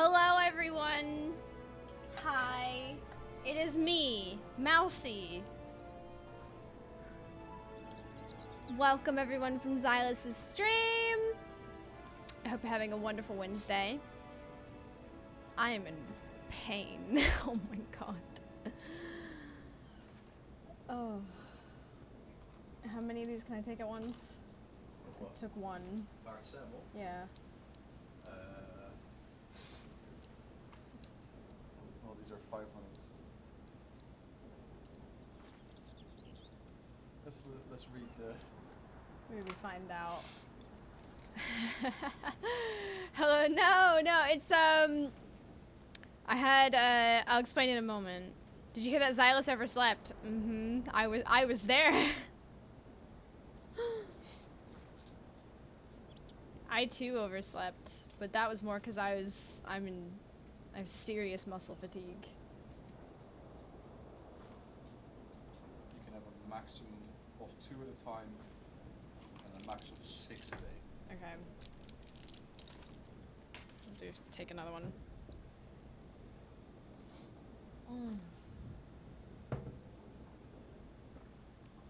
Hello, everyone. Hi. It is me, Mousie. Welcome, everyone, from Xylus's stream. I hope you're having a wonderful Wednesday. I am in pain. Oh my god. Oh. How many of these can I take at once? What? I took one. Paracetamol? Yeah. Oh, these are 500. Let's read the... Maybe find out. Hello, no, it's, I'll explain in a moment. Did you hear that Xylus overslept? Mm-hmm, I was there. I too overslept, but that was more because I have serious muscle fatigue. You can have a maximum of 2 at a time and a max of 6 a day. Okay. I'll take another one.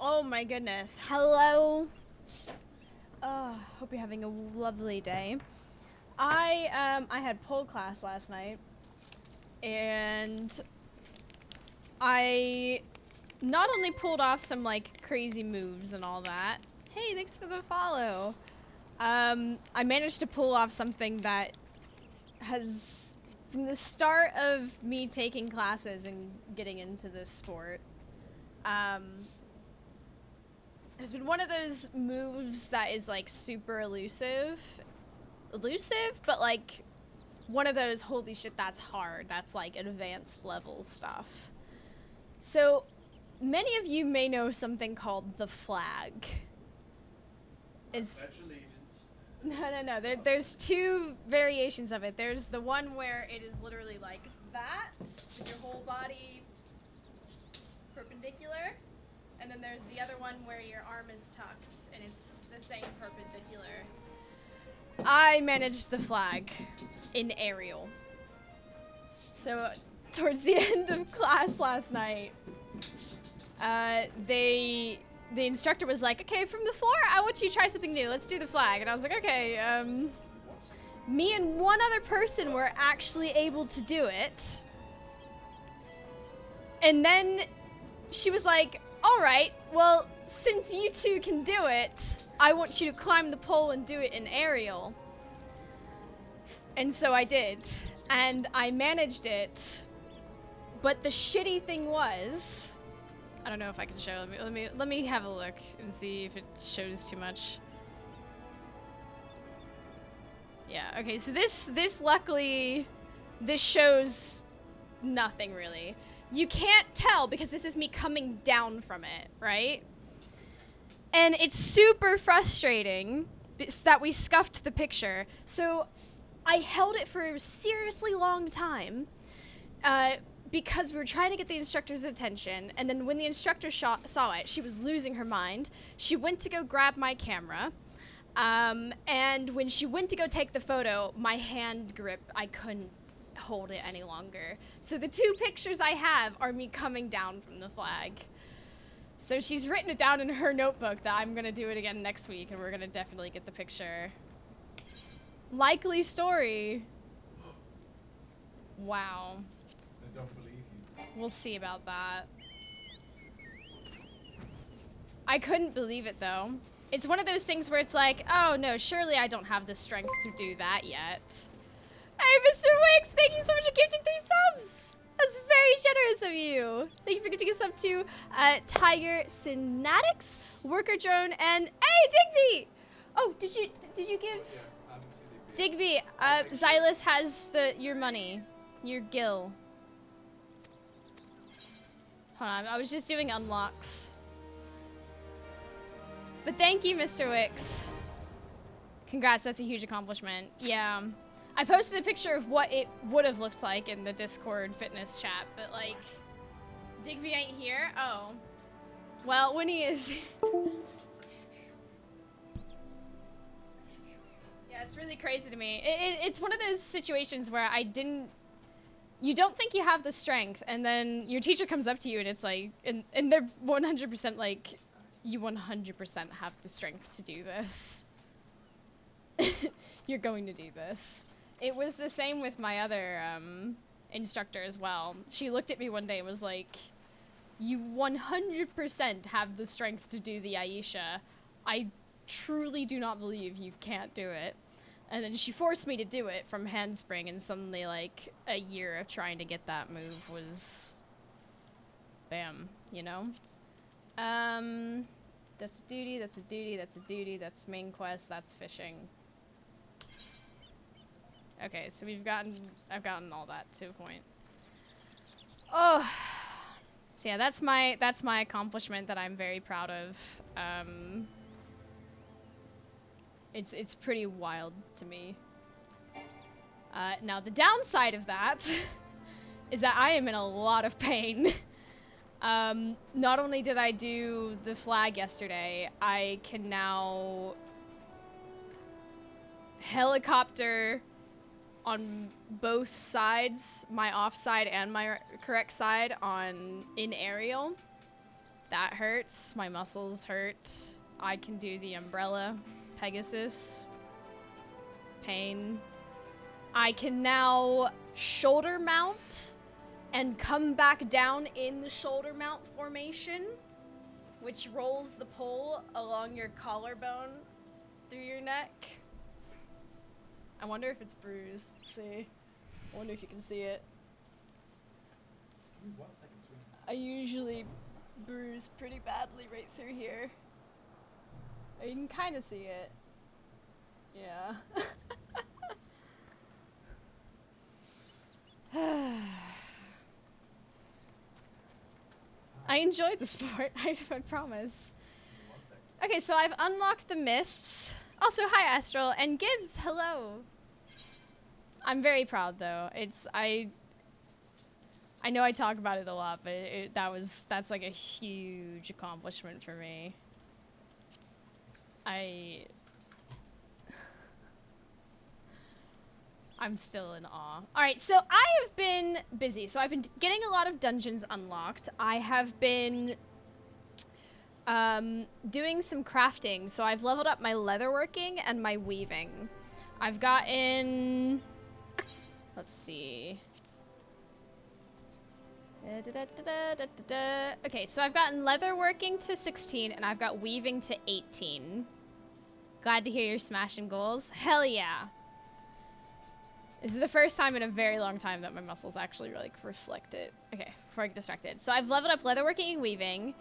Oh my goodness. Hello. Hope you're having a lovely day. I had pole class last night, and I not only pulled off some like crazy moves and all that. Hey, thanks for the follow. I managed to pull off something that has, from the start of me taking classes and getting into this sport, has been one of those moves that is like super elusive, but like one of those holy shit that's hard, that's like advanced level stuff. So many of you may know something called the flag. No, there's two variations of it. There's the one where it is literally like that, with your whole body perpendicular. And then there's the other one where your arm is tucked and it's the same perpendicular. I managed the flag in aerial. So towards the end of class last night, the instructor was like, okay, from the floor, I want you to try something new. Let's do the flag. And I was like, okay, me and one other person were actually able to do it. And then she was like, all right, well, since you two can do it, I want you to climb the pole and do it in aerial. And so I did, and I managed it. But the shitty thing was, I don't know if I can show. Let me have a look and see if it shows too much. Yeah. Okay. So this luckily, this shows nothing really. You can't tell because this is me coming down from it, right? And it's super frustrating that we scuffed the picture. So I held it for a seriously long time because we were trying to get the instructor's attention. And then when the instructor saw it, she was losing her mind. She went to go grab my camera. And when she went to go take the photo, my hand grip, I couldn't hold it any longer. So the two pictures I have are me coming down from the flag. So she's written it down in her notebook that I'm gonna do it again next week and we're gonna definitely get the picture. Likely story. Wow. I don't believe you. We'll see about that. I couldn't believe it though. It's one of those things where it's like, oh no, surely I don't have the strength to do that yet. Hey, Mr. Wicks, thank you so much for gifting 3 subs. That's very generous of you. Thank you for gifting a sub to Tiger Synatics, Worker Drone, and hey, Digby. Oh, did you give? Yeah, I haven't seen Digby, Xylus has your money, your gil. Hold on, I was just doing unlocks. But thank you, Mr. Wicks. Congrats, that's a huge accomplishment. Yeah. I posted a picture of what it would have looked like in the Discord fitness chat, but like, Digby ain't here? Oh. Well, when he is... Yeah, Yeah, it's really crazy to me. It's one of those situations where you don't think you have the strength, and then your teacher comes up to you and it's like, and they're 100% like, you 100% have the strength to do this. You're going to do this. It was the same with my other instructor as well. She looked at me one day and was like, you 100% have the strength to do the Aisha. I truly do not believe you can't do it. And then she forced me to do it from handspring, and suddenly, like, a year of trying to get that move was... bam, you know? That's a duty, that's a duty, that's a duty, that's main quest, that's fishing. Okay, so I've gotten all that to a point. Oh! So yeah, that's my accomplishment that I'm very proud of. It's pretty wild to me. Now the downside of that is that I am in a lot of pain. Not only did I do the flag yesterday, I can now helicopter on both sides, my off side and my correct side in aerial. That hurts, my muscles hurt. I can do the umbrella. Pegasus. Pain. I can now shoulder mount and come back down in the shoulder mount formation, which rolls the pole along your collarbone through your neck. I wonder if it's bruised. Let's see. I wonder if you can see it. I usually bruise pretty badly right through here. You can kind of see it. Yeah. I enjoyed the sport, I promise. Okay, so I've unlocked the mists. Also, hi Astral, and Gibbs, hello. I'm very proud though. I know I talk about it a lot, but that's like a huge accomplishment for me. I'm still in awe. Alright, so I have been busy. So I've been getting a lot of dungeons unlocked. I have been doing some crafting. So I've leveled up my leatherworking and my weaving. I've gotten... let's see... Okay, so I've gotten leatherworking to 16 and I've got weaving to 18. Glad to hear you're smashing goals. Hell yeah. This is the first time in a very long time that my muscles actually like reflect it. Okay, before I get distracted. So I've leveled up leatherworking and weaving.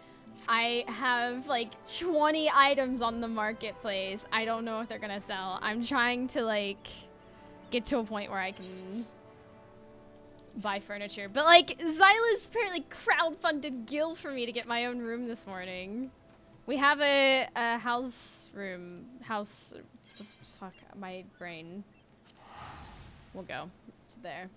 I have like 20 items on the marketplace. I don't know if they're gonna sell. I'm trying to like get to a point where I can buy furniture. But like Zyla's apparently crowdfunded Gil for me to get my own room this morning. We have a house room. Fuck, my brain. We'll go to there.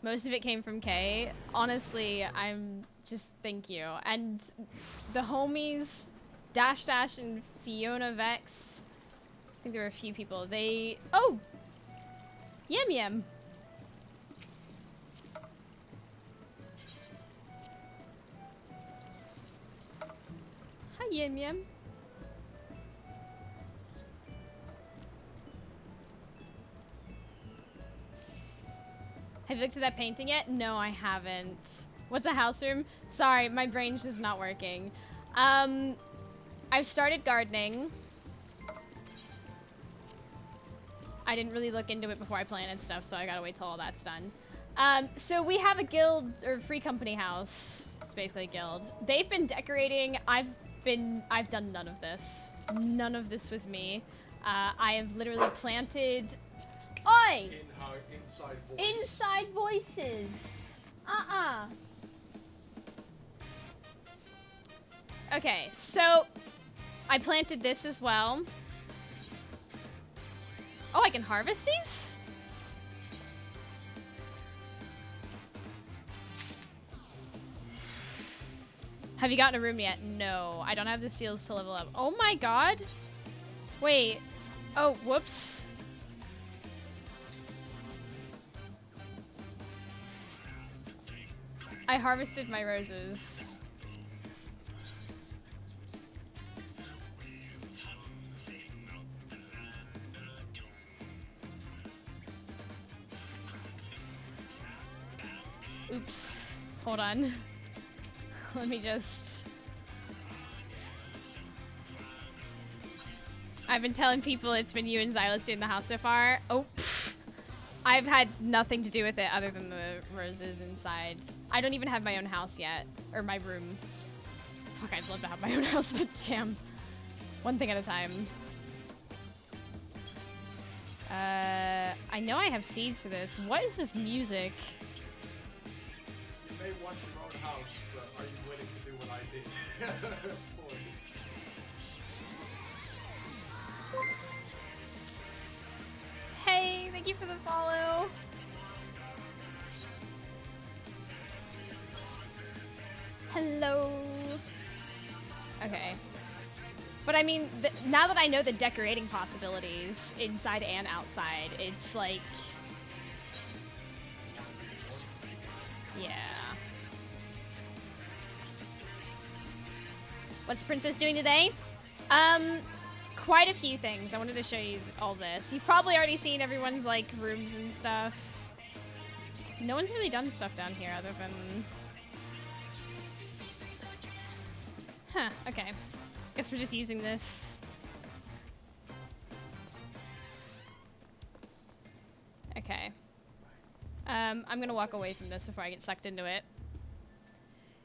Most of it came from Kay. Honestly, I'm just thank you. And the homies, Dash and Fiona Vex. I think there were a few people. Oh! Yum Yum. Hi Yum Yum. Have you looked at that painting yet? No, I haven't. What's a house room? Sorry, my brain's just not working. I've started gardening. I didn't really look into it before I planted stuff, so I gotta wait till all that's done. So we have a guild, or free company house. It's basically a guild. They've been decorating. I've done none of this. None of this was me. I have literally planted... Oi! Inside voice. Inside voices. Okay, so I planted this as well. Oh, I can harvest these? Have you gotten a room yet? No, I don't have the seals to level up. Oh my god. Wait. Oh, whoops. I harvested my roses. Oops. Hold on. Let me just... I've been telling people it's been you and Xylus doing the house so far. Oh, pfft. I've had nothing to do with it other than the roses inside. I don't even have my own house yet. Or my room. Fuck, I'd love to have my own house, but damn. One thing at a time. I know I have seeds for this. What is this music? You may want your own house, but are you willing to do what I did? Hey, thank you for the follow. Hello. Okay. But I mean, now that I know the decorating possibilities inside and outside, it's like... Yeah. What's the princess doing today? Quite a few things. I wanted to show you all this. You've probably already seen everyone's like rooms and stuff. No one's really done stuff down here other than... Huh, okay. Guess we're just using this. Okay. I'm gonna walk away from this before I get sucked into it.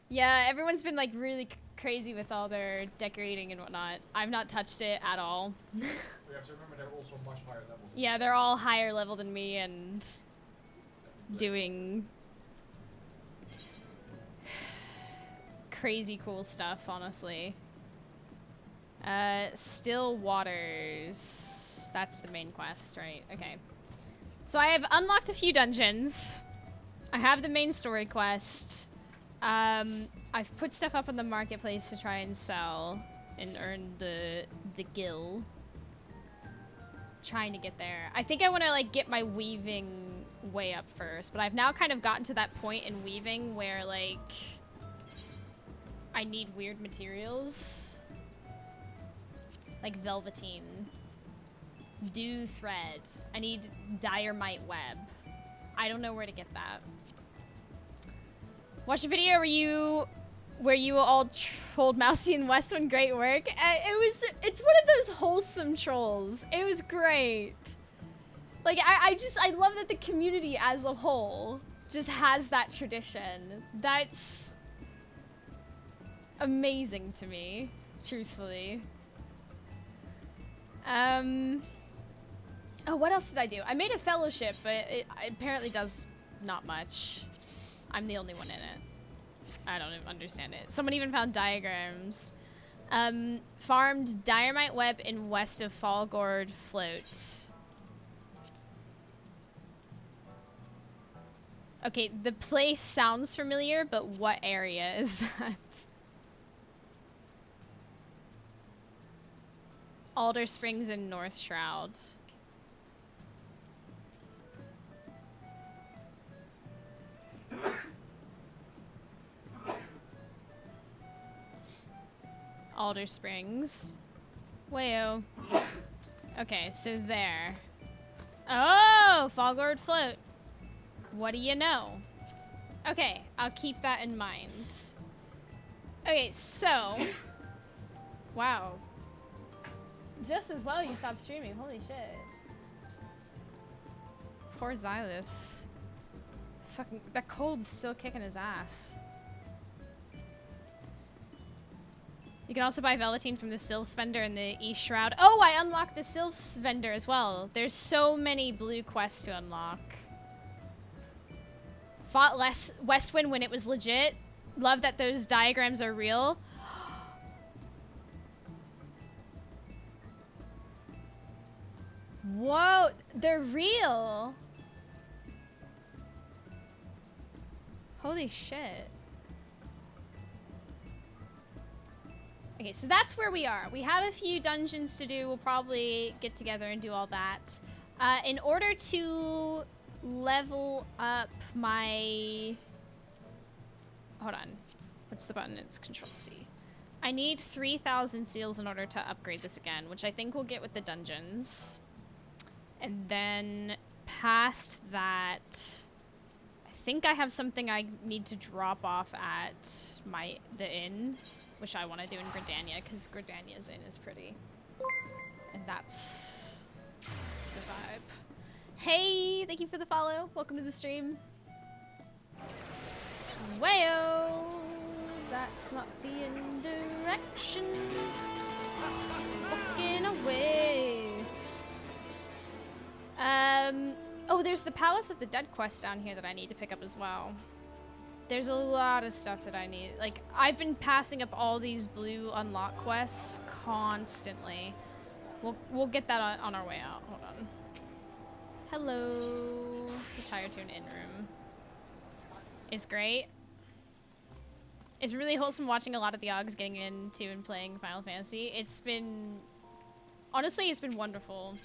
Yeah, everyone's been like really crazy with all their decorating and whatnot. I've not touched it at all. We have to remember they're also much higher level. Yeah, they're all higher level than me and doing crazy cool stuff, honestly. Still waters. That's the main quest, right? Okay. So I have unlocked a few dungeons. I have the main story quest. I've put stuff up on the marketplace to try and sell and earn the gil. Trying to get there. I think I want to like get my weaving way up first, but I've now kind of gotten to that point in weaving where like I need weird materials. Like velveteen. Dew thread. I need diorite web. I don't know where to get that. Watch a video where you all trolled Mousie and Westwind. Great work. It's one of those wholesome trolls. It was great. Like I love that the community as a whole just has that tradition. That's amazing to me, truthfully. Oh, what else did I do? I made a fellowship, but it apparently does not much. I'm the only one in it. I don't even understand it. Someone even found diagrams. Farmed diorite web in west of Fallgord Float. Okay, the place sounds familiar, but what area is that? Alder Springs and North Shroud. Alder Springs. Wayo. Okay, so there. Oh, Fallgord Float. What do you know? Okay, I'll keep that in mind. Okay, so... Wow. Just as well you stopped streaming. Holy shit. Poor Xylus. Fucking... That cold's still kicking his ass. You can also buy Velveteen from the Sylphs vendor in the East Shroud. Oh, I unlocked the Sylphs vendor as well. There's so many blue quests to unlock. Fought less Westwind when it was legit. Love that those diagrams are real. Whoa, they're real. Holy shit. Okay, so that's where we are. We have a few dungeons to do. We'll probably get together and do all that. In order to level up my... Hold on. What's the button? It's Control-C. I need 3,000 seals in order to upgrade this again, which I think we'll get with the dungeons. And then past that, I think I have something I need to drop off at the inn, which I want to do in Gridania, because Gridania's inn is pretty. And that's the vibe. Hey, thank you for the follow. Welcome to the stream. Wayo, that's not the end direction. Walking away. Oh, there's the Palace of the Dead quest down here that I need to pick up as well. There's a lot of stuff that I need. Like, I've been passing up all these blue unlock quests constantly. We'll get that on our way out. Hold on. Hello. The Tire Tune Inn room is great. It's really wholesome watching a lot of the Augs getting into and playing Final Fantasy. It's been... Honestly, it's been wonderful.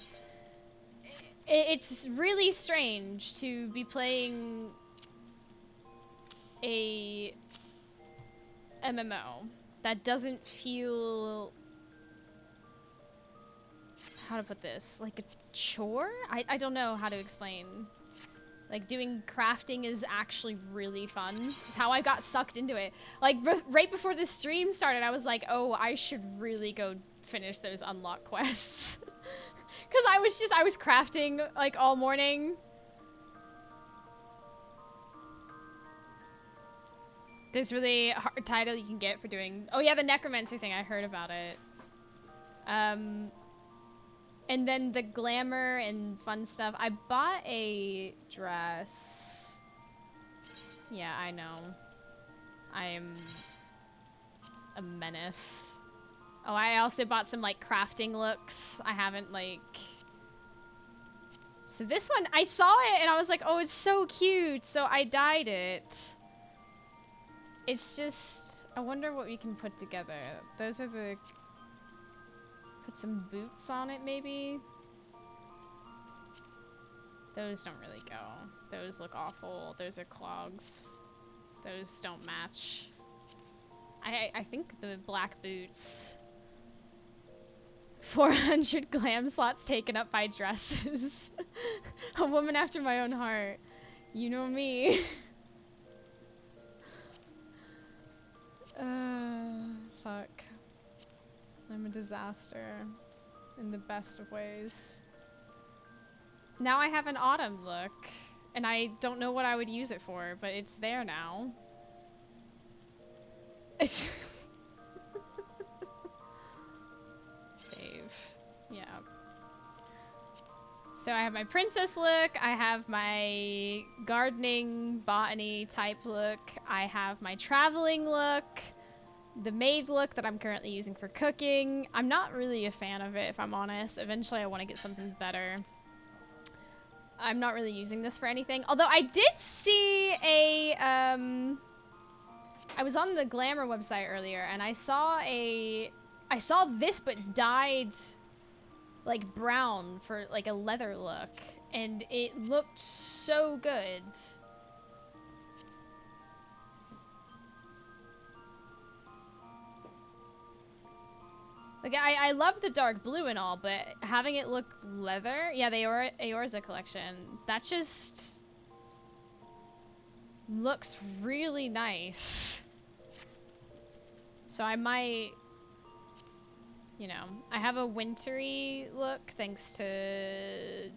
It's really strange to be playing a MMO that doesn't feel... How to put this? Like a chore? I don't know how to explain. Like, doing crafting is actually really fun. It's how I got sucked into it. Like, right before the stream started, I was like, oh, I should really go finish those unlock quests. Because I was crafting, like, all morning. There's really a hard title you can get for doing... Oh, yeah, the Necromancer thing. I heard about it. And then the glamour and fun stuff. I bought a dress. Yeah, I know. I am a menace. Oh, I also bought some, like, crafting looks. I haven't, like... So this one, I saw it and I was like, oh, it's so cute. So I dyed it. It's just... I wonder what we can put together. Those are the... Put some boots on it, maybe? Those don't really go. Those look awful. Those are clogs. Those don't match. I think the black boots. 400 glam slots taken up by dresses. A woman after my own heart. You know me. Fuck. I'm a disaster in the best of ways. Now I have an autumn look, and I don't know what I would use it for, but it's there now. Save. Yeah. So I have my princess look, I have my gardening, botany type look, I have my traveling look, the maid look that I'm currently using for cooking. I'm not really a fan of it, if I'm honest. Eventually I want to get something better. I'm not really using this for anything. Although I did see a, I was on the Glamour website earlier and I saw this but dyed like brown for like a leather look. And it looked so good. Like, I love the dark blue and all, but having it look leather... Yeah, the Eorza collection. That just... looks really nice. So I might... You know, I have a wintry look thanks to... Who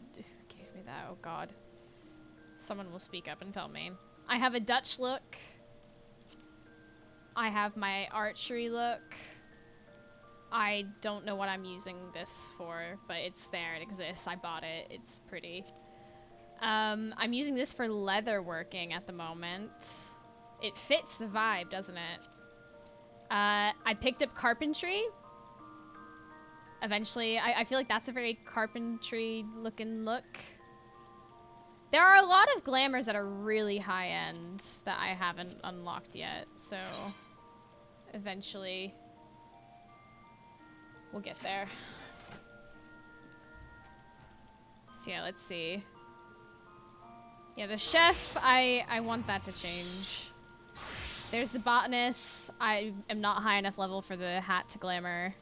gave me that? Oh, God. Someone will speak up and tell me. I have a Dutch look. I have my archery look. I don't know what I'm using this for, but it's there. It exists. I bought it. It's pretty. I'm using this for leather working at the moment. It fits the vibe, doesn't it? I picked up carpentry. Eventually, I feel like that's a very carpentry looking look. There are a lot of glamours that are really high end that I haven't unlocked yet, so eventually We'll get there. So yeah, let's see. Yeah, the chef, I want that to change. There's the botanist. I am not high enough level for the hat to glamour.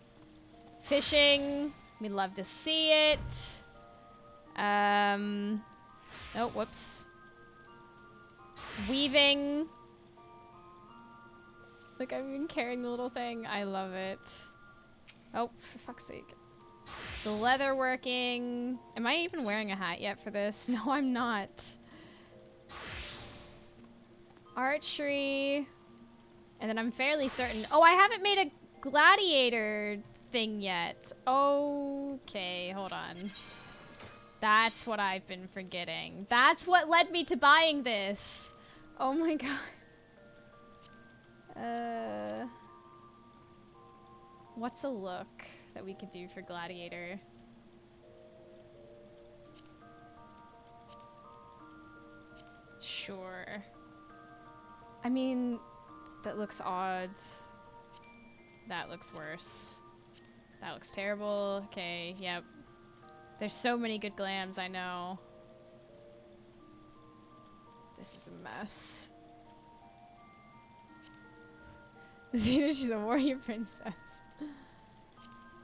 Fishing, we'd love to see it. Oh, whoops. Weaving. Like, I'm even carrying the little thing. I love it. Oh, for fuck's sake. The leather working. Am I even wearing a hat yet for this? No, I'm not. Archery. And then I'm fairly certain. Oh, I haven't made a gladiator thing yet. Okay, hold on. That's what I've been forgetting. That's what led me to buying this. Oh my god. What's a look that we could do for gladiator? Sure. I mean, that looks odd. That looks worse. That looks terrible. Okay, yep. There's so many good glams, I know. This is a mess. Xena, she's a warrior princess.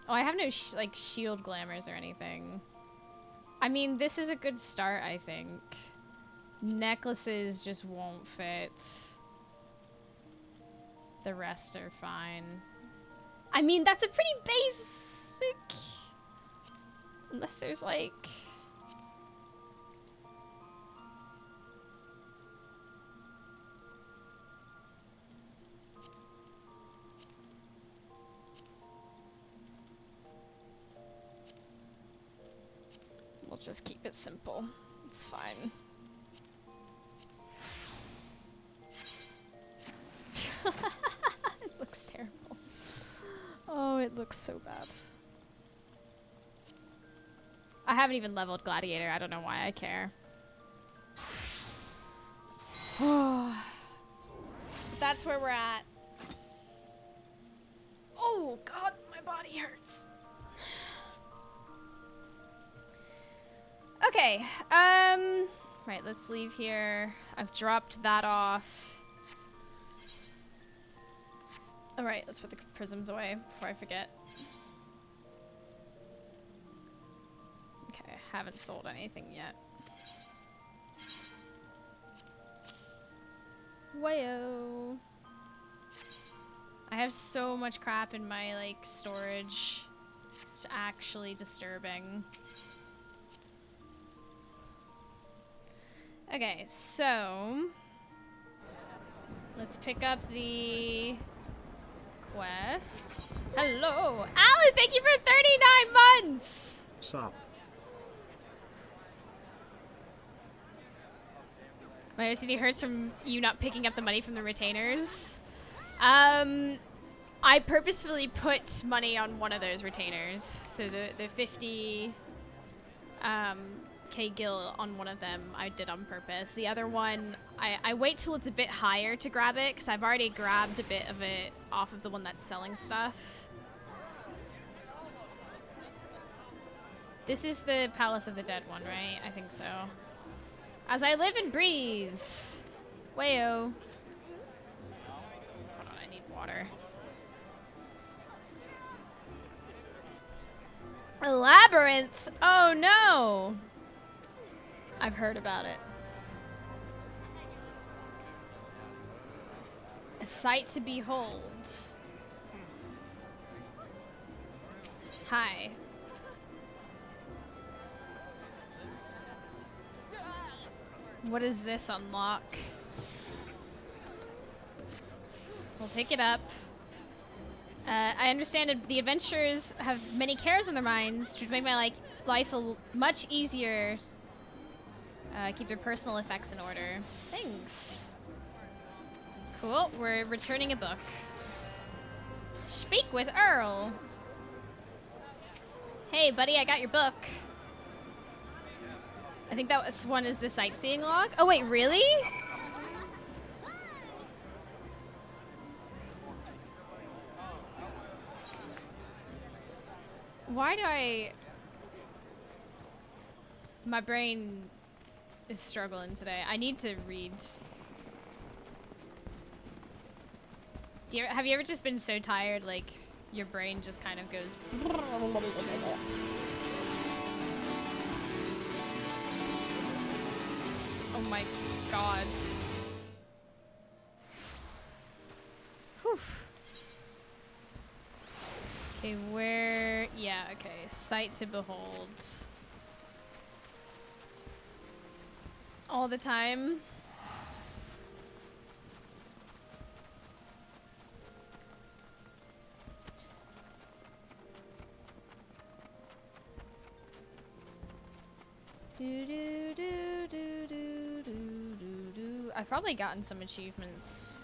Oh, I have no like shield glamours or anything. I mean, this is a good start, I think. Necklaces just won't fit. The rest are fine. I mean, that's a pretty basic... Unless there's like... We'll just keep it simple. It's fine. It looks terrible. Oh, it looks so bad. I haven't even leveled Gladiator. I don't know why I care. That's where we're at. Oh, God, my body hurts. Okay, right, let's leave here. I've dropped that off. All right, let's put the prisms away before I forget. Okay, haven't sold anything yet. Wayo. I have so much crap in my, like, storage. It's actually disturbing. Okay, so let's pick up the quest. Hello, Alan, thank you for 39 months. Sup? My OCD hurts from you not picking up the money from the retainers. I purposefully put money on one of those retainers, so the 50 K gil on one of them I did on purpose. The other one, I wait till it's a bit higher to grab it, because I've already grabbed a bit of it off of the one that's selling stuff. This is the Palace of the Dead one, right? I think so. As I live and breathe. Wayo. Hold on, I need water. A labyrinth? Oh no! I've heard about it. A sight to behold. Hi. What does this unlock? We'll pick it up. I understand the adventurers have many cares on their minds, which would make my life much easier. Keep their personal effects in order. Thanks. Cool. We're returning a book. Speak with Earl. Hey, buddy, I got your book. I think that one is the sightseeing log. Oh, wait, really? Why do I... My brain is struggling today. I need to read. Have you ever just been so tired, like, your brain just kind of goes... Oh my god. Whew. Okay, where... Yeah, okay. Sight to behold. All the time. I've probably gotten some achievements.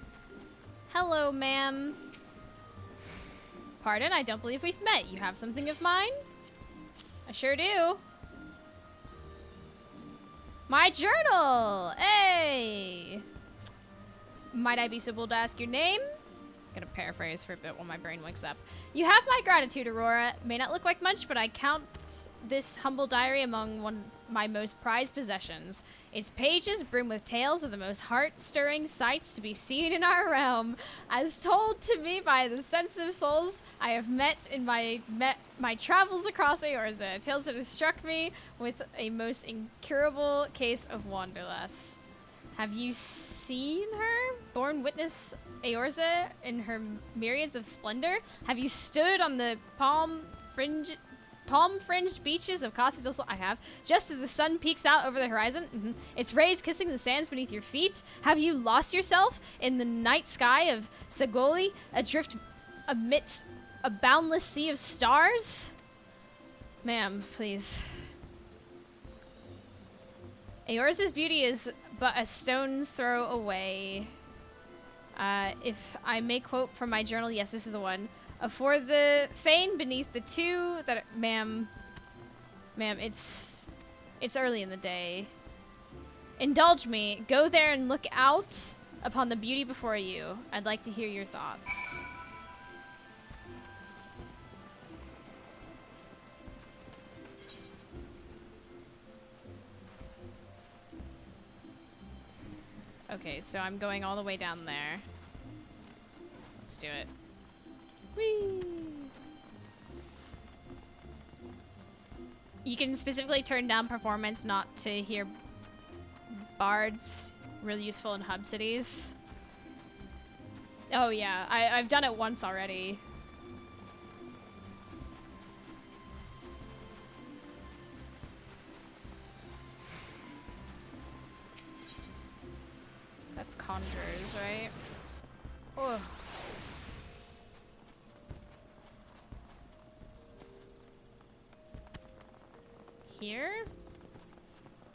Hello, ma'am. Pardon, I don't believe we've met. You have something of mine? I sure do. My journal! Hey! Might I be so bold to ask your name? I'm gonna paraphrase for a bit while my brain wakes up. You have my gratitude, Aurora. May not look like much, but I count this humble diary among one of my most prized possessions. Its pages brim with tales of the most heart-stirring sights to be seen in our realm, as told to me by the sensitive souls I have met in my travels across Eorza. Tales that have struck me with a most incurable case of wanderlust. Have you seen her? Thorn witness Eorza in her myriads of splendor? Have you stood on the palm-fringed beaches of Casa del Sol? I have. Just as the sun peeks out over the horizon, its rays kissing the sands beneath your feet. Have you lost yourself in the night sky of Segoli, adrift amidst a boundless sea of stars? Ma'am, please. Eorza's beauty is but a stone's throw away. If I may quote from my journal, yes, this is the one. For the fane beneath the two that... Ma'am, it's early in the day. Indulge me. Go there and look out upon the beauty before you. I'd like to hear your thoughts. Okay, so I'm going all the way down there. Let's do it. Whee! You can specifically turn down performance not to hear bards. Really useful in hub cities. Oh yeah, I've done it once already. That's conjurers, right? Oh. Here?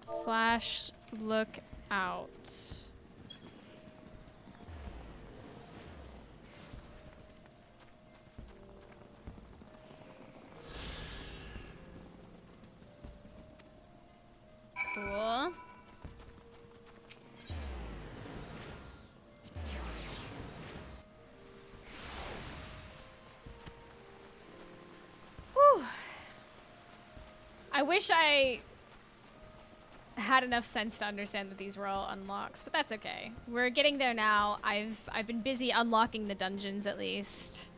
Slash look out. Cool. Whew. I wish I had enough sense to understand that these were all unlocks, but that's okay. We're getting there now. I've been busy unlocking the dungeons at least.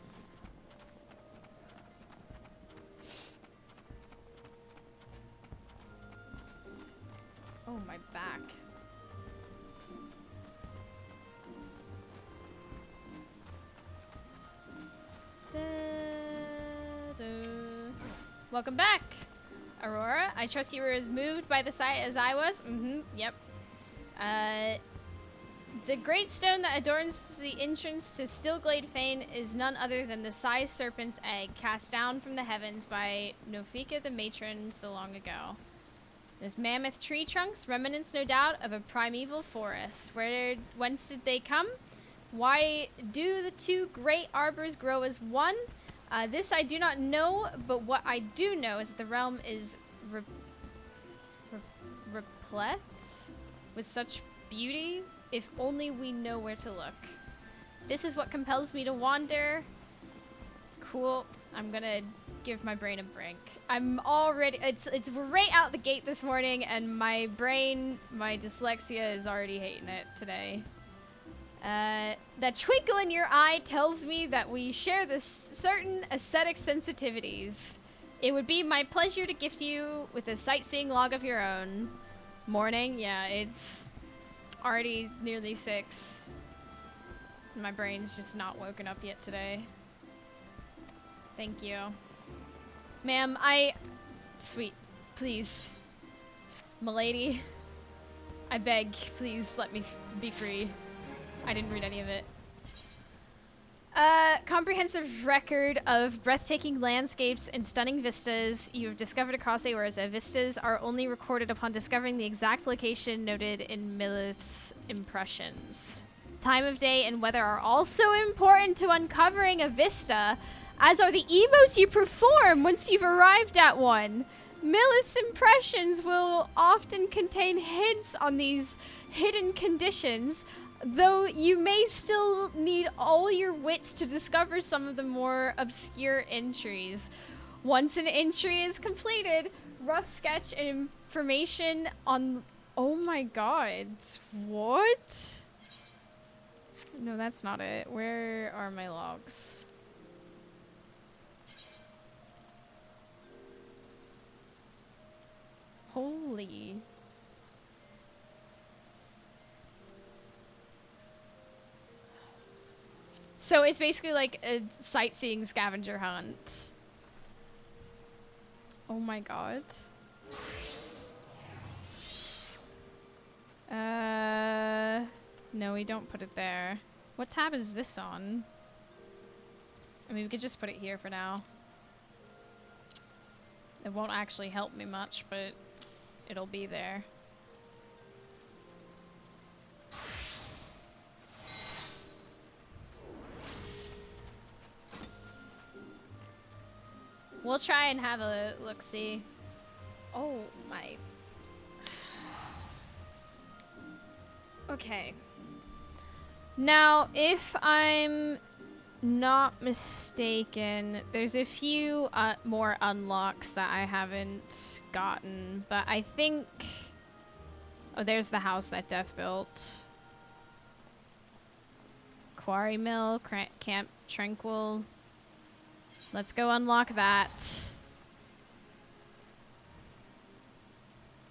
Oh, my back. Welcome back, Aurora. I trust you were as moved by the sight as I was. Yep. The great stone that adorns the entrance to Stillglade Fane is none other than the Sai Serpent's egg cast down from the heavens by Nofika the matron so long ago. Those mammoth tree trunks, remnants no doubt of a primeval forest. Whence did they come? Why do the two great arbors grow as one? This I do not know, but what I do know is that the realm is replete with such beauty, if only we know where to look. This is what compels me to wander. Cool. I'm gonna give my brain a break. I'm already, it's right out the gate this morning, and my brain, my dyslexia is already hating it today. That twinkle in your eye tells me that we share this certain aesthetic sensitivities. It would be my pleasure to gift you with a sightseeing log of your own. Morning? Yeah, it's already nearly 6. My brain's just not woken up yet today. Thank you. Ma'am, Sweet. Please. Milady. I beg, please let me be free. I didn't read any of it. Comprehensive record of breathtaking landscapes and stunning vistas you have discovered across Eorza. Vistas are only recorded upon discovering the exact location noted in Milith's impressions. Time of day and weather are also important to uncovering a vista, as are the emotes you perform once you've arrived at one. Milith's impressions will often contain hints on these hidden conditions, though you may still need all your wits to discover some of the more obscure entries. Once an entry is completed, rough sketch and information on... Oh my god. What? No, that's not it. Where are my logs? Holy... So it's basically like a sightseeing scavenger hunt. Oh my god. No, we don't put it there. What tab is this on? I mean, we could just put it here for now. It won't actually help me much, but it'll be there. We'll try and have a look-see. Oh my... Okay. Now, if I'm not mistaken, there's a few more unlocks that I haven't gotten, but I think... Oh, there's the house that Death built. Quarry Mill, Camp Tranquil. Let's go unlock that.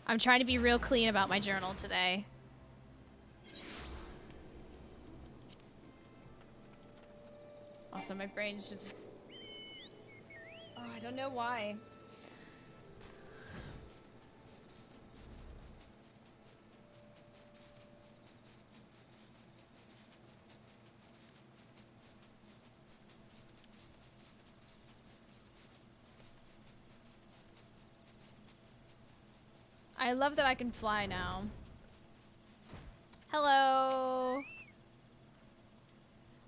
I'm trying to be real clean about my journal today. Also, my brain's just... Oh, I don't know why. I love that I can fly now. Hello.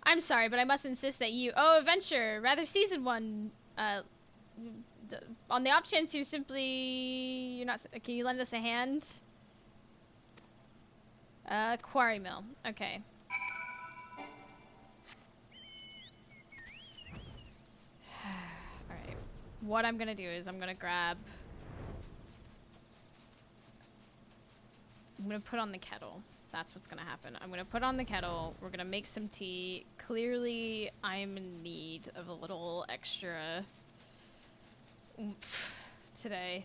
I'm sorry, but I must insist that you... Oh, adventure! Rather season 1. On the off chance you simply... You're not... Can you lend us a hand? Quarry Mill. Okay. Alright. What I'm gonna do is I'm gonna grab... I'm gonna put on the kettle. That's what's gonna happen. I'm gonna put on the kettle. We're gonna make some tea. Clearly, I'm in need of a little extra oomph today.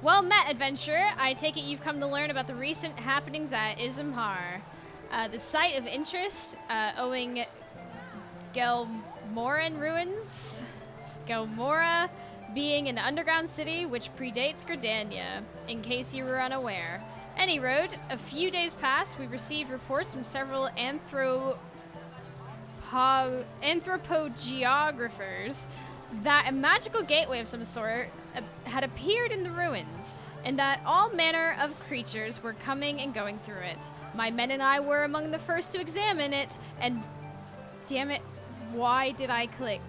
Well met, adventurer. I take it you've come to learn about the recent happenings at Ismhar. The site of interest, owing Gelmoran ruins. Gelmora being an underground city which predates Gridania, in case you were unaware. Any road, a few days past, we received reports from several anthropogeographers that a magical gateway of some sort had appeared in the ruins, and that all manner of creatures were coming and going through it. My men and I were among the first to examine it, and damn it, why did I click?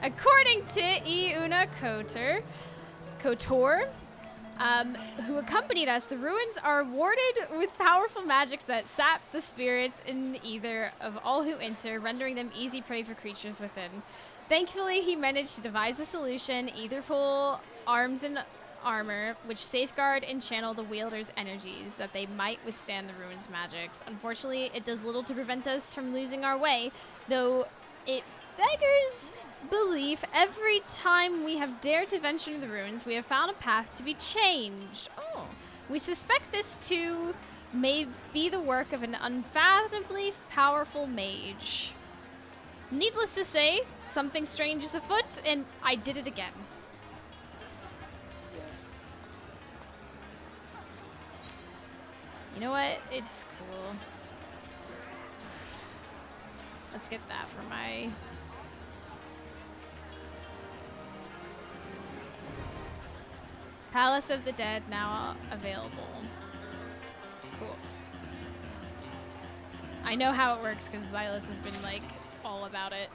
According to Iuna Kotor, who accompanied us, the ruins are warded with powerful magics that sap the spirits in either of all who enter, rendering them easy prey for creatures within. Thankfully, he managed to devise a solution, either pull arms and armor, which safeguard and channel the wielder's energies, that they might withstand the ruins' magics. Unfortunately, it does little to prevent us from losing our way, though it beggars belief. Every time we have dared to venture into the ruins, we have found a path to be changed. Oh. We suspect this too may be the work of an unfathomably powerful mage. Needless to say, something strange is afoot, and I did it again. You know what? It's cool. Let's get that for my... Palace of the Dead now available. Cool. I know how it works because Xylus has been like all about it.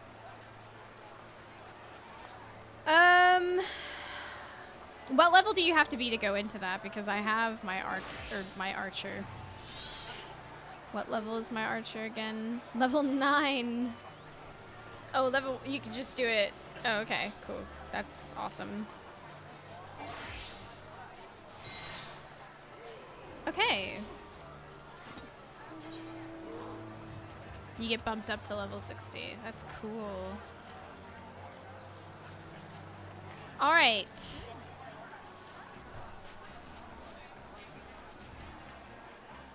What level do you have to be to go into that? Because I have my archer. What level is my archer again? Level 9. Oh, level. You could just do it. Oh, okay, cool. That's awesome. Okay. You get bumped up to level 60. That's cool. All right.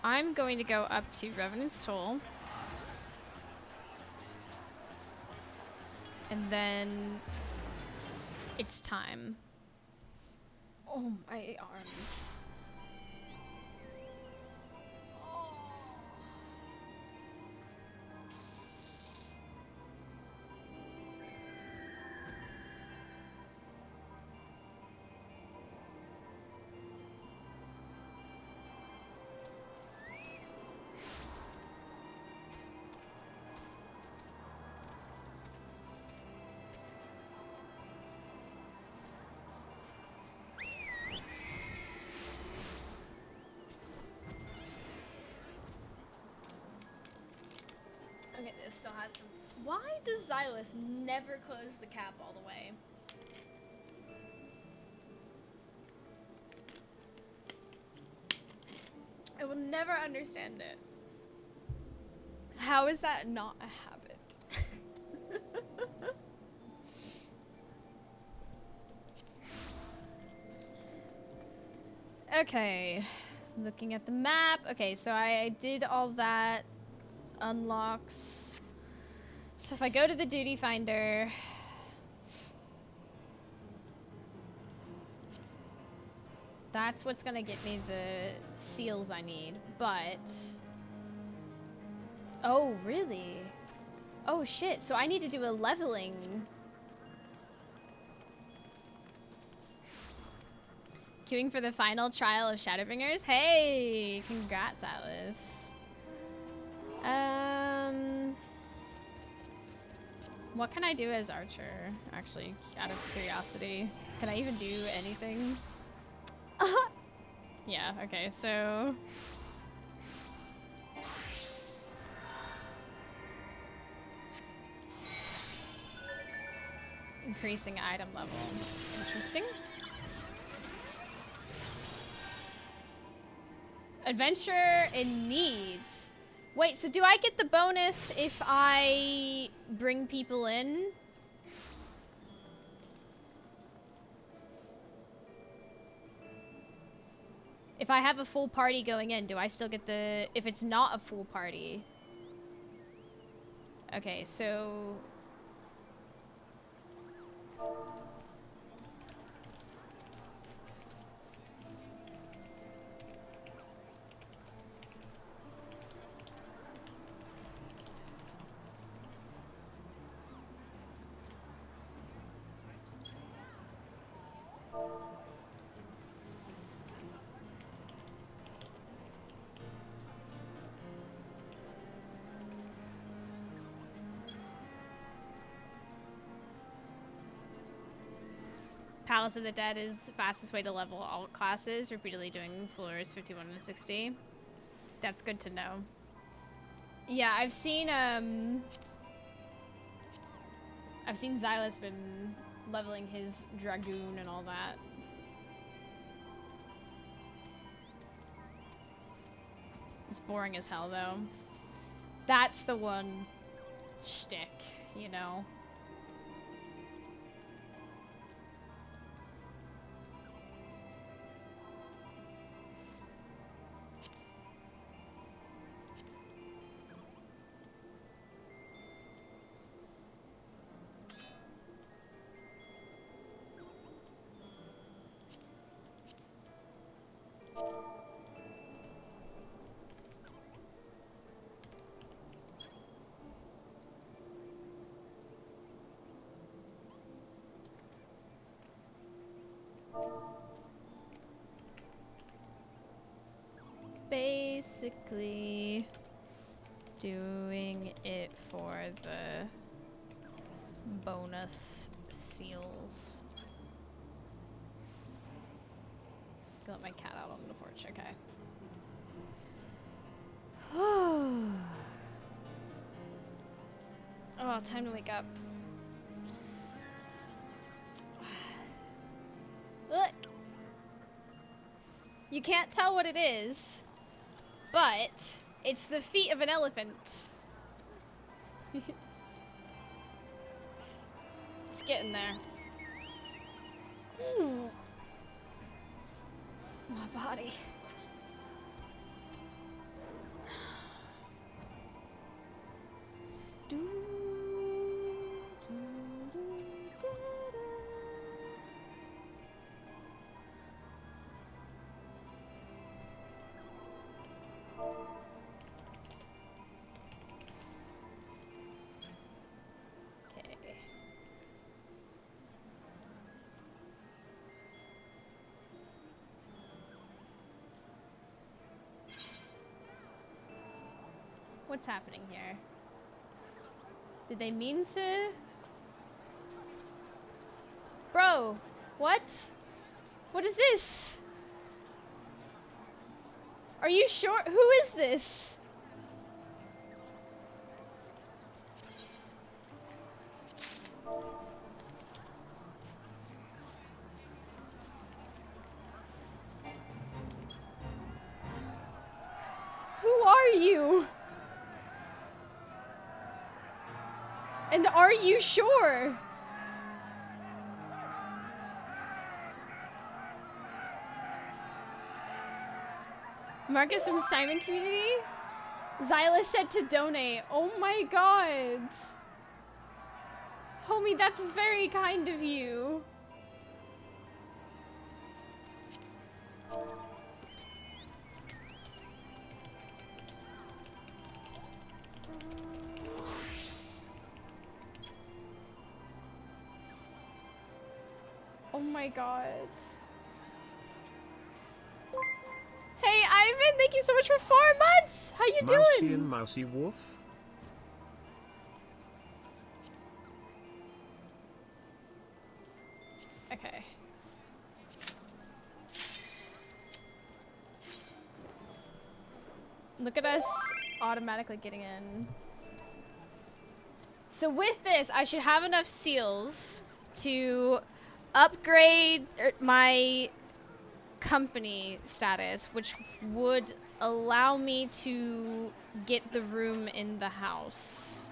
I'm going to go up to Revenant's Toll. And then it's time. Oh, my arms. Okay, this still has some... Why does Xylus never close the cap all the way? I will never understand it. How is that not a habit? Okay, looking at the map. Okay, so I did all that. Unlocks. So if I go to the duty finder, that's what's gonna get me the seals I need, but... Oh, really? Oh shit, so I need to do a leveling. Queuing for the final trial of Shadowbringers? Hey, congrats, Alice. What can I do as Archer? Actually, out of curiosity. Can I even do anything? Yeah, okay, so... Increasing item level. Interesting. Adventure in need. Wait, so do I get the bonus if I bring people in? If I have a full party going in, do I still get the... If it's not a full party? Okay, so... Palace of the Dead is fastest way to level all classes, repeatedly doing floors 51 to 60. That's good to know. Yeah, I've seen Xylas been leveling his Dragoon and all that. It's boring as hell, though. That's the one shtick, you know? Basically doing it for the bonus seals. Let my cat out on the porch, okay. Oh, time to wake up. Look! You can't tell what it is, but it's the feet of an elephant. It's getting there. Ooh. My body. What's happening here? Did they mean to? Bro, what? What is this? Are you sure? Who is this? Who are you? And are you sure? Marcus from Simon Community? Xyla said to donate. Oh my god. Homie, that's very kind of you. Oh my god. Hey, Ivan, thank you so much for 4 months! How you Mousie doing? and Mousie Wolf. Okay. Look at us automatically getting in. So with this, I should have enough seals to upgrade my company status, which would allow me to get the room in the house.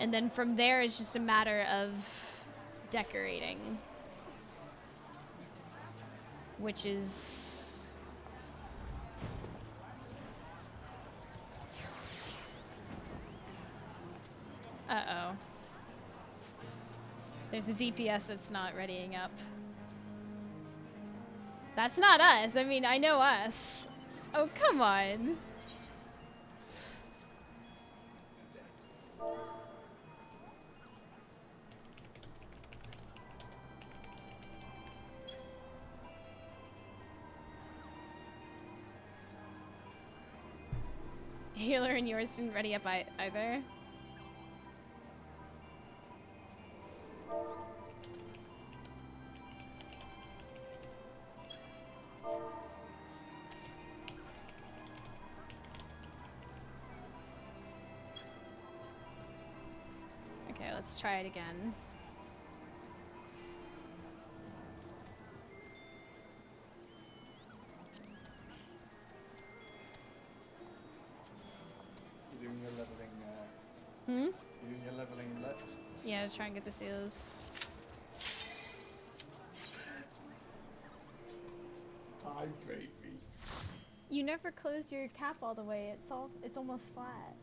And then from there, it's just a matter of decorating. Which is... Uh-oh. There's a DPS that's not readying up. That's not us. I mean, I know us. Oh, come on. Healer and yours didn't ready up either. let's try it again. You're doing your leveling. Hmm? You're doing your leveling left. Yeah, to try and get the seals. Hi, baby. You never close your cap all the way. It's almost flat.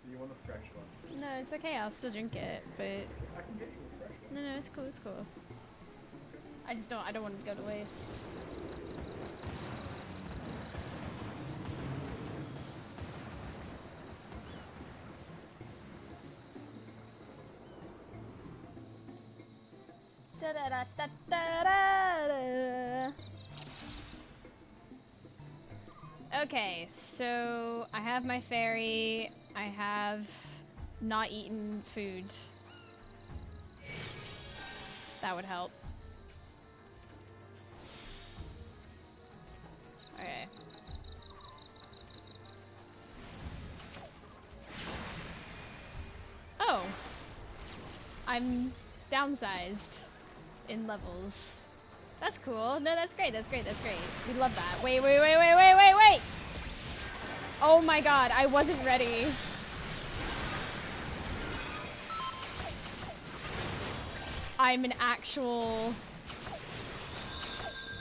Do you want a fresh one? No, it's okay. I'll still drink it, but I can get you a fresh one. no, it's cool. It's cool. I don't want it to go to waste. Da da da da da da. Okay, so I have my fairy. I have not eaten food. That would help. Okay. Oh. I'm downsized in levels. That's cool. No, that's great. That's great. That's great. We love that. Wait. Oh my god, I wasn't ready. I'm an actual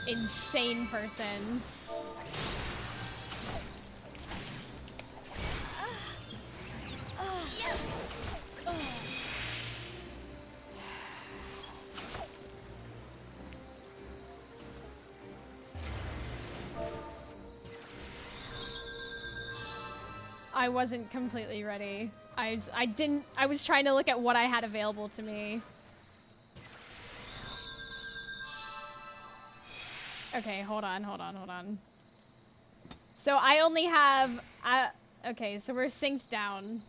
insane person. I wasn't completely ready. I was trying to look at what I had available to me. Okay, hold on. So I only have, okay, so we're synced down.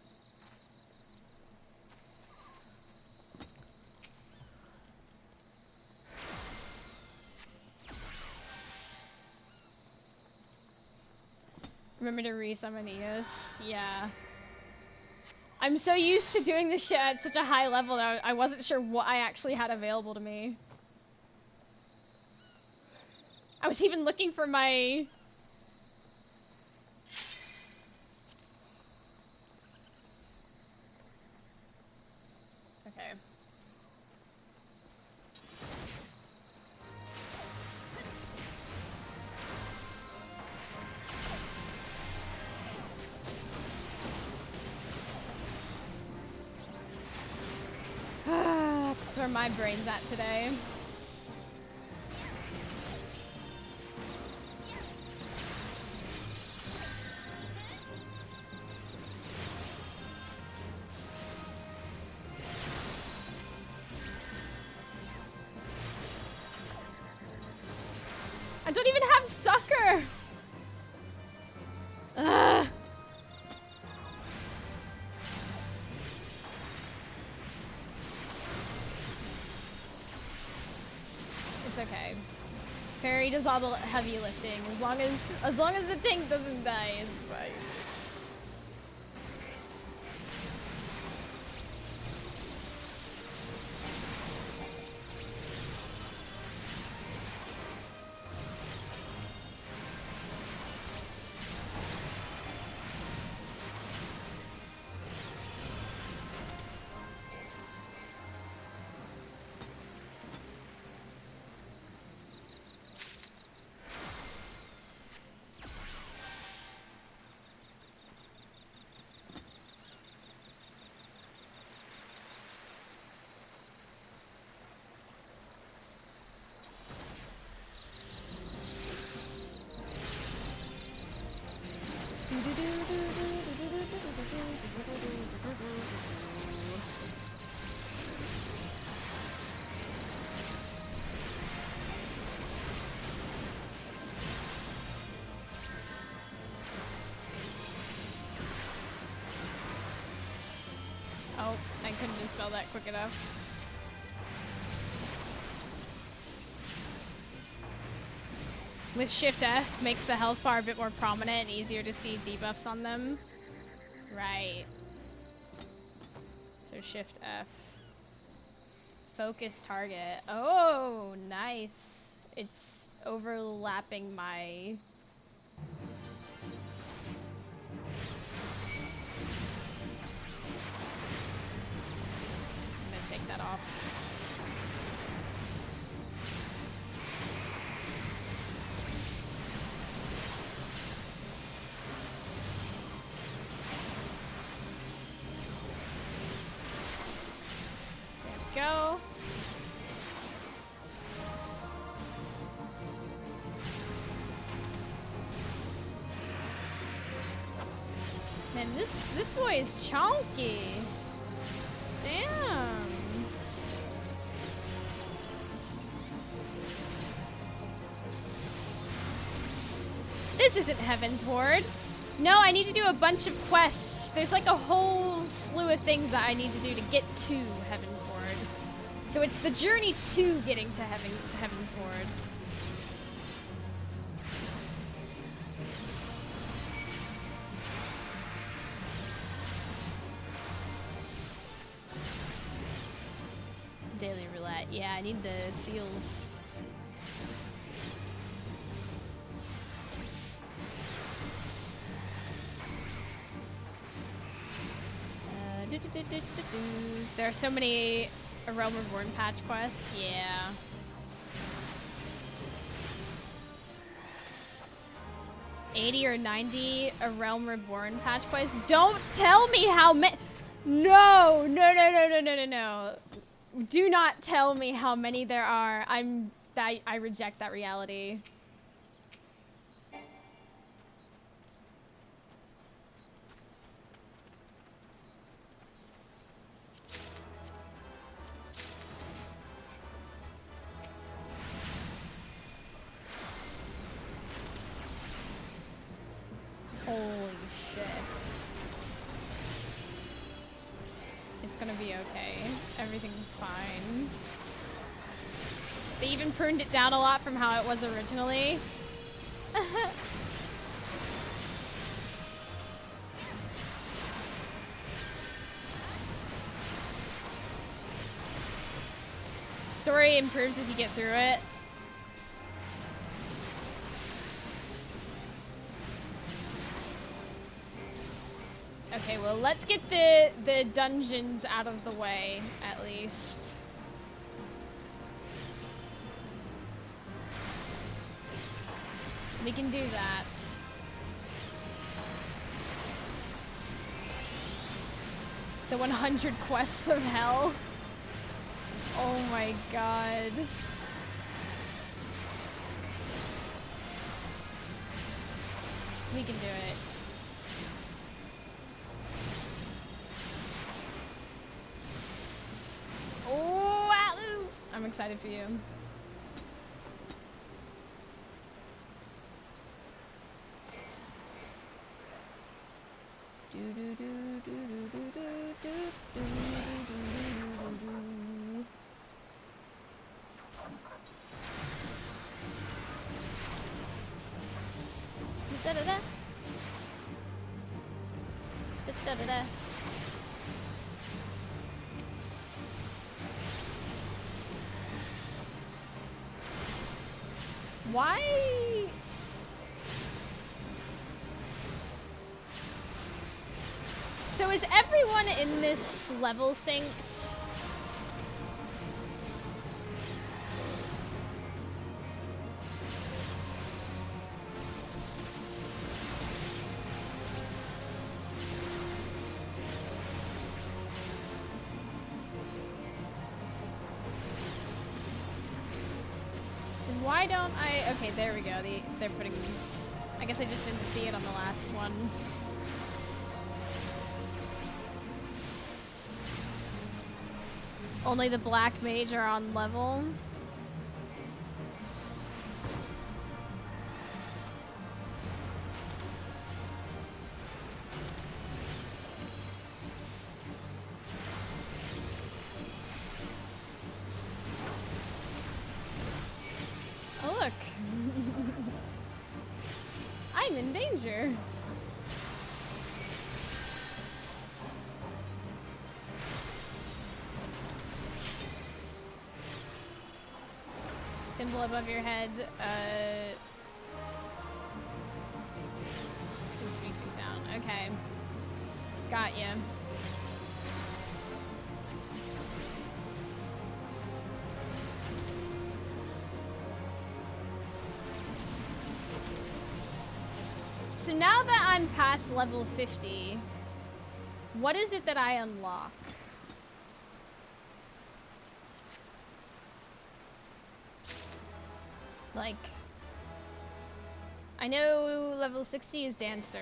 Remember to resummon Eos? Yeah. I'm so used to doing this shit at such a high level that I wasn't sure what I actually had available to me. I was even looking for my... Okay. That's where my brain's at today. I don't even have sucker! Ugh. It's okay. Fairy does all the heavy lifting. As long as the tank doesn't die, it's fine. Oh, I couldn't dispel that quick enough. With Shift F, makes the health bar a bit more prominent and easier to see debuffs on them. Right. So Shift F. Focus target. Oh, nice. It's overlapping my... I'm gonna take that off. Go. Man, this boy is chunky. Damn. This isn't Heaven's Ward. No, I need to do a bunch of quests. There's like a whole slew of things that I need to do to get to Heaven's Ward. So it's the journey to getting to Heaven's Ward. Daily roulette. Yeah, I need the seals. There are so many A Realm Reborn patch quests. Yeah. $80 or $90 A Realm Reborn patch quests. Don't tell me how many. No. Do not tell me how many there are. I reject that reality. Holy shit. It's gonna be okay. Everything's fine. They even pruned it down a lot from how it was originally. Story improves as you get through it. Okay, well, let's get the dungeons out of the way, at least. We can do that. The 100 quests of hell. Oh my god. We can do it. Oh, Atlas! I'm excited for you. Da-da-da. Da-da-da. Why? So is everyone in this level synced? Why don't I? Okay, there we go. They're putting. I guess I just didn't see it on the last one. Only the black mage are on level. Oh look. I'm in danger. symbol above your head. Who's facing down? Okay. Got ya. So now that I'm past level 50, what is it that I unlock? Like, I know level 60 is Dancer.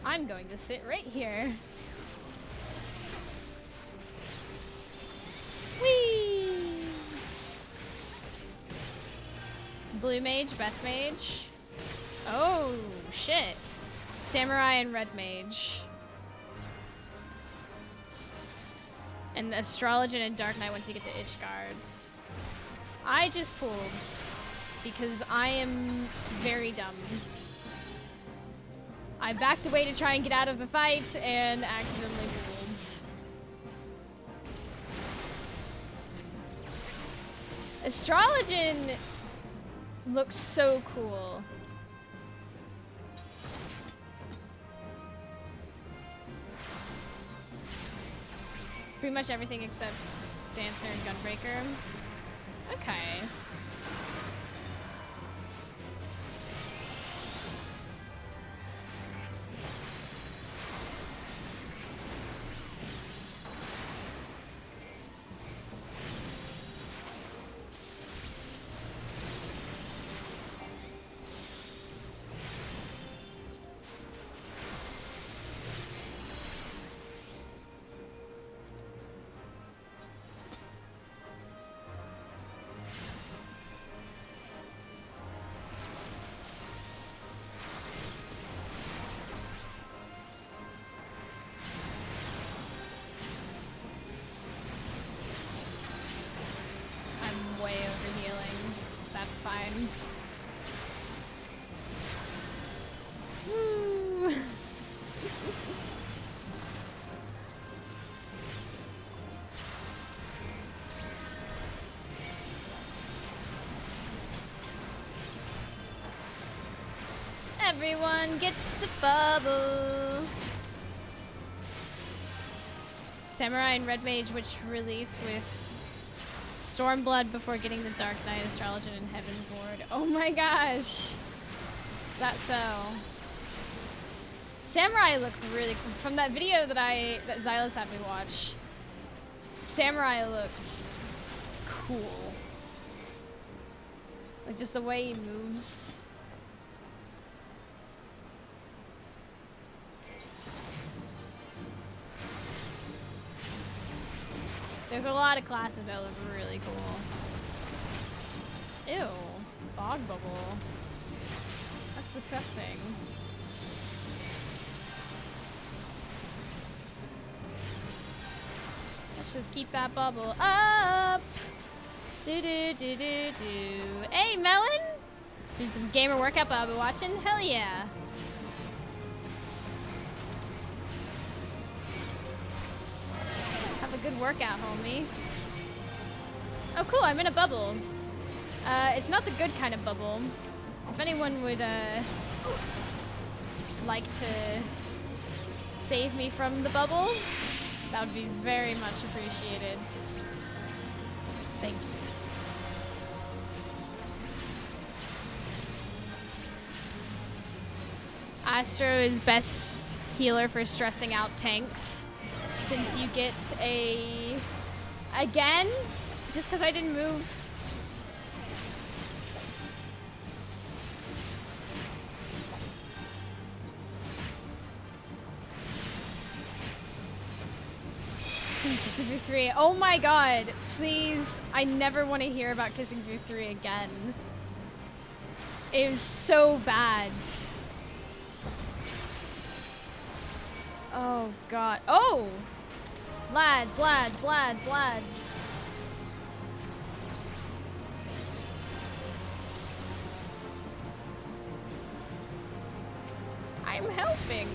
I'm going to sit right here. Whee! Blue mage, best mage. Oh, shit. Samurai and red mage. And astrologian and dark knight once you get to Ishgard. I just pulled because I am very dumb. I backed away to try and get out of the fight and accidentally pulled. Astrologian looks so cool. Pretty much everything except Dancer and Gunbreaker. Okay. Woo! Everyone gets a bubble. Samurai and Red Mage, which release with Stormblood before getting the Dark Knight, Astrologian, and Heaven's Ward. Oh my gosh! Is that so? Samurai looks really cool. From that video that Xylus had me watch, Samurai looks cool. Like just the way he moves. There's a lot of classes that look really cool. Ew, bog bubble. That's disgusting. Let's just keep that bubble up. Do do do do do. Hey, Melon! Doing some gamer workout I've been watching. Hell yeah. Have a good workout, homie. Oh, cool, I'm in a bubble. It's not the good kind of bubble. If anyone would, like to save me from the bubble, that would be very much appreciated. Thank you. Astro is best healer for stressing out tanks. Since you get a... Again? Is this because I didn't move? Kissing Booth 3. Oh my god. Please. I never want to hear about Kissing Booth 3 again. It was so bad. Oh god. Oh! Lads, lads, lads, lads. I'm helping.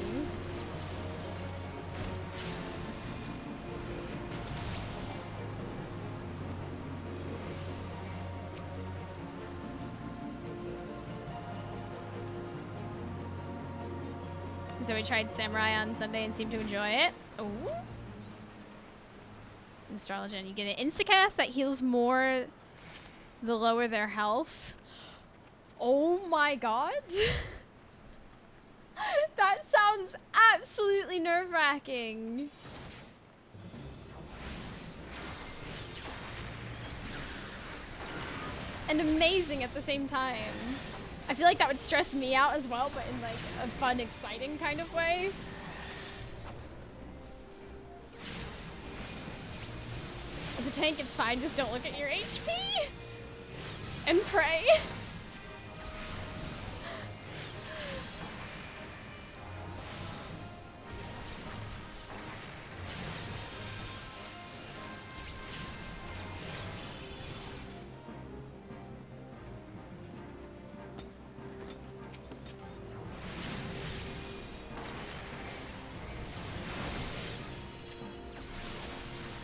So we tried Samurai on Sunday and seemed to enjoy it. Ooh. Astrology, you get an instacast that heals more the lower their health. Oh my god. That sounds absolutely nerve-wracking. And amazing at the same time. I feel like that would stress me out as well, but in like a fun, exciting kind of way. As a tank, it's fine, just don't look at your HP. And pray.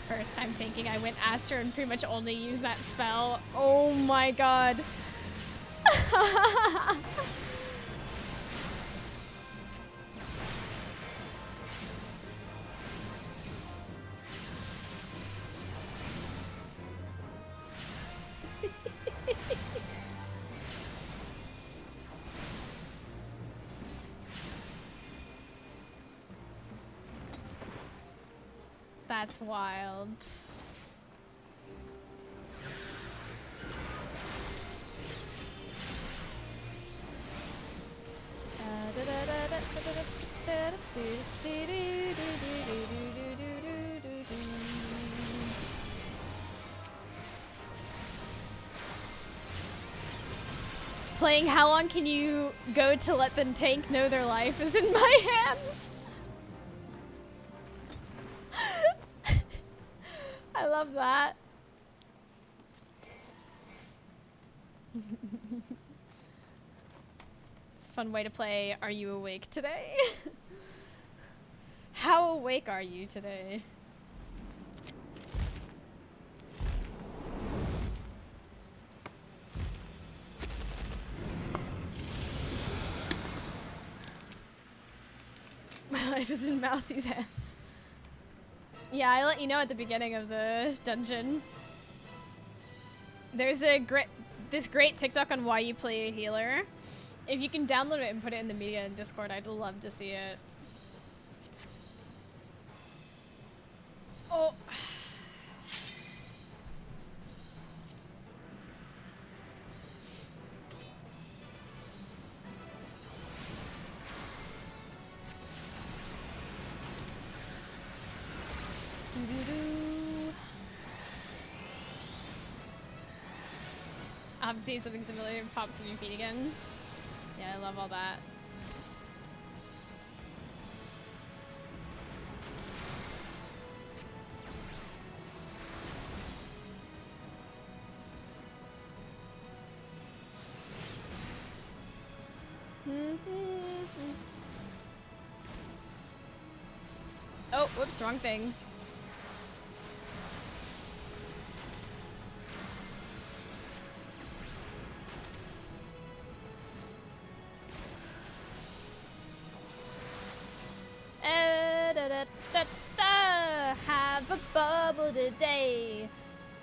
First time tanking, I went Astro and pretty much only used that spell. Oh my god. That's wild. Playing how long can you go to let the tank know their life is in my hands? I love that. It's a fun way to play Are You Awake Today? How awake are you today? My life is in Mousie's hands. Yeah, I let you know at the beginning of the dungeon. There's this great TikTok on why you play a healer. If you can download it and put it in the media in Discord, I'd love to see it. Oh. See if something similar pops in your feet again. Yeah, I love all that. Oh, whoops, wrong thing. Have a bubble today.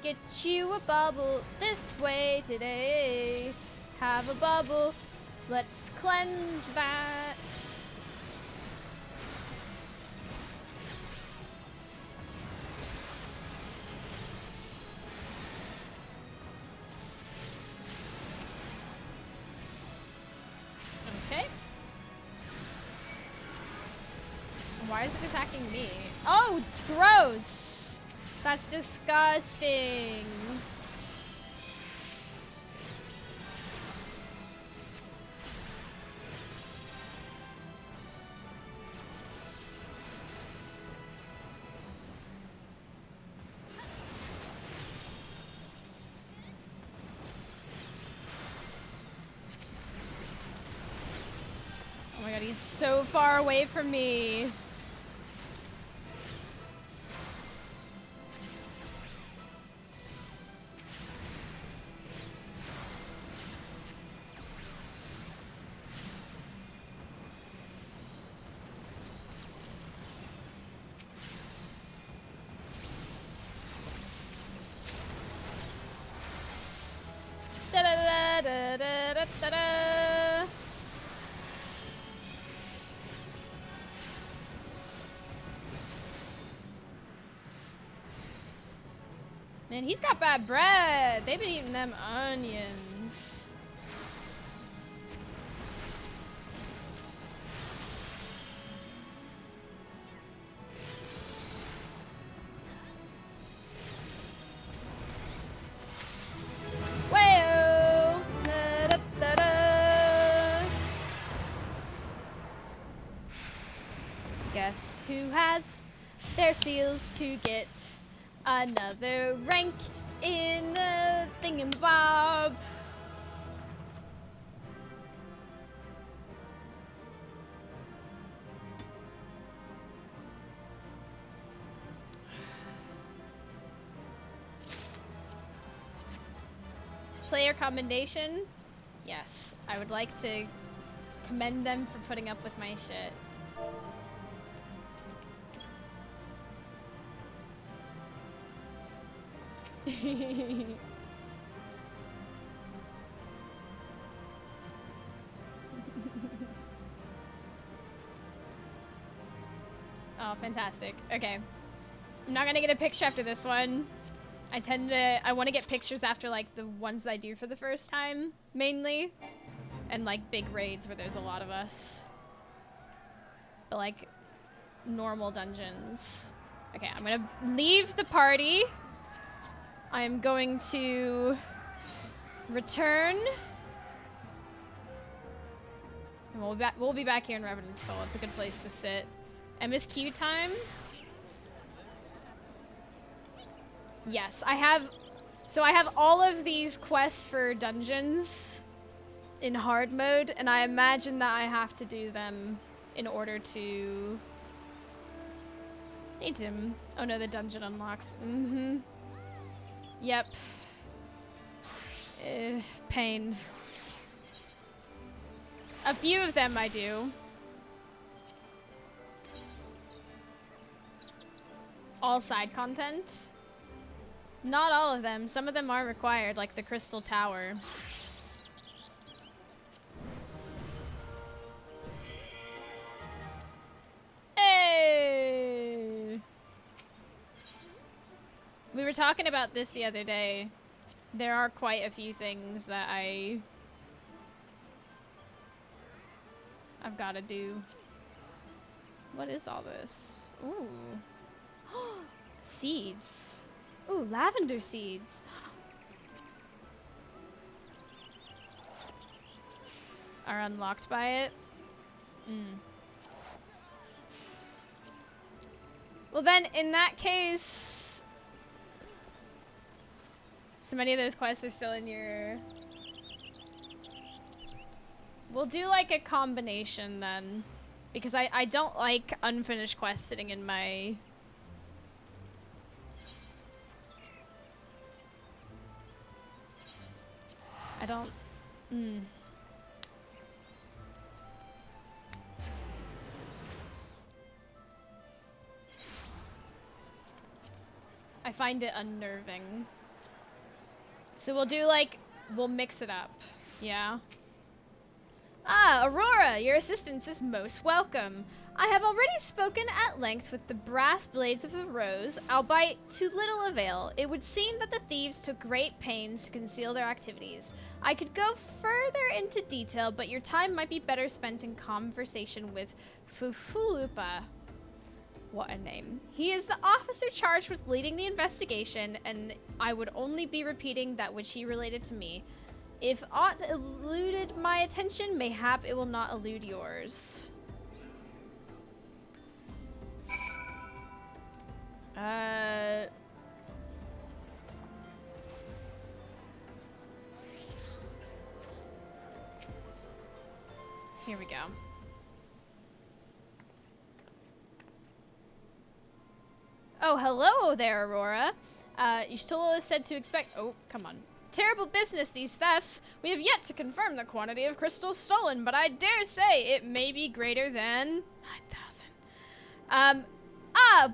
Get you a bubble this way today. Have a bubble. Let's cleanse that. Okay. Why is it attacking me? Oh, gross! That's disgusting. so far away from me. Da-da-da-da-da-da-da-da. Man, he's got bad bread. They've been eating them onions. Wayo! Da-da-da-da. Guess who has their seals to get another rank in the thingamabob? Player commendation? Yes, I would like to commend them for putting up with my shit. Oh, fantastic. Okay. I'm not gonna get a picture after this one. I want to get pictures after like the ones that I do for the first time, mainly. And like big raids where there's a lot of us. But like normal dungeons. Okay, I'm gonna leave the party. I'm going to return. And we'll be back here in Revenant's Soul. It's a good place to sit. MSQ time? Yes, I have all of these quests for dungeons in hard mode, and I imagine that I have to do them in order to need him. Oh no, the dungeon unlocks. Mm-hmm. Yep. Pain. A few of them I do. All side content? Not all of them. Some of them are required, like the Crystal Tower. Hey! We were talking about this the other day. There are quite a few things that I've got to do. What is all this? Ooh. Seeds. Ooh, lavender seeds. Are unlocked by it. Well then, in that case, so many of those quests are still in your... We'll do like a combination then, because I don't like unfinished quests sitting in my... I don't... I find it unnerving. So we'll do like, we'll mix it up. Yeah? Ah, Aurora, your assistance is most welcome. I have already spoken at length with the brass blades of the rose, albeit to little avail. It would seem that the thieves took great pains to conceal their activities. I could go further into detail, but your time might be better spent in conversation with Fufulupa. What a name. He is the officer charged with leading the investigation, and I would only be repeating that which he related to me. If aught eluded my attention, mayhap it will not elude yours. Here we go. Oh, hello there, Aurora. Y'shtola said to expect... Oh, come on. Terrible business, these thefts. We have yet to confirm the quantity of crystals stolen, but I dare say it may be greater than 9,000.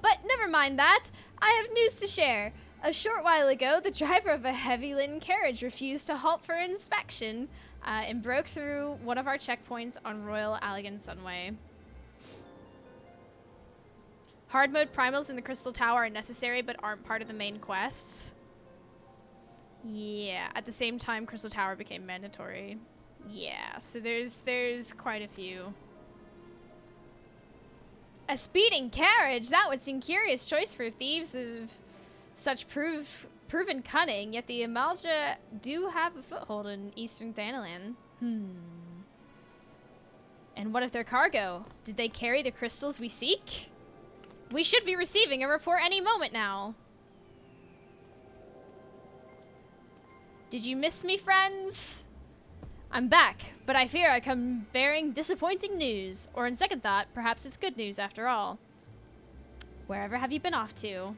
But never mind that. I have news to share. A short while ago, the driver of a heavy laden carriage refused to halt for inspection and broke through one of our checkpoints on Royal Allegan Sunway. Hard mode primals in the Crystal Tower are necessary but aren't part of the main quests. Yeah, at the same time, Crystal Tower became mandatory. Yeah, so there's quite a few. A speeding carriage? That would seem curious choice for thieves of such proven cunning, yet the Amalja do have a foothold in Eastern Thanalan. And what of their cargo? Did they carry the crystals we seek? We should be receiving a report any moment now. Did you miss me, friends? I'm back, but I fear I come bearing disappointing news. Or in second thought, perhaps it's good news after all. Wherever have you been off to?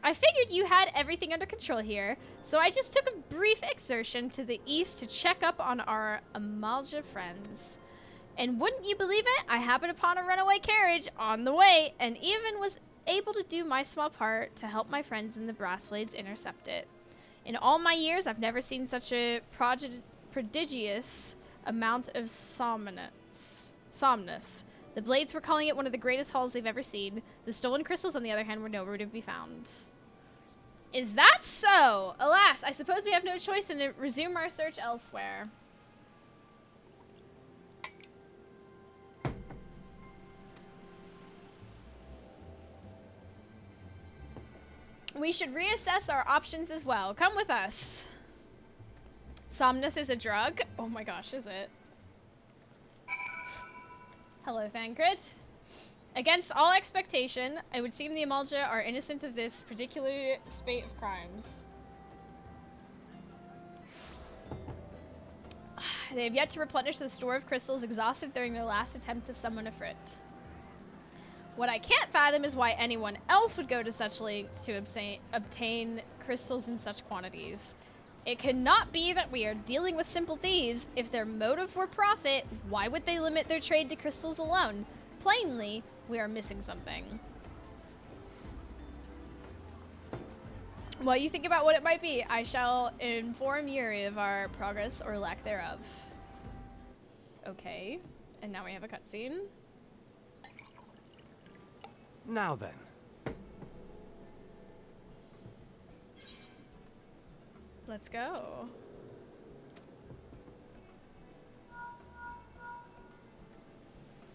I figured you had everything under control here, so I just took a brief excursion to the east to check up on our Amalja friends. And wouldn't you believe it? I happened upon a runaway carriage on the way, and even was able to do my small part to help my friends in the Brassblades intercept it. In all my years, I've never seen such a prodigious amount of somnus. The Blades were calling it one of the greatest hauls they've ever seen. The stolen crystals, on the other hand, were nowhere to be found. Is that so? Alas, I suppose we have no choice and to resume our search elsewhere. We should reassess our options as well. Come with us. Somnus is a drug? Oh my gosh, is it? Hello, Thancred. Against all expectation, it would seem the Amalja are innocent of this particular spate of crimes. They have yet to replenish the store of crystals exhausted during their last attempt to summon Ifrit. What I can't fathom is why anyone else would go to such length to obtain crystals in such quantities. It could not be that we are dealing with simple thieves. If their motive were profit, why would they limit their trade to crystals alone? Plainly, we are missing something. While you think about what it might be, I shall inform Yuri of our progress or lack thereof. Okay, and now we have a cutscene. Now then. Let's go.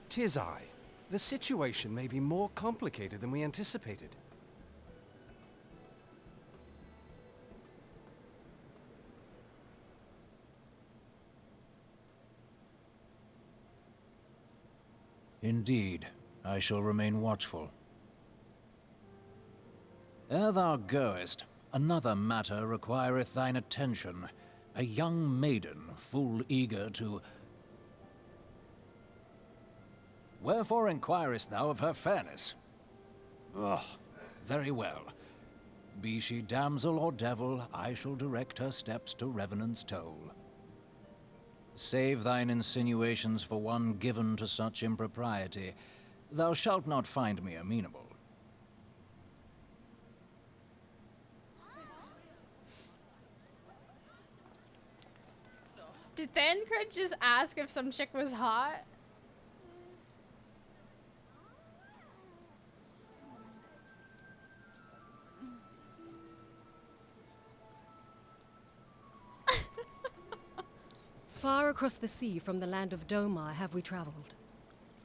Tis I. The situation may be more complicated than we anticipated. Indeed, I shall remain watchful. Ere thou goest, another matter requireth thine attention. A young maiden, full eager to... Wherefore inquirest thou of her fairness? Ugh, very well. Be she damsel or devil, I shall direct her steps to Revenant's Toll. Save thine insinuations for one given to such impropriety. Thou shalt not find me amenable. Did Thancred just ask if some chick was hot? Far across the sea from the land of Domar have we traveled.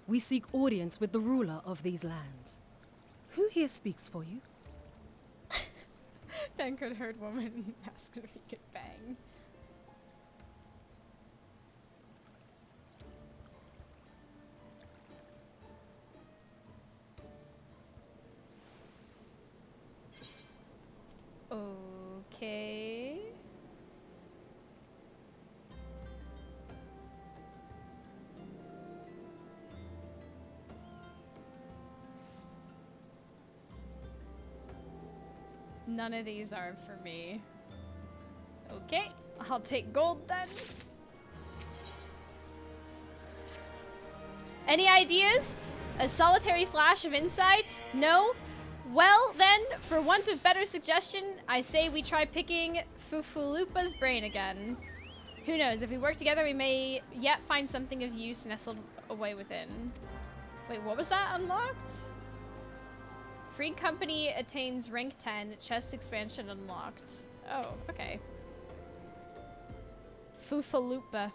We seek audience with the ruler of these lands. Who here speaks for you? Thancred heard woman asked if he could bang. Okay. None of these are for me. Okay, I'll take gold then. Any ideas? A solitary flash of insight? No? Well, then, for want of better suggestion, I say we try picking Fufulupa's brain again. Who knows, if we work together, we may yet find something of use nestled away within. Wait, what was that unlocked? Freed company attains rank 10, chest expansion unlocked. Oh, okay. Fufalupa.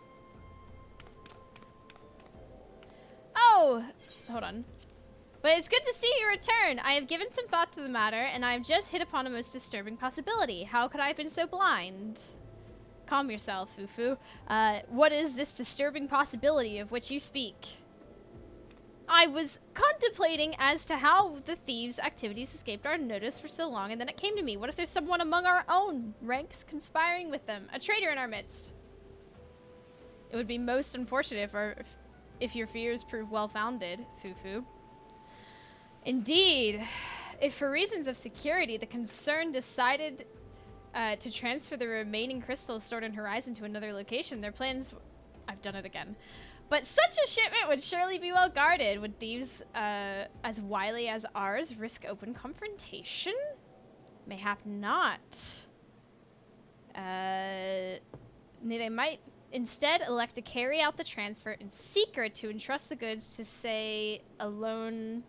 Oh! Hold on. But it's good to see you return. I have given some thought to the matter, and I have just hit upon a most disturbing possibility. How could I have been so blind? Calm yourself, Fufu. What is this disturbing possibility of which you speak? I was contemplating as to how the thieves' activities escaped our notice for so long, and then it came to me. What if there's someone among our own ranks conspiring with them? A traitor in our midst. It would be most unfortunate if your fears prove well-founded, Fufu. Indeed. If for reasons of security, the concern decided to transfer the remaining crystals stored in Horizon to another location, their plans... I've done it again. But such a shipment would surely be well guarded. Would thieves as wily as ours risk open confrontation? Mayhap not. They might instead elect to carry out the transfer in secret to entrust the goods to, say, a lone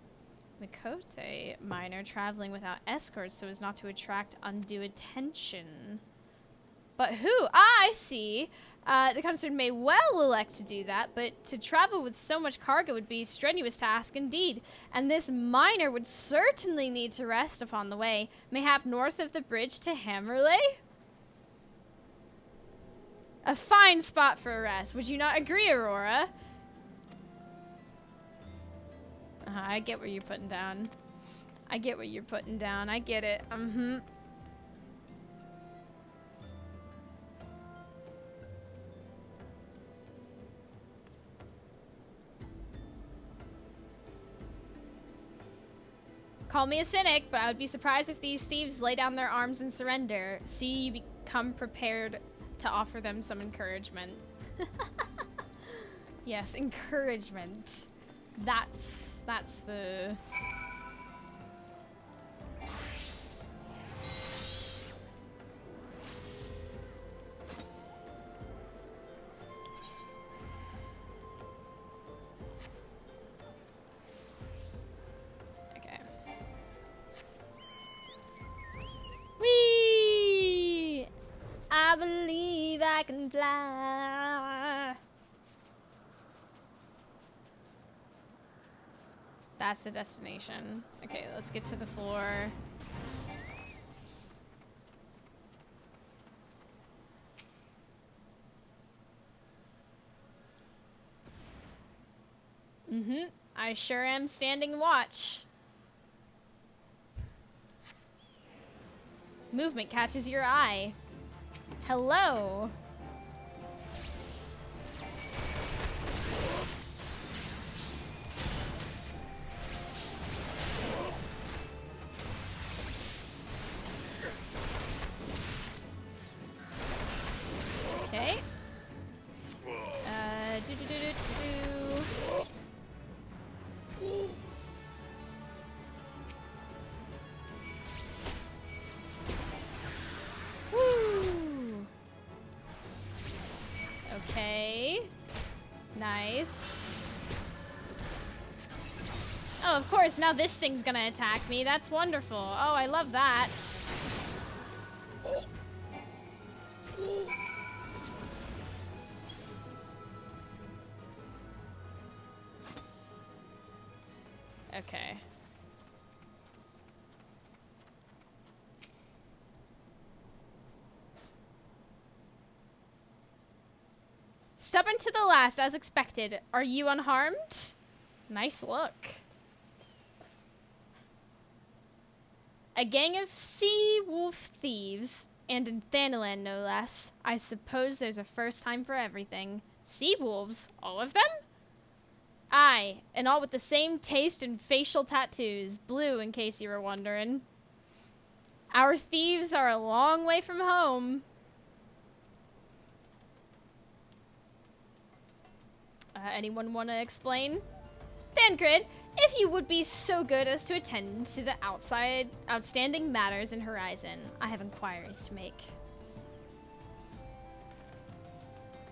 Mikote miner traveling without escorts so as not to attract undue attention. But who? I see. The concern may well elect to do that, but to travel with so much cargo would be a strenuous task indeed, and this miner would certainly need to rest upon the way, mayhap north of the bridge to Hammerley? A fine spot for a rest. Would you not agree, Aurora? I get what you're putting down. I get what you're putting down. I get it. Mm-hmm. Call me a cynic, but I would be surprised if these thieves lay down their arms and surrender. See, you become prepared to offer them some encouragement. Yes, encouragement. That's the... Okay. Whee! I believe I can fly. That's the destination. Okay, let's get to the floor. Mm-hmm. I sure am standing watch. Movement catches your eye. Hello. Okay. Woo! Okay. Nice. Oh, of course, now this thing's gonna attack me. That's wonderful. Oh, I love that. Okay. Stubborn to the last, as expected. Are you unharmed? Nice look. A gang of sea wolf thieves, and in Thanalan no less. I suppose there's a first time for everything. Sea wolves? All of them? Aye, and all with the same taste and facial tattoos. Blue, in case you were wondering. Our thieves are a long way from home. Anyone want to explain? Thancred, if you would be so good as to attend to the outstanding matters in Horizon, I have inquiries to make.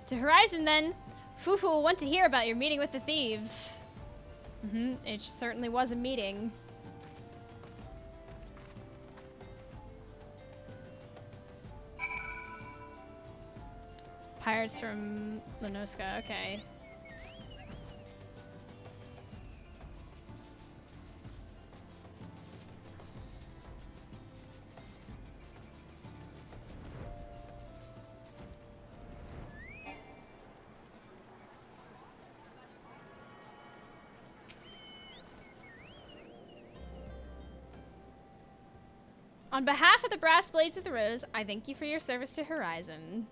To Horizon, then. Fufu will want to hear about your meeting with the thieves. It certainly was a meeting. Pirates from Lenoska, okay. On behalf of the Brass Blades of the Rose, I thank you for your service to Horizon.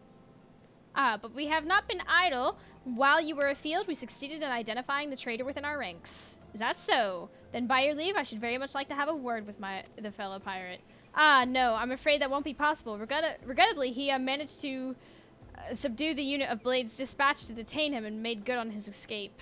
But we have not been idle. While you were afield, we succeeded in identifying the traitor within our ranks. Is that so? Then by your leave, I should very much like to have a word with the fellow pirate. No, I'm afraid that won't be possible. Regrettably, he managed to subdue the unit of blades dispatched to detain him and made good on his escape.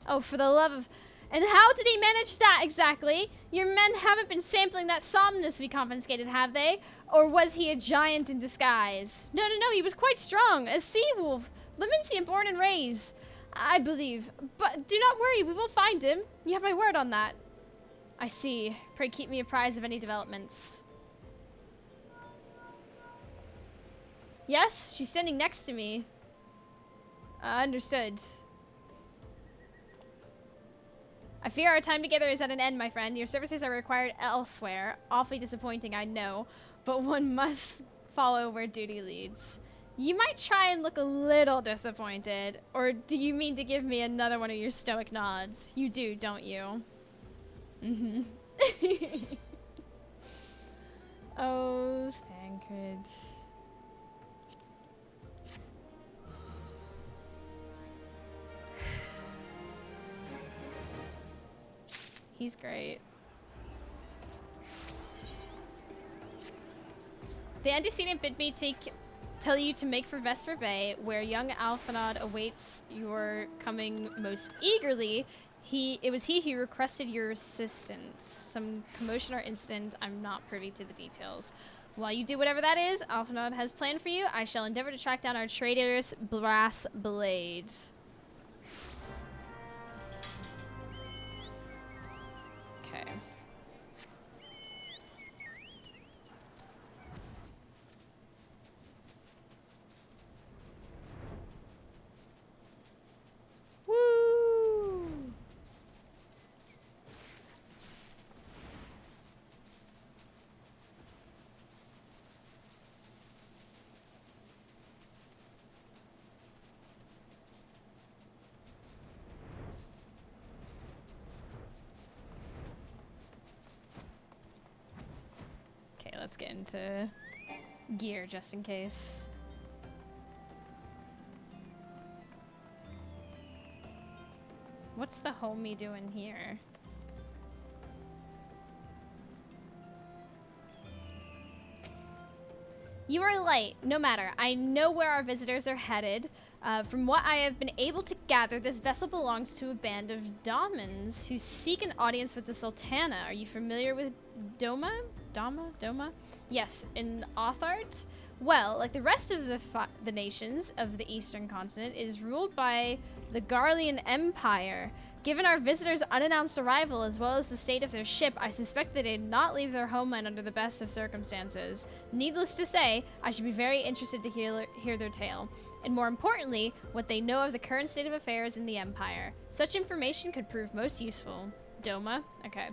Oh, for the love of... And how did he manage that exactly? Your men haven't been sampling that somnus we confiscated, have they? Or was he a giant in disguise? No, he was quite strong. A sea wolf. Leviathan born and raised, I believe. But do not worry, we will find him. You have my word on that. I see. Pray keep me apprised of any developments. Yes, she's standing next to me. Understood. I fear our time together is at an end, my friend. Your services are required elsewhere. Awfully disappointing, I know. But one must follow where duty leads. You might try and look a little disappointed. Or do you mean to give me another one of your stoic nods? You do, don't you? Oh, Thancred. He's great. The antecedent bid me tell you to make for Vesper Bay, where young Alphinaud awaits your coming most eagerly. It was he who requested your assistance. Some commotion or incident, I'm not privy to the details. While you do whatever that is, Alphinaud has planned for you. I shall endeavor to track down our traitorous brass blade. Okay. Woo! Okay, let's get into gear just in case. What's the homie doing here? You are light. No matter. I know where our visitors are headed. From what I have been able to gather, this vessel belongs to a band of Domans who seek an audience with the Sultana. Are you familiar with Doma? Doma? Yes, in Authart? Well, like the rest of the nations of the Eastern continent, it is ruled by the Garlean Empire. Given our visitors' unannounced arrival as well as the state of their ship, I suspect that they did not leave their homeland under the best of circumstances. Needless to say, I should be very interested to hear their tale, and more importantly, what they know of the current state of affairs in the Empire. Such information could prove most useful. Doma? Okay.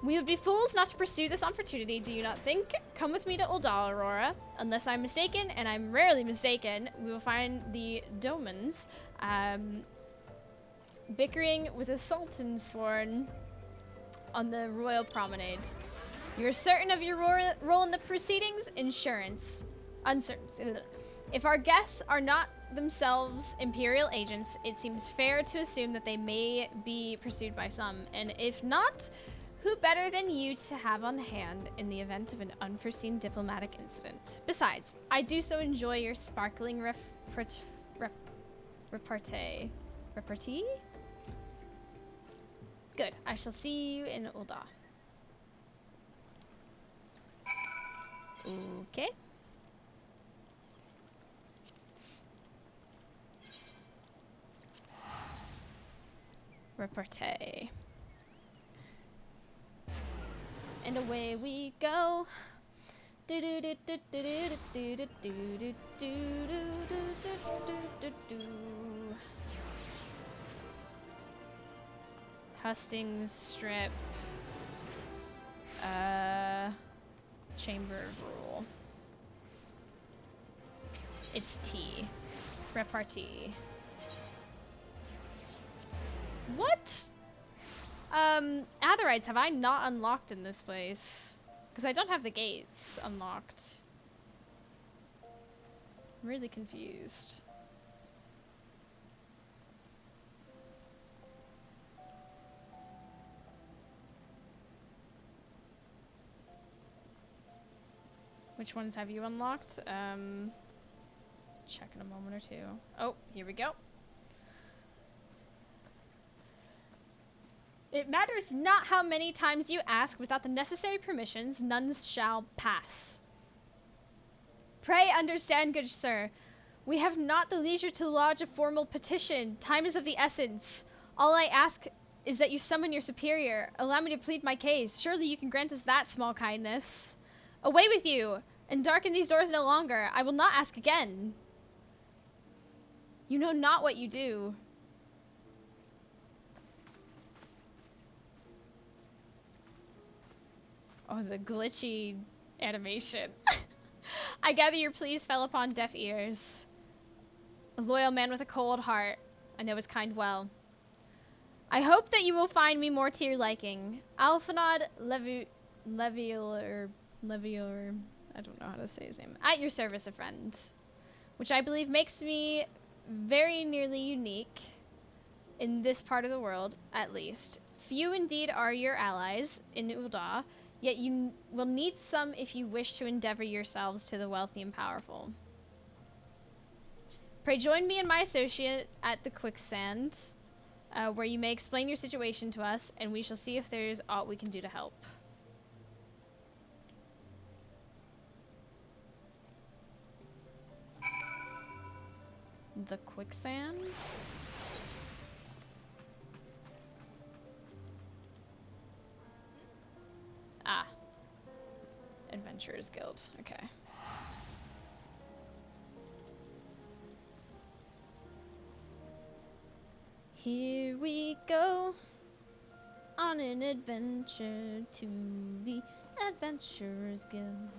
We would be fools not to pursue this opportunity, do you not think? Come with me to Uldal, Aurora. Unless I'm mistaken, and I'm rarely mistaken, we will find the Domans, bickering with a sultan sworn on the royal promenade. You're certain of your role in the proceedings? Insurance. Uncertain. If our guests are not themselves Imperial agents, it seems fair to assume that they may be pursued by some. And if not, Who better than you to have on hand in the event of an unforeseen diplomatic incident? Besides, I do so enjoy your sparkling repartee. Repartee? Good. I shall see you in Ul'dah. Okay. Repartee. And away we go. Hustings strip. Chamber of Rule. It's T. Repartee. What? Atherites have I not unlocked in this place? Because I don't have the gates unlocked. I'm really confused. Which ones have you unlocked? Check in a moment or two. Oh, here we go. It matters not how many times you ask. Without the necessary permissions, none shall pass. Pray understand, good sir. We have not the leisure to lodge a formal petition. Time is of the essence. All I ask is that you summon your superior. Allow me to plead my case. Surely you can grant us that small kindness. Away with you, and darken these doors no longer. I will not ask again. You know not what you do. Oh, the glitchy animation. I gather your pleas fell upon deaf ears. A loyal man with a cold heart. I know his kind well. I hope that you will find me more to your liking. Alphanod Levior, I don't know how to say his name. At your service, a friend. Which I believe makes me very nearly unique in this part of the world, at least. Few indeed are your allies in Ul'dah, yet you will need some if you wish to endeavor yourselves to the wealthy and powerful. Pray join me and my associate at the quicksand, where you may explain your situation to us, and we shall see if there is aught we can do to help. The quicksand? Ah. Adventurers Guild. Okay. Here we go on an adventure to the Adventurers Guild.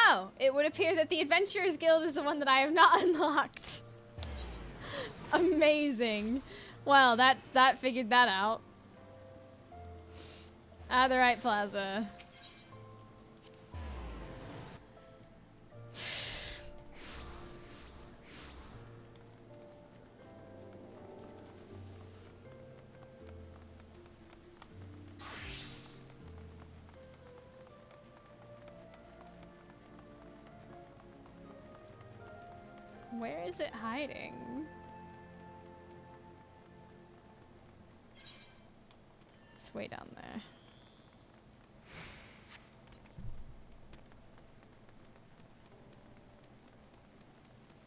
Oh, it would appear that the Adventurers Guild is the one that I have not unlocked. Amazing. Well, that figured that out. Ah, the right plaza. Where is it hiding? It's way down there.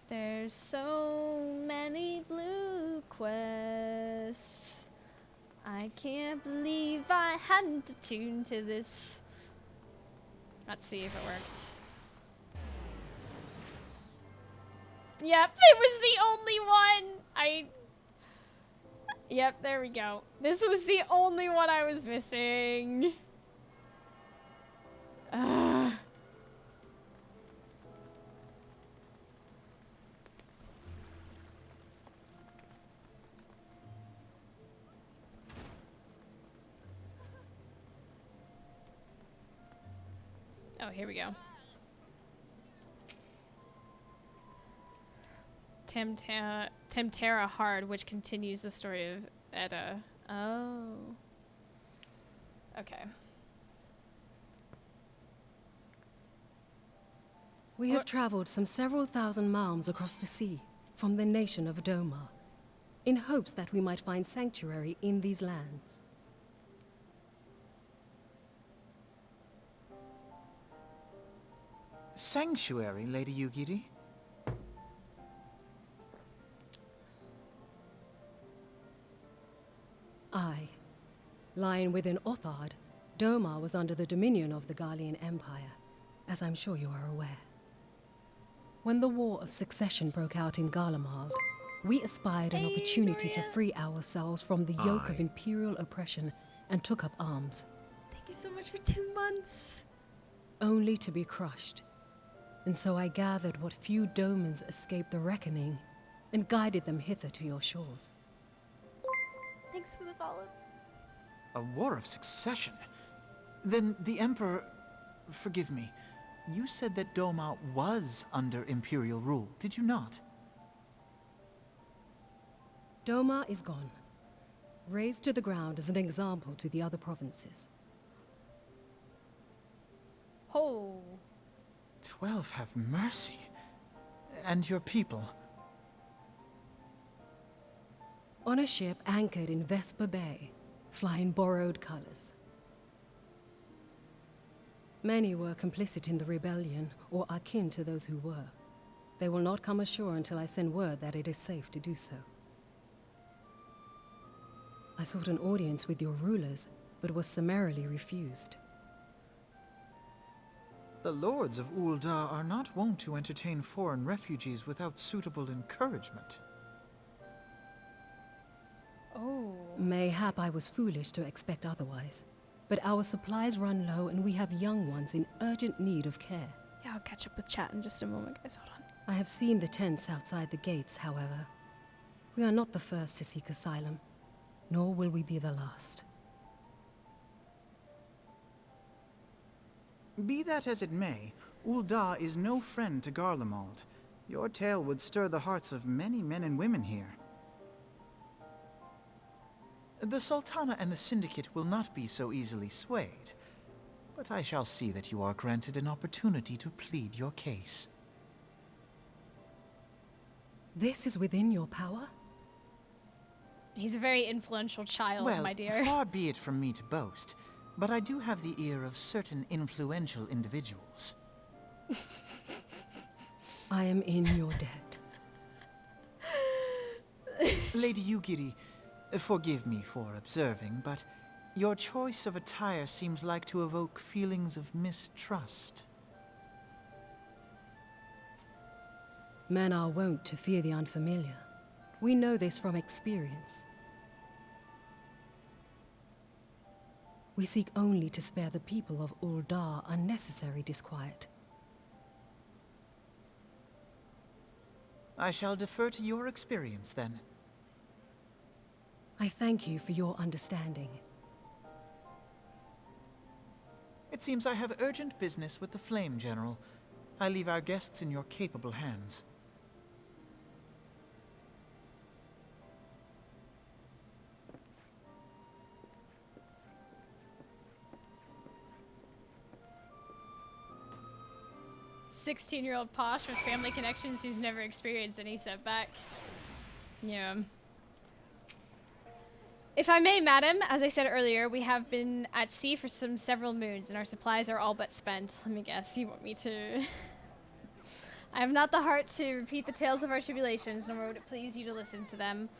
There's so many blue quests. I can't believe I hadn't attuned to this. Let's see if it worked. Yep, it was the only one. Yep, there we go. This was the only one I was missing. Ugh. Oh, here we go. Temtera Hard, which continues the story of Edda. Oh. Okay. We have traveled some several thousand miles across the sea from the nation of Doma, in hopes that we might find sanctuary in these lands. Sanctuary, Lady Yugiri? Aye. Lying within Othard, Doma was under the dominion of the Garlean Empire, as I'm sure you are aware. When the War of Succession broke out in Garlemald, we aspired an opportunity to free ourselves from the yoke of imperial oppression and took up arms. Thank you so much for 2 months. Only to be crushed. And so I gathered what few Domans escaped the reckoning and guided them hither to your shores. Thanks for the follow. A war of succession? Then the Emperor... Forgive me. You said that Doma was under Imperial rule, did you not? Doma is gone. Razed to the ground as an example to the other provinces. Oh. 12 have mercy. And your people? On a ship anchored in Vesper Bay, flying borrowed colors. Many were complicit in the rebellion, or akin to those who were. They will not come ashore until I send word that it is safe to do so. I sought an audience with your rulers, but was summarily refused. The lords of Ul'dah are not wont to entertain foreign refugees without suitable encouragement. Oh. Mayhap I was foolish to expect otherwise, but our supplies run low and we have young ones in urgent need of care. Yeah, I'll catch up with chat in just a moment, guys. Hold on. I have seen the tents outside the gates, however. We are not the first to seek asylum, nor will we be the last. Be that as it may, Ul'dah is no friend to Garlemald. Your tale would stir the hearts of many men and women here. The Sultana and the Syndicate will not be so easily swayed, but I shall see that you are granted an opportunity to plead your case. This is within your power? He's a very influential child, Well, my dear. far be it from me to boast, but I do have the ear of certain influential individuals. I am in your debt. Lady Yugiri, forgive me for observing, but your choice of attire seems like to evoke feelings of mistrust. Men are wont to fear the unfamiliar. We know this from experience. We seek only to spare the people of Ul'dah unnecessary disquiet. I shall defer to your experience, then. I thank you for your understanding. It seems I have urgent business with the Flame General. I leave our guests in your capable hands. "16-year-old posh with family connections who's never experienced any setback." Yeah. If I may, madam, as I said earlier, we have been at sea for several moons, and our supplies are all but spent. Let me guess, you want me to... I have not the heart to repeat the tales of our tribulations, nor would it please you to listen to them.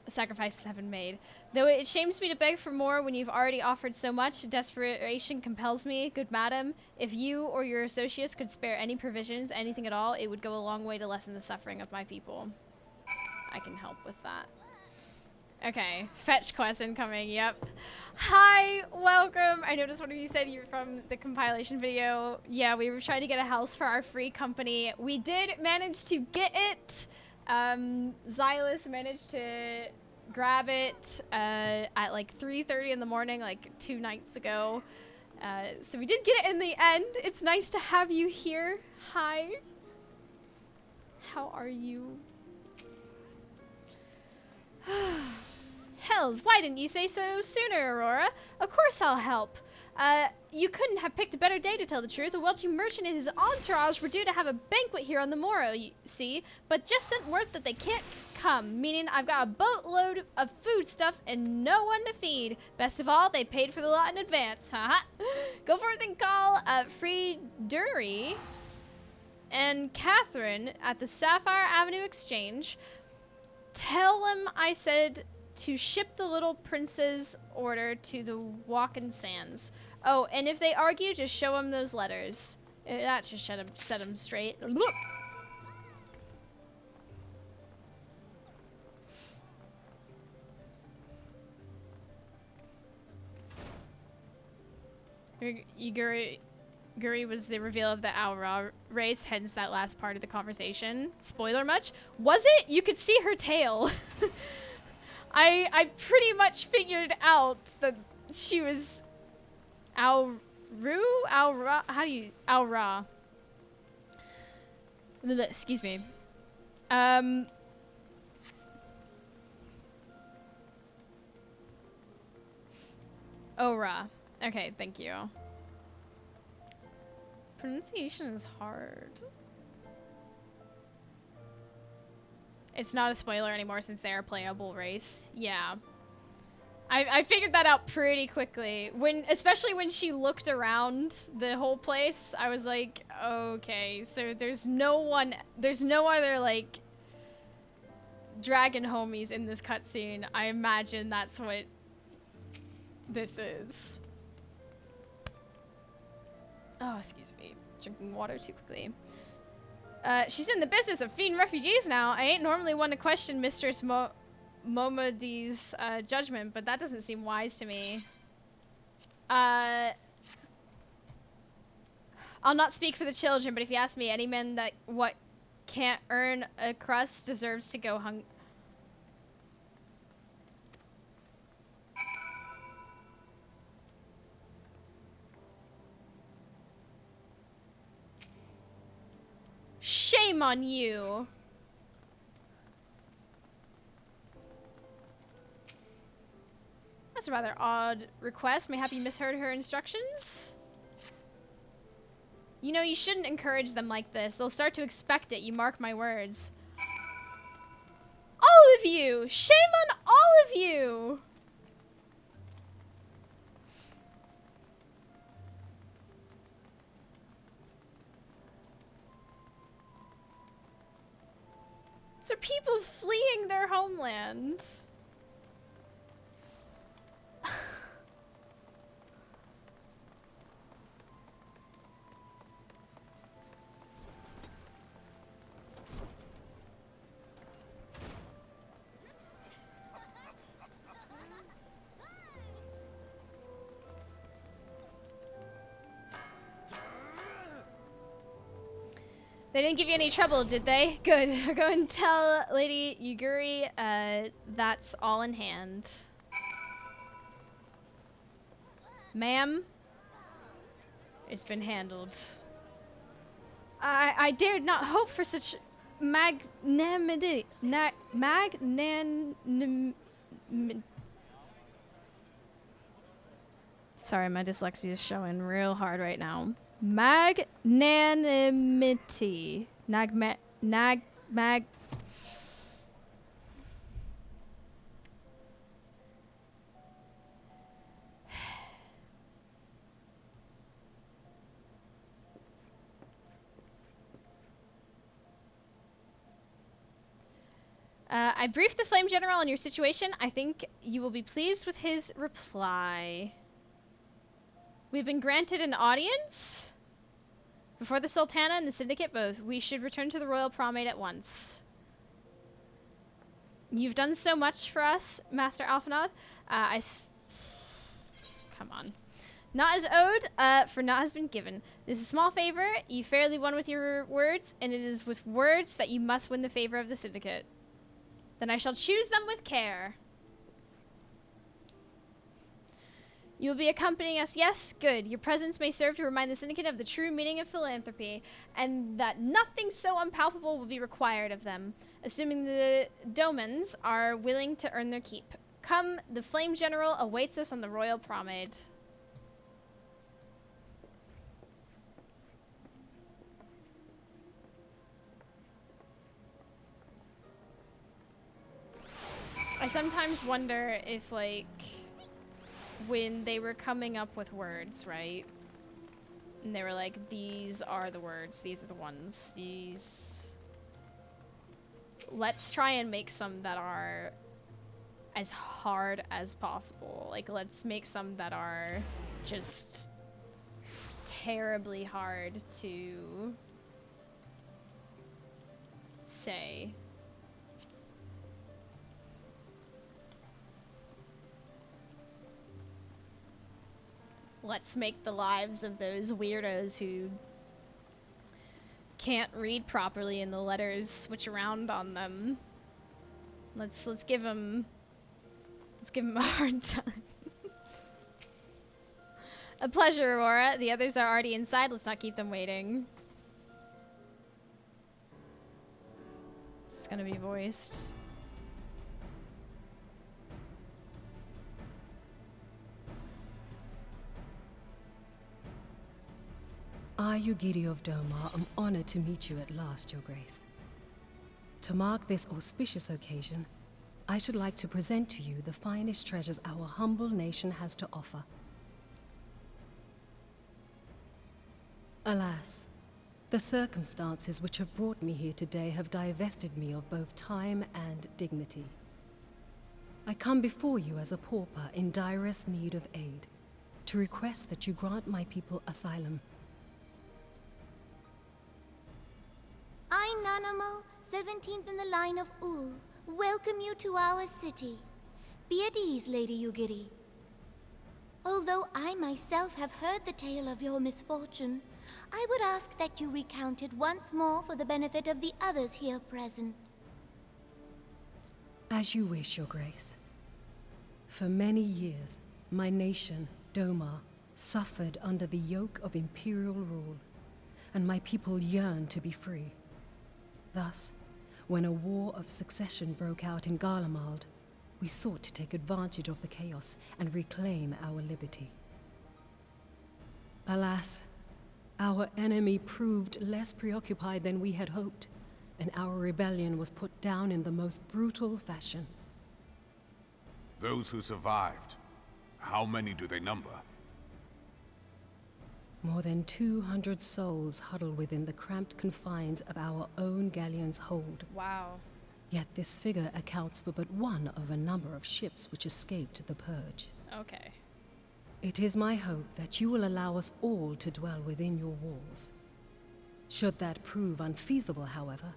Sacrifices have been made. Though it shames me to beg for more when you've already offered so much, desperation compels me. Good madam, if you or your associates could spare any provisions, anything at all, it would go a long way to lessen the suffering of my people. I can help with that. Okay, fetch quest incoming, yep. Hi, welcome. I noticed one of you said you were from the compilation video. Yeah, we were trying to get a house for our free company. We did manage to get it. Xylus managed to grab it at like 3:30 in the morning, like 2 nights ago. So we did get it in the end. It's nice to have you here. Hi. How are you? Hells, why didn't you say so sooner, Aurora? Of course I'll help. You couldn't have picked a better day to tell the truth. The wealthy merchant and his entourage were due to have a banquet here on the morrow, you see, but just sent word that they can't come, meaning I've got a boatload of foodstuffs and no one to feed. Best of all, they paid for the lot in advance. Haha. Go forth and call Frieduri and Catherine at the Sapphire Avenue Exchange. Tell them I said to ship the little prince's order to the Walkin' Sands. Oh, and if they argue, just show them those letters. That should set them straight. Guri was the reveal of the ARR race, hence that last part of the conversation. Spoiler much? Was it? You could see her tail. I pretty much figured out that she was Alra? How do you... Alra. Excuse me. Ora. Okay, thank you. Pronunciation is hard. It's not a spoiler anymore since they are a playable race. Yeah. I figured that out pretty quickly. Especially when she looked around the whole place, I was like, okay, so there's no other, like, dragon homies in this cutscene. I imagine that's what this is. Oh, excuse me. Drinking water too quickly. She's in the business of feeding refugees now. I ain't normally one to question Mistress Momodi's judgment, but that doesn't seem wise to me. I'll not speak for the children, but if you ask me, any man that can't earn a crust deserves to go hungry. Shame on you! That's a rather odd request. Mayhap you misheard her instructions? You know, you shouldn't encourage them like this. They'll start to expect it, you mark my words. All of you! Shame on all of you! So people fleeing their homeland. They didn't give you any trouble, did they? Good. Go and tell Lady Yuguri that's all in hand. Ma'am, it's been handled. I dared not hope for such magnanimity. Sorry, my dyslexia is showing real hard right now. Magnanimity. I briefed the Flame General on your situation. I think you will be pleased with his reply. We've been granted an audience before the Sultana and the Syndicate both. We should return to the Royal Promenade at once. You've done so much for us, Master Alphinaud. Come on. Not as owed, for not has been given. This is a small favor. You fairly won with your words, and it is with words that you must win the favor of the Syndicate. Then I shall choose them with care. You will be accompanying us, yes? Good. Your presence may serve to remind the Syndicate of the true meaning of philanthropy, and that nothing so unpalpable will be required of them, assuming the Domans are willing to earn their keep. Come, the Flame General awaits us on the Royal Promenade. I sometimes wonder if, like, when they were coming up with words, right? And they were like, these are the words, these are the ones, these... Let's try and make some that are as hard as possible. Like, let's make some that are just terribly hard to say. Let's make the lives of those weirdos who can't read properly and the letters switch around on them. Let's give them a hard time. A pleasure, Aurora. The others are already inside. Let's not keep them waiting. This is gonna be voiced. I, Yugiri of Domar, am honored to meet you at last, Your Grace. To mark this auspicious occasion, I should like to present to you the finest treasures our humble nation has to offer. Alas, the circumstances which have brought me here today have divested me of both time and dignity. I come before you as a pauper in direst need of aid, to request that you grant my people asylum. I, Nanamo, 17th in the line of Ul, welcome you to our city. Be at ease, Lady Yugiri. Although I myself have heard the tale of your misfortune, I would ask that you recount it once more for the benefit of the others here present. As you wish, Your Grace. For many years, my nation, Domar, suffered under the yoke of imperial rule, and my people yearned to be free. Thus, when a war of succession broke out in Garlemald, we sought to take advantage of the chaos and reclaim our liberty. Alas, our enemy proved less preoccupied than we had hoped, and our rebellion was put down in the most brutal fashion. Those who survived, how many do they number? More than 200 souls huddle within the cramped confines of our own galleon's hold. Wow. Yet this figure accounts for but one of a number of ships which escaped the Purge. Okay. It is my hope that you will allow us all to dwell within your walls. Should that prove unfeasible, however,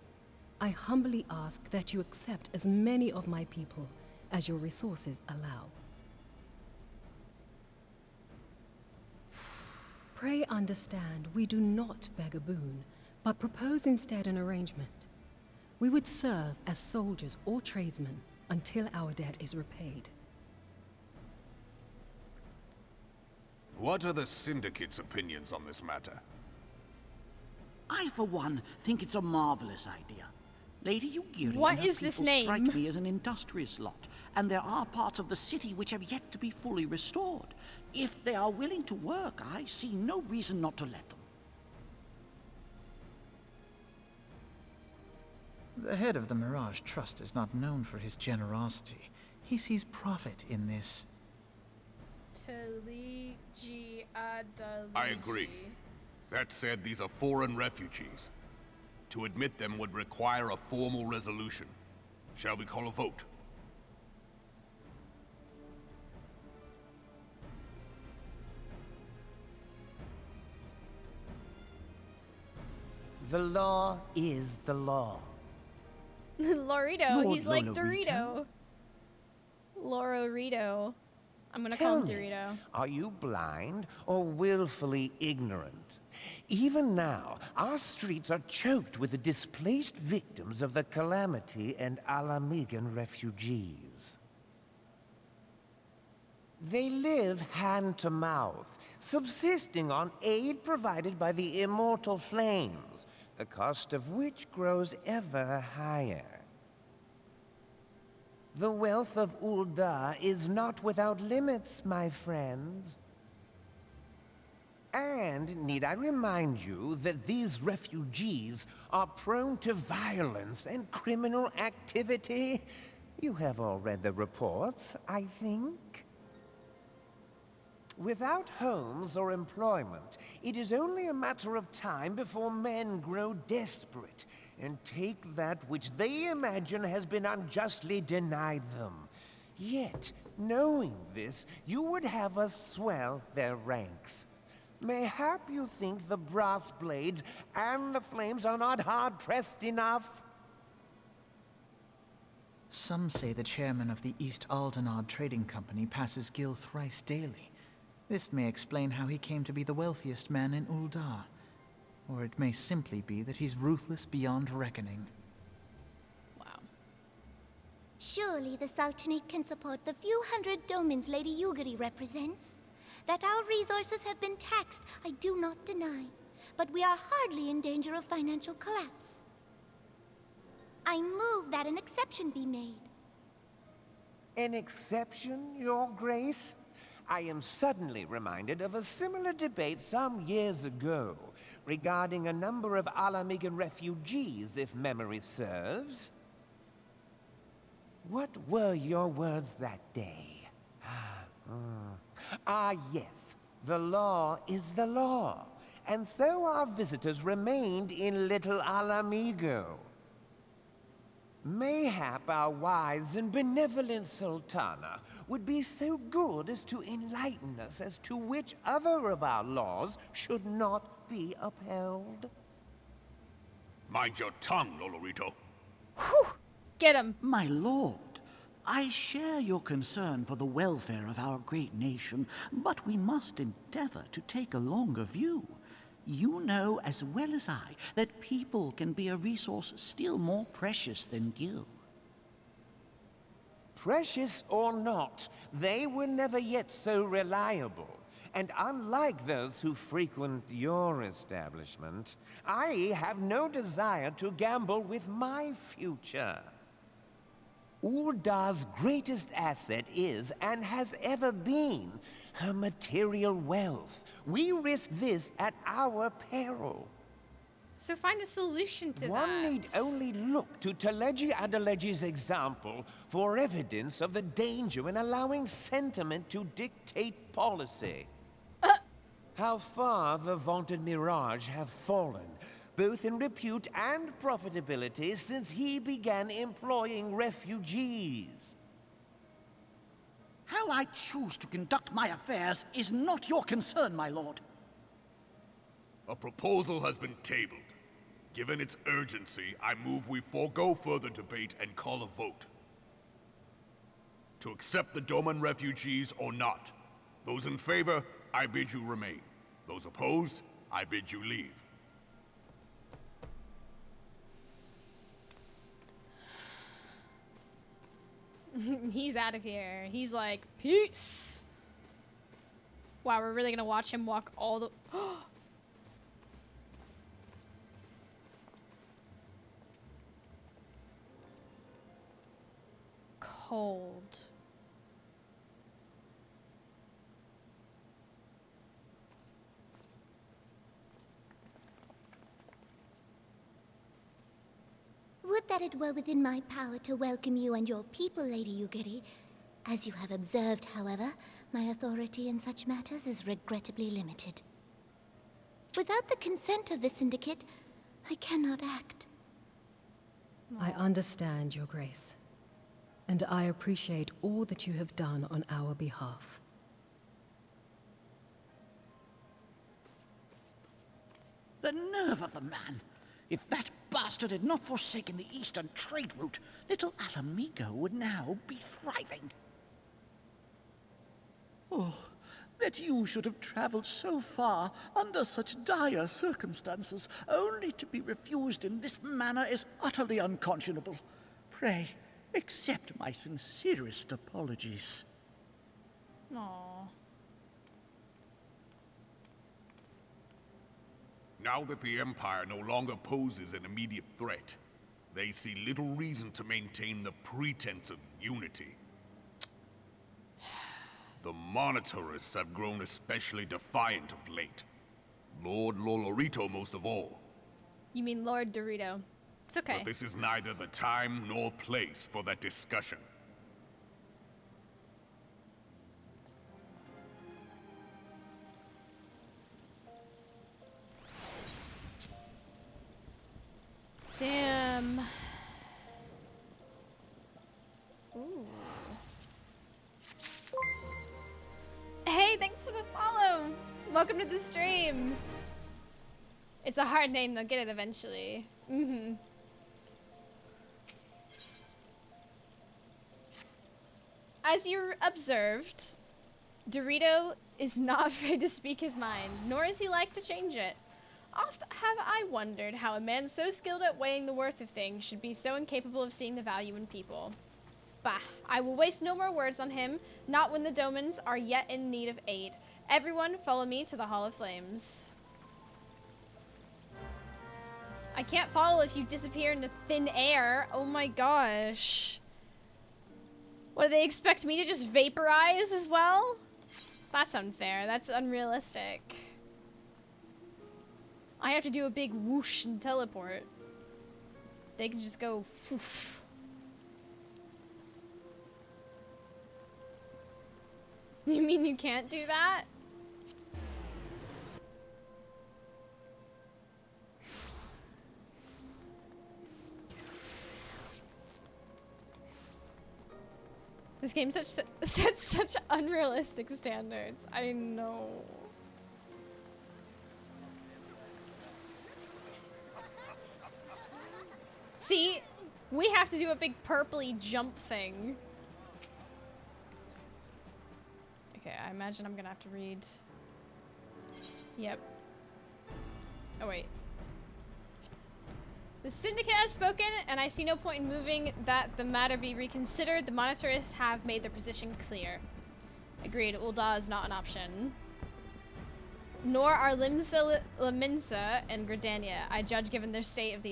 I humbly ask that you accept as many of my people as your resources allow. Pray understand, we do not beg a boon, but propose instead an arrangement. We would serve as soldiers or tradesmen until our debt is repaid. What are the Syndicate's opinions on this matter? I, for one, think it's a marvelous idea. Lady Yugiri What and her is this people name? strike me as an industrious lot, and there are parts of the city which have yet to be fully restored. If they are willing to work, I see no reason not to let them. The head of the Mirage Trust is not known for his generosity. He sees profit in this. I agree. That said, these are foreign refugees. To admit them would require a formal resolution. Shall we call a vote? The law is the law. Lorito, Lord he's like Lolorito? Dorito. Lororito. I'm gonna Tell call him me, Dorito. are you blind or willfully ignorant? Even now, our streets are choked with the displaced victims of the Calamity and Alamigan refugees. They live hand to mouth, subsisting on aid provided by the immortal flames, the cost of which grows ever higher. The wealth of Ul'dah is not without limits, my friends. And need I remind you that these refugees are prone to violence and criminal activity? You have all read the reports, I think. Without homes or employment, it is only a matter of time before men grow desperate and take that which they imagine has been unjustly denied them. Yet, knowing this, you would have us swell their ranks. Mayhap you think the brass blades and the flames are not hard-pressed enough? Some say the chairman of the East Aldenard Trading Company passes Gil thrice daily. This may explain how he came to be the wealthiest man in Ul'dah. Or it may simply be that he's ruthless beyond reckoning. Wow. Surely the Sultanate can support the few hundred domins Lady Yugiri represents. That our resources have been taxed, I do not deny. But we are hardly in danger of financial collapse. I move that an exception be made. An exception, Your Grace? I am suddenly reminded of a similar debate some years ago regarding a number of Alamigan refugees, if memory serves. What were your words that day? Ah, yes. The law is the law. And so our visitors remained in Little Alamigo. Mayhap our wise and benevolent Sultana would be so good as to enlighten us as to which other of our laws should not be upheld. Mind your tongue, Lolorito. Whew! Get him. My lord, I share your concern for the welfare of our great nation, but we must endeavor to take a longer view. You know as well as I that people can be a resource still more precious than Gil. Precious or not, they were never yet so reliable. And unlike those who frequent your establishment, I have no desire to gamble with my future. Ul'dah's greatest asset is, and has ever been, her material wealth. We risk this at our peril. So find a solution to that. One need only look to Teleji Adeleji's example for evidence of the danger in allowing sentiment to dictate policy. How far the vaunted Mirage have fallen, both in repute and profitability, since he began employing refugees. How I choose to conduct my affairs is not your concern, my lord. A proposal has been tabled. Given its urgency, I move we forego further debate and call a vote. To accept the Doman refugees or not. Those in favor, I bid you remain. Those opposed, I bid you leave. He's out of here. He's like, peace. Wow, we're really gonna watch him walk all the... Cold. Would that it were within my power to welcome you and your people, Lady Yugiri. As you have observed, however, my authority in such matters is regrettably limited. Without the consent of the Syndicate, I cannot act. I understand, Your Grace. And I appreciate all that you have done on our behalf. The nerve of the man! If that bastard had not forsaken the eastern trade route, Little Alamigo would now be thriving. Oh, that you should have traveled so far under such dire circumstances, only to be refused in this manner is utterly unconscionable. Pray, accept my sincerest apologies. Aww. Now that the Empire no longer poses an immediate threat, they see little reason to maintain the pretense of unity. The Monitorists have grown especially defiant of late. Lord Lolorito most of all. You mean Lord Dorito. It's okay. But this is neither the time nor place for that discussion. Damn. Ooh. Hey, thanks for the follow. Welcome to the stream. It's a hard name, they'll get it eventually. Mm-hmm. As you observed, Dorito is not afraid to speak his mind, nor is he like to change it. Oft have I wondered how a man so skilled at weighing the worth of things should be so incapable of seeing the value in people. Bah, I will waste no more words on him, not when the Domans are yet in need of aid. Everyone, follow me to the Hall of Flames. I can't follow if you disappear into thin air. Oh my gosh. What, do they expect me to just vaporize as well? That's unfair. That's unrealistic. I have to do a big whoosh and teleport. They can just go poof. You mean you can't do that? This game sets such unrealistic standards. I know. See, we have to do a big purpley jump thing. Okay, I imagine I'm gonna have to read. Yep. Oh wait. The Syndicate has spoken, and I see no point in moving that the matter be reconsidered. The Monitorists have made their position clear. Agreed, Ul'dah is not an option. Nor are Limsa, Laminsa, and Gridania, I judge given their state of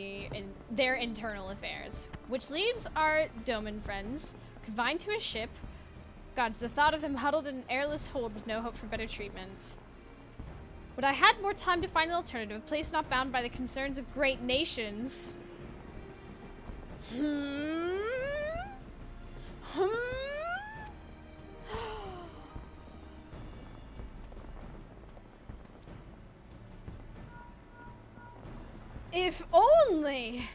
their internal affairs. Which leaves our Doman friends, confined to a ship. Gods, the thought of them huddled in an airless hold with no hope for better treatment. Would I had more time to find an alternative, a place not bound by the concerns of great nations. If only!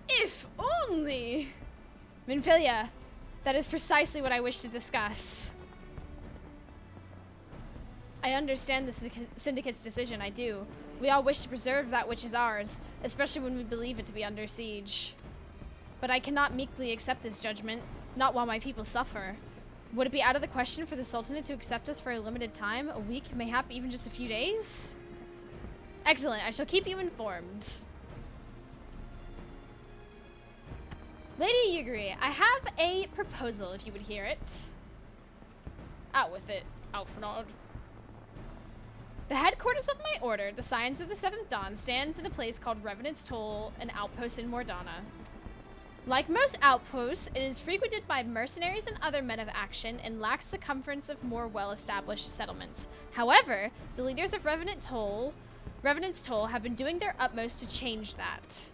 If only! Minfilia, that is precisely what I wish to discuss. I understand the Syndicate's decision, I do. We all wish to preserve that which is ours, especially when we believe it to be under siege. But I cannot meekly accept this judgment, not while my people suffer. Would it be out of the question for the Sultanate to accept us for a limited time, a week, mayhap even just a few days? Excellent, I shall keep you informed. Lady Yugiri, I have a proposal if you would hear it. Out with it, Alphinaud. The headquarters of my order, the Scions of the Seventh Dawn, stands in a place called Revenant's Toll, an outpost in Mordana. Like most outposts, it is frequented by mercenaries and other men of action and lacks the comforts of more well-established settlements. However, the leaders of Revenant's Toll have been doing their utmost to change that.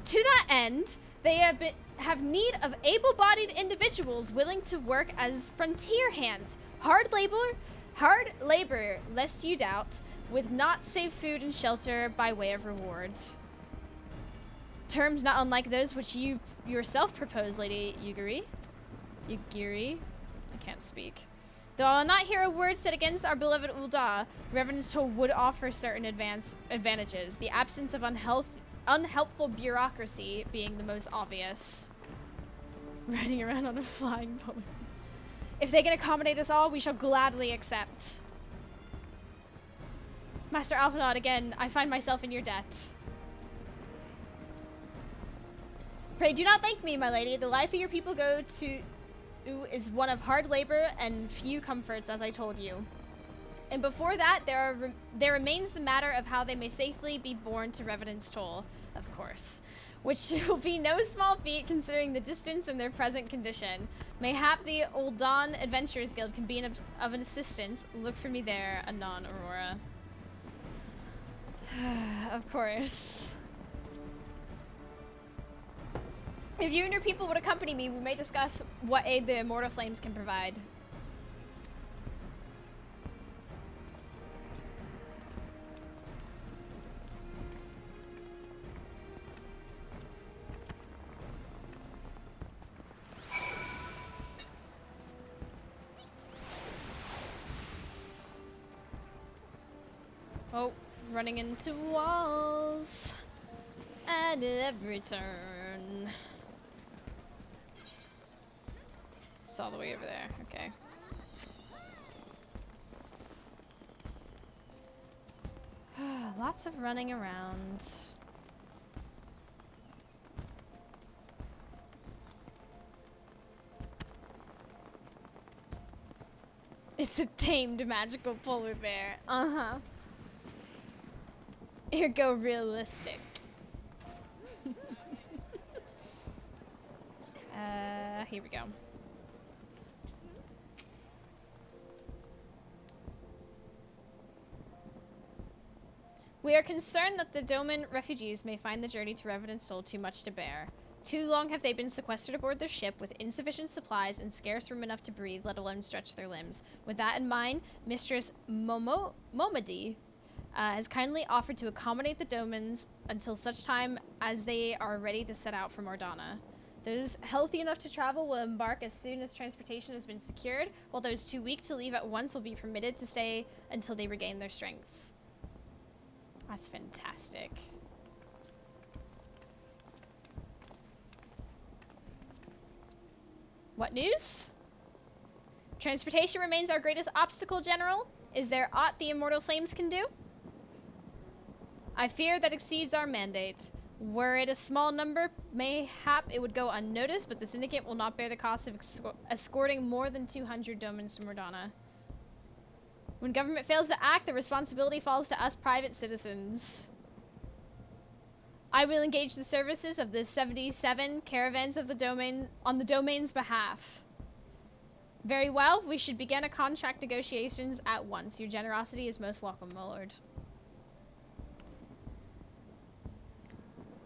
To that end, they have need of able-bodied individuals willing to work as frontier hands, hard labor, lest you doubt, with naught save food and shelter by way of reward. Terms not unlike those which you yourself propose, Lady Yugiri. I can't speak. Though I will not hear a word said against our beloved Ul'dah, Revenant's Toll would offer certain advantages, the absence of unhelpful bureaucracy being the most obvious. Riding around on a flying balloon. If they can accommodate us all, we shall gladly accept. Master Alphinaud, again, I find myself in your debt. Pray do not thank me, my lady. The life of your people go is one of hard labor and few comforts, as I told you. And before that, there remains the matter of how they may safely be borne to Revenant's Toll, of course, which will be no small feat considering the distance and their present condition. Mayhap the Uldan Adventurers Guild can be of an assistance. Look for me there, anon, Aurora. Of course. If you and your people would accompany me, we may discuss what aid the Immortal Flames can provide. Oh, running into walls at every turn. It's all the way over there, okay. Lots of running around. It's a tamed magical polar bear. Uh-huh. Here go realistic. Here we go. We are concerned that the Doman refugees may find the journey to Revenant's Toll too much to bear. Too long have they been sequestered aboard their ship with insufficient supplies and scarce room enough to breathe, let alone stretch their limbs. With that in mind, Mistress Momadi has kindly offered to accommodate the Domans until such time as they are ready to set out from Ordana. Those healthy enough to travel will embark as soon as transportation has been secured, while those too weak to leave at once will be permitted to stay until they regain their strength. That's fantastic. What news? Transportation remains our greatest obstacle, General. Is there aught the Immortal Flames can do? I fear that exceeds our mandate. Were it a small number, mayhap it would go unnoticed, but the Syndicate will not bear the cost of escorting more than 200 Domans to Mordana. When government fails to act, the responsibility falls to us private citizens. I will engage the services of the 77 caravans of the domain on the domain's behalf. Very well, we should begin a contract negotiations at once. Your generosity is most welcome, my lord.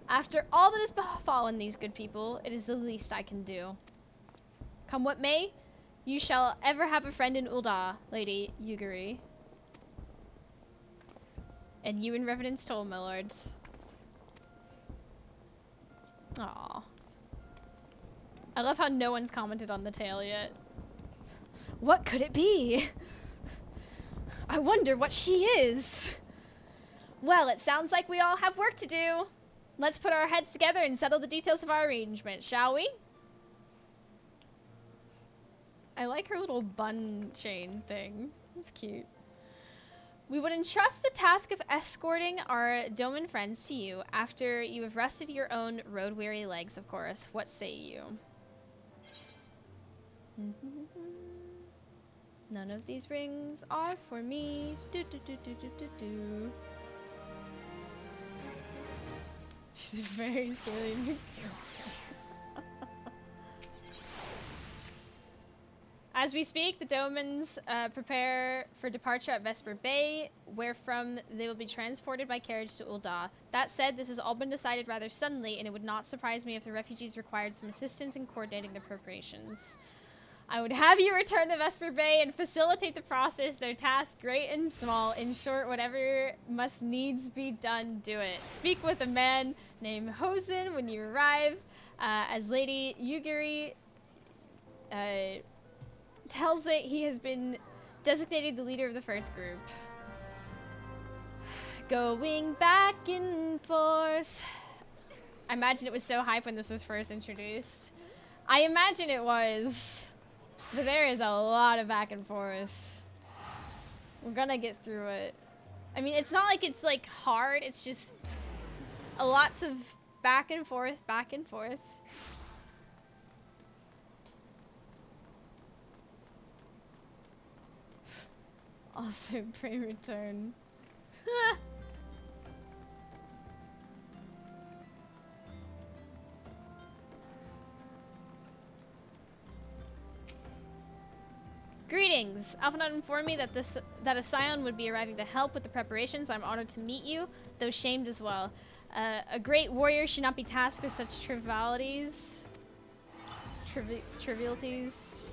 After all that has befallen these good people, it is the least I can do. Come what may, you shall ever have a friend in Ulda, Lady Yugiri. And you in Revenant's Toll, my lords. Aww. I love how no one's commented on the tale yet. What could it be? I wonder what she is. Well, it sounds like we all have work to do. Let's put our heads together and settle the details of our arrangement, shall we? I like her little bun chain thing. It's cute. We would entrust the task of escorting our Doman friends to you after you have rested your own road-weary legs, of course. What say you? None of these rings are for me. Do. She's very scaly. As we speak, the Domans prepare for departure at Vesper Bay, wherefrom they will be transported by carriage to Ulda. That said, this has all been decided rather suddenly, and it would not surprise me if the refugees required some assistance in coordinating their preparations. I would have you return to Vesper Bay and facilitate the process, their tasks great and small. In short, whatever must needs be done, do it. Speak with a man named Hosen when you arrive, as Lady Yugiri tells it he has been designated the leader of the first group. Going back and forth. I imagine it was so hype when this was first introduced. I imagine it was. But there is a lot of back and forth. We're gonna get through it. I mean, it's not like it's like hard, it's just lots of back and forth, back and forth. Also, pray return. Greetings. Alphanot informed me that a scion would be arriving to help with the preparations. I'm honored to meet you, though shamed as well. A great warrior should not be tasked with such trivialities. Trivialities.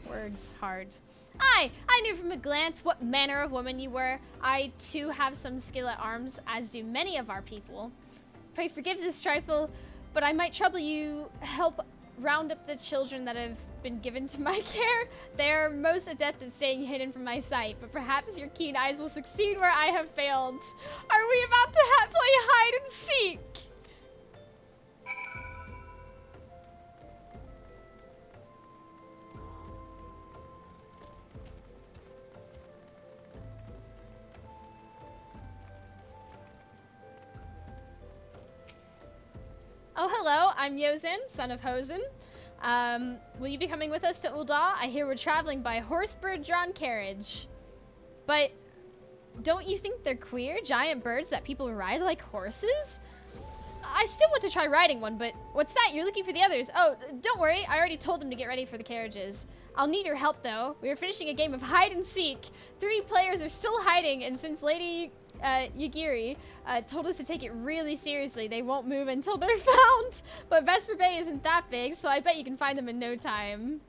Words hard. I knew from a glance what manner of woman you were. I, too, have some skill at arms, as do many of our people. Pray forgive this trifle, but I might trouble you help round up the children that have been given to my care. They are most adept at staying hidden from my sight, but perhaps your keen eyes will succeed where I have failed. Are we about to play hide and seek? Oh, hello, I'm Yozen, son of Hosen. Will you be coming with us to Ul'dah? I hear we're traveling by horse-bird-drawn carriage. But don't you think they're queer, giant birds that people ride like horses? I still want to try riding one, but what's that? You're looking for the others. Oh, don't worry, I already told them to get ready for the carriages. I'll need your help, though. We are finishing a game of hide and seek. 3 players are still hiding, and since Lady Yugiri told us to take it really seriously, they won't move until they're found. But Vesper Bay isn't that big, so I bet you can find them in no time.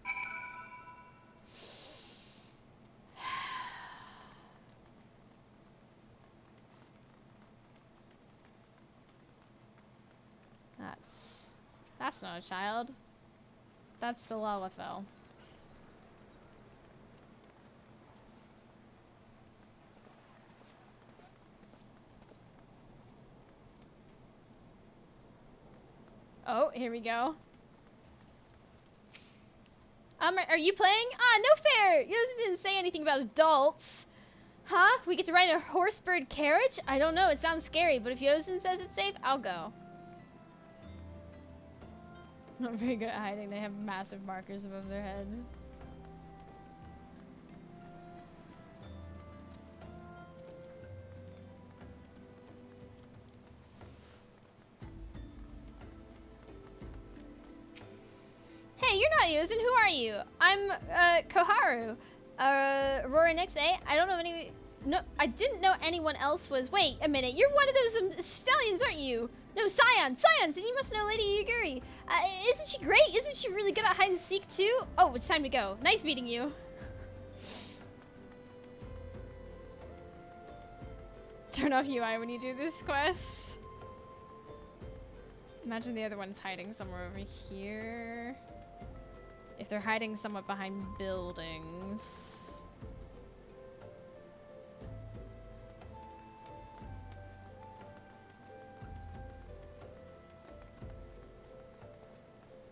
That's not a child. That's a Lalafell. Oh, here we go. Are you playing? Ah, no fair! You didn't say anything about adults. Huh? We get to ride a horse-bird carriage? I don't know, it sounds scary, but if Yozen says it's safe, I'll go. Not very good at hiding. They have massive markers above their head. Hey, you're not Yozen. Who are you? I'm Koharu. Aurora Nix, eh? I don't know any. No, I didn't know anyone else was. Wait a minute. You're one of those stallions, aren't you? No, Scions, and you must know Lady Yugiri. Isn't she great? Isn't she really good at hide and seek too? Oh, it's time to go. Nice meeting you. Turn off UI when you do this quest. Imagine the other one's hiding somewhere over here. If they're hiding somewhat behind buildings.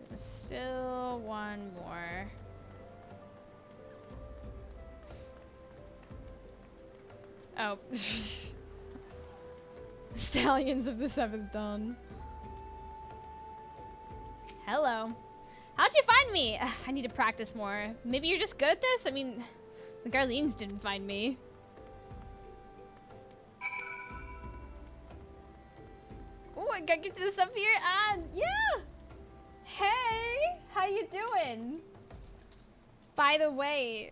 There's still one more. Oh. Stallions of the 7th Dawn. Hello. How'd you find me? I need to practice more. Maybe you're just good at this? I mean, the Garleans didn't find me. Oh, I gotta get this up here. Yeah! Hey! How you doing? By the way,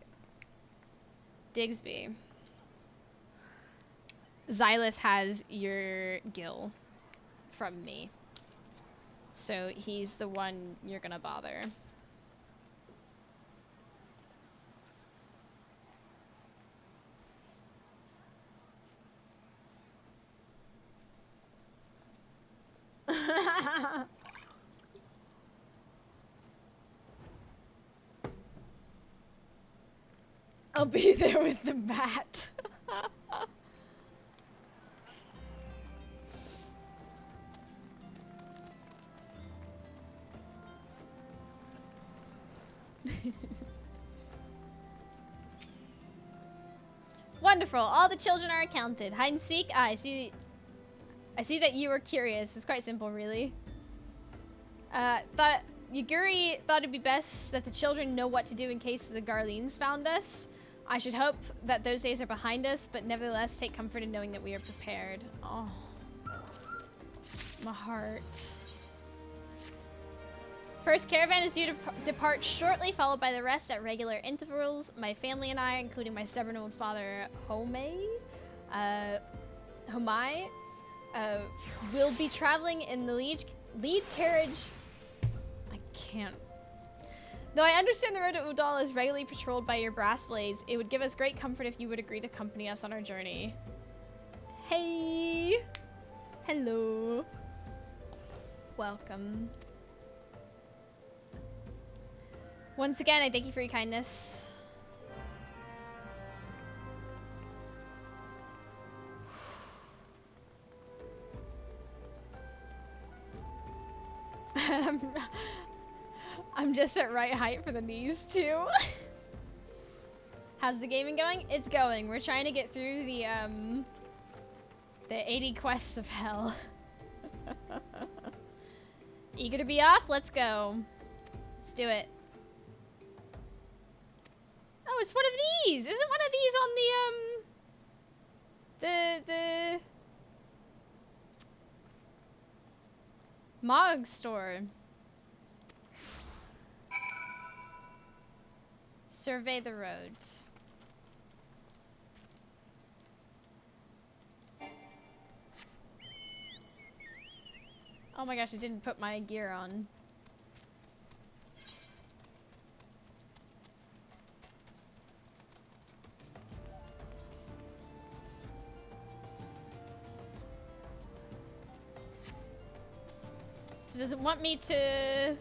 Digsby. Xylus has your gil from me. So he's the one you're gonna bother. I'll be there with the bat. Wonderful. All the children are accounted. Hide and seek. I see that you were curious. It's quite simple, really. Yugiri thought it'd be best that the children know what to do in case the Garleans found us. I should hope that those days are behind us, but nevertheless take comfort in knowing that we are prepared. Oh, my heart. First caravan is due to depart shortly, followed by the rest at regular intervals. My family and I, including my stubborn old father, Homai, will be traveling in the lead carriage. I can't. Though I understand the road to Udal is regularly patrolled by your brass blades, it would give us great comfort if you would agree to accompany us on our journey. Hey! Hello. Welcome. Once again, I thank you for your kindness. I'm just at right height for the knees too. How's the gaming going? It's going. We're trying to get through the 80 quests of hell. Eager to be off? Let's go. Let's do it. Oh, it's one of these. Isn't one of these on the Mog store? Survey the road. Oh my gosh, I didn't put my gear on. So does it want me to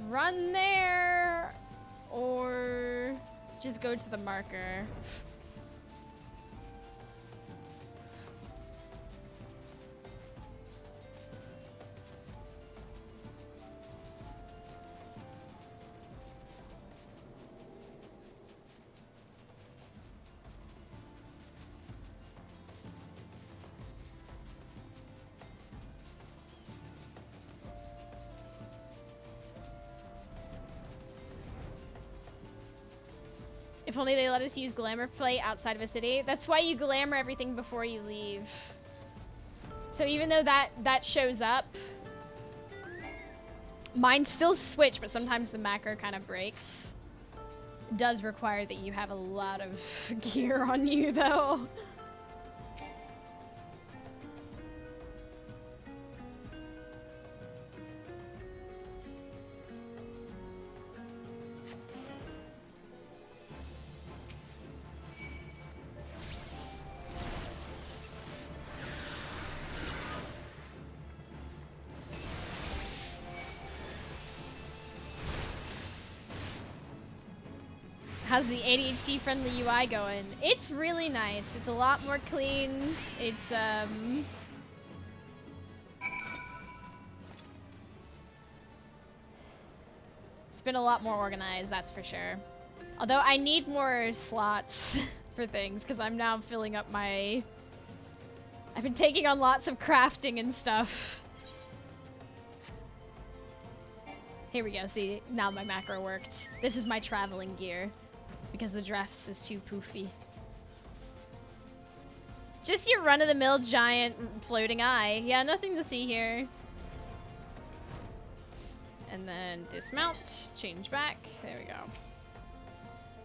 run there or just go to the marker? If only they let us use glamour plate outside of a city. That's why you glamour everything before you leave. So even though that shows up, mine still switch, but sometimes the macro kind of breaks. It does require that you have a lot of gear on you though. How's the ADHD friendly UI going? It's really nice. It's a lot more clean. It's been a lot more organized, that's for sure. Although I need more slots for things because I'm now filling up my... I've been taking on lots of crafting and stuff. Here we go, see, now my macro worked. This is my traveling gear. Because the dress is too poofy. Just your run-of-the-mill giant floating eye. Yeah, nothing to see here. And then dismount, change back. There we go.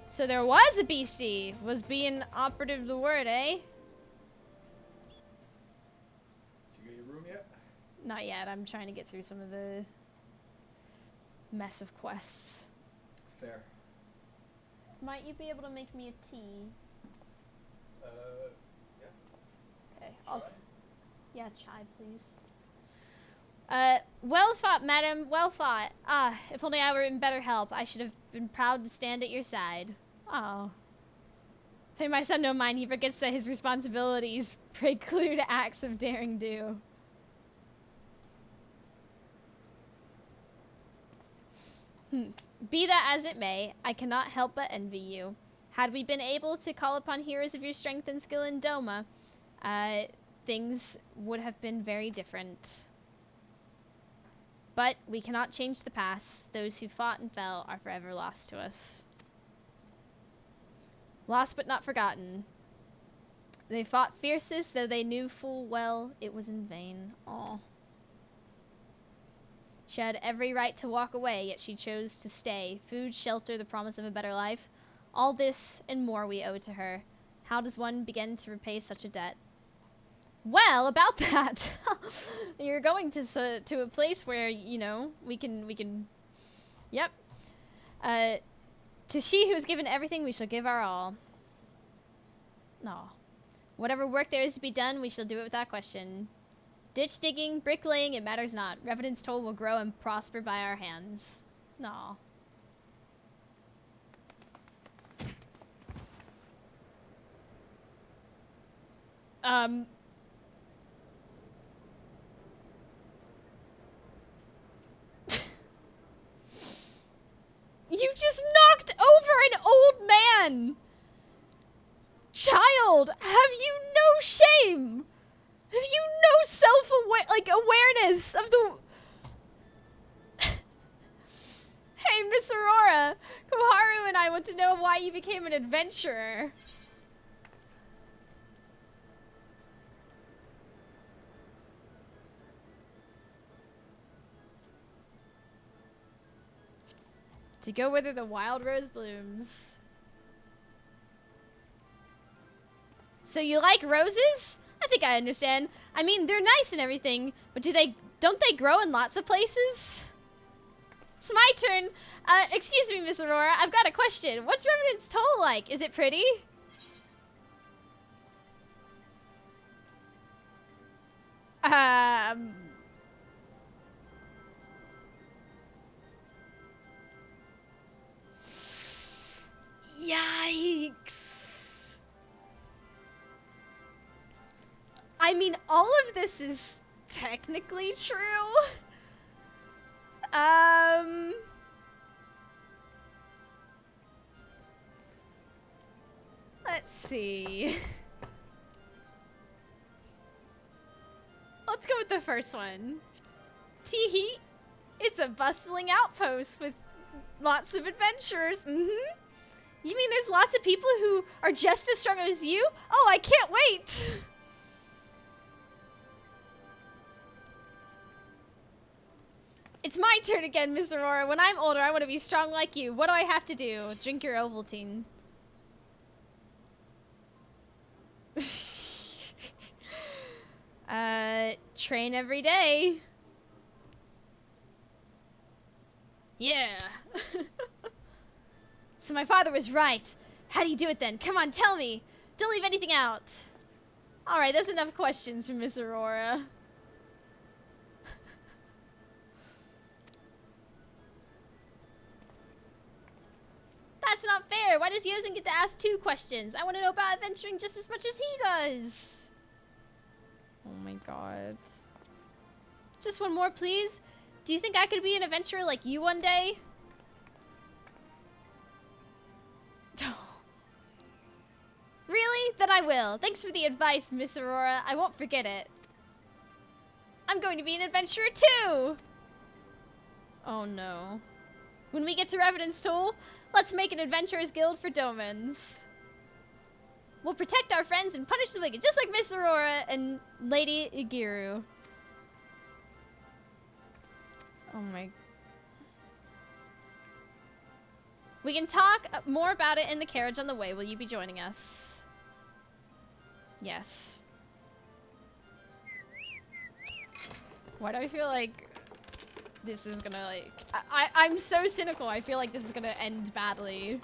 So there was a beastie. Was being operative the word, eh? Did you get your room yet? Not yet. I'm trying to get through some of the mess of quests. Fair. Might you be able to make me a tea? Yeah. Okay, yeah, chai, please. Well fought, madam, well fought. Ah, if only I were in better help, I should have been proud to stand at your side. Oh. Pay my son no mind, he forgets that his responsibilities preclude acts of daring do. Be that as it may, I cannot help but envy you. Had we been able to call upon heroes of your strength and skill in Doma, things would have been very different. But we cannot change the past. Those who fought and fell are forever lost to us. Lost but not forgotten. They fought fiercest, though they knew full well it was in vain. Aw. She had every right to walk away, yet she chose to stay. Food, shelter, the promise of a better life. All this and more we owe to her. How does one begin to repay such a debt? Well, about that, you're going to a place where, you know, we can, yep. To she who has given everything, we shall give our all. No. Whatever work there is to be done, we shall do it without question. Ditch digging, bricklaying, it matters not. Revenant's toll will grow and prosper by our hands. No. You just knocked over an old man! Child, have you no shame? Have you no awareness of the... Hey, Miss Aurora, Koharu and I want to know why you became an adventurer. To go whither the wild rose blooms. So you like roses? I think I understand. I mean, they're nice and everything, but don't they grow in lots of places? It's my turn. Excuse me, Miss Aurora, I've got a question. What's Revenant's toll like? Is it pretty? Yikes. I mean, all of this is technically true. Let's see. Let's go with the first one. Teehee. It's a bustling outpost with lots of adventurers. Mm-hmm. You mean there's lots of people who are just as strong as you? Oh, I can't wait. It's my turn again, Miss Aurora. When I'm older, I want to be strong like you. What do I have to do? Drink your Ovaltine. Train every day. Yeah. So my father was right. How do you do it then? Come on, tell me. Don't leave anything out. All right, that's enough questions from Miss Aurora. That's not fair. Why does Yozen get to ask 2 questions? I want to know about adventuring just as much as he does. Oh my god. Just one more, please. Do you think I could be an adventurer like you one day? Really? Then I will. Thanks for the advice, Miss Aurora. I won't forget it. I'm going to be an adventurer too! Oh no. When we get to Revenant's Toll, let's make an adventurers guild for Domans. We'll protect our friends and punish the wicked, just like Miss Aurora and Lady Igiru. Oh my... We can talk more about it in the carriage on the way. Will you be joining us? Yes. Why do I feel like this is gonna like... I'm so cynical. I feel like this is gonna end badly.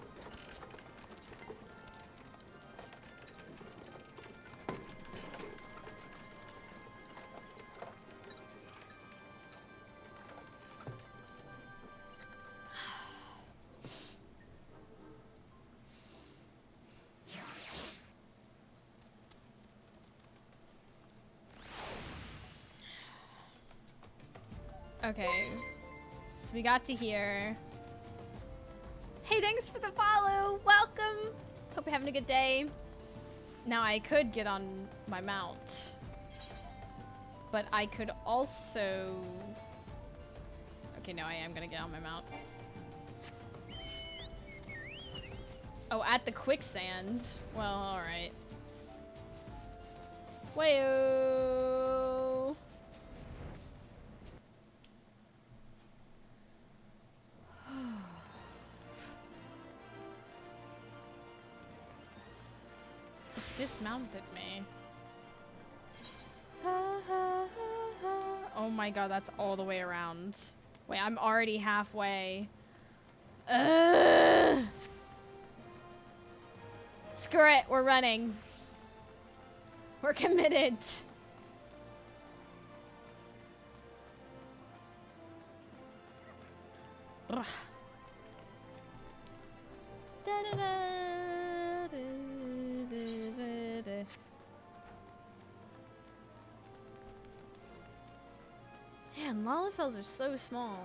Okay, so we got to here. Hey, thanks for the follow. Welcome. Hope you're having a good day. Now I could get on my mount, but I could also... Okay, no, I am gonna get on my mount. Oh, at the quicksand. Well, alright. Wayo. Dismounted me. Oh my god, that's all the way around. Wait, I'm already halfway. Screw it, we're running. We're committed. Ugh. Man, Lalafells are so small.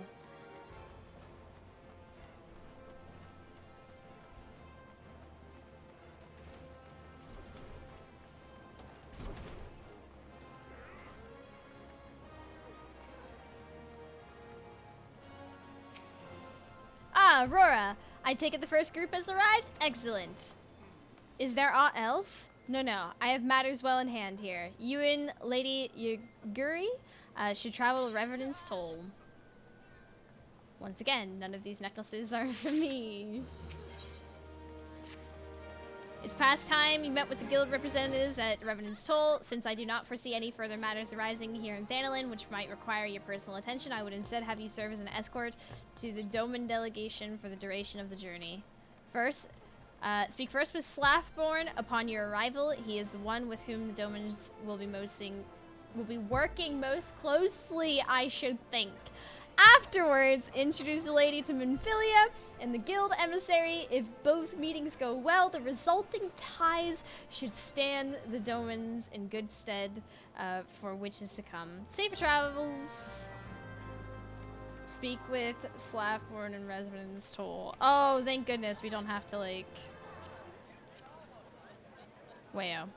Ah, Aurora. I take it the first group has arrived? Excellent. Is there aught else? No. I have matters well in hand here. You and Lady Yuguri should travel to Revenant's Toll. Once again, none of these necklaces are for me. It's past time you met with the guild representatives at Revenant's Toll. Since I do not foresee any further matters arising here in Thanalin, which might require your personal attention, I would instead have you serve as an escort to the Doman delegation for the duration of the journey. Speak first with Slaffborn upon your arrival. He is the one with whom the Domans will be working most closely, I should think. Afterwards, introduce the lady to Minfilia and the guild emissary. If both meetings go well, the resulting ties should stand the Domans in good stead for which is to come. Safe travels. Speak with Slaffborn and Revenant's Toll. Oh, thank goodness we don't have to, like... Wayo.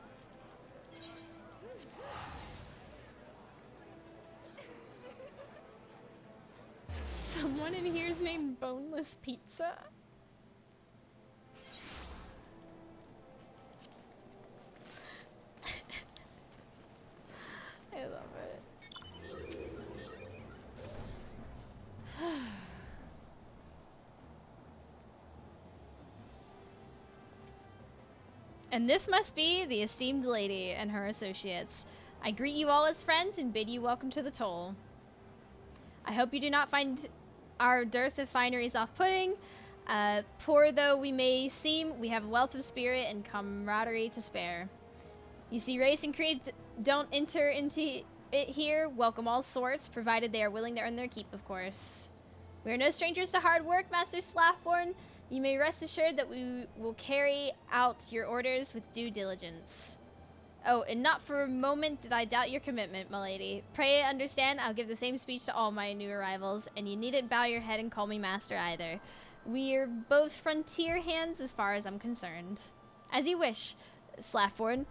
Someone in here's named Boneless Pizza? I love it. And this must be the esteemed lady and her associates. I greet you all as friends and bid you welcome to the Toll. I hope you do not find our dearth of fineries off-putting. Poor though we may seem, we have a wealth of spirit and camaraderie to spare. You see, race and creed don't enter into it here. Welcome all sorts, provided they are willing to earn their keep, of course. We are no strangers to hard work, Master Slaffborn. You may rest assured that we will carry out your orders with due diligence. Oh, and not for a moment did I doubt your commitment, my lady. Pray understand, I'll give the same speech to all my new arrivals, and you needn't bow your head and call me master either. We're both frontier hands as far as I'm concerned. As you wish, Slaffborn.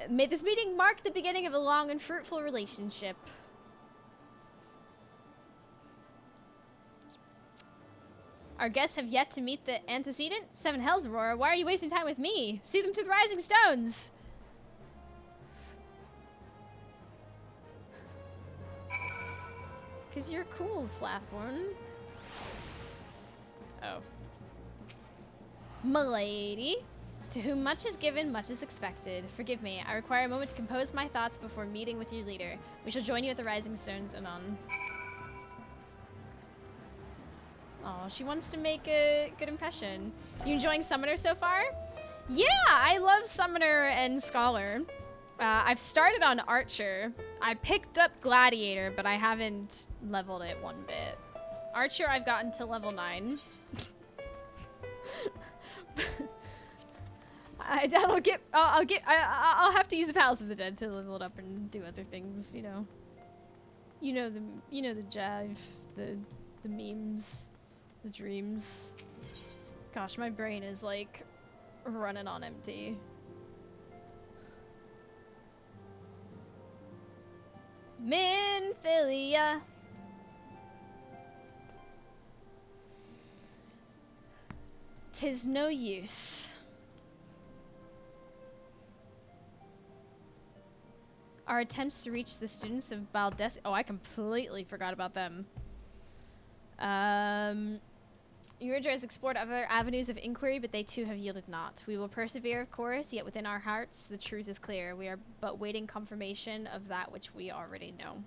May this meeting mark the beginning of a long and fruitful relationship. Our guests have yet to meet the antecedent. Seven hells, Aurora. Why are you wasting time with me? See them to the rising stones. Because you're cool, Slaffborn. Oh. Milady, to whom much is given, much is expected. Forgive me, I require a moment to compose my thoughts before meeting with your leader. We shall join you at the rising stones anon. Oh, she wants to make a good impression. You enjoying Summoner so far? Yeah, I love Summoner and Scholar. I've started on Archer. I picked up Gladiator, but I haven't leveled it one bit. Archer, I've gotten to level 9. I'll have to use the Palace of the Dead to level it up and do other things, you know. You know the jive, the memes, the dreams. Gosh, my brain is like running on empty. Minfilia. Tis no use. Our attempts to reach the students of Baldes. Oh, I completely forgot about them. Uriger has explored other avenues of inquiry, but they too have yielded naught. We will persevere, of course, yet within our hearts the truth is clear. We are but waiting confirmation of that which we already know.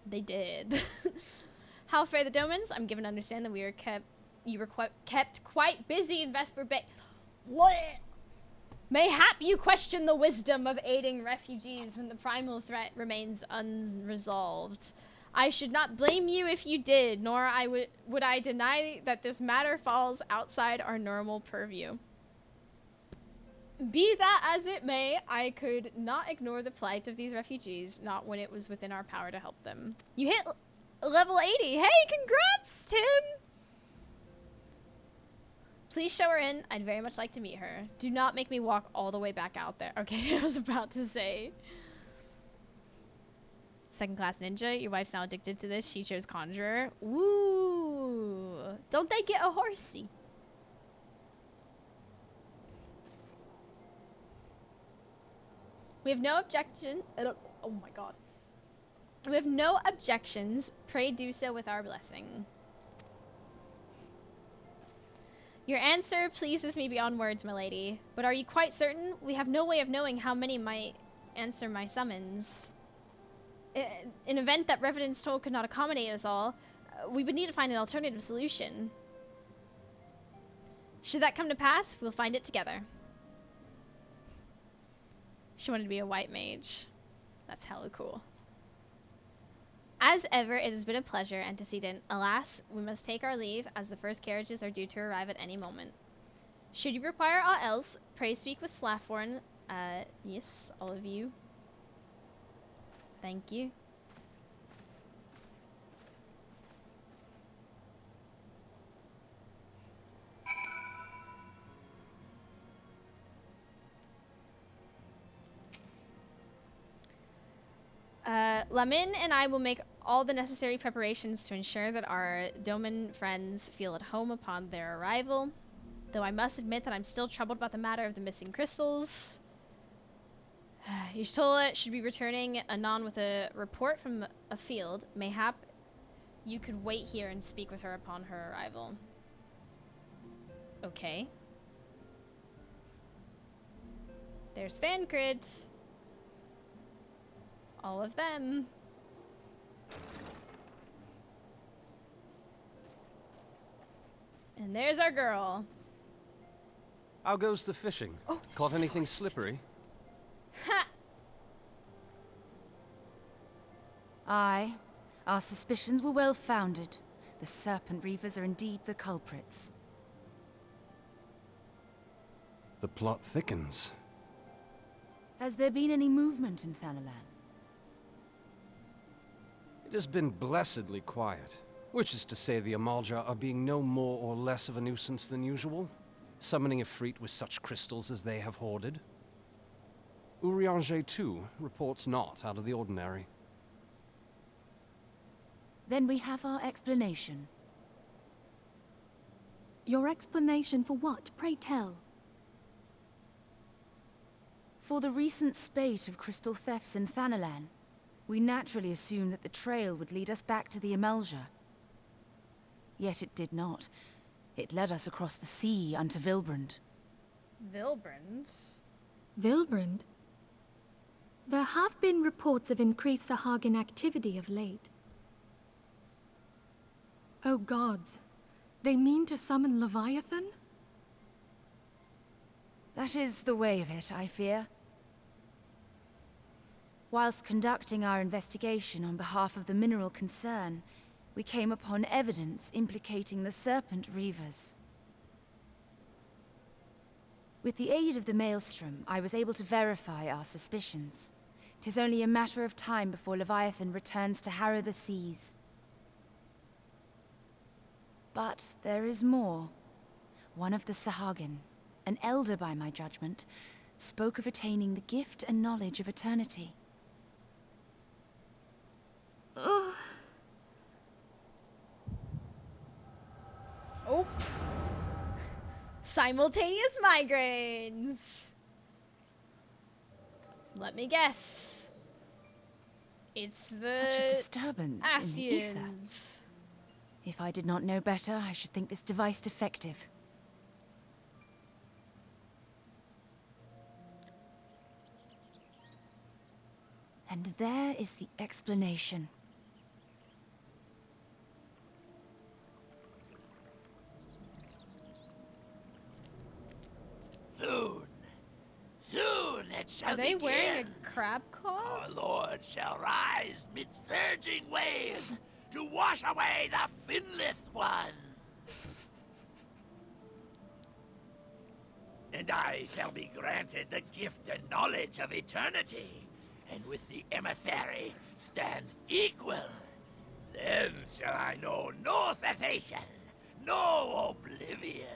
They did. How fare the Domans? I'm given to understand that you were kept quite busy in Vesper Bay. What? Mayhap you question the wisdom of aiding refugees when the primal threat remains unresolved. I should not blame you if you did, nor would I deny that this matter falls outside our normal purview. Be that as it may, I could not ignore the plight of these refugees, not when it was within our power to help them. You hit level 80. Hey, congrats, Tim! Please show her in. I'd very much like to meet her. Do not make me walk all the way back out there. Okay, I was about to say. Second class ninja. Your wife's now addicted to this. She chose conjurer. Ooh. Don't they get a horsey? We have no objection. Oh my god. We have no objections. Pray do so with our blessing. Your answer pleases me beyond words, my lady. But are you quite certain? We have no way of knowing how many might answer my summons. In event that Revenant's toll could not accommodate us all, we would need to find an alternative solution. Should that come to pass, we'll find it together. She wanted to be a white mage. That's hella cool. As ever, it has been a pleasure, antecedent. Alas, we must take our leave, as the first carriages are due to arrive at any moment. Should you require aught else, pray speak with Slaffborn. Yes, all of you. Thank you. Lamin and I will make all the necessary preparations to ensure that our Doman friends feel at home upon their arrival. Though I must admit that I'm still troubled about the matter of the missing crystals. Y'shtola should be returning anon with a report from a field. Mayhap you could wait here and speak with her upon her arrival. Okay. There's Thancred. All of them. And there's our girl. How goes the fishing? Oh, Caught anything slippery? Ha! Aye. Our suspicions were well founded. The Serpent Reavers are indeed the culprits. The plot thickens. Has there been any movement in Thanalan? It has been blessedly quiet, which is to say the Amalja are being no more or less of a nuisance than usual, summoning Ifrit with such crystals as they have hoarded. Urianger, too, reports not out of the ordinary. Then we have our explanation. Your explanation for what, pray tell? For the recent spate of crystal thefts in Thanalan, we naturally assumed that the trail would lead us back to the Amalja. Yet it did not. It led us across the sea unto Vilbrand. Vilbrand? Vilbrand? There have been reports of increased Sahagin activity of late. Oh gods, they mean to summon Leviathan? That is the way of it, I fear. Whilst conducting our investigation on behalf of the mineral concern, we came upon evidence implicating the Serpent Reavers. With the aid of the Maelstrom, I was able to verify our suspicions. 'Tis only a matter of time before Leviathan returns to harrow the seas. But there is more. One of the Sahagin, an elder by my judgment, spoke of attaining the gift and knowledge of eternity. Ugh. Oh. Simultaneous migraines. Let me guess. It's the Such a disturbance in the ether. Asians. If I did not know better, I should think this device defective. And there is the explanation. Soon it shall Are they begin. wearing a crab claw? Our Lord shall rise midst surging waves to wash away the finless one. And I shall be granted the gift and knowledge of eternity, and with the emissary stand equal. Then shall I know no cessation, no oblivion.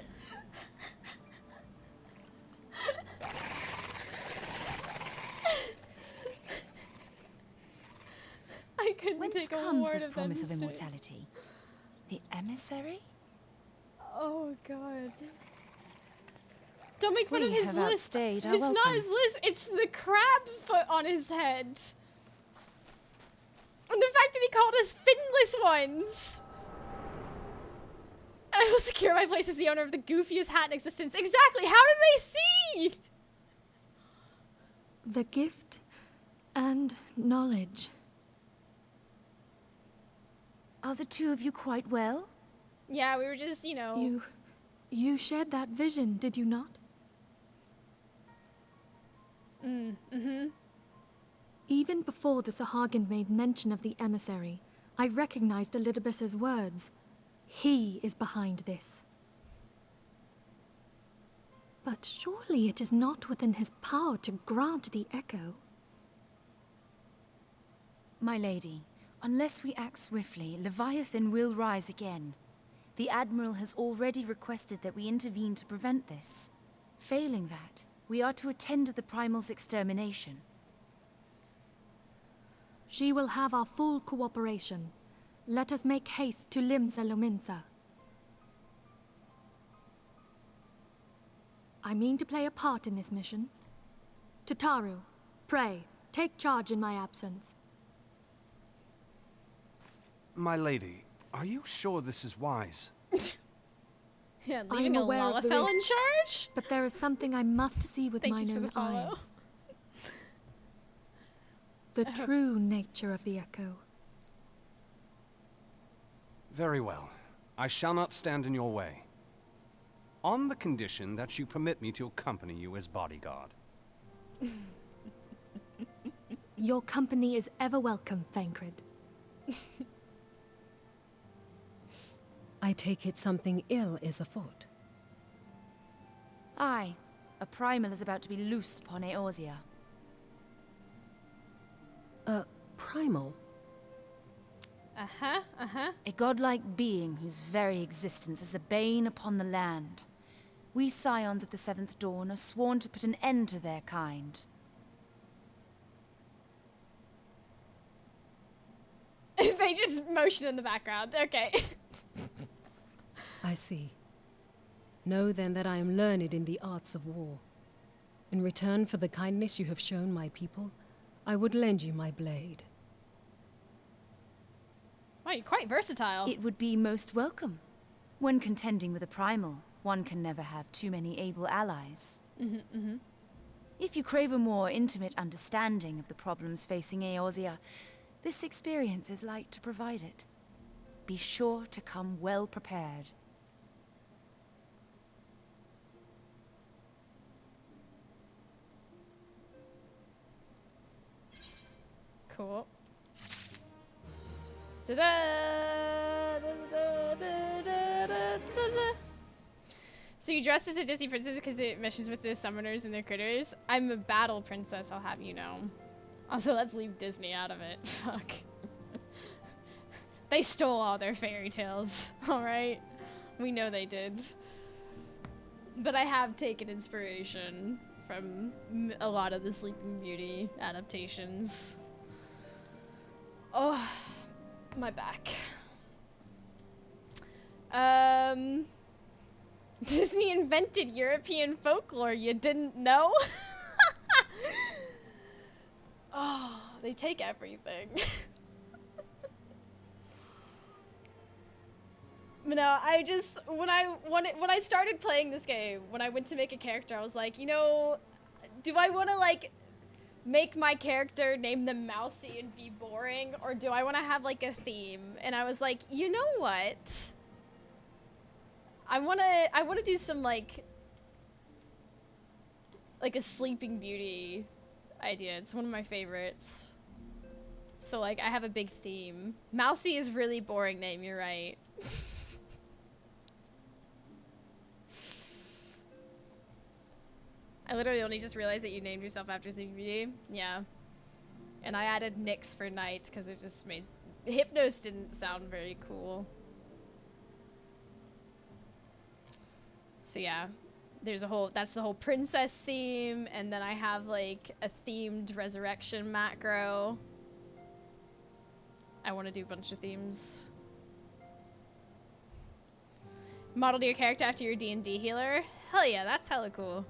I couldn't Whence take a comes word this of promise of emissary. immortality? The emissary? Oh god. Don't make fun We of his have lisp. outstayed our It's not welcome. his lisp, it's the crab foot on his head. And the fact that he called us finless ones. I will secure my place as the owner of the goofiest hat in existence. Exactly, how did they see? The gift and knowledge. Are the two of you quite well? Yeah, we were just, you know. You shared that vision, did you not? Mm-hmm. Even before the Sahagin made mention of the emissary, I recognized Elidibus's words. He is behind this. But surely it is not within his power to grant the echo. My lady, unless we act swiftly, Leviathan will rise again. The Admiral has already requested that we intervene to prevent this. Failing that, we are to attend to the Primal's extermination. She will have our full cooperation. Let us make haste to Limsa Lominsa. I mean to play a part in this mission. Tataru, pray, take charge in my absence. My lady, are you sure this is wise? Yeah, I leaving am a aware of the Lalafell in risks, charge? but there is something I must see with Thank mine you for own the follow. eyes. The true nature of the echo. Very well. I shall not stand in your way. On the condition that you permit me to accompany you as bodyguard. Your company is ever welcome, Thancred. I take it something ill is afoot. Aye, a Primal is about to be loosed upon Eorzea. Primal? A godlike being whose very existence is a bane upon the land. We scions of the Seventh Dawn are sworn to put an end to their kind. They just motion in the background. Okay. I see. Know then that I am learned in the arts of war. In return for the kindness you have shown my people, I would lend you my blade. Wow, you're quite versatile. It would be most welcome. When contending with a Primal, one can never have too many able allies. If you crave a more intimate understanding of the problems facing Eorzea, this experience is like to provide it. Be sure to come well prepared. Cool. So you dress as a Disney princess because it meshes with the summoners and their critters. I'm a battle princess, I'll have you know. Also, let's leave Disney out of it. Fuck. They stole all their fairy tales, alright? We know they did. But I have taken inspiration from a lot of the Sleeping Beauty adaptations. Oh, my back. Disney invented European folklore, you didn't know? They take everything. No, I just when I started playing this game, when I went to make a character, I was like, you know, do I want to like make my character, name them Mousie and be boring, or do I want to have like a theme? And I was like, you know what? I want to do some like a Sleeping Beauty idea. It's one of my favorites. So like I have a big theme. Mousie is really boring name, you're right. I literally only just realized that you named yourself after Sleeping Beauty. Yeah. And I added Nyx for night because it just made... Hypnos didn't sound very cool. So yeah. There's a whole... That's the whole princess theme. And then I have like a themed resurrection macro. I want to do a bunch of themes. Model your character after your D&D healer? Hell yeah, that's hella cool.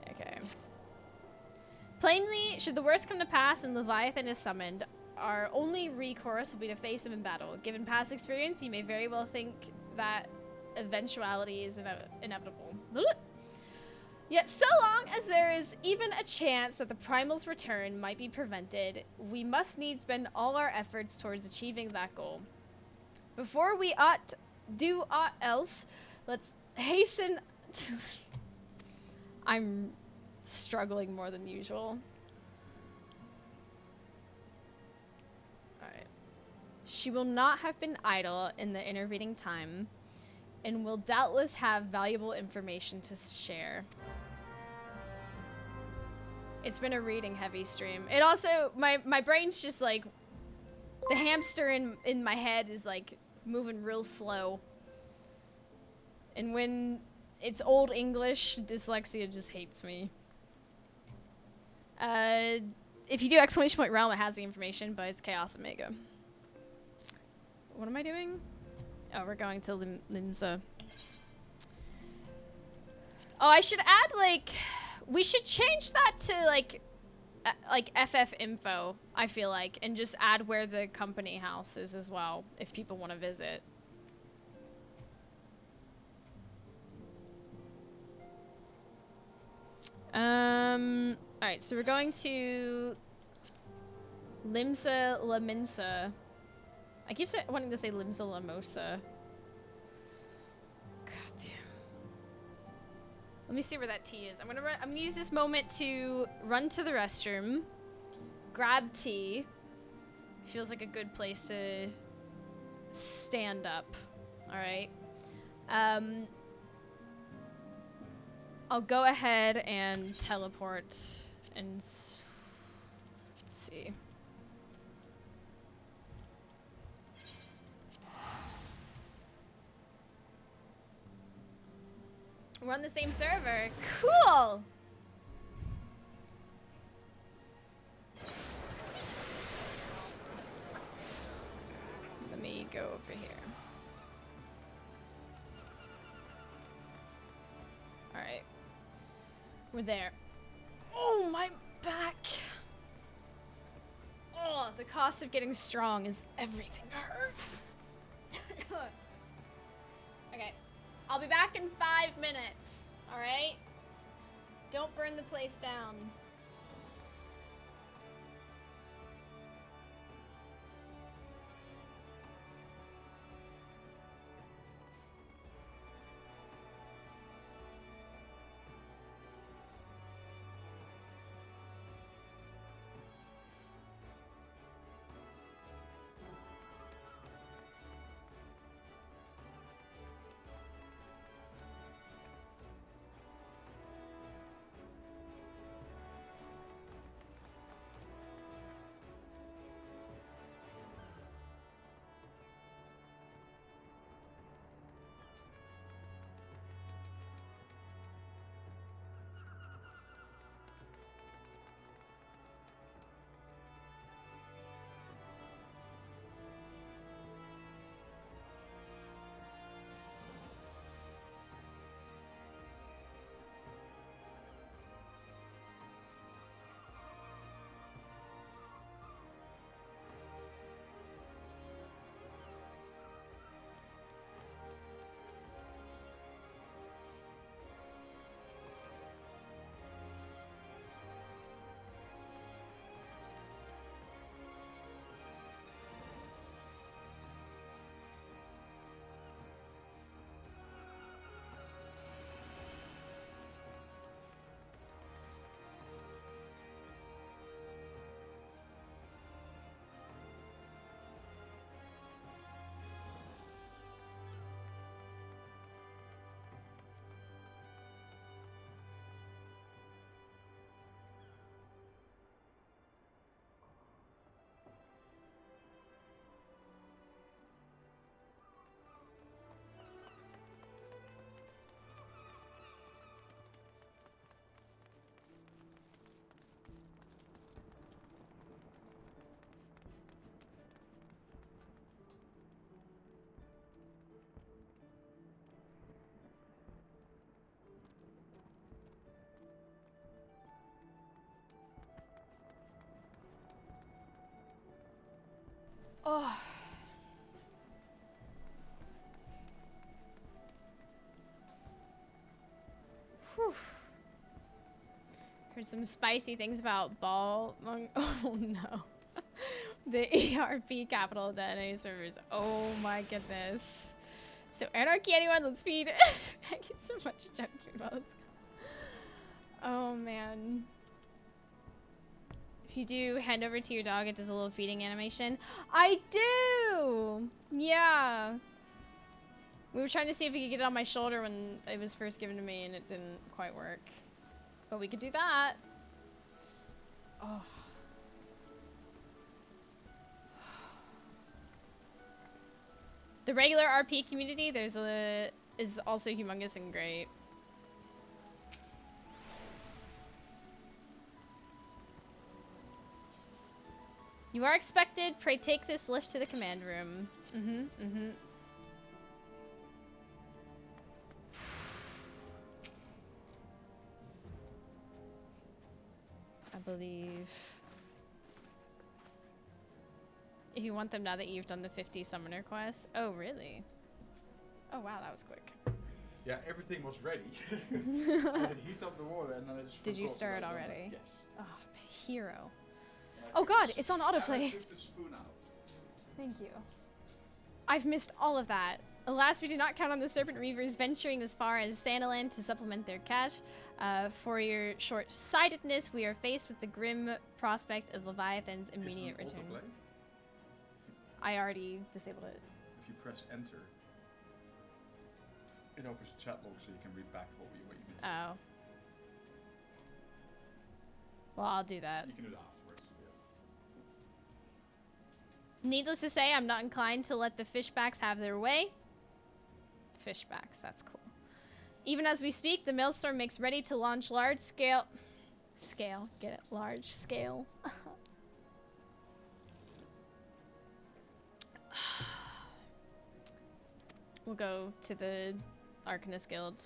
Okay. Plainly, should the worst come to pass and Leviathan is summoned, our only recourse will be to face him in battle. Given past experience, you may very well think that eventuality is inevitable. Yet so long as there is even a chance that the Primal's return might be prevented, we must needs spend all our efforts towards achieving that goal. Before we do aught else, let's hasten... I'm struggling more than usual. Alright. She will not have been idle in the intervening time, and will doubtless have valuable information to share. It's been a reading heavy stream. It also, my brain's just like, the hamster in my head is like moving real slow. And when it's Old English, dyslexia just hates me. If you do exclamation point realm, it has the information, but it's Chaos Omega. What am I doing? Oh, we're going to Limsa. Oh, I should add like, we should change that to like FF info, I feel like, and just add where the company house is as well, if people want to visit. Alright, so we're going to Limsa La Minsa. I keep wanting to say Limsa La Mosa. God damn. Let me see where that tea is. I'm gonna use this moment to run to the restroom, grab tea. Feels like a good place to stand up. Alright. I'll go ahead and teleport and let's see. We're on the same server. Cool! Let me go over here. Alright. We're there. Oh, my back! Oh, the cost of getting strong is everything hurts. Okay. I'll be back in 5 minutes, alright? Don't burn the place down. Oh. Whew. Heard some spicy things about ball. Oh no. The ERP capital of the NA servers. Oh my goodness. So anarchy, anyone? Let's feed. Thank you so much, Junction Bones. Oh man. If you do hand over to your dog, it does a little feeding animation. I do! Yeah. We were trying to see if we could get it on my shoulder when it was first given to me and it didn't quite work. But we could do that. Oh. The regular RP community is also humongous and great. You are expected. Pray take this lift to the command room. I believe. If you want them now that you've done the 50 summoner quest. Oh, really? Oh, wow, that was quick. Yeah, everything was ready. I had heat up the water and then I just Did you forgot stir it that I'd done already? that. Yes. Oh, hero. And Oh god, it's on I autoplay. took the spoon out. Thank you. I've missed all of that. Alas, we do not count on the Serpent Reavers venturing as far as Thanalan to supplement their cash. For your short-sightedness, we are faced with the grim prospect of Leviathan's immediate Is it return. autoplay? I already disabled it. If you press enter, it opens chat log so you can read back what you missed. Oh. Well, I'll do that. You can do that afterwards. Yeah. Needless to say, I'm not inclined to let the fishbacks have their way. Fishbacks, that's cool. Even as we speak, the Maelstrom makes ready to launch large-scale... Get it? Large-scale. We'll go to the Arcanist Guild.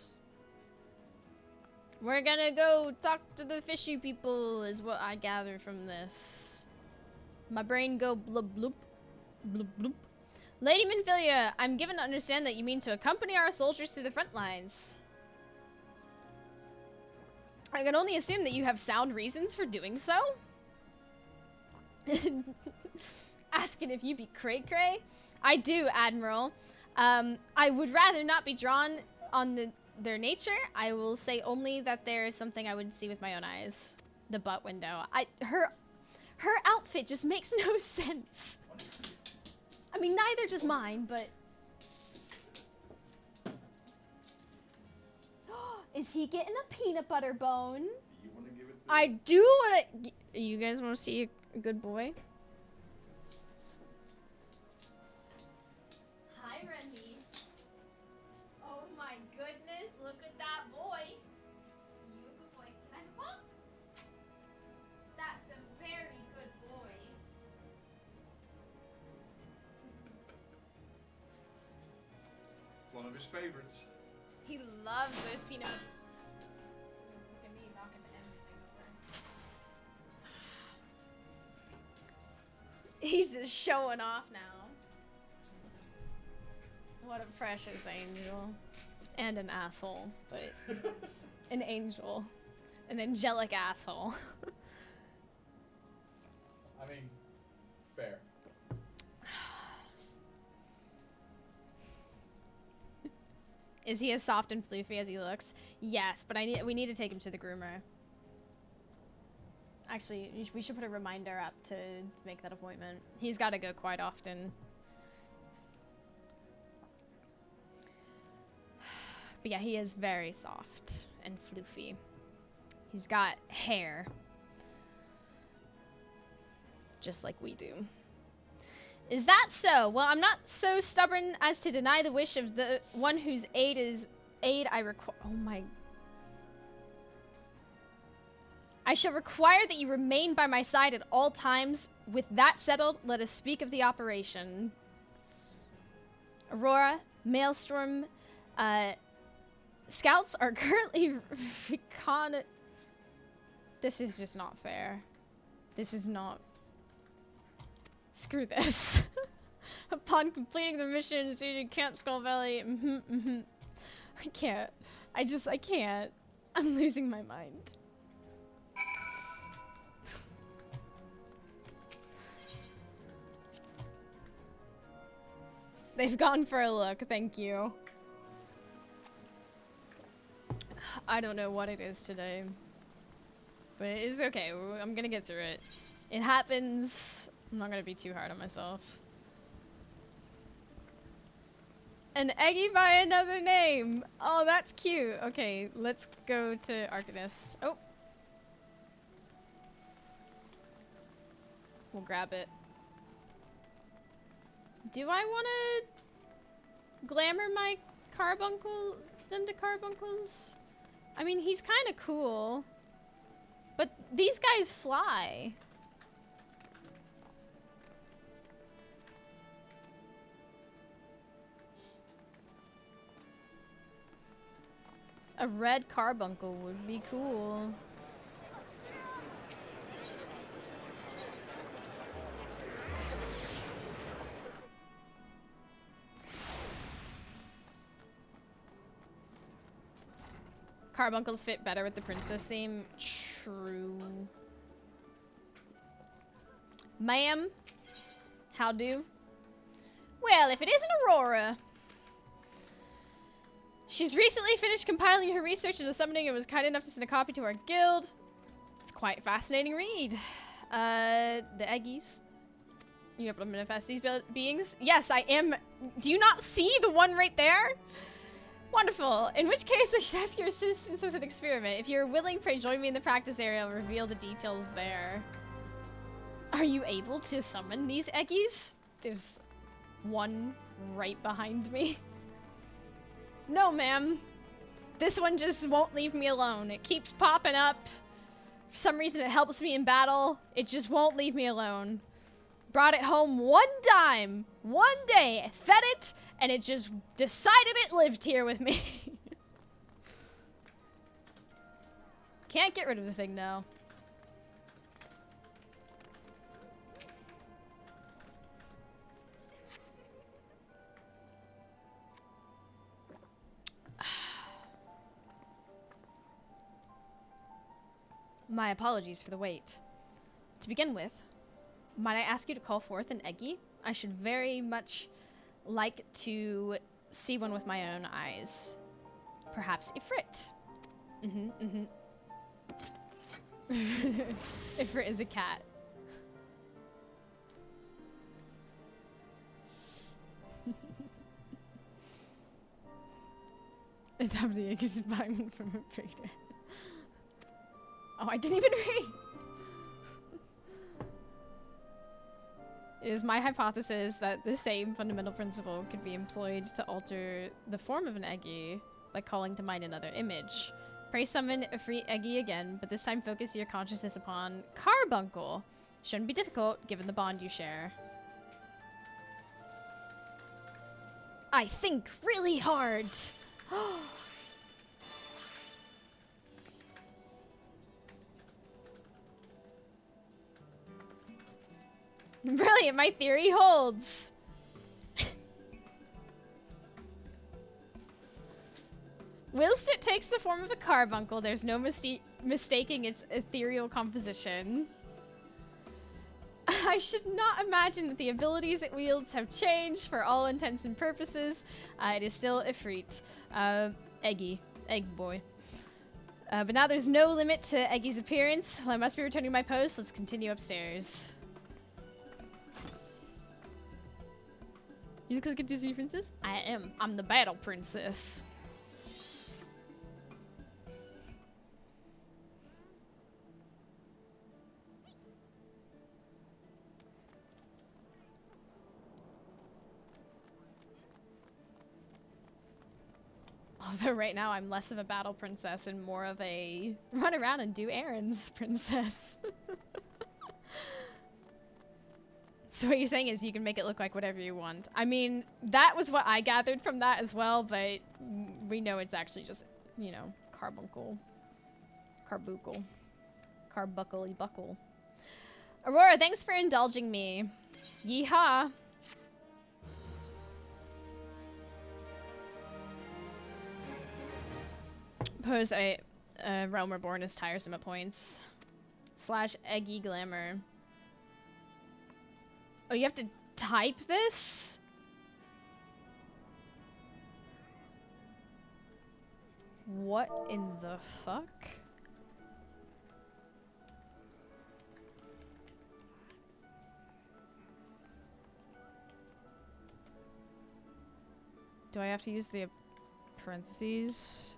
We're gonna go talk to the fishy people, is what I gather from this. My brain go blub bloop. Bloop bloop. Lady Minfilia, I'm given to understand that you mean to accompany our soldiers to the front lines. I can only assume that you have sound reasons for doing so. Asking if you be cray-cray? I do, Admiral. I would rather not be drawn on their nature. I will say only that there is something I would see with my own eyes. The butt window. Her outfit just makes no sense. I mean, neither does mine, but... Is he getting a peanut butter bone? Do you want to give it to I do want to... You guys want to see a good boy? Hi, Remy. Oh my goodness, look at that boy. You good boy. Can I come? That's a very good boy. One of his favorites. He loves those peanut. Look at me knocking everything over. He's just showing off now. What a precious angel. And an asshole, but an angel. An angelic asshole. I mean, fair. Is he as soft and floofy as he looks? Yes, but we need to take him to the groomer. Actually, we should put a reminder up to make that appointment. He's got to go quite often. But yeah, he is very soft and floofy. He's got hair. Just like we do. Is that so? Well, I'm not so stubborn as to deny the wish of the one whose aid I require. Oh my. I shall require that you remain by my side at all times. With that settled, let us speak of the operation. Aurora, Maelstrom, scouts are currently This is just not fair. This is not... Screw this. Upon completing the mission, you can't Skull Valley. I can't. I can't. I'm losing my mind. They've gone for a look, thank you. I don't know what it is today. But it is okay, I'm gonna get through it. It happens. I'm not gonna be too hard on myself. An Eggy by another name! Oh, that's cute. Okay, let's go to Arcanus. Oh. We'll grab it. Do I want to glamour my them to carbuncles? I mean, he's kind of cool. But these guys fly. A red carbuncle would be cool. Carbuncles fit better with the princess theme. True. Ma'am, how do? Well, if it isn't Aurora. She's recently finished compiling her research into summoning and was kind enough to send a copy to our guild. It's quite a fascinating read. The Eggies. You able to manifest these beings? Yes, I am. Do you not see the one right there? Wonderful. In which case, I should ask your assistance with an experiment. If you're willing, pray join me in the practice area. I'll reveal the details there. Are you able to summon these Eggies? There's one right behind me. No, ma'am. This one just won't leave me alone. It keeps popping up. For some reason, it helps me in battle. It just won't leave me alone. Brought it home one time, one day. I fed it, and it just decided it lived here with me. Can't get rid of the thing, though. My apologies for the wait. To begin with, might I ask you to call forth an Eggy? I should very much like to see one with my own eyes. Perhaps Ifrit. Ifrit is a cat. Adopt the egg is buying from a breeder. Oh, I didn't even read! It is my hypothesis that the same fundamental principle could be employed to alter the form of an Eggy by calling to mind another image. Pray summon a free Eggy again, but this time focus your consciousness upon Carbuncle. Shouldn't be difficult, given the bond you share. I think really hard! Brilliant, my theory holds. Whilst it takes the form of a carbuncle, there's no mistaking its ethereal composition. I should not imagine that the abilities it wields have changed for all intents and purposes. It is still Ifrit. Eggy. Egg boy. But now there's no limit to Eggy's appearance. Well, I must be returning to my post. Let's continue upstairs. You look like a Disney princess? I am. I'm the battle princess. Although right now I'm less of a battle princess and more of a run around and do errands princess. So what you're saying is you can make it look like whatever you want. I mean, that was what I gathered from that as well, but we know it's actually just, you know, carbuncle. Carbucle. Carbuckly buckle. Aurora, thanks for indulging me. Yeehaw. suppose a Realm Reborn is tiresome at points. / Eggy Glamour. Oh, you have to type this? What in the fuck? Do I have to use the parentheses?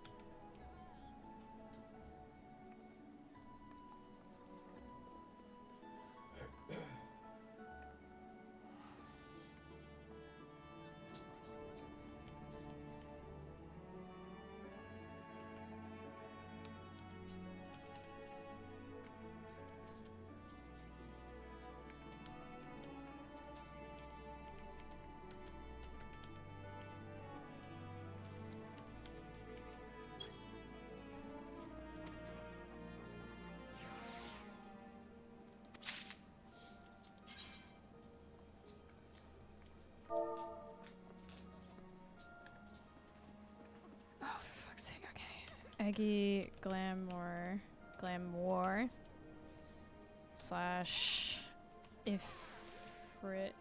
Eggy Glamour / Ifrit.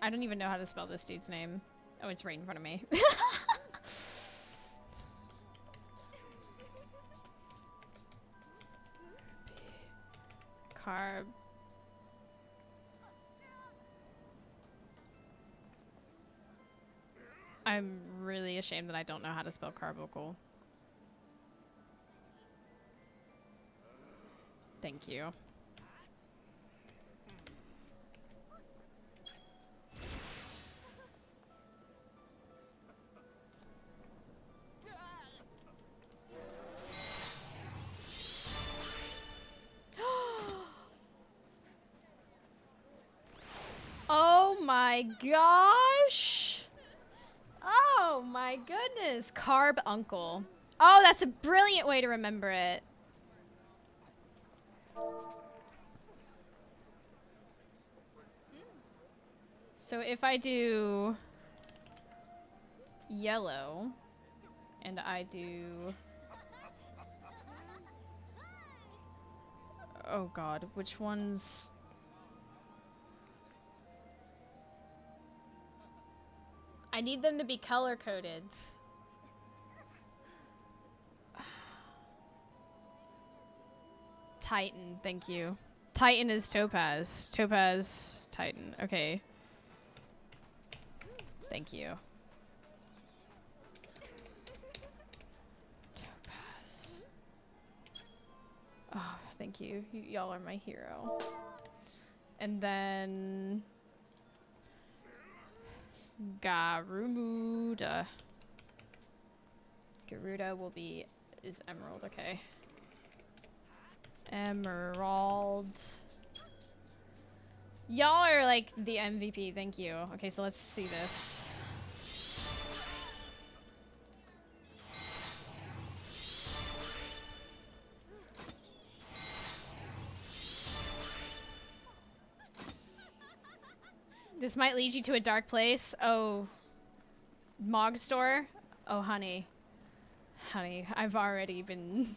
I don't even know how to spell this dude's name. Oh, it's right in front of me. Carb. I'm really ashamed that I don't know how to spell carbuncle. Thank you. Oh my gosh! Oh my goodness! Carb Uncle. Oh, that's a brilliant way to remember it. So if I do yellow and I do, oh god, which ones? I need them to be color coded. Titan, thank you. Titan is Topaz. Topaz, Titan. Okay. Thank you. Topaz. Oh, thank you. Y'all are my hero. And then Garuda. Garuda will be is emerald, okay. Emerald. Y'all are like the MVP, thank you. Okay, so let's see this. This might lead you to a dark place. Oh, Mog store? Oh, honey. Honey, I've already been...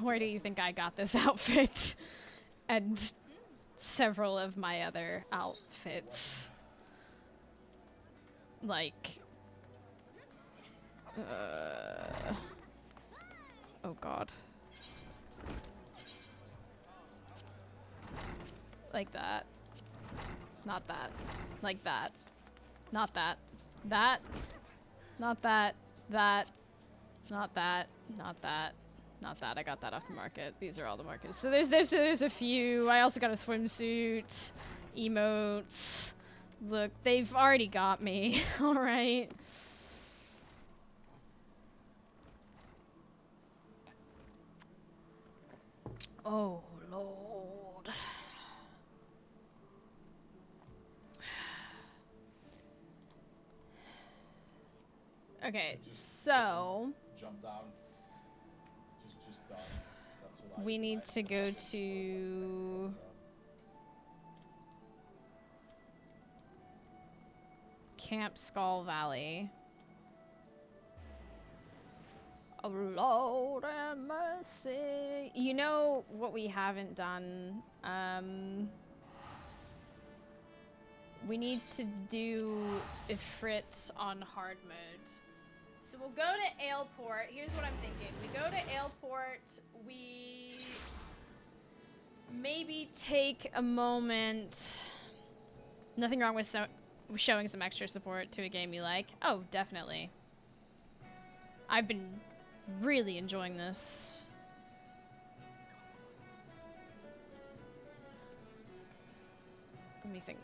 Where do you think I got this outfit? And several of my other outfits. Like... oh god. Like that. Not that. Like that. Not that. That. Not that. That. Not that. Not that. Not that. I got that off the market. These are all the markets. So there's a few. I also got a swimsuit. Emotes. Look, they've already got me. Alright. Oh, Lord. Okay, so jump down. Just down. That's what we need to go to Camp Skull Valley. Oh, Lord have mercy. You know what we haven't done? We need to do Ifrit on hard mode. So we'll go to Aleport. Here's what I'm thinking. We go to Aleport. We maybe take a moment. Nothing wrong with showing some extra support to a game you like. Oh, definitely. I've been really enjoying this. Let me think.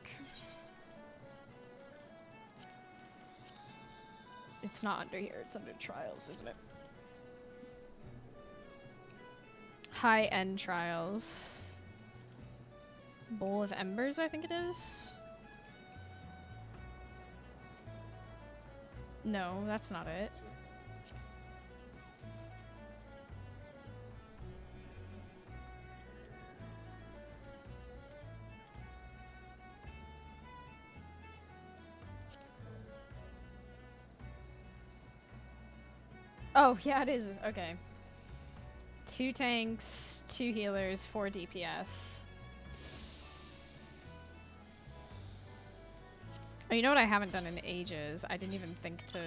It's not under here, it's under trials, isn't it? High-end trials. Bowl of Embers, I think it is. No, that's not it. Oh, yeah, it is. Okay. 2 tanks, 2 healers, 4 DPS. Oh, you know what I haven't done in ages? I didn't even think to...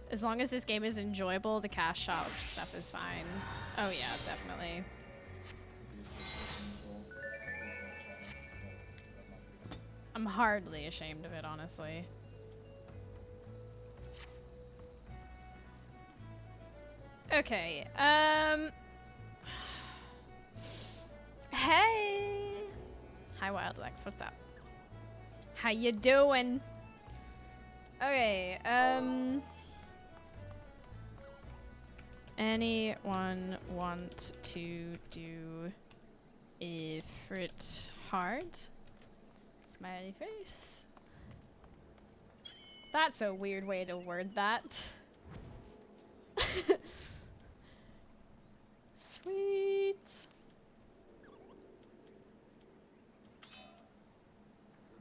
As long as this game is enjoyable, the cash shop stuff is fine. Oh yeah, definitely. I'm hardly ashamed of it, honestly. Okay, hey! Hi, Wildlex, what's up? How you doing? Okay, anyone want to do Ifrit hard? Smiley face. That's a weird way to word that. Sweet.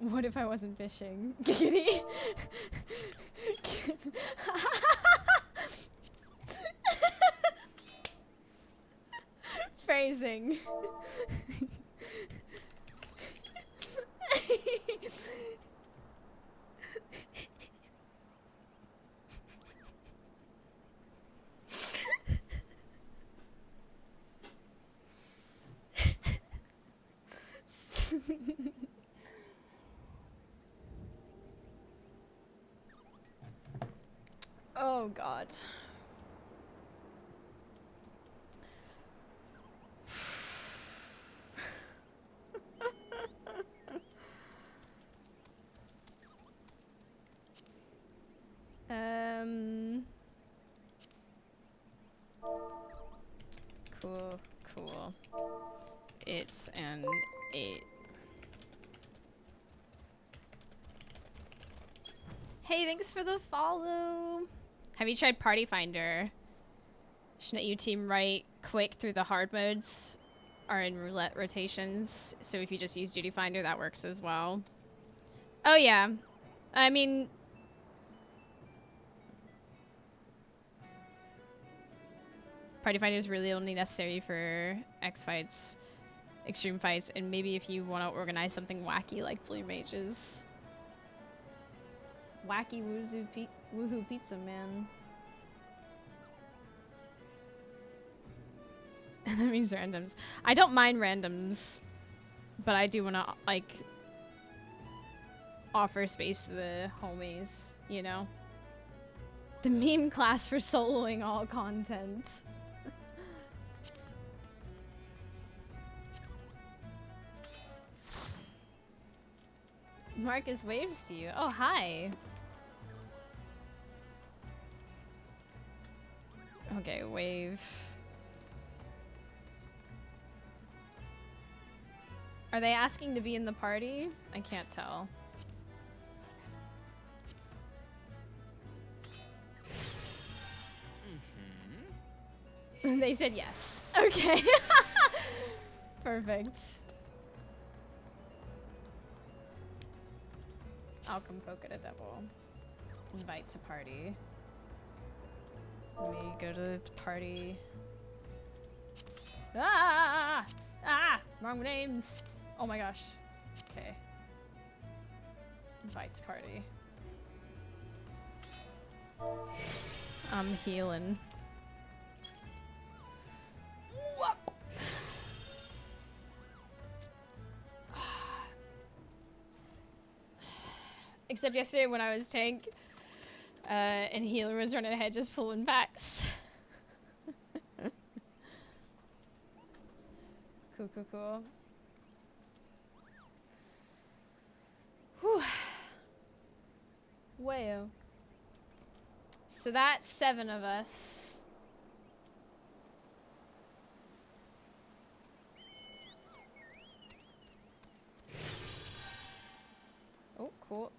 What if I wasn't fishing? Giggity. Phrasing. Oh God. Cool, cool. It's an 8. Hey, thanks for the follow. Have you tried Party Finder? Shouldn't you team right quick through the hard modes are in roulette rotations? So if you just use Duty Finder, that works as well. Oh yeah. I mean... Party Finder is really only necessary for X fights, extreme fights, and maybe if you want to organize something wacky like Blue Mages. Wacky woohoo pizza, man. And that means randoms. I don't mind randoms, but I do want to, like, offer space to the homies, you know? The meme class for soloing all content. Marcus waves to you. Oh, hi. Okay, wave. Are they asking to be in the party? I can't tell. They said yes. Okay. Perfect. I'll come poke at a devil. Invite to party. Let me go to the party. Ah! Ah! Wrong names. Oh my gosh. Okay. Invite to party. I'm healing. Except yesterday when I was tank, and healer was running ahead just pulling packs. Cool, cool, cool. Whew. Wayo. So that's 7 of us. Oh, cool.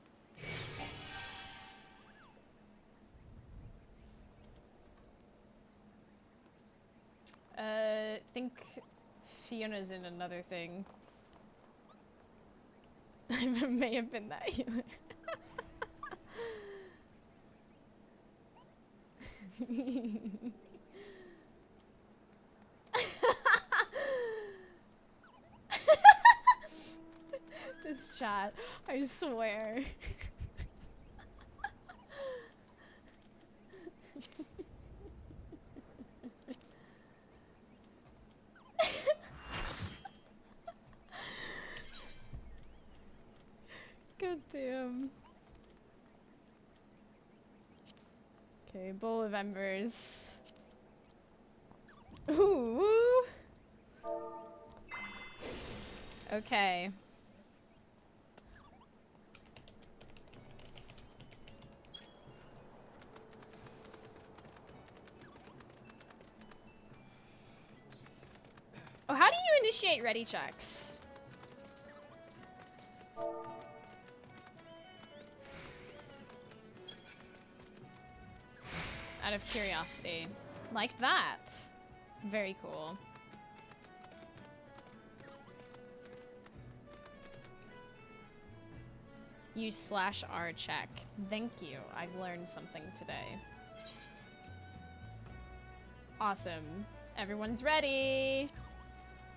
I think Fiona's in another thing. It may have been that healer. This chat, I swear. God damn. Okay, bowl of embers. Ooh. Okay. Oh, how do you initiate ready checks? Out of curiosity. Like that. Very cool. Use /R check. Thank you. I've learned something today. Awesome. Everyone's ready.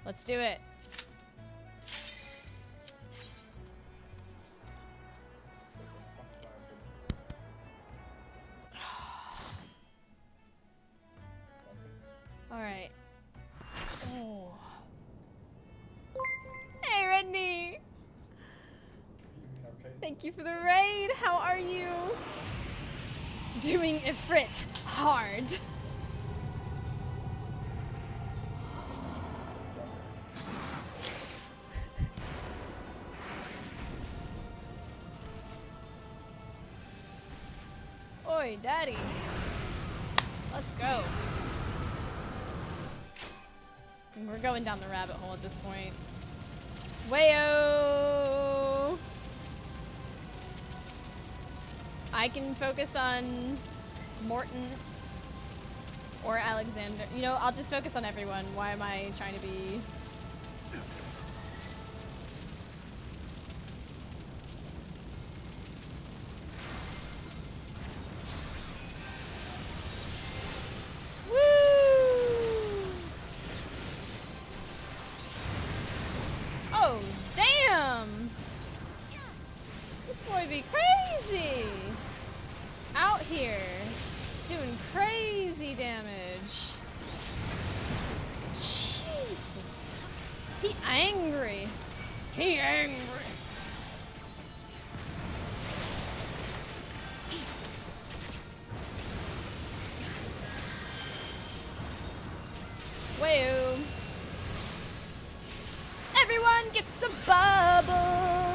Let's do it. All right. Oh. Hey, Redney. Thank you for the raid. How are you? Doing Ifrit hard. Oi, daddy. Let's go. And we're going down the rabbit hole at this point. Wayo! I can focus on Morton or Alexander. You know, I'll just focus on everyone. Why am I trying to be... Be crazy out here doing crazy damage. Jesus, he angry. He angry. Whoa! Everyone gets a bubble.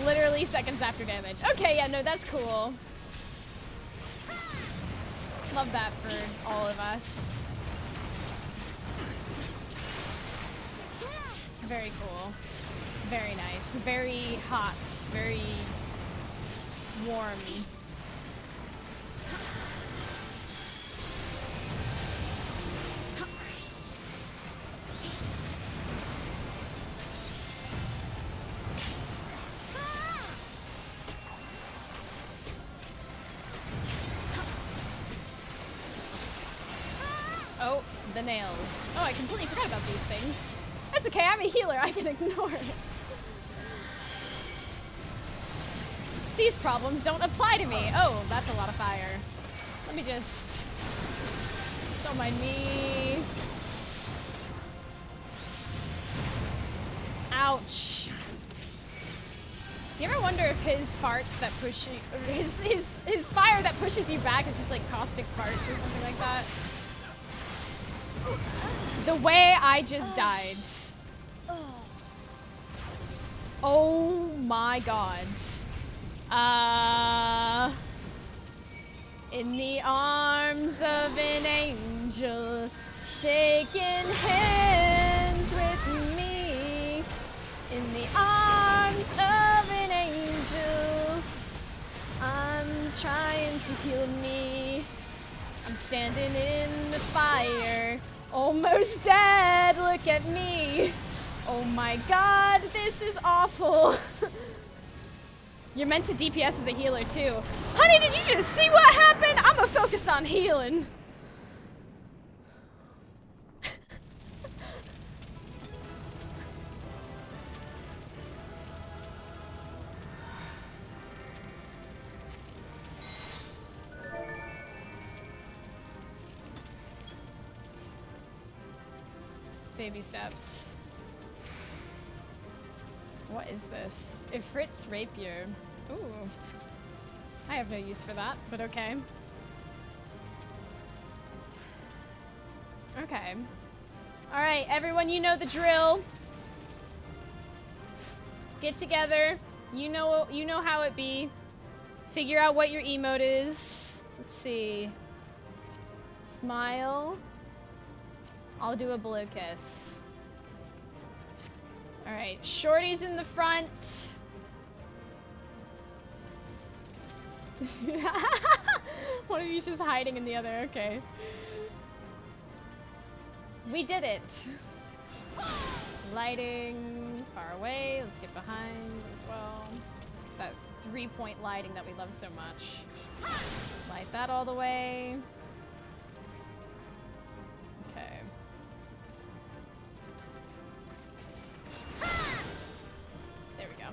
Literally seconds after damage. Okay, yeah, no, that's cool. Love that for all of us. Very cool. Very nice. Very hot. Very warm. the nails. Oh, I completely forgot about these things. That's okay, I'm a healer, I can ignore it. These problems don't apply to me. Oh, that's a lot of fire. Let me just... Don't mind me. Ouch. You ever wonder if his farts that push you, or his fire that pushes you back is just like caustic farts or something like that? The way I just died. Oh my god. In the arms of an angel, shaking hands with me. In the arms of an angel, I'm trying to heal me. I'm standing in the fire, almost dead, look at me. Oh my god, this is awful. You're meant to DPS as a healer too. Honey, did you just see what happened? I'm gonna focus on healing. Baby steps. What is this? Ifrit's rapier. Ooh. I have no use for that, but okay. Okay. Alright, everyone, you know the drill. Get together. You know how it be. Figure out what your emote is. Let's see. Smile. I'll do a blue kiss. Alright, Shorty's in the front. One of you's just hiding in the other, okay. We did it. Lighting, far away. Let's get behind as well. That 3-point lighting that we love so much. Light that all the way. Okay. There we go.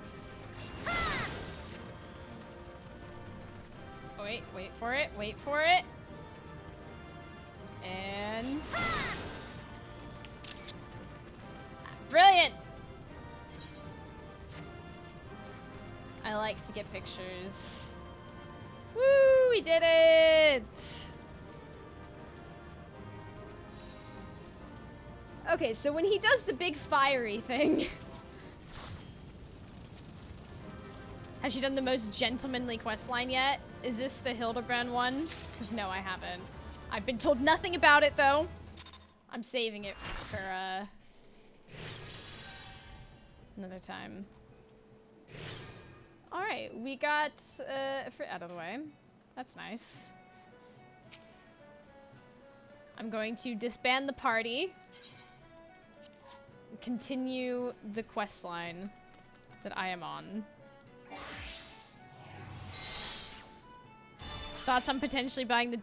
Oh, wait for it, wait for it. And... Brilliant! I like to get pictures. Woo, we did it! Okay, so when he does the big fiery thing... Has she done the most gentlemanly questline yet? Is this the Hildebrand one? Because no, I haven't. I've been told nothing about it, though. I'm saving it for, another time. Alright, we got, Ifrit out of the way. That's nice. I'm going to disband the party. Continue the quest line that I am on. Thoughts on potentially buying the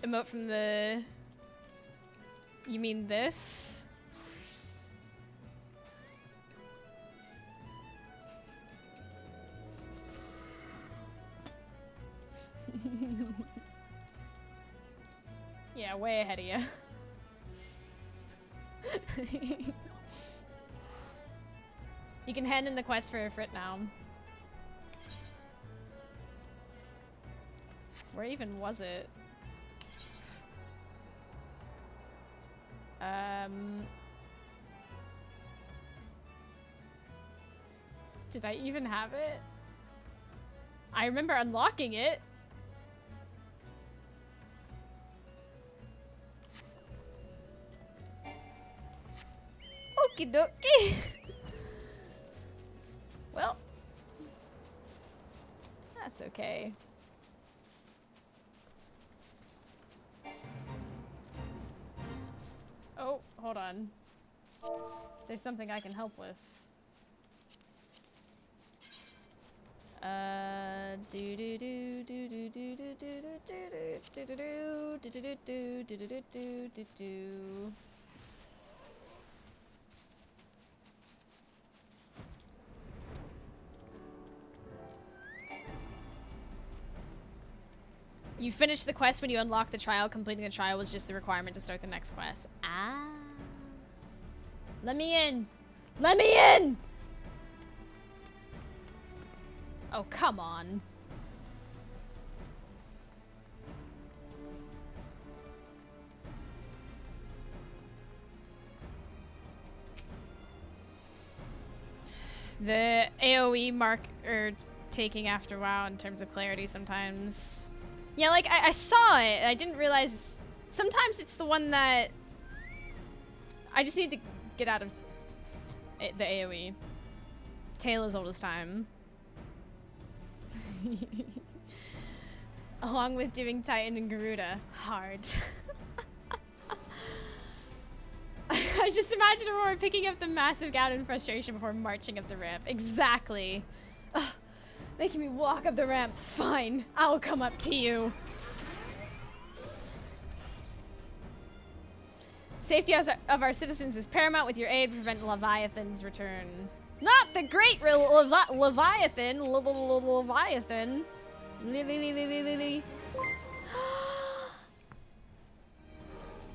emote from the... You mean this? Yeah, way ahead of you. You can hand in the quest for Ifrit now. Where even was it? Did I even have it? I remember unlocking it. Okie dokie. Well, that's okay. Oh, hold on. There's something I can help with. You finish the quest when you unlock the trial. Completing the trial was just the requirement to start the next quest. Ah. Let me in. Let me in! Oh, come on. The AoE mark taking after WoW in terms of clarity sometimes. Yeah, like, I saw it. I didn't realize... Sometimes it's the one that... I just need to get out of the AoE. Tale as old as time. Along with doing Titan and Garuda. Hard. I just imagine Aurora picking up the massive gout in frustration before marching up the ramp. Exactly. Ugh, making me walk up the ramp. Fine, I'll come up to you. Safety of our citizens is paramount. With your aid, prevent Leviathan's return. Not the great Leviathan. Leviathan.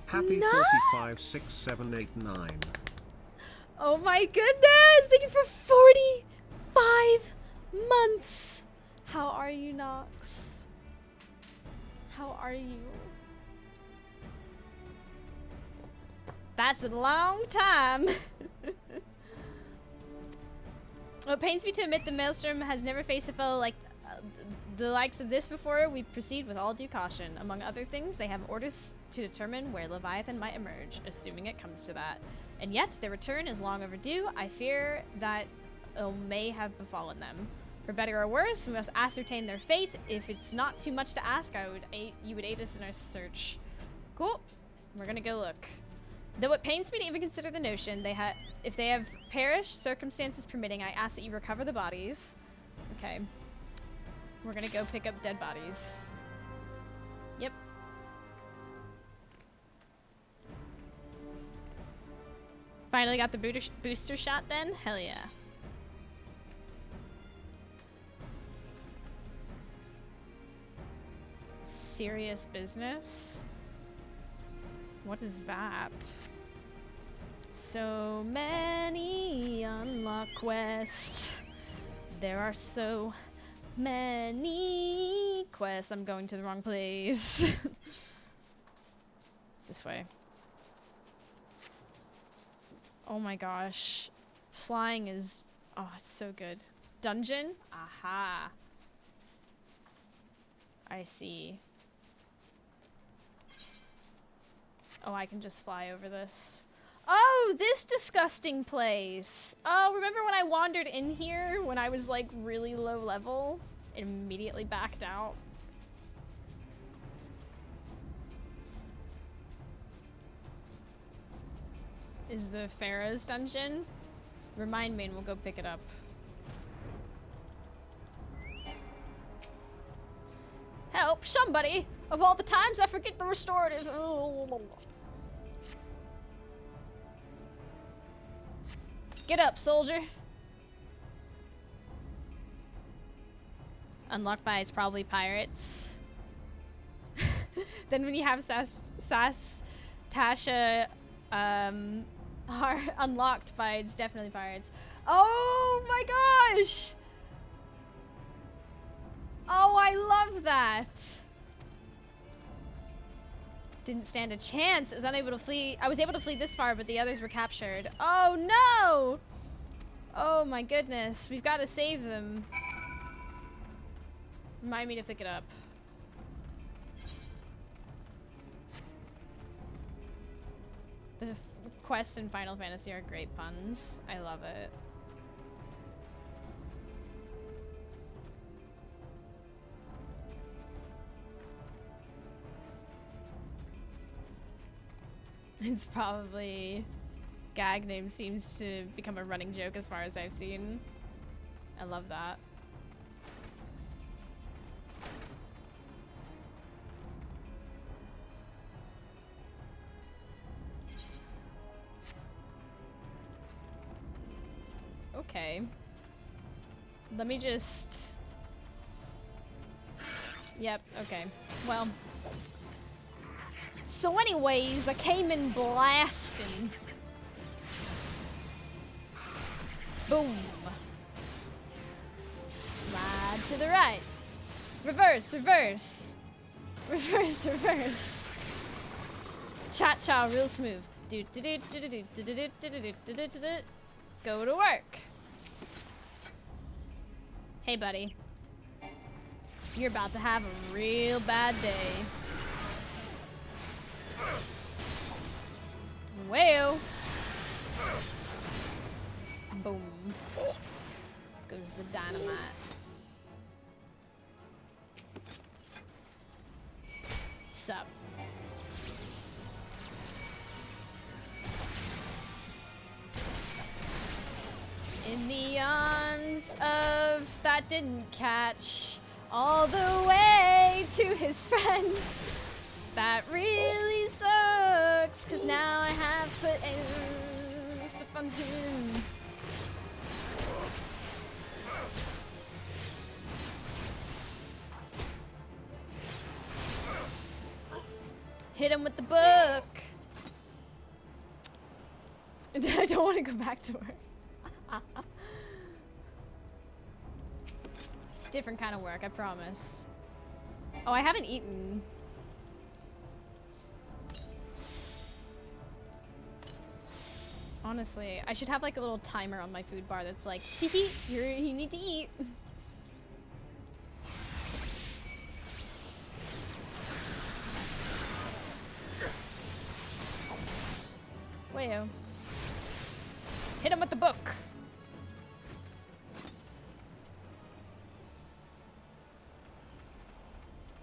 Happy Nice. 456789. Oh my goodness! Thank you for 45 months. How are you, Nox? How are you? That's a long time. Well, it pains me to admit the Maelstrom has never faced a foe like the likes of this before. We proceed with all due caution. Among other things, they have orders to determine where Leviathan might emerge, assuming it comes to that. And yet, their return is long overdue. I fear that ill may have befallen them. For better or worse, we must ascertain their fate. If it's not too much to ask, you would aid us in our search. Cool. We're gonna go look. Though it pains me to even consider the notion, if they have perished, circumstances permitting, I ask that you recover the bodies. Okay. We're gonna go pick up dead bodies. Yep. Finally got the booster shot then? Hell yeah. Serious business? What is that? So many unlock quests. There are so many quests. I'm going to the wrong place. This way. Oh my gosh. Flying is... Oh, it's so good. Dungeon? Aha. I see. Oh, I can just fly over this. Oh, this disgusting place. Oh, remember when I wandered in here when I was like really low level? It immediately backed out. Is the Pharaoh's dungeon? Remind me and we'll go pick it up. Help, somebody! Of all the times I forget the restorative. Get up, soldier. Unlocked by it's probably pirates. Then when you have Tasha are unlocked by it's definitely pirates. Oh my gosh! Oh, I love that. Didn't stand a chance. I was unable to flee. I was able to flee this far, but the others were captured. Oh no! Oh my goodness. We've got to save them. Remind me to pick it up. The quests in Final Fantasy are great puns. I love it. It's probably... Gag name seems to become a running joke as far as I've seen. I love that. Okay. Let me just... Yep, okay. Well. So anyways, I came in blasting. Boom. Slide to the right. Reverse, reverse. Reverse, reverse. Cha-cha, real smooth. Go to work. Hey, buddy. You're about to have a real bad day. Well. Boom. Goes the dynamite. Sup. In the arms of that didn't catch all the way to his friend. That really sucks, 'cause now I have put stuff on him. Hit him with the book. I don't want to go back to work. Different kind of work, I promise. Oh, I haven't eaten. Honestly, I should have like a little timer on my food bar that's like, tee you need to eat. Wayo. Hit him with the book.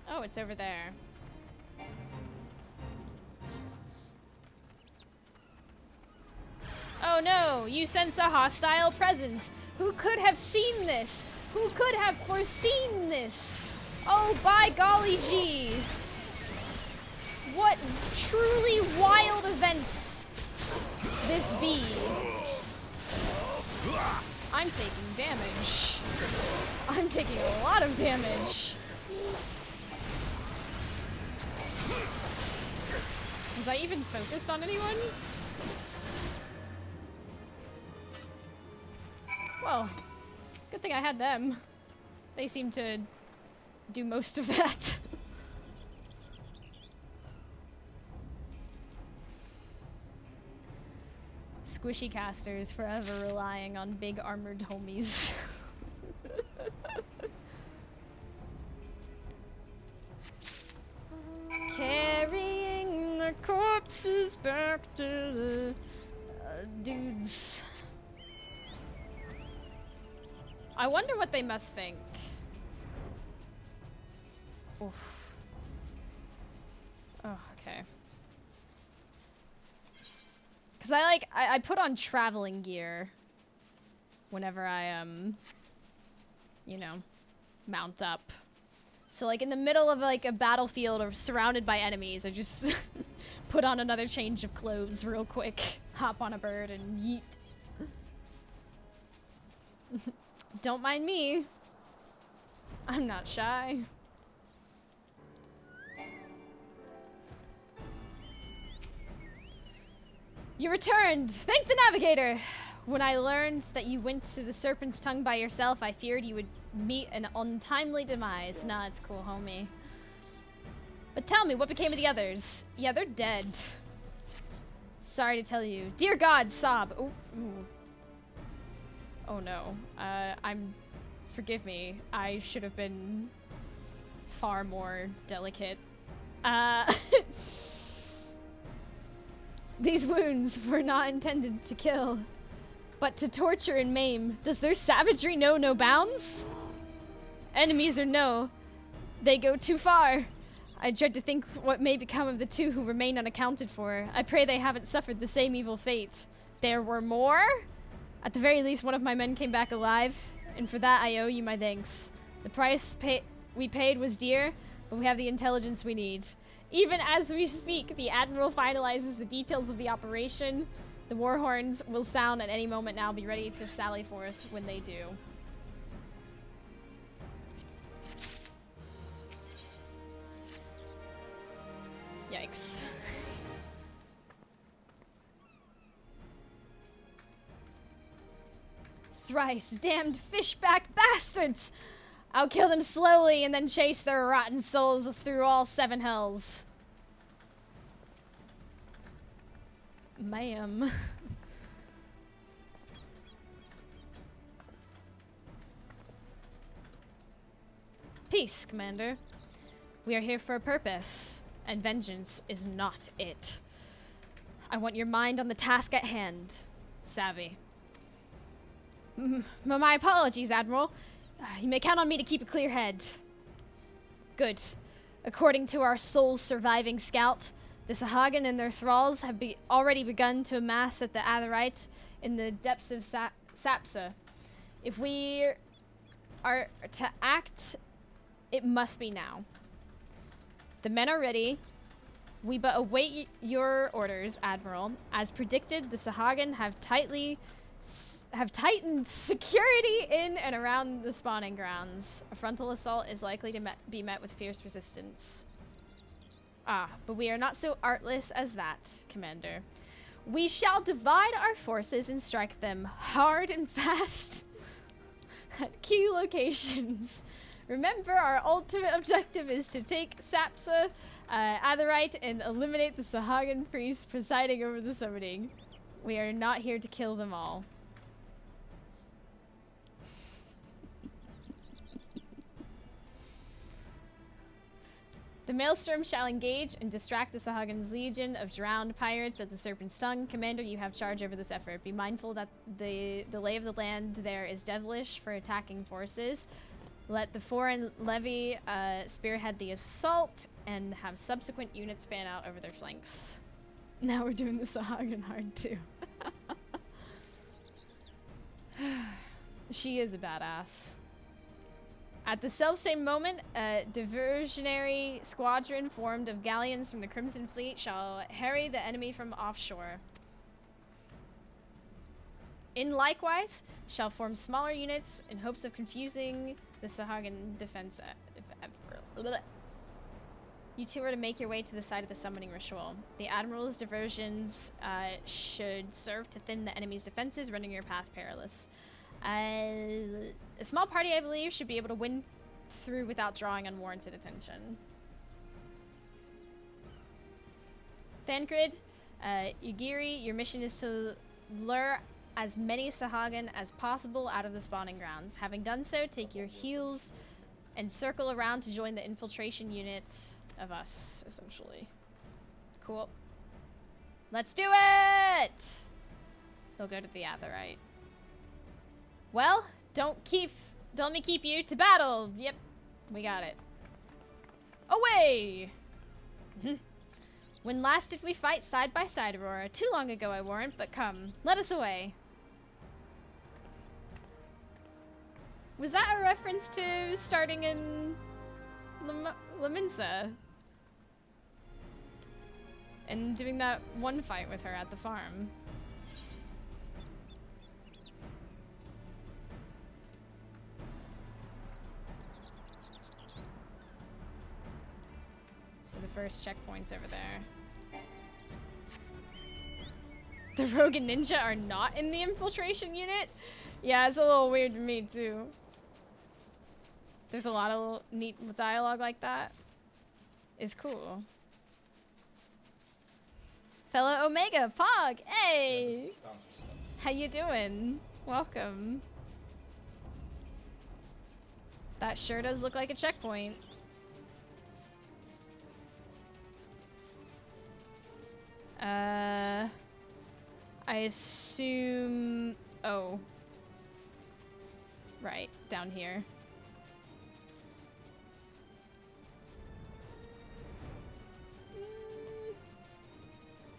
Oh, it's over there. Oh no, you sense a hostile presence. Who could have seen this? Who could have foreseen this? Oh, by golly gee. What truly wild events this be. I'm taking damage. I'm taking a lot of damage. Was I even focused on anyone? Well, good thing I had them. They seem to do most of that. Squishy casters forever relying on big armored homies. Carrying the corpses back to the dudes. I wonder what they must think. Oof. Oh, okay. Cause I put on traveling gear whenever I you know, mount up. So like in the middle of like a battlefield or surrounded by enemies, I just put on another change of clothes real quick, hop on a bird and yeet. Don't mind me. I'm not shy. You returned! Thank the navigator! When I learned that you went to the Serpent's Tongue by yourself, I feared you would meet an untimely demise. Nah, it's cool, homie. But tell me, what became of the others? Yeah, they're dead. Sorry to tell you. Dear God, sob. Ooh, ooh. Oh no. Forgive me. I should have been far more delicate. These wounds were not intended to kill, but to torture and maim. Does their savagery know no bounds? Enemies or no, they go too far. I dread to think what may become of the two who remain unaccounted for. I pray they haven't suffered the same evil fate. There were more? At the very least, one of my men came back alive, and for that I owe you my thanks. The price we paid was dear, but we have the intelligence we need. Even as we speak, the Admiral finalizes the details of the operation. The war horns will sound at any moment now. Be ready to sally forth when they do. Yikes. Thrice damned fishback bastards! I'll kill them slowly and then chase their rotten souls through all 7 hells. Ma'am. Peace, Commander. We are here for a purpose, and vengeance is not it. I want your mind on the task at hand, Savvy. My apologies, Admiral. You may count on me to keep a clear head. Good. According to our sole surviving scout, the Sahagin and their thralls have already begun to amass at the Aetherite in the depths of Sapsa. If we are to act, it must be now. The men are ready. We but await your orders, Admiral. As predicted, the Sahagin have tightened security in and around the spawning grounds. A frontal assault is likely to be met with fierce resistance. Ah, but we are not so artless as that, Commander. We shall divide our forces and strike them hard and fast at key locations. Remember, our ultimate objective is to take Sapsa, Aetherite, and eliminate the Sahagin priest presiding over the summoning. We are not here to kill them all. The Maelstrom shall engage and distract the Sahagan's legion of drowned pirates at the Serpent's Tongue. Commander, you have charge over this effort. Be mindful that the lay of the land there is devilish for attacking forces. Let the foreign levy spearhead the assault and have subsequent units fan out over their flanks. Now we're doing the Sahagan hard too. She is a badass. At the selfsame moment, a diversionary squadron formed of galleons from the Crimson Fleet shall harry the enemy from offshore. In likewise, shall form smaller units in hopes of confusing the Sahagin defense. You two are to make your way to the side of the summoning ritual. The Admiral's diversions should serve to thin the enemy's defenses, rendering your path perilous. A small party, I believe, should be able to win through without drawing unwarranted attention. Thancred, Ugiri, your mission is to lure as many Sahagin as possible out of the spawning grounds. Having done so, take your heels and circle around to join the infiltration unit of us, essentially. Cool. Let's do it! They'll go to the Aetherite. Well, don't let me keep you to battle. Yep, we got it. Away! When last did we fight side by side, Aurora? Too long ago, I warrant, but come, let us away. Was that a reference to starting in Laminsa? And doing that one fight with her at the farm? So the first checkpoint's over there. The rogue and ninja are not in the infiltration unit? Yeah, it's a little weird to me too. There's a lot of neat dialogue like that. It's cool. Fellow Omega, Pog, hey! How you doing? Welcome. That sure does look like a checkpoint. I assume... Oh. Right, down here.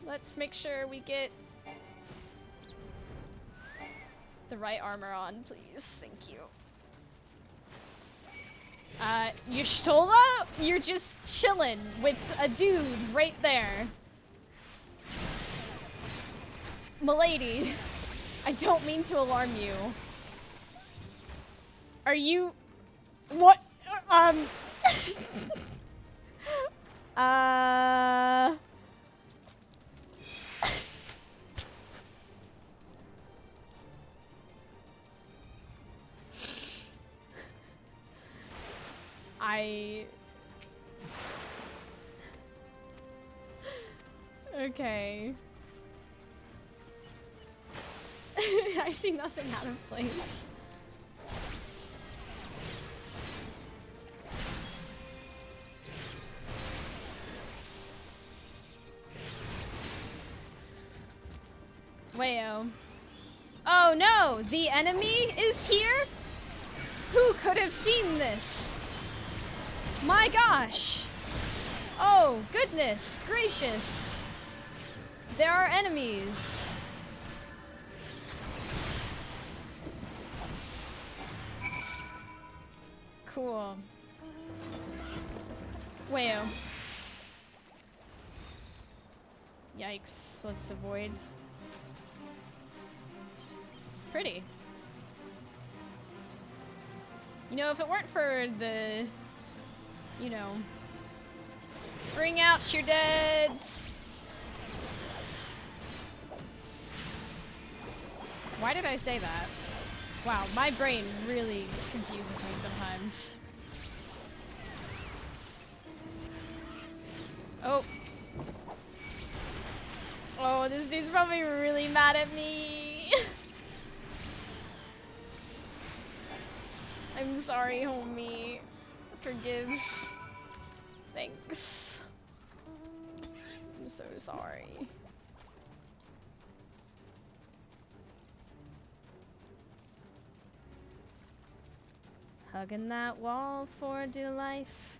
Let's make sure we get the right armor on, please. Thank you. Y'shtola? You're just chilling with a dude right there. Milady, I don't mean to alarm you. Are you... What? Okay. I see nothing out of place. Wayo. Oh no! The enemy is here? Who could have seen this? My gosh! Oh, goodness gracious! There are enemies. Cool. Wayo. Yikes, let's avoid. Pretty. You know, if it weren't for the, you know, bring out your dead. Why did I say that? Wow, my brain really confuses me sometimes. Oh. Oh, this dude's probably really mad at me. I'm sorry, homie. Forgive. Thanks. I'm so sorry. Hugging that wall for dear life.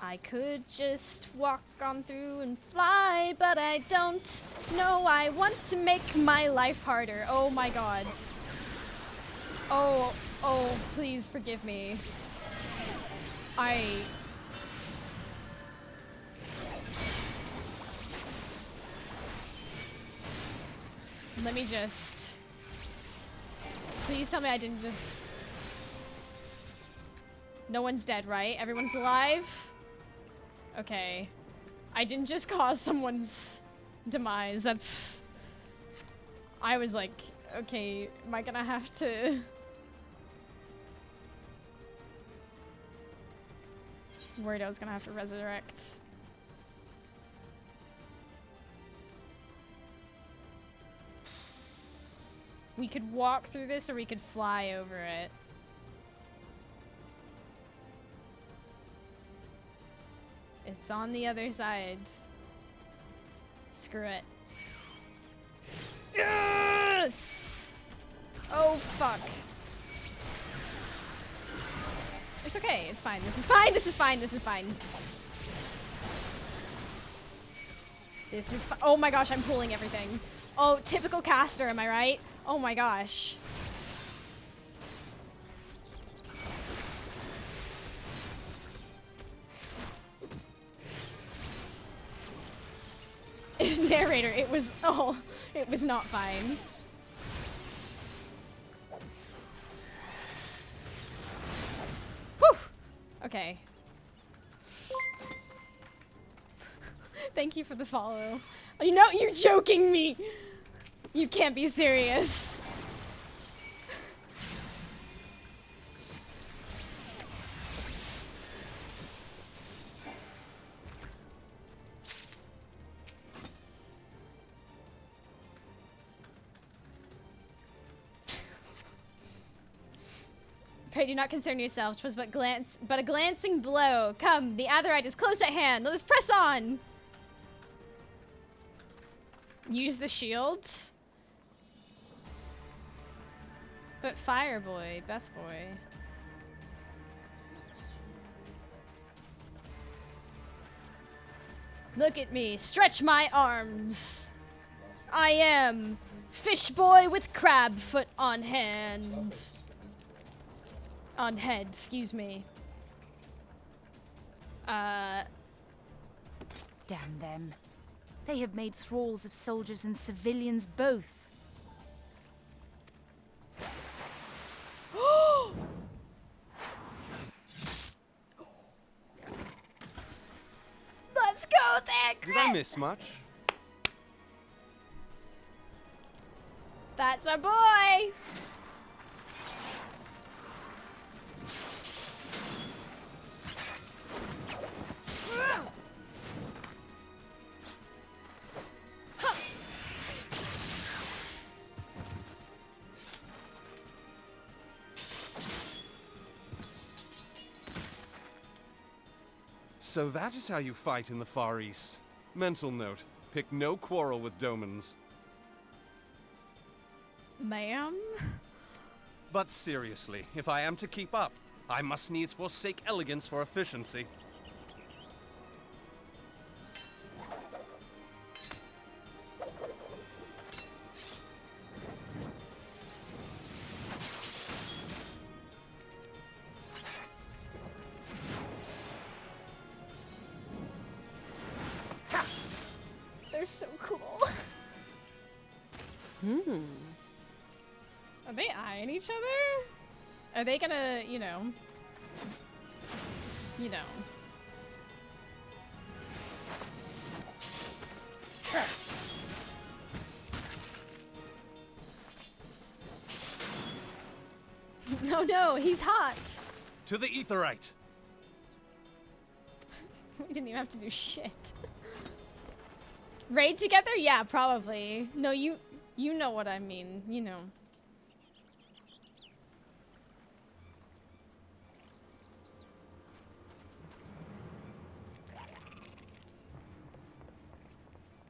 I could just walk on through and fly, but I don't. No, I want to make my life harder. Oh my god. Oh, please forgive me. Let me just... Please tell me I didn't just... No one's dead, right? Everyone's alive? Okay. I didn't just cause someone's demise. That's... I was like, okay, am I gonna have to... Worried I was gonna have to resurrect. We could walk through this or we could fly over it. It's on the other side. Screw it. Yes! Oh, fuck. It's okay. It's fine. This is fine. This is fine. This is fine. This is oh my gosh, I'm pulling everything. Oh, typical caster, am I right? Oh my gosh. Narrator, it was not fine. Whew! Okay. Thank you for the follow. You know, you're joking me! You can't be serious. Pray do not concern yourselves, 'twas but a glancing blow. Come, the Aetherite is close at hand. Let us press on. Use the shield. But fire boy, best boy. Look at me, stretch my arms. I am fish boy with crab foot on hand. On head, excuse me. Damn them. They have made thralls of soldiers and civilians both. Let's go there, Did I miss much? That's our boy! So that is how you fight in the Far East. Mental note, pick no quarrel with Domans. Ma'am? But seriously, if I am to keep up, I must needs forsake elegance for efficiency. They're so cool. Are they eyeing each other? Are they gonna, you know... No, he's hot. To the Aetherite! We didn't even have to do shit. Raid together? Yeah, probably. No, you know what I mean. You know.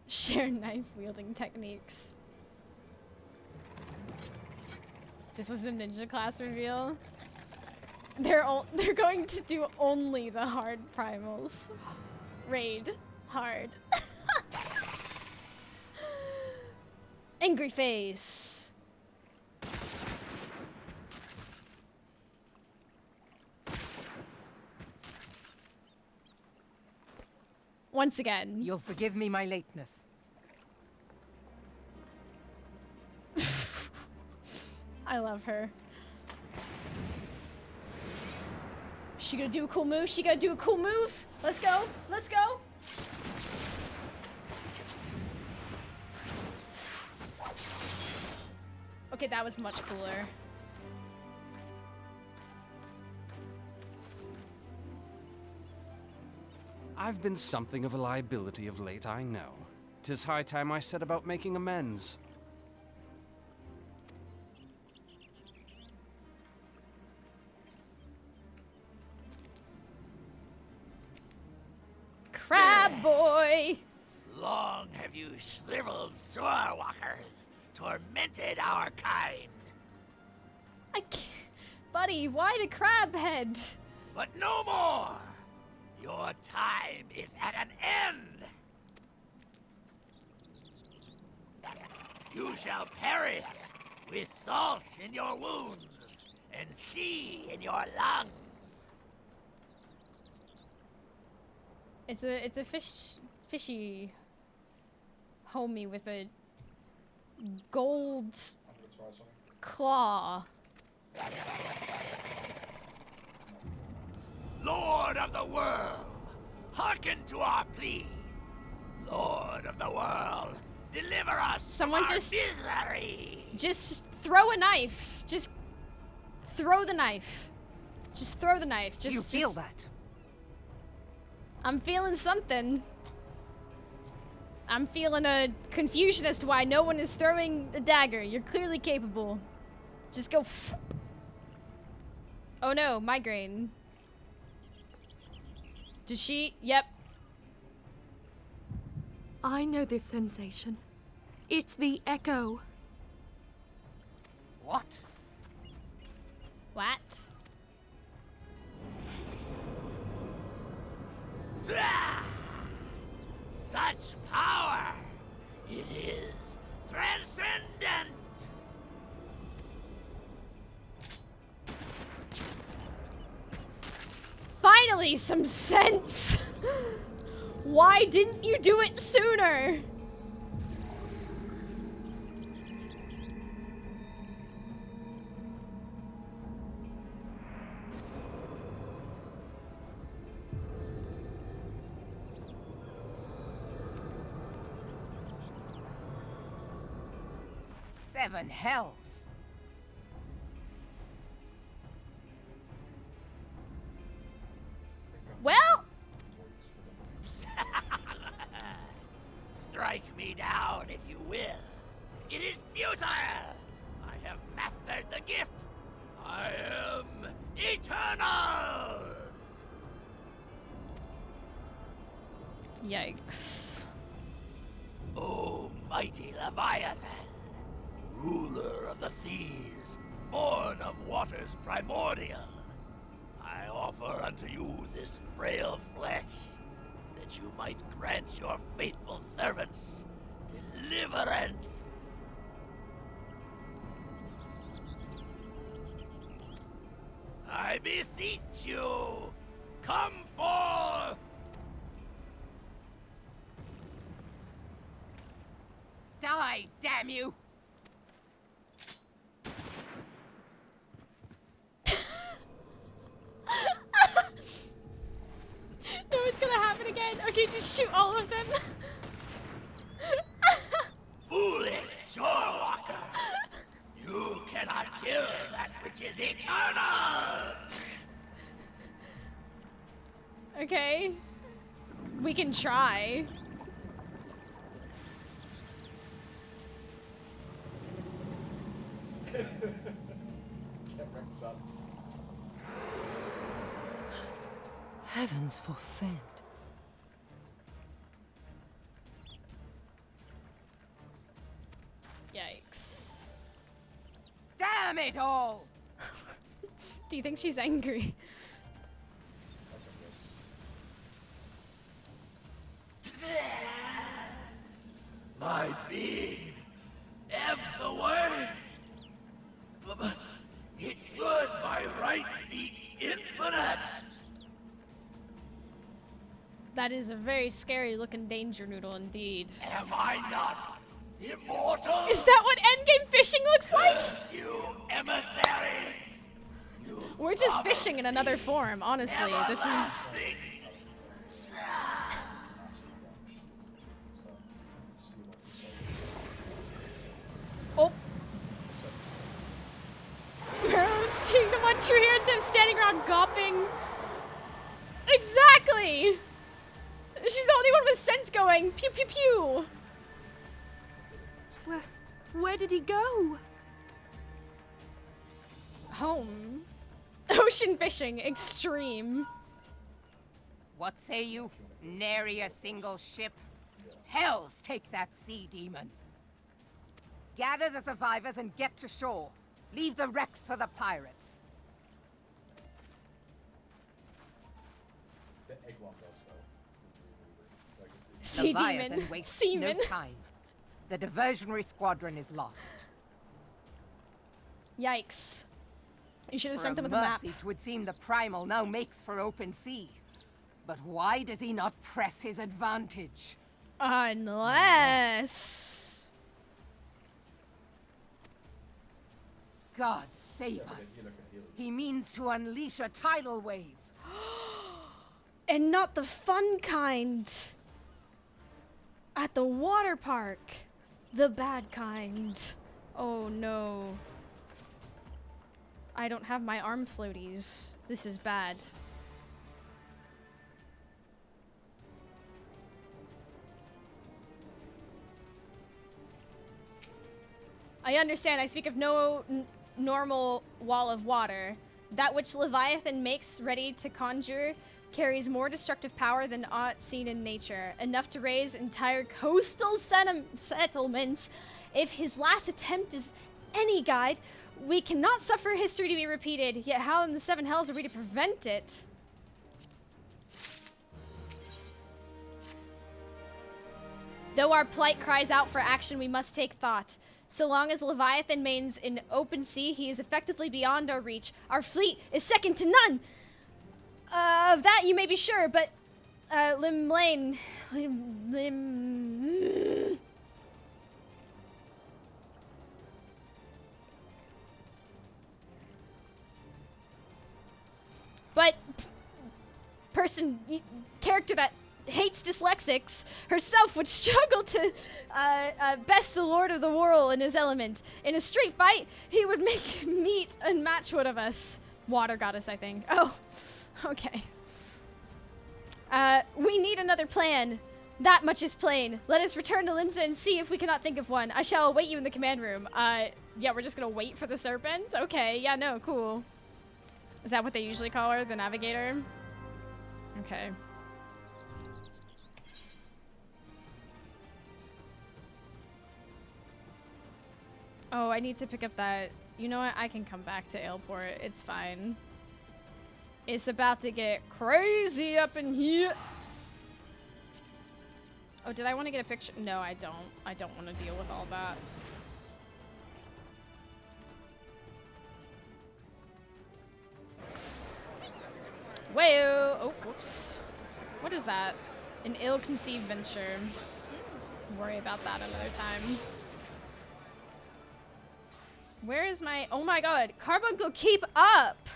Share knife wielding techniques. This was the ninja class reveal. They're going to do only the hard primals. Raid hard. Angry face. Once again. You'll forgive me my lateness. I love her. She gonna do a cool move? She gonna do a cool move? Let's go. Let's go. Okay, that was much cooler. I've been something of a liability of late, I know. 'Tis high time I set about making amends. Crab boy! Long have you shriveled Sorewalkers, tormented our kind. I can't... Buddy, why the crab head? But no more! Your time is at an end! You shall perish with salt in your wounds and sea in your lungs. It's a fishy homie with a gold claw. Lord of the world, hearken to our plea. Lord of the world, deliver us Someone from our just misery. Just throw a knife. Just throw the knife. Just throw the knife. Just Do you feel that? I'm feeling something. I'm feeling a confusion as to why no one is throwing a dagger. You're clearly capable. Just go. Oh no, migraine. Did she? Yep. I know this sensation. It's the echo. What? What? Ah! Such power! It is transcendent! Finally, some sense! Why didn't you do it sooner? Seven hells. Well, Strike me down if you will. It is futile. I have mastered the gift. I am eternal. yikes. O mighty Leviathan, ruler of the seas, born of waters primordial, I offer unto you this frail flesh, that you might grant your faithful servants deliverance. I beseech you, come forth! Die, damn you! No, it's gonna happen again. Okay, just shoot all of them. Foolish shorewalker! You cannot kill that which is eternal! Okay. We can try. Get wrecked, son. Heavens forfend. Yikes. Damn it all! Do you think she's angry? My being ebbs away. But it should by right be infinite. That is a very scary looking danger noodle indeed. Am I not immortal? Is that what endgame fishing looks like? You emissary. We're just fishing in another form, honestly. This is... Oh. I'm seeing the one true here instead of standing around gawping. Exactly! She's the only one with sense going. Pew pew pew. Where did he go? Home. Ocean fishing, extreme. What say you? Nary a single ship? Hells take that sea demon. Gather the survivors and get to shore. Leave the wrecks for the pirates. The egg one does though. Sea Leviathan demon. wastes Seaman. no time. The diversionary squadron is lost. Yikes. You should have For sent them a with a map. mercy, 'twould seem the Primal now makes for open sea. But why does he not press his advantage? Unless... God save us. He means to unleash a tidal wave. And not the fun kind. At the water park. The bad kind. Oh no. I don't have my arm floaties. This is bad. I understand. I speak of no normal wall of water. That which Leviathan makes ready to conjure carries more destructive power than aught seen in nature. Enough to raise entire coastal settlements. If his last attempt is any guide, we cannot suffer history to be repeated. Yet how in the seven hells are we to prevent it? Though our plight cries out for action, we must take thought. So long as Leviathan remains in open sea, he is effectively beyond our reach. Our fleet is second to none. Of that you may be sure, but Lim Lane. Lim. But character that hates dyslexics herself would struggle to best the Lord of the Whirl in his element. In a street fight, he would meet and match one of us. Water goddess, I think. Oh, okay. We need another plan. That much is plain. Let us return to Limsa and see if we cannot think of one. I shall await you in the command room. Yeah, we're just gonna wait for the serpent? Okay, yeah, no, cool. Is that what they usually call her, the navigator? Okay. Oh, I need to pick up that. You know what? I can come back to Aleport. It's fine. It's about to get crazy up in here. Oh, did I want to get a picture? No, I don't. I don't want to deal with all that. Wayo! Oh, whoops. What is that? An ill-conceived venture. Worry about that another time. Where is my... Oh my god. Carbuncle, keep up!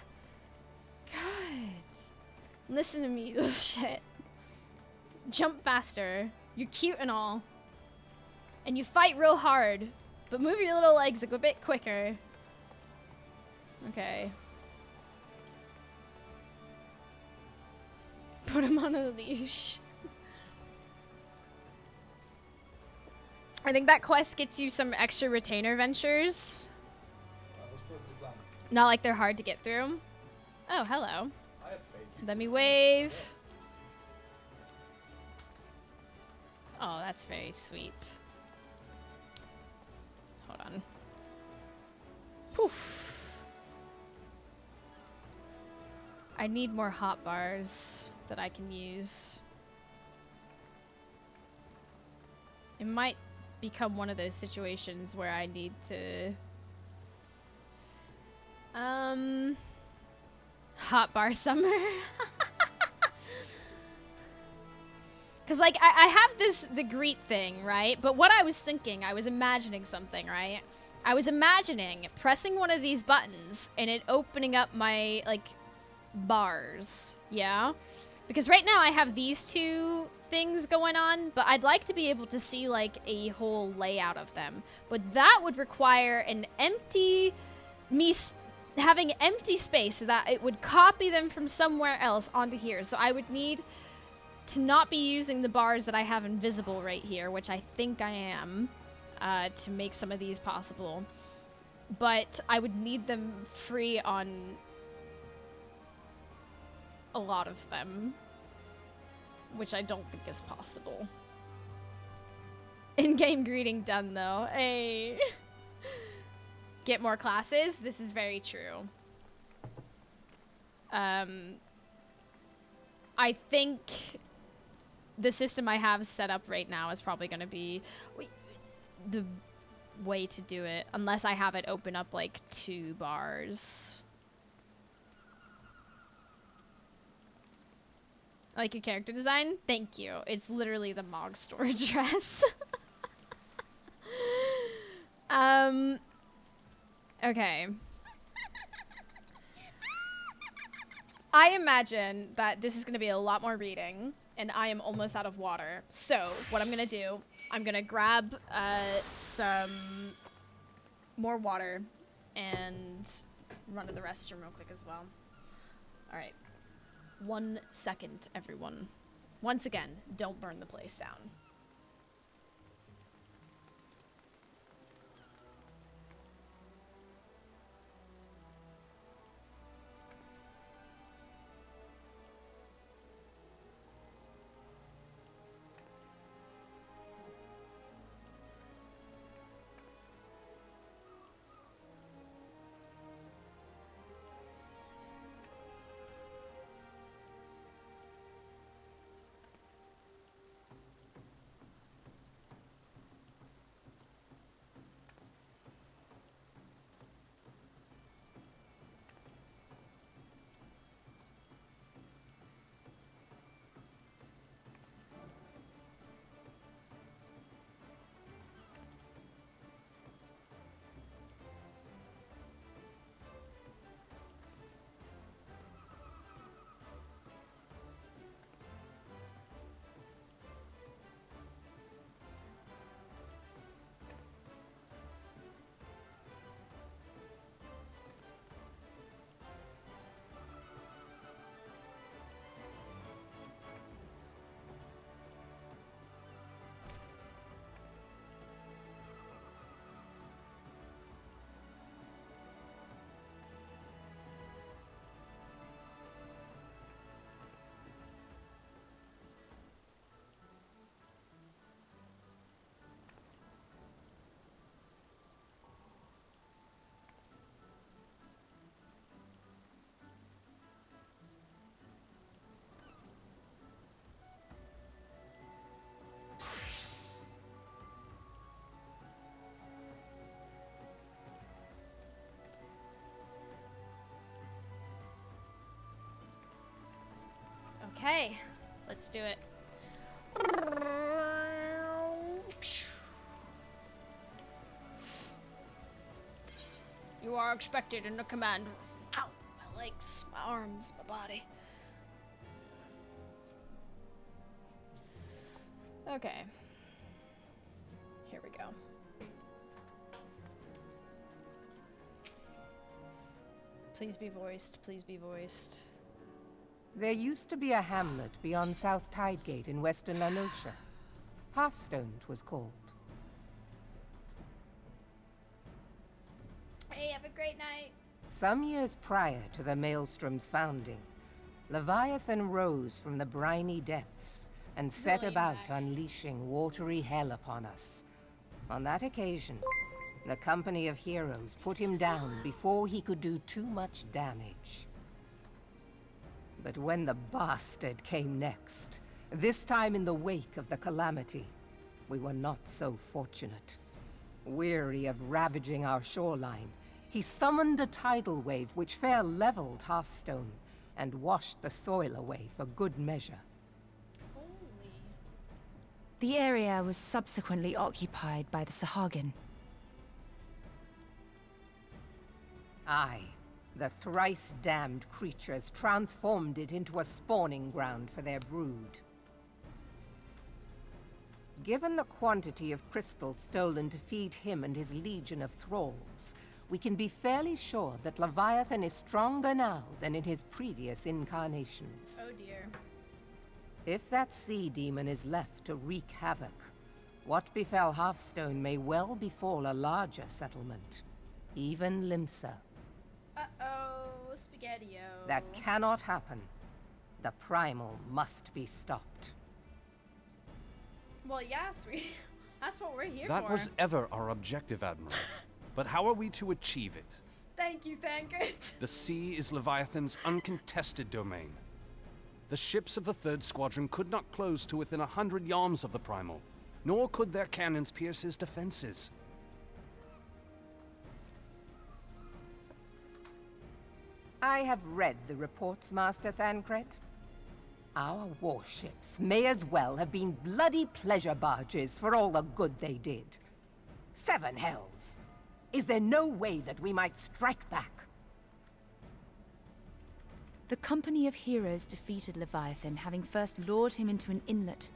God. Listen to me. Oh, shit. Jump faster. You're cute and all. And you fight real hard. But move your little legs a bit quicker. Okay. Put him on a leash. I think that quest gets you some extra retainer ventures. Not like they're hard to get through. Oh, hello. Let me wave. Oh, that's very sweet. Hold on. Poof. I need more hot bars that I can use. It might become one of those situations where I need to hot bar summer. Cause like I have the greet thing, right? But what I was thinking, I was imagining something, right? I was imagining pressing one of these buttons and it opening up my like bars, yeah? Because right now I have these two things going on, but I'd like to be able to see like a whole layout of them. But that would require an having empty space so that it would copy them from somewhere else onto here. So I would need to not be using the bars that I have invisible right here, which I think I am, to make some of these possible. But I would need them free on a lot of them, which I don't think is possible. In-game greeting done, though. Hey. Get more classes? This is very true. I think the system I have set up right now is probably going to be the way to do it, unless I have it open up like 2 bars. I like your character design? Thank you. It's literally the Mog storage dress. Okay. I imagine that this is going to be a lot more reading, and I am almost out of water. So, what I'm going to do, I'm going to grab some more water and run to the restroom real quick as well. All right. 1 second, everyone. Once again, don't burn the place down. Okay, let's do it. You are expected in the command room. Ow, my legs, my arms, my body. Okay. Here we go. Please be voiced, please be voiced. There used to be a hamlet beyond South Tidegate in western Lanosha. Hearthstone 'twas called. Hey, have a great night. Some years prior to the Maelstrom's founding, Leviathan rose from the briny depths and set about unleashing watery hell upon us. On that occasion, the Company of Heroes put him down before he could do too much damage. But when the bastard came next, this time in the wake of the calamity, we were not so fortunate. Weary of ravaging our shoreline, he summoned a tidal wave which fair leveled Hearthstone and washed the soil away for good measure. The area was subsequently occupied by the Sahagin. Aye, the thrice-damned creatures transformed it into a spawning ground for their brood. Given the quantity of crystals stolen to feed him and his legion of thralls, we can be fairly sure that Leviathan is stronger now than in his previous incarnations. Oh dear. If that sea demon is left to wreak havoc, what befell Hearthstone may well befall a larger settlement, even Limsa. Uh-oh, spaghetti-o. That cannot happen. The primal must be stopped. Well, yes, that's what we're here That for. was ever our objective, Admiral. But how are we to achieve it? Thank you, Thancred. The sea is Leviathan's uncontested domain. The ships of the 3rd Squadron could not close to within 100 yards of the Primal, nor could their cannons pierce his defenses. I have read the reports, Master Thancred. Our warships may as well have been bloody pleasure barges for all the good they did. 7 hells! Is there no way that we might strike back? The Company of Heroes defeated Leviathan, having first lured him into an inlet,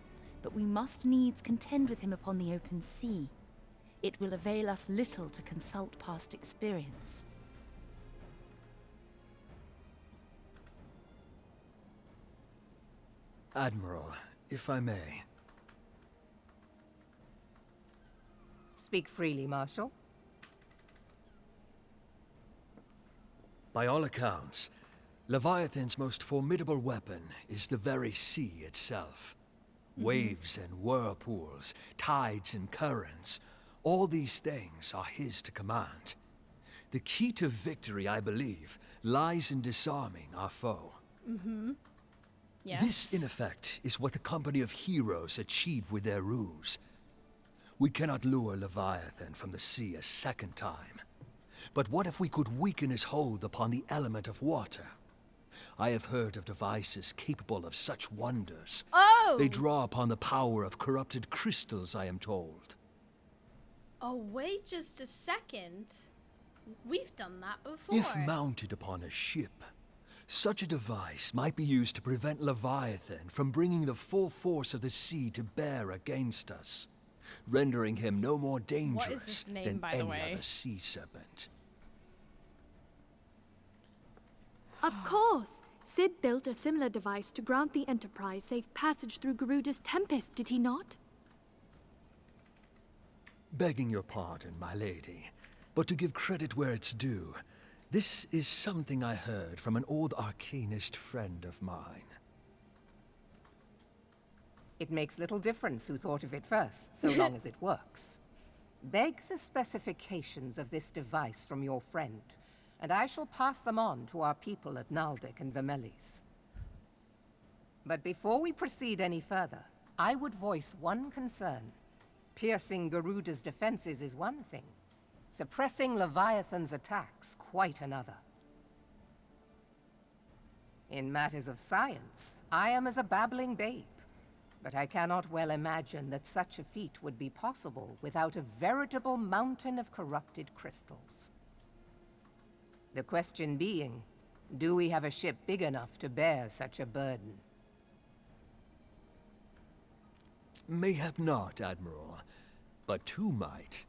but we must needs contend with him upon the open sea. It will avail us little to consult past experience. Admiral, if I may. Speak freely, Marshal. By all accounts, Leviathan's most formidable weapon is the very sea itself. Waves and whirlpools, tides and currents, all these things are his to command. The key to victory, I believe, lies in disarming our foe. Yes. This, in effect, is what the Company of Heroes achieved with their ruse. We cannot lure Leviathan from the sea a second time. But what if we could weaken his hold upon the element of water? I have heard of devices capable of such wonders. Oh! They draw upon the power of corrupted crystals, I am told. Oh, wait just a second. We've done that before. If mounted upon a ship, such a device might be used to prevent Leviathan from bringing the full force of the sea to bear against us, rendering him no more dangerous than by the any way? other sea serpent. Of course! Sid built a similar device to grant the Enterprise safe passage through Garuda's Tempest, did he not? Begging your pardon, my lady, but to give credit where it's due, this is something I heard from an old arcanist friend of mine. It makes little difference who thought of it first, so long as it works. Beg the specifications of this device from your friend, and I shall pass them on to our people at Naldic and Vermelis. But before we proceed any further, I would voice one concern. Piercing Garuda's defenses is one thing. Suppressing Leviathan's attacks, quite another. In matters of science, I am as a babbling babe. But I cannot well imagine that such a feat would be possible without a veritable mountain of corrupted crystals. The question being, do we have a ship big enough to bear such a burden? Mayhap not, Admiral, but two might.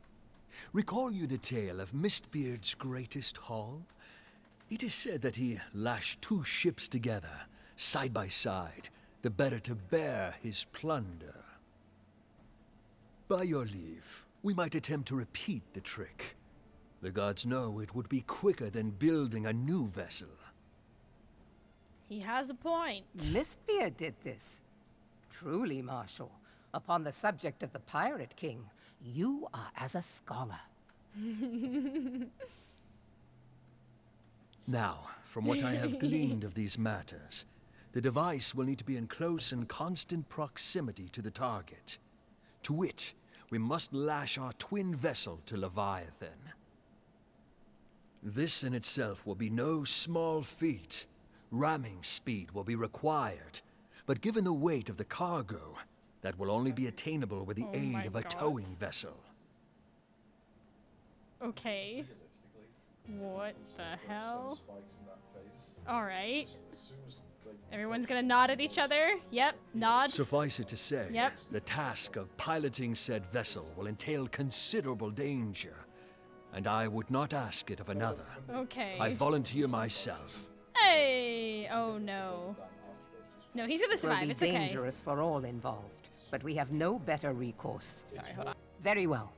Recall you the tale of Mistbeard's greatest haul? It is said that he lashed two ships together, side by side, the better to bear his plunder. By your leave, we might attempt to repeat the trick. The gods know it would be quicker than building a new vessel. He has a point. Mistbeard did this. Truly, Marshal, upon the subject of the Pirate King, you are as a scholar. Now, from what I have gleaned of these matters, the device will need to be in close and constant proximity to the target. To wit, we must lash our twin vessel to Leviathan. This in itself will be no small feat. Ramming speed will be required, but given the weight of the cargo, that will only be attainable with the aid of a towing vessel. Okay. What the hell? Alright. Everyone's gonna nod at each other. Yep, nod. Suffice it to say, yep. The task of piloting said vessel will entail considerable danger, and I would not ask it of another. Okay. I volunteer myself. Hey! Oh no. No, he's gonna survive. It's okay. It will be dangerous for all involved, but we have no better recourse. Sorry, hold on. Very well.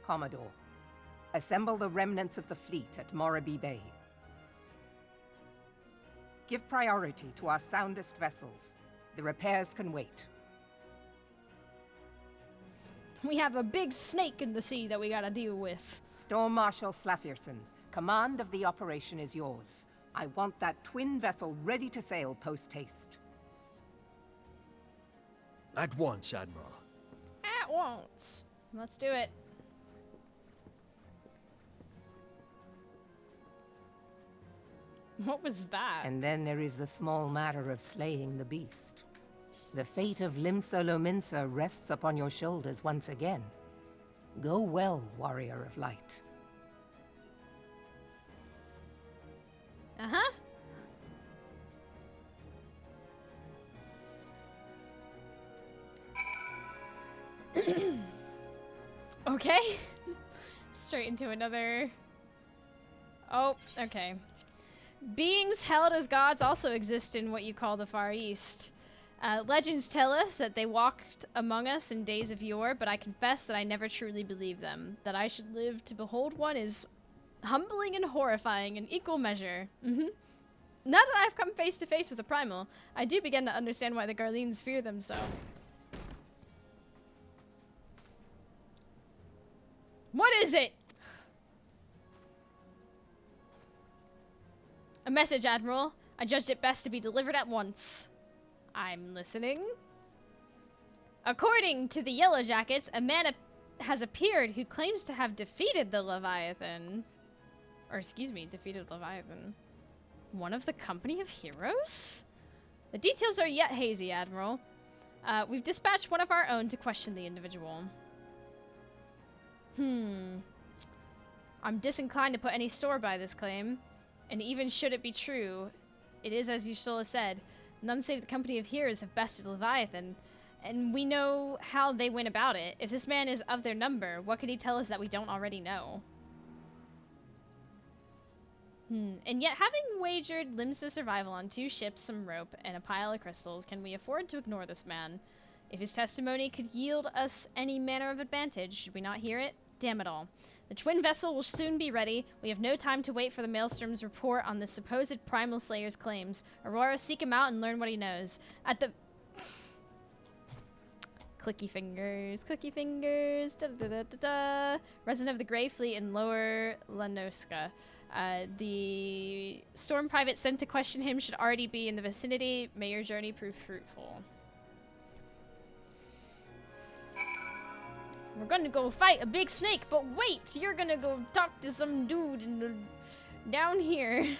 Commodore, assemble the remnants of the fleet at Morabee Bay. Give priority to our soundest vessels. The repairs can wait. We have a big snake in the sea that we gotta deal with. Storm Marshal Slafierson, command of the operation is yours. I want that twin vessel ready to sail post-haste. At once, Admiral. At once. Let's do it. What was that? And then there is the small matter of slaying the beast. The fate of Limsa Lominsa rests upon your shoulders once again. Go well, warrior of light. Uh-huh. Okay. Straight into another... Oh, okay. Beings held as gods also exist in what you call the Far East. Legends tell us that they walked among us in days of yore, but I confess that I never truly believed them. That I should live to behold one is humbling and horrifying in equal measure. Now that I've come face to face with the Primal, I do begin to understand why the Garleans fear them so. What is it? A message, Admiral. I judged it best to be delivered at once. I'm listening. According to the Yellow Jackets, a man has appeared who claims to have defeated the Leviathan. Or, excuse me, defeated Leviathan. One of the company of heroes? The details are yet hazy, Admiral. We've dispatched one of our own to question the individual. I'm disinclined to put any store by this claim. And even should it be true, it is as Yshtola said, none save the company of heroes have bested Leviathan, and we know how they went about it. If this man is of their number, what could he tell us that we don't already know? And yet, having wagered Limsa's survival on 2 ships, some rope, and a pile of crystals, can we afford to ignore this man? If his testimony could yield us any manner of advantage, should we not hear it? Damn it all. The twin vessel will soon be ready. We have no time to wait for the Maelstrom's report on the supposed Primal Slayer's claims. Aurora, seek him out and learn what he knows. At the... Clicky fingers, da da da da da. Resident of the Grey Fleet in Lower Lanoska. The storm private sent to question him should already be in the vicinity. May your journey prove fruitful. We're gonna go fight a big snake, but wait, you're gonna go talk to some dude down here.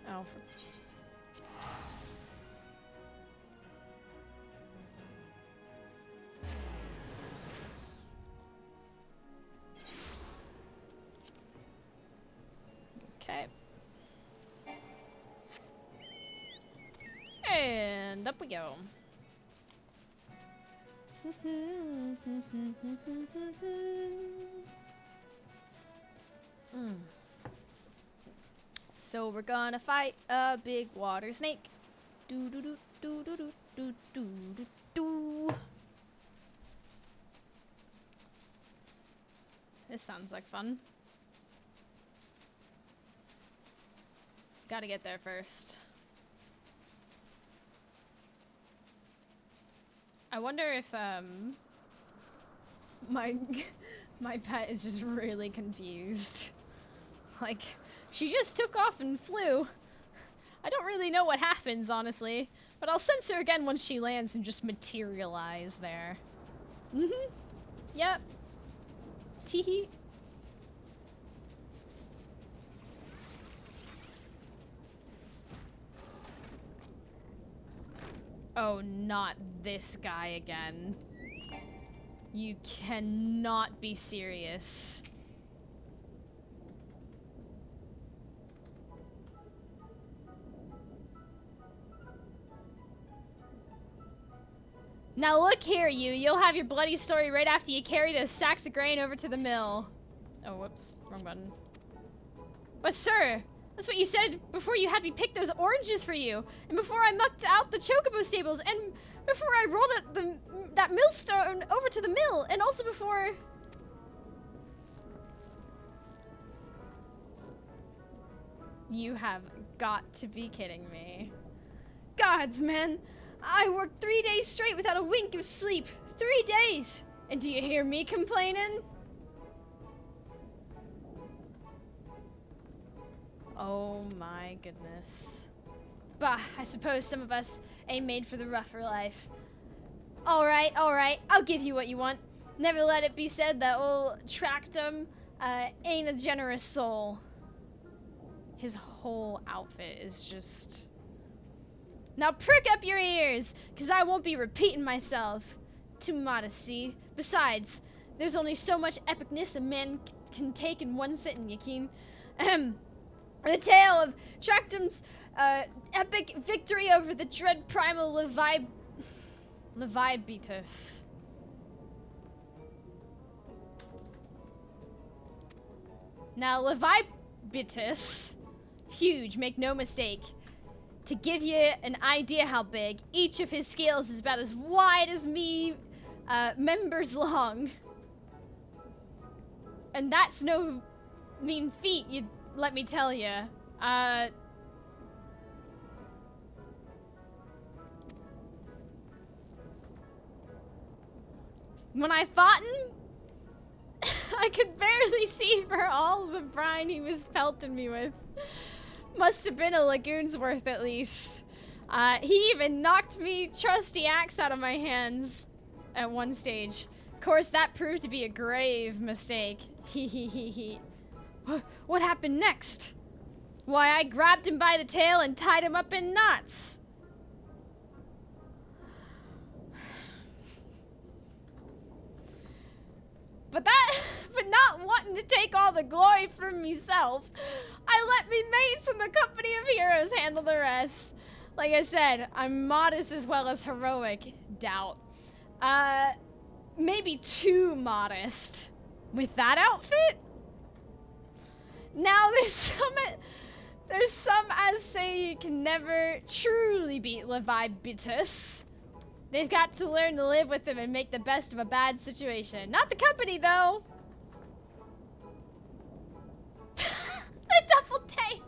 Oh, okay. And up we go. So we're gonna fight a big water snake. Do do do do do do do do do do. This sounds like fun. Gotta get there first. I wonder if my pet is just really confused. Like, she just took off and flew. I don't really know what happens, honestly, but I'll sense her again once she lands and just materialize there. Mm-hmm. Yep. Teehee. Oh, not this guy again. You cannot be serious. Now look here, you'll have your bloody story right after you carry those sacks of grain over to the mill. Oh, whoops, wrong button. But sir, that's what you said before you had me pick those oranges for you, and before I mucked out the chocobo stables, and before I rolled that millstone over to the mill, and also before... You have got to be kidding me. Gods, man! I worked 3 days straight without a wink of sleep. 3 days! And do you hear me complaining? Oh my goodness. Bah, I suppose some of us ain't made for the rougher life. Alright, I'll give you what you want. Never let it be said that old Tractum ain't a generous soul. His whole outfit is just... Now prick up your ears, because I won't be repeating myself. Too modest, see? Besides, there's only so much epicness a man can take in one sitting, Yakin. The tale of Tractum's epic victory over the dread primal Leviathan. Now, Leviathan, huge, make no mistake. To give you an idea how big, each of his scales is about as wide as me members long. And that's no mean feat, let me tell you. When I fought him, I could barely see for all the brine he was pelting me with. Must have been a lagoon's worth at least. He even knocked me trusty axe out of my hands at one stage. Of course, that proved to be a grave mistake. He. What happened next? Why, I grabbed him by the tail and tied him up in knots. But not wanting to take all the glory for myself, I let me mates and the company of heroes handle the rest. Like I said, I'm modest as well as heroic. Doubt. Maybe too modest. With that outfit? Now there's some as say you can never truly beat Leviathan. They've got to learn to live with him and make the best of a bad situation. Not the company, though. The double take.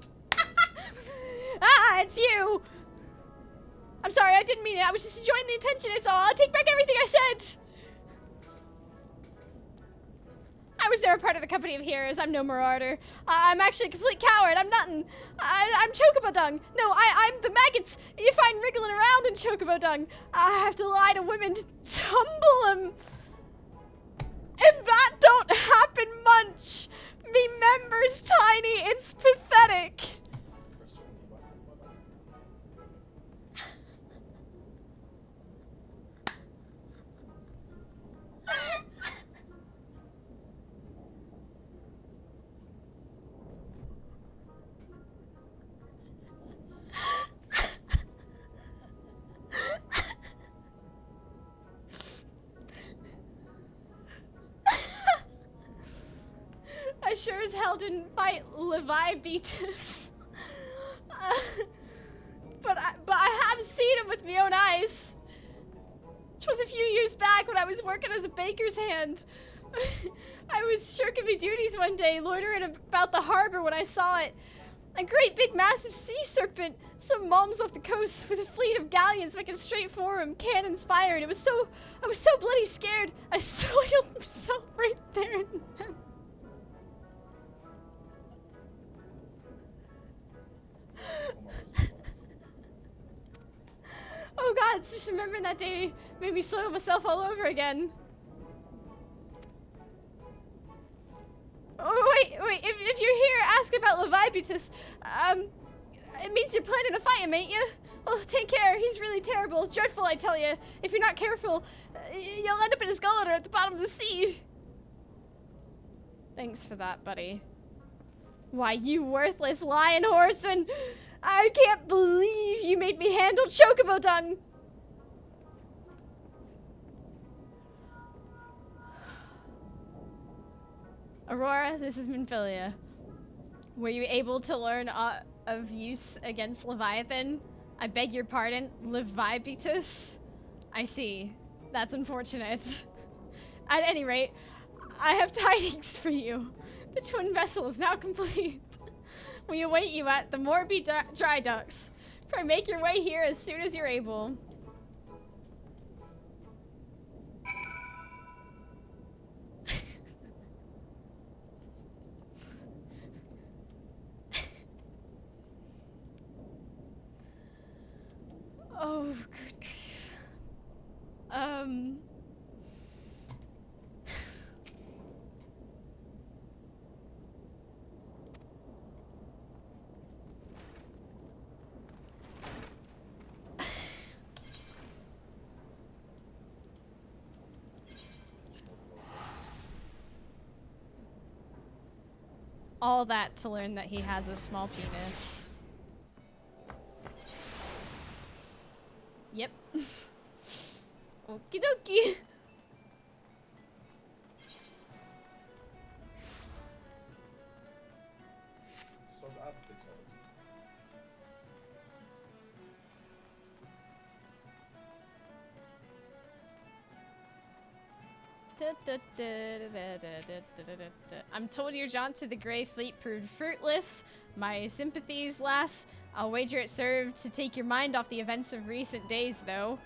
Ah, it's you. I'm sorry, I didn't mean it. I was just enjoying the attention, it's all. I'll take back everything I said. I was never part of the company of heroes. I'm no marauder. I'm actually a complete coward. I'm nothing. I'm chocobo dung. No, I'm the maggots you find wriggling around in chocobo dung. I have to lie to women to tumble them. And that don't happen much. Me members tiny, it's pathetic. I sure as hell didn't fight Leviathan. But I have seen him with my own eyes. Which was a few years back when I was working as a baker's hand. I was shirking my duties one day, loitering about the harbor when I saw it. A great big massive sea serpent, some moms off the coast with a fleet of galleons making straight for him, cannons fired. I was so bloody scared. I soiled myself right there and then. Oh god, it's just remembering that day made me soil myself all over again. Oh, wait, if you're here, ask about Leviathan. It means you're planning to fight him, ain't you? Well, take care, he's really terrible, dreadful, I tell you. If you're not careful, you'll end up in his gullet or at the bottom of the sea. Thanks for that, buddy. Why, you worthless lion horse, and I can't believe you made me handle chocobo dung. Aurora, this is Minfilia. Were you able to learn of use against Leviathan? I beg your pardon, Leviathan? I see. That's unfortunate. At any rate, I have tidings for you. The twin vessel is now complete. We await you at the Morby Dry Docks. Pray make your way here as soon as you're able. Oh, good grief. All that to learn that he has a small penis. Yep. Okie dokie. I'm told your jaunt to the Grey Fleet proved fruitless. My sympathies, lass. I'll wager it served to take your mind off the events of recent days, though.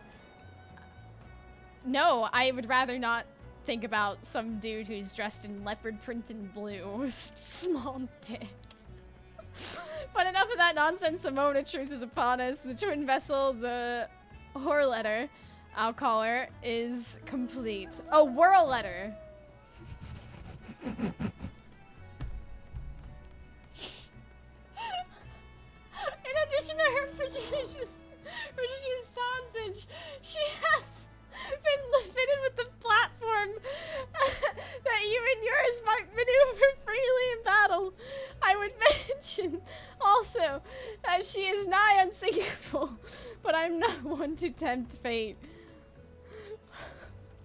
No, I would rather not think about some dude who's dressed in leopard print and blue. Small dick. But enough of that nonsense. The moment of truth is upon us. The twin vessel, the whore letter, I'll call her, is complete. Oh, whirl letter. In addition to her prodigious tonsage, she has been fitted with the platform that you and yours might maneuver freely in battle. I would mention also that she is nigh unsinkable, but I'm not one to tempt fate.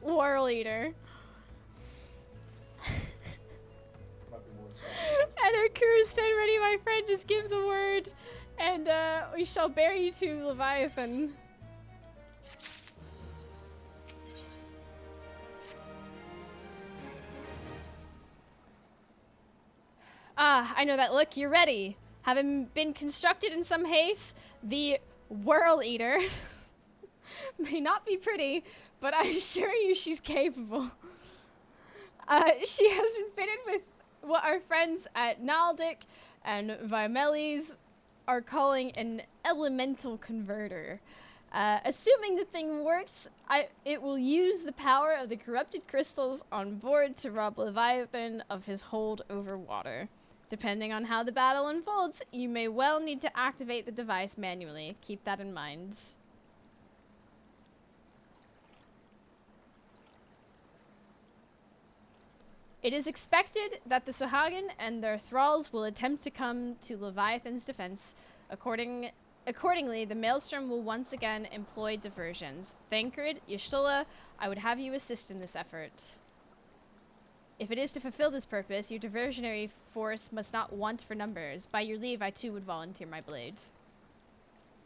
Whirl eater. And her crew, stand ready, my friend. Just give the word, and we shall bear you to Leviathan. Ah, I know that look. You're ready. Having been constructed in some haste, the Whirl Eater may not be pretty, but I assure you she's capable. She has been fitted with what our friends at Naldic and Vimelis are calling an elemental converter. Assuming the thing works, it will use the power of the corrupted crystals on board to rob Leviathan of his hold over water. Depending on how the battle unfolds, you may well need to activate the device manually. Keep that in mind. It is expected that the Sahagin and their thralls will attempt to come to Leviathan's defense. Accordingly, the Maelstrom will once again employ diversions. Thancred, Y'shtola, I would have you assist in this effort. If it is to fulfill this purpose, your diversionary force must not want for numbers. By your leave, I too would volunteer my blade.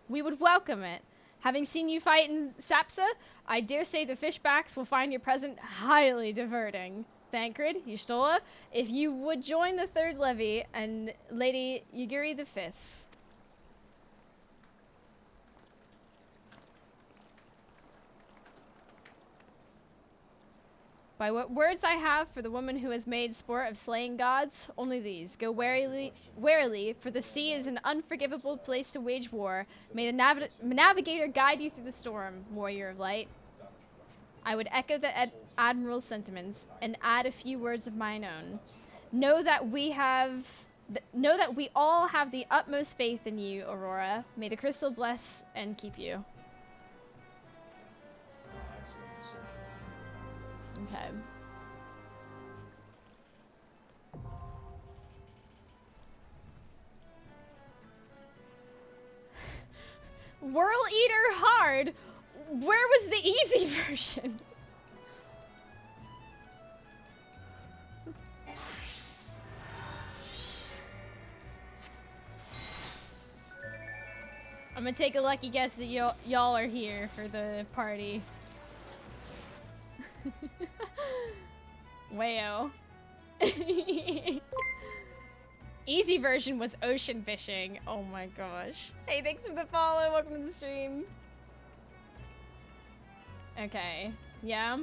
We would welcome it. Having seen you fight in Sapsa, I dare say the fishbacks will find your presence highly diverting. Thancred, Y'shtola, if you would join the Third Levy and Lady Yugiri the Fifth. By what words I have for the woman who has made sport of slaying gods, only these. Go warily, for the sea is an unforgivable place to wage war. May the navigator guide you through the storm, warrior of light. I would echo the Admiral's sentiments and add a few words of mine own. Know that we all have the utmost faith in you, Aurora. May the crystal bless and keep you. Okay. Whirl Eater hard? Where was the easy version? I'm gonna take a lucky guess that y'all are here for the party. Wayo. Easy version was ocean fishing. Oh my gosh. Hey, thanks for the follow. Welcome to the stream. Okay. Yeah.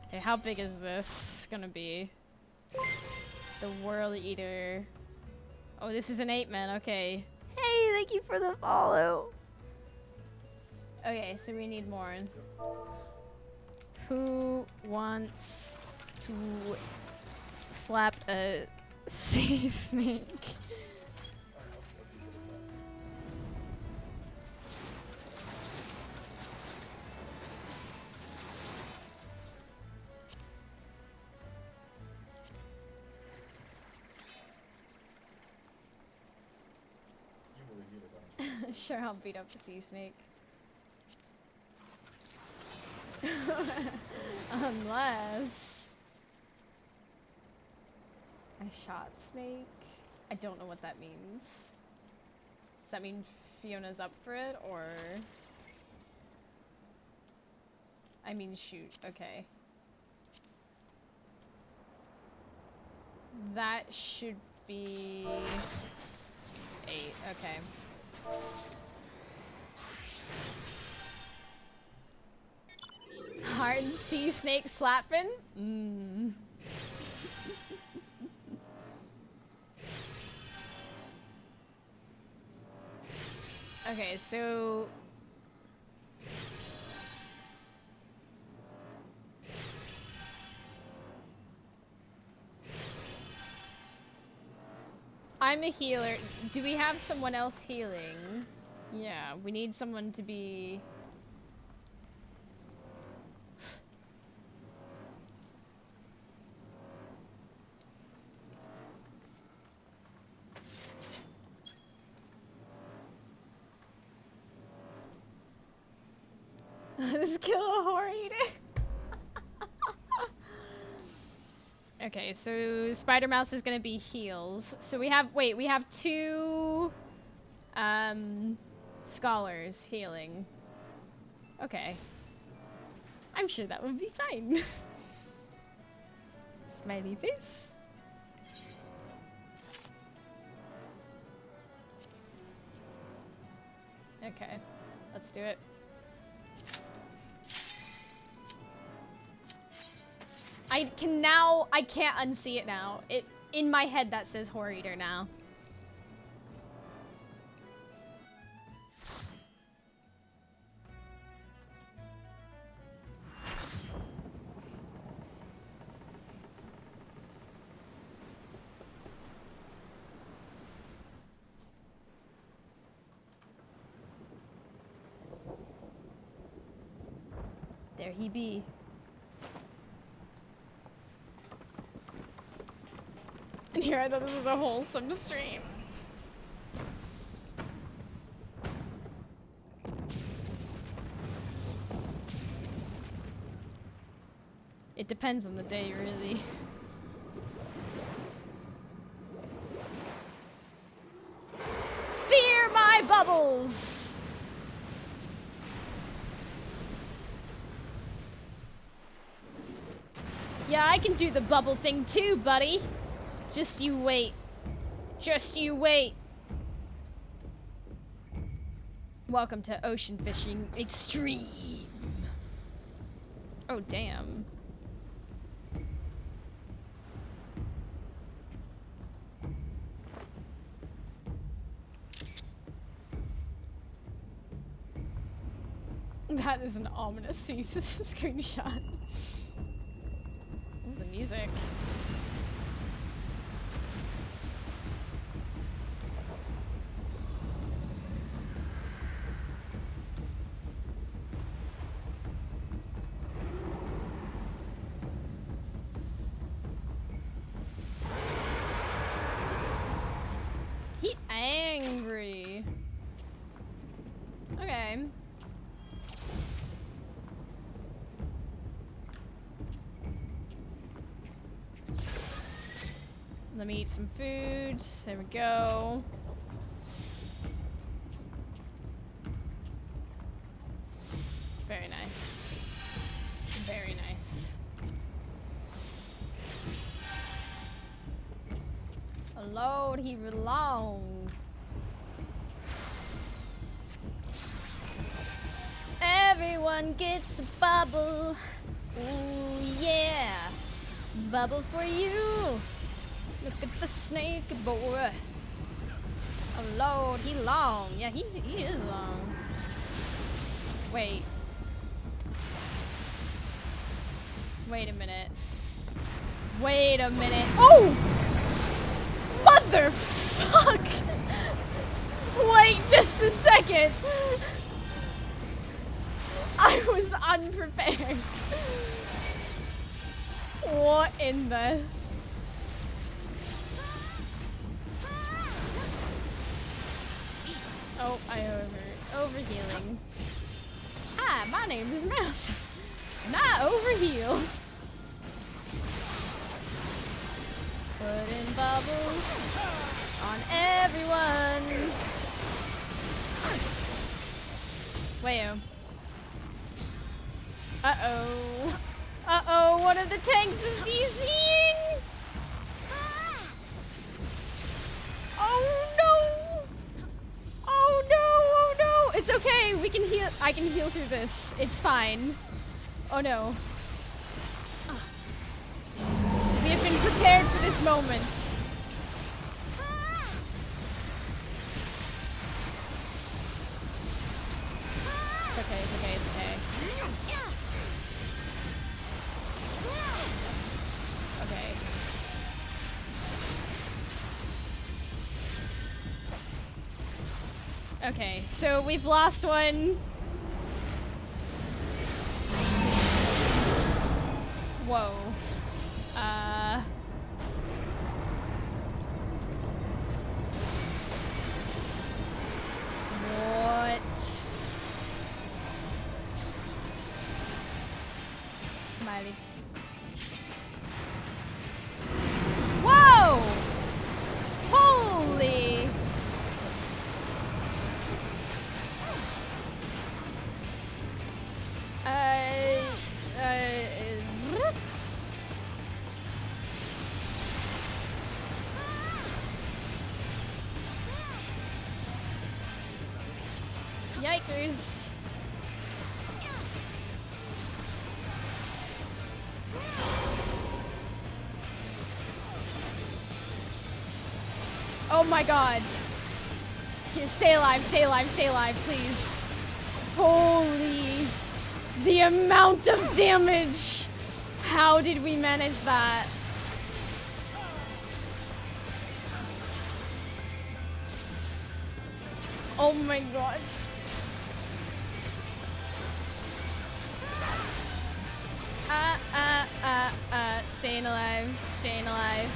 Okay, how big is this gonna be? The Whirl Eater. Oh, this is an 8-man. Okay. Hey, thank you for the follow. Okay, so we need more. Who wants to slap a sea snake? Sure, I'll beat up the sea snake. Unless I shot snake. I don't know what that means. Does that mean Fiona's up for it, or? I mean shoot, okay. That should be 8, okay. Hard sea snake slapping? Mm. Okay, so I'm a healer. Do we have someone else healing? Yeah, we need someone to be... Let's kill a whore eater. Okay, so Spider Mouse is gonna be heals. So we have, wait, we have 2 scholars healing. Okay. I'm sure that would be fine. Smiley face. Okay, let's do it. I can't unsee it now. In my head that says Horror Eater now. There he be. And here I thought this was a wholesome stream. It depends on the day, really. Fear my bubbles! Yeah, I can do the bubble thing too, buddy. Just you wait. Just you wait. Welcome to Ocean Fishing Extreme. Oh, damn. That is an ominous screenshot. The music. He angry. Okay. Let me eat some food. There we go. Very nice. Very nice. Lord, he belong. Everyone gets a bubble. Ooh, yeah. Bubble for you. Look at the snake boy. Oh Lord, he long. Yeah, he is long. Wait. Wait a minute. Wait a minute. Oh! Motherfuck! Wait just a second. I was unprepared. What in the... Oh, I overhealing. Hi, my name is Mouse. And I overheal. Putting bubbles on everyone. Wayo. Uh-oh. Uh-oh, one of the tanks is DCing! Oh no! Oh no, oh no! It's okay, we can heal. I can heal through this. It's fine. Oh no. We have been prepared for this moment. It's okay, it's okay, it's okay. Okay. Okay, so we've lost one. Whoa. What? Smiley. Whoa! Holy! Yikers. Oh my god. Here, stay alive, stay alive, stay alive, please. Holy. The amount of damage. How did we manage that? Oh my god. Staying alive, staying alive.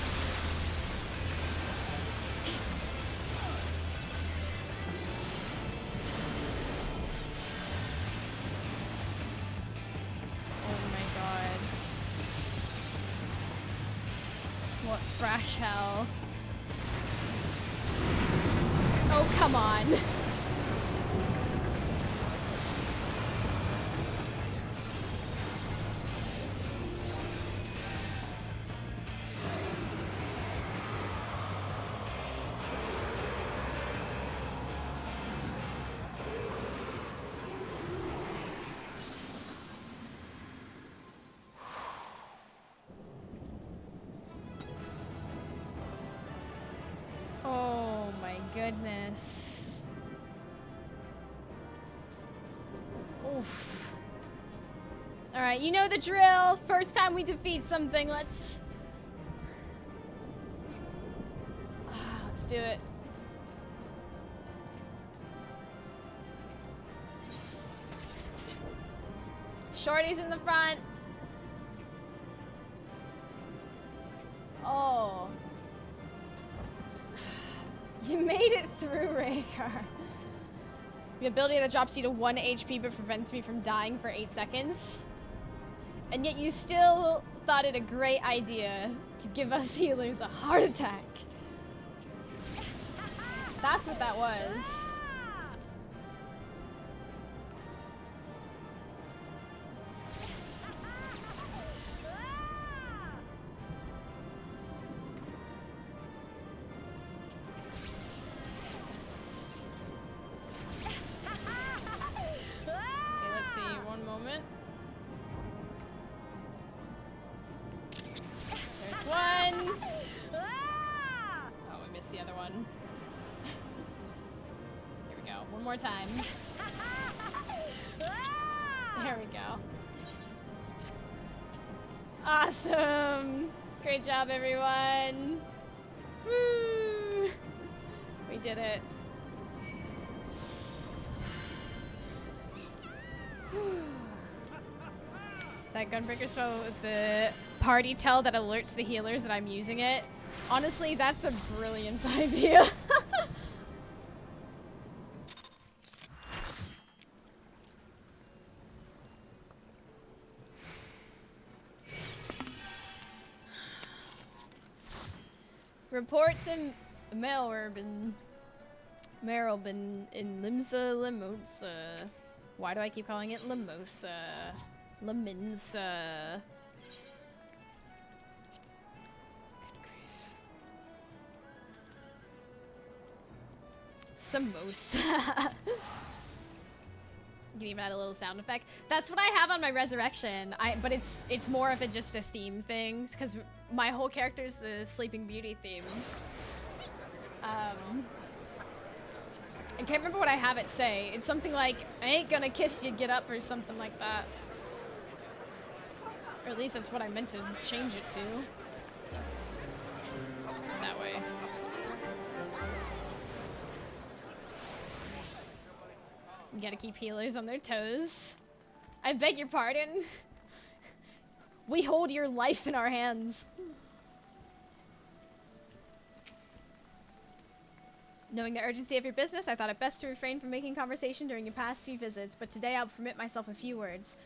Oh my god. What fresh hell. Oh, come on. Oh my goodness. Oof. Alright, you know the drill. First time we defeat something, let's do it. Shorty's in the front. Oh. You made it through, Rhaegar. The ability that drops you to 1 HP but prevents me from dying for 8 seconds. And yet you still thought it a great idea to give us healers a heart attack. That's what that was. More time. There we go. Awesome! Great job, everyone! Woo! We did it. That Gunbreaker spell with the party tell that alerts the healers that I'm using it. Honestly, that's a brilliant idea. Report to Merylbin in Limsa Limosa. Why do I keep calling it Limosa? Laminsa. Samosa. You can even add a little sound effect. That's what I have on my resurrection. But it's more of just a theme thing, because my whole character's the Sleeping Beauty theme. I can't remember what I have it say. It's something like, I ain't gonna kiss you, get up, or something like that. Or at least that's what I meant to change it to. That way. You gotta keep healers on their toes. I beg your pardon. We hold your life in our hands. Knowing the urgency of your business, I thought it best to refrain from making conversation during your past few visits, but today I'll permit myself a few words.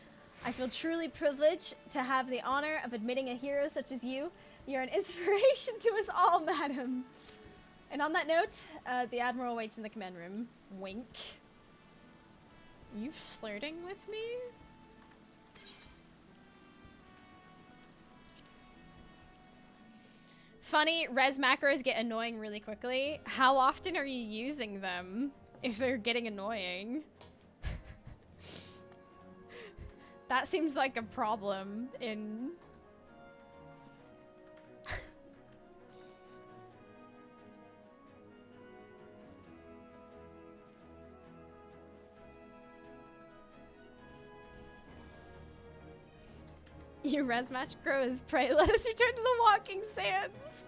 I feel truly privileged to have the honor of admitting a hero such as you. You're an inspiration to us all, madam. And on that note, the Admiral waits in the command room. Wink. You flirting with me? Funny, res macros get annoying really quickly. How often are you using them if they're getting annoying? That seems like a problem in... Your res match grow as prey. Let us return to the walking sands.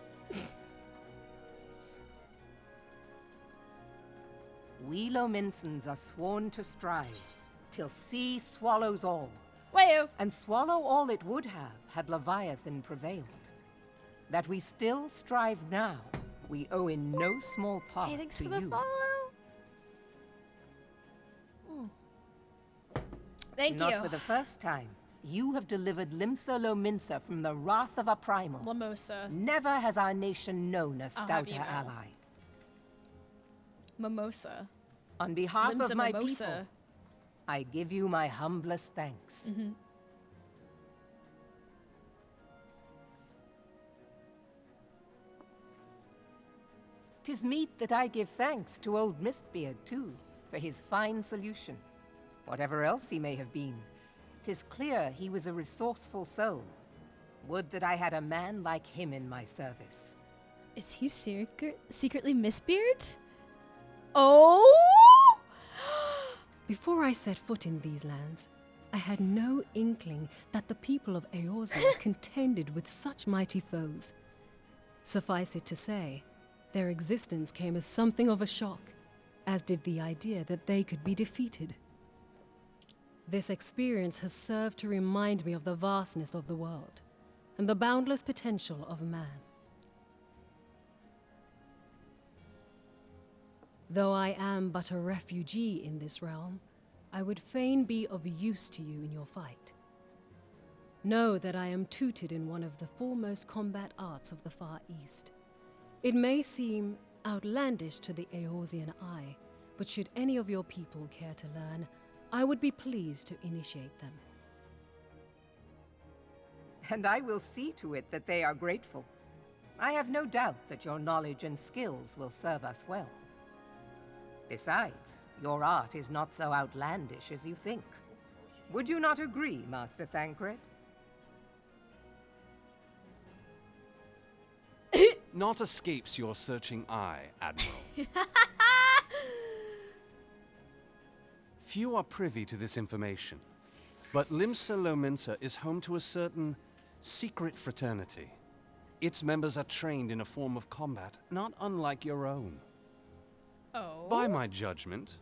We Lominsons are sworn to strive, till sea swallows all. Wayo. And swallow all it would have, had Leviathan prevailed. That we still strive now, we owe in no small part Hey, thanks to for the you. follow. Thank Not you. for the first time. You have delivered Limsa Lominsa from the wrath of a primal. Mimosa. Never has our nation known a I'll have stouter you know. ally. Mimosa. On behalf Limsa of my Mimosa. people, I give you my humblest thanks. Mm-hmm. Tis meet that I give thanks to old Mistbeard, too, for his fine solution. Whatever else he may have been, 'tis clear he was a resourceful soul. Would that I had a man like him in my service. Is he secretly Mistbeard? Oh! Before I set foot in these lands, I had no inkling that the people of Eorzea contended with such mighty foes. Suffice it to say, their existence came as something of a shock, as did the idea that they could be defeated. This experience has served to remind me of the vastness of the world and the boundless potential of man. Though I am but a refugee in this realm, I would fain be of use to you in your fight. Know that I am tutored in one of the foremost combat arts of the Far East. It may seem outlandish to the Eorzean eye, but should any of your people care to learn, I would be pleased to initiate them. And I will see to it that they are grateful. I have no doubt that your knowledge and skills will serve us well. Besides, your art is not so outlandish as you think. Would you not agree, Master Thancred? Naught escapes your searching eye, Admiral. Few are privy to this information, but Limsa Lominsa is home to a certain secret fraternity. Its members are trained in a form of combat not unlike your own. Oh. By my judgment,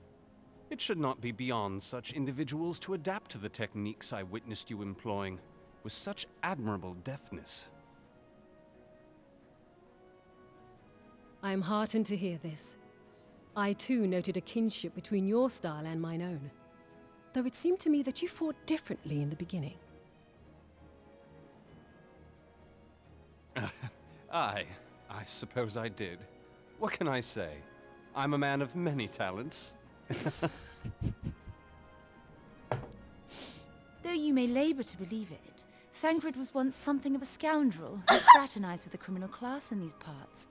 it should not be beyond such individuals to adapt to the techniques I witnessed you employing with such admirable deftness. I am heartened to hear this. I too noted a kinship between your style and mine own, though it seemed to me that you fought differently in the beginning. I suppose I did. What can I say? I'm a man of many talents. Though you may labor to believe it, Thancred was once something of a scoundrel who fraternized with the criminal class in these parts.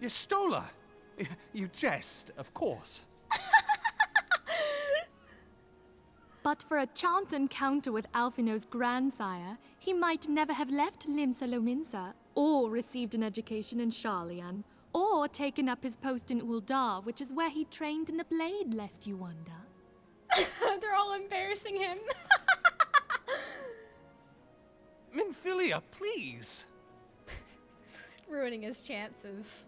Yestola! You jest, of course. But for a chance encounter with Alphino's grandsire, he might never have left Limsa Lominsa, or received an education in Sharlayan, or taken up his post in Uldar, which is where he trained in the blade, lest you wonder. They're all embarrassing him. Minfilia, please! Ruining his chances.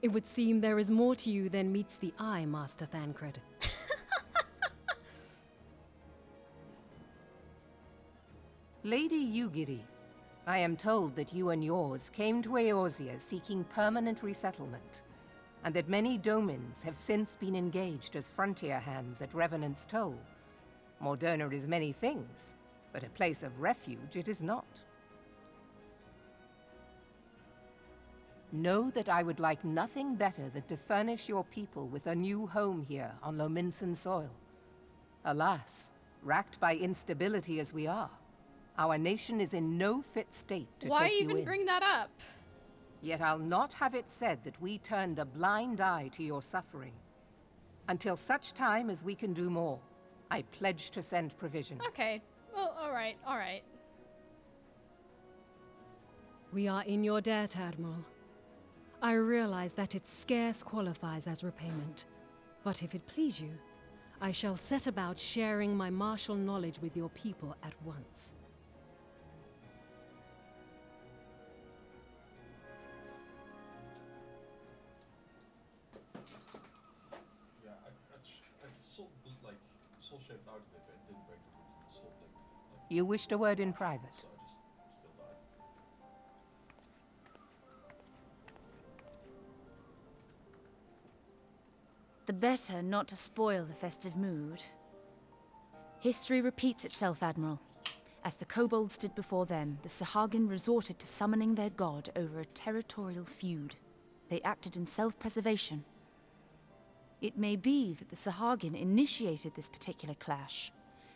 It would seem there is more to you than meets the eye, Master Thancred. Lady Yugiri, I am told that you and yours came to Eorzea seeking permanent resettlement, and that many domins have since been engaged as frontier hands at Revenant's Toll. Morderna is many things, but a place of refuge it is not. Know that I would like nothing better than to furnish your people with a new home here on Lominsan soil. Alas, racked by instability as we are, our nation is in no fit state to Why take you even in. bring that up? Yet I'll not have it said that we turned a blind eye to your suffering. Until such time as we can do more, I pledge to send provisions. Okay. Well, alright, alright. We are in your debt, Admiral. I realize that it scarce qualifies as repayment, but if it please you, I shall set about sharing my martial knowledge with your people at once. Yeah, I soul shaped out of it, but it didn't break the soul blinked. You wished a word in private. So I just still died. The better not to spoil the festive mood. History repeats itself, Admiral. As the kobolds did before them, the Sahagin resorted to summoning their god over a territorial feud. They acted in self-preservation. It may be that the Sahagin initiated this particular clash,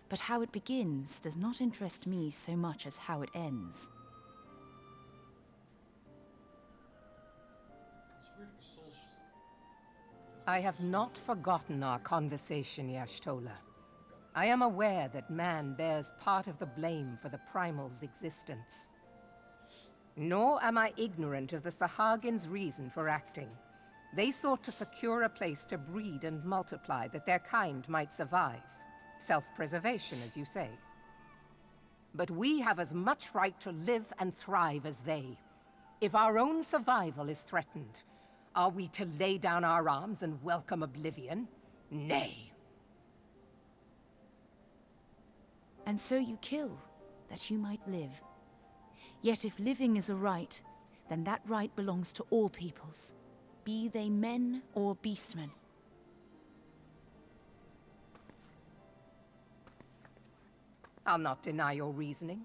but how it begins does not interest me so much as how it ends. I have not forgotten our conversation, Y'ashtola. I am aware that man bears part of the blame for the Primal's existence. Nor am I ignorant of the Sahagin's reason for acting. They sought to secure a place to breed and multiply that their kind might survive. Self-preservation, as you say. But we have as much right to live and thrive as they. If our own survival is threatened, are we to lay down our arms and welcome oblivion? Nay. And so you kill, that you might live. Yet if living is a right, then that right belongs to all peoples, be they men or beastmen. I'll not deny your reasoning,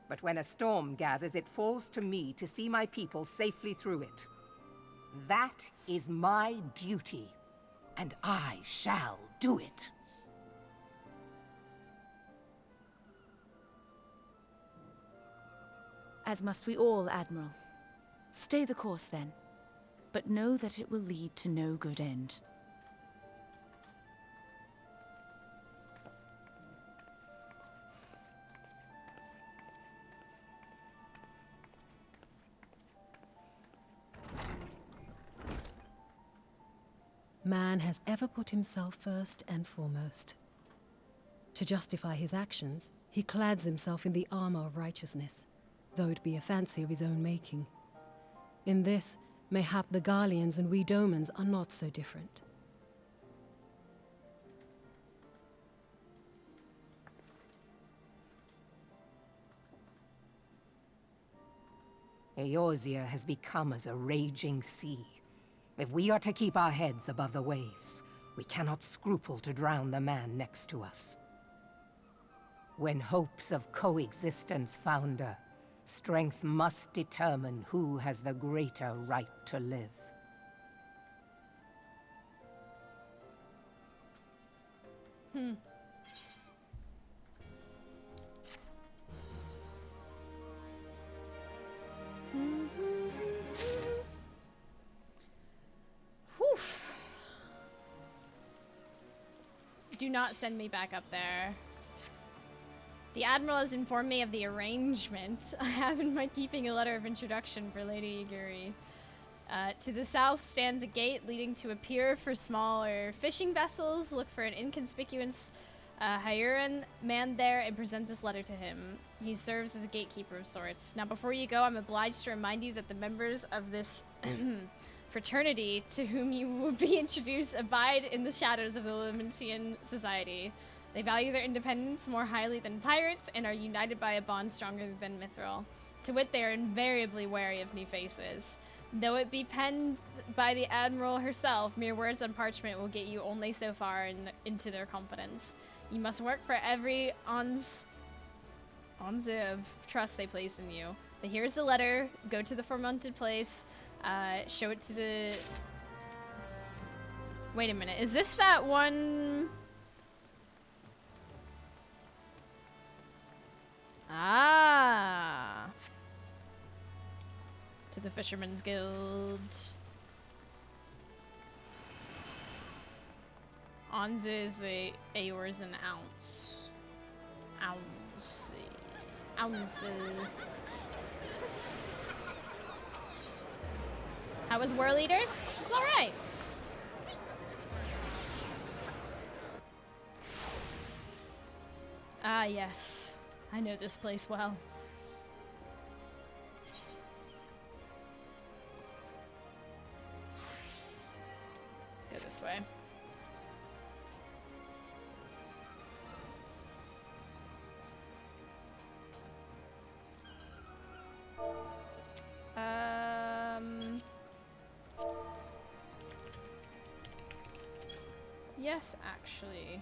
but when a storm gathers, it falls to me to see my people safely through it. That is my duty, and I shall do it. As must we all, Admiral. Stay the course, then, but know that it will lead to no good end. Man has ever put himself first and foremost. To justify his actions, he clads himself in the armor of righteousness, though it be a fancy of his own making. In this, mayhap the Garleans and we Domans are not so different. Eorzea has become as a raging sea. If we are to keep our heads above the waves, we cannot scruple to drown the man next to us. When hopes of coexistence founder, strength must determine who has the greater right to live. Whew. Do not send me back up there. The Admiral has informed me of the arrangement I have in my keeping a letter of introduction for Lady Yugiri. To the south stands a gate leading to a pier for smaller fishing vessels. Look for an inconspicuous Hyuran man there and present this letter to him. He serves as a gatekeeper of sorts. Now before you go, I'm obliged to remind you that the members of this fraternity to whom you will be introduced abide in the shadows of the Leviathan society. They value their independence more highly than pirates and are united by a bond stronger than mithril. To wit, they are invariably wary of new faces. Though it be penned by the Admiral herself, mere words on parchment will get you only so far into their confidence. You must work for every once of trust they place in you. But here's the letter. Go to the foremounted place. Show it to the... Wait a minute. Is this that one... Ah. To the Fisherman's Guild. Anzu is the Aor's an ounce. Ounce. Ounce. How was War Leader? It's alright. Ah, yes. I know this place well. Go this way. Yes, actually.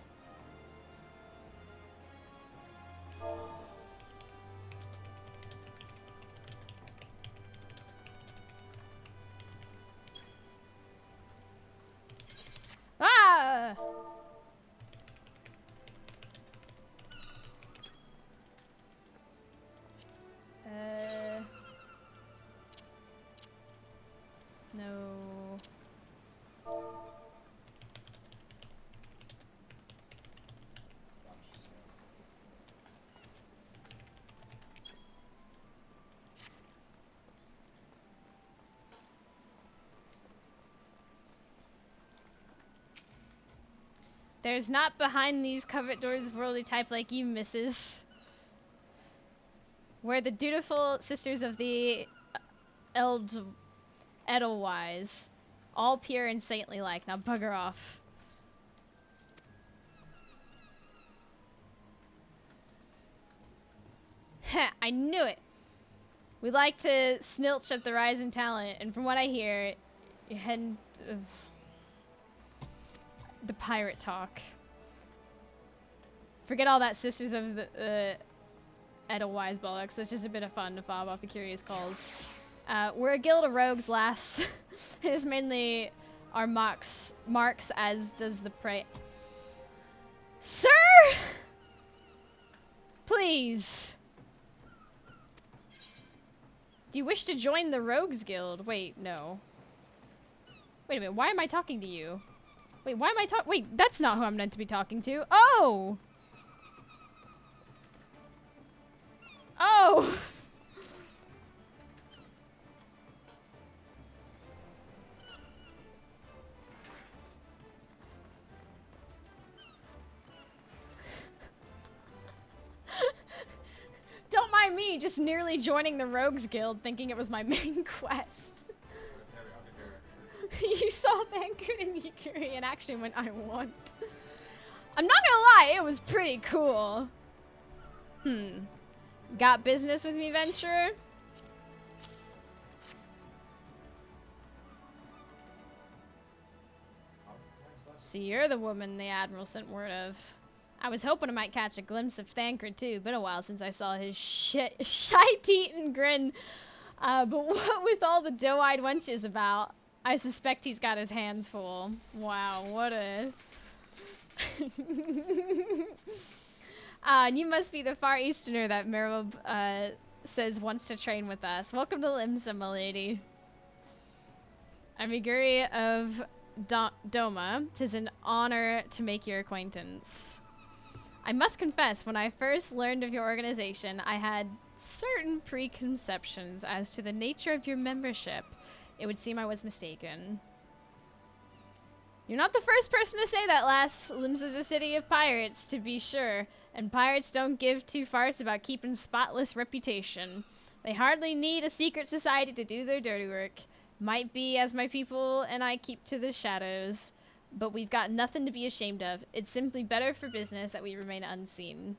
Ah! No. There's not behind these covert doors of worldly type like you, missus. We're the dutiful sisters of the Edelwise. All pure and saintly like. Now bugger off. Heh, I knew it. We like to snilch at the rise in talent, and from what I hear, you're heading... the pirate talk. Forget all that sisters of the Edelwise bollocks. It's just a bit of fun to fob off the curious calls. We're a guild of rogues, lass. It is mainly our marks, as does the prey. Sir! Please. Do you wish to join the Rogues Guild? Wait, no. Wait a minute, why am I talking to you? Wait, why am I talking? Wait, that's not who I'm meant to be talking to. Oh! Oh! Don't mind me just nearly joining the Rogues Guild thinking it was my main quest. You saw Vanguard and Yukiri in action when I want. I'm not gonna lie, it was pretty cool. Got business with me, Venturer? So you're the woman the Admiral sent word of. I was hoping I might catch a glimpse of Thancred too. Been a while since I saw his shite-eaten grin. But what with all the doe-eyed wenches about, I suspect he's got his hands full. Wow, what a... and you must be the Far Easterner that Merib says wants to train with us. Welcome to Limsa, my lady. I'm Iguri of Doma. 'Tis an honor to make your acquaintance. I must confess, when I first learned of your organization, I had certain preconceptions as to the nature of your membership. It would seem I was mistaken. You're not the first person to say that, lass. Lims is a city of pirates, to be sure, and pirates don't give two farts about keeping spotless reputation. They hardly need a secret society to do their dirty work. Might be as my people and I keep to the shadows, but we've got nothing to be ashamed of. It's simply better for business that we remain unseen.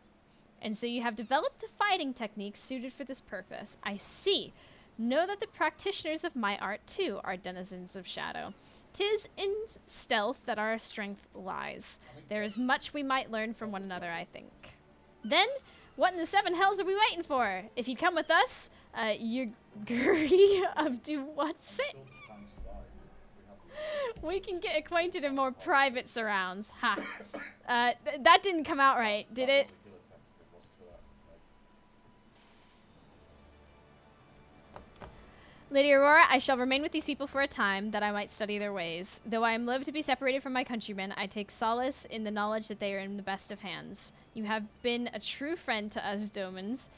And so you have developed a fighting technique suited for this purpose. I see. Know that the practitioners of my art, too, are denizens of shadow. 'Tis in stealth that our strength lies. There is much we might learn from one another, I think. Then, what in the seven hells are we waiting for? If you come with us, you're Guri of do what's it? We can get acquainted in more private surrounds. Ha. That didn't come out right, did it? Lady Aurora, I shall remain with these people for a time, that I might study their ways. Though I am loath to be separated from my countrymen, I take solace in the knowledge that they are in the best of hands. You have been a true friend to us Domans.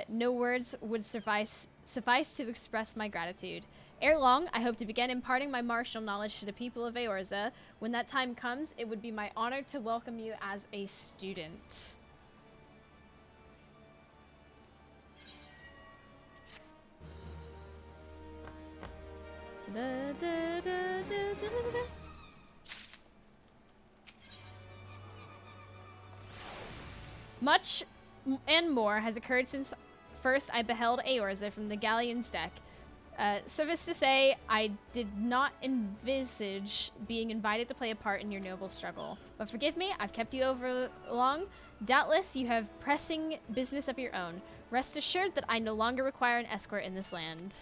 No words would suffice to express my gratitude. Ere long, I hope to begin imparting my martial knowledge to the people of Eorza. When that time comes, it would be my honor to welcome you as a student. Much and more has occurred since first I beheld Eorza from the galleon's deck. Suffice to say, I did not envisage being invited to play a part in your noble struggle. But forgive me, I've kept you over long. Doubtless you have pressing business of your own. Rest assured that I no longer require an escort in this land.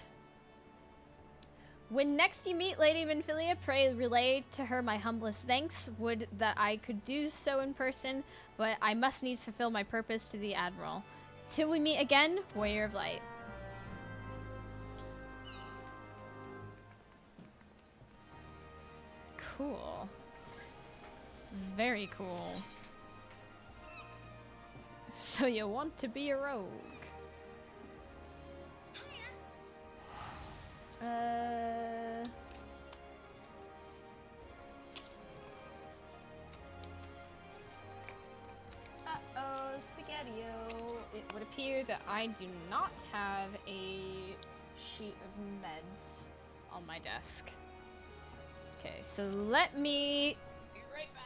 When next you meet Lady Minfilia, pray relay to her my humblest thanks. Would that I could do so in person, but I must needs fulfill my purpose to the Admiral. Till we meet again, Warrior of Light. Cool. Very cool. So you want to be a rogue? Uh-oh, Spaghetti-O. It would appear that I do not have a sheet of meds on my desk. Okay, so let me be right back.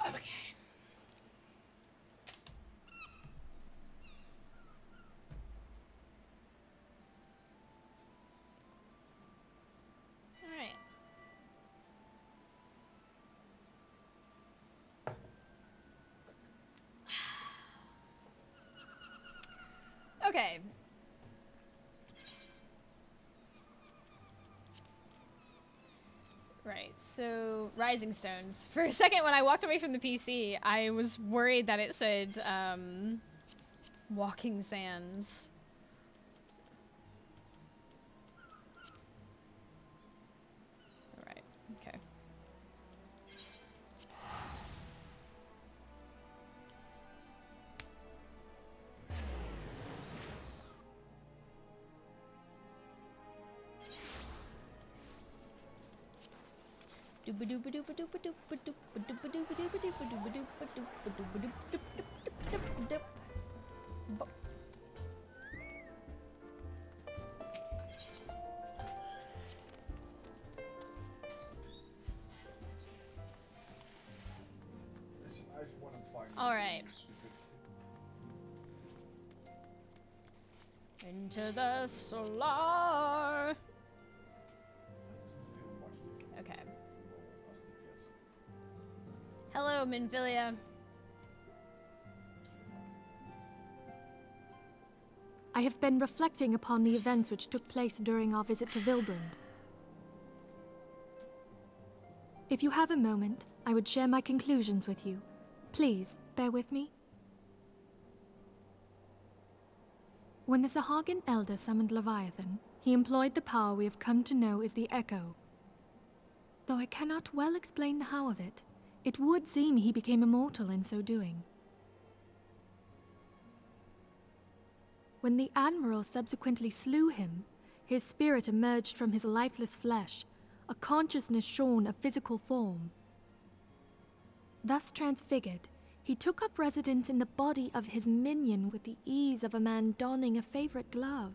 Okay. All right. Okay. Right, so Rising Stones. For a second, when I walked away from the PC, I was worried that it said, Walking Sands. Alright, okay. Listen, I for one am fine. All right. Stupid. Into the solar. Okay. Hello, Minfilia. I have been reflecting upon the events which took place during our visit to Vilbrand. If you have a moment, I would share my conclusions with you. Please, bear with me. When the Sahagin Elder summoned Leviathan, he employed the power we have come to know as the Echo. Though I cannot well explain the how of it, it would seem he became immortal in so doing. When the Admiral subsequently slew him, his spirit emerged from his lifeless flesh, a consciousness shorn of physical form. Thus transfigured, he took up residence in the body of his minion with the ease of a man donning a favorite glove.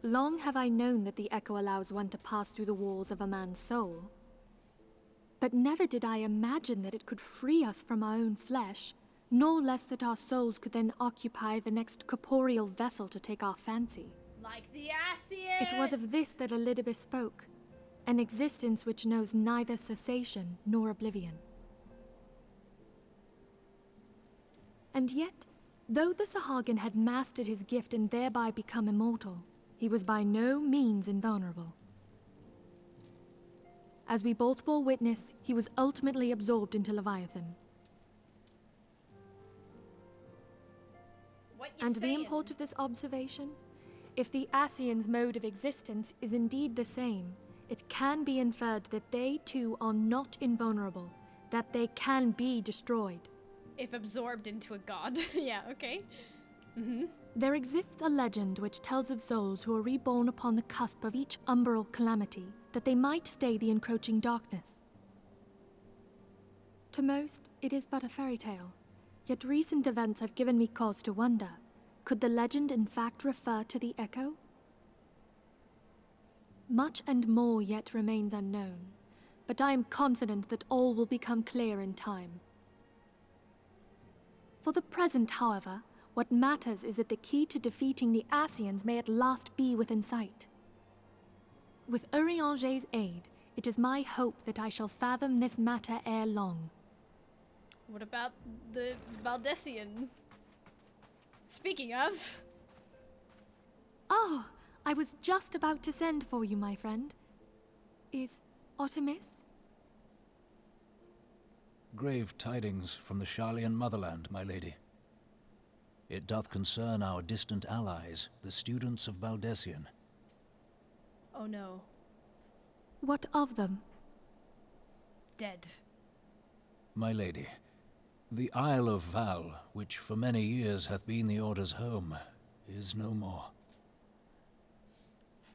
Long have I known that the Echo allows one to pass through the walls of a man's soul. But never did I imagine that it could free us from our own flesh, nor less that our souls could then occupy the next corporeal vessel to take our fancy. Like the Asians! It was of this that Elidibus spoke, an existence which knows neither cessation nor oblivion. And yet, though the Sahagin had mastered his gift and thereby become immortal, he was by no means invulnerable. As we both bore witness, he was ultimately absorbed into Leviathan. What you And saying? the import of this observation? If the Ascians' mode of existence is indeed the same, it can be inferred that they too are not invulnerable, that they can be destroyed. If absorbed into a god. Yeah, okay. Mm-hmm. There exists a legend which tells of souls who are reborn upon the cusp of each umbral calamity, that they might stay the encroaching darkness. To most, it is but a fairy tale, yet recent events have given me cause to wonder. Could the legend in fact refer to the Echo? Much and more yet remains unknown, but I am confident that all will become clear in time. For the present, however, what matters is that the key to defeating the Ascians may at last be within sight. With Urianger's aid, it is my hope that I shall fathom this matter ere long. What about the Valdesian? Speaking of... Oh, I was just about to send for you, my friend. Is Artemis? Grave tidings from the Sharlayan motherland, my lady. It doth concern our distant allies, the students of Baldesian. Oh no. What of them? Dead. My lady, the Isle of Val, which for many years hath been the Order's home, is no more.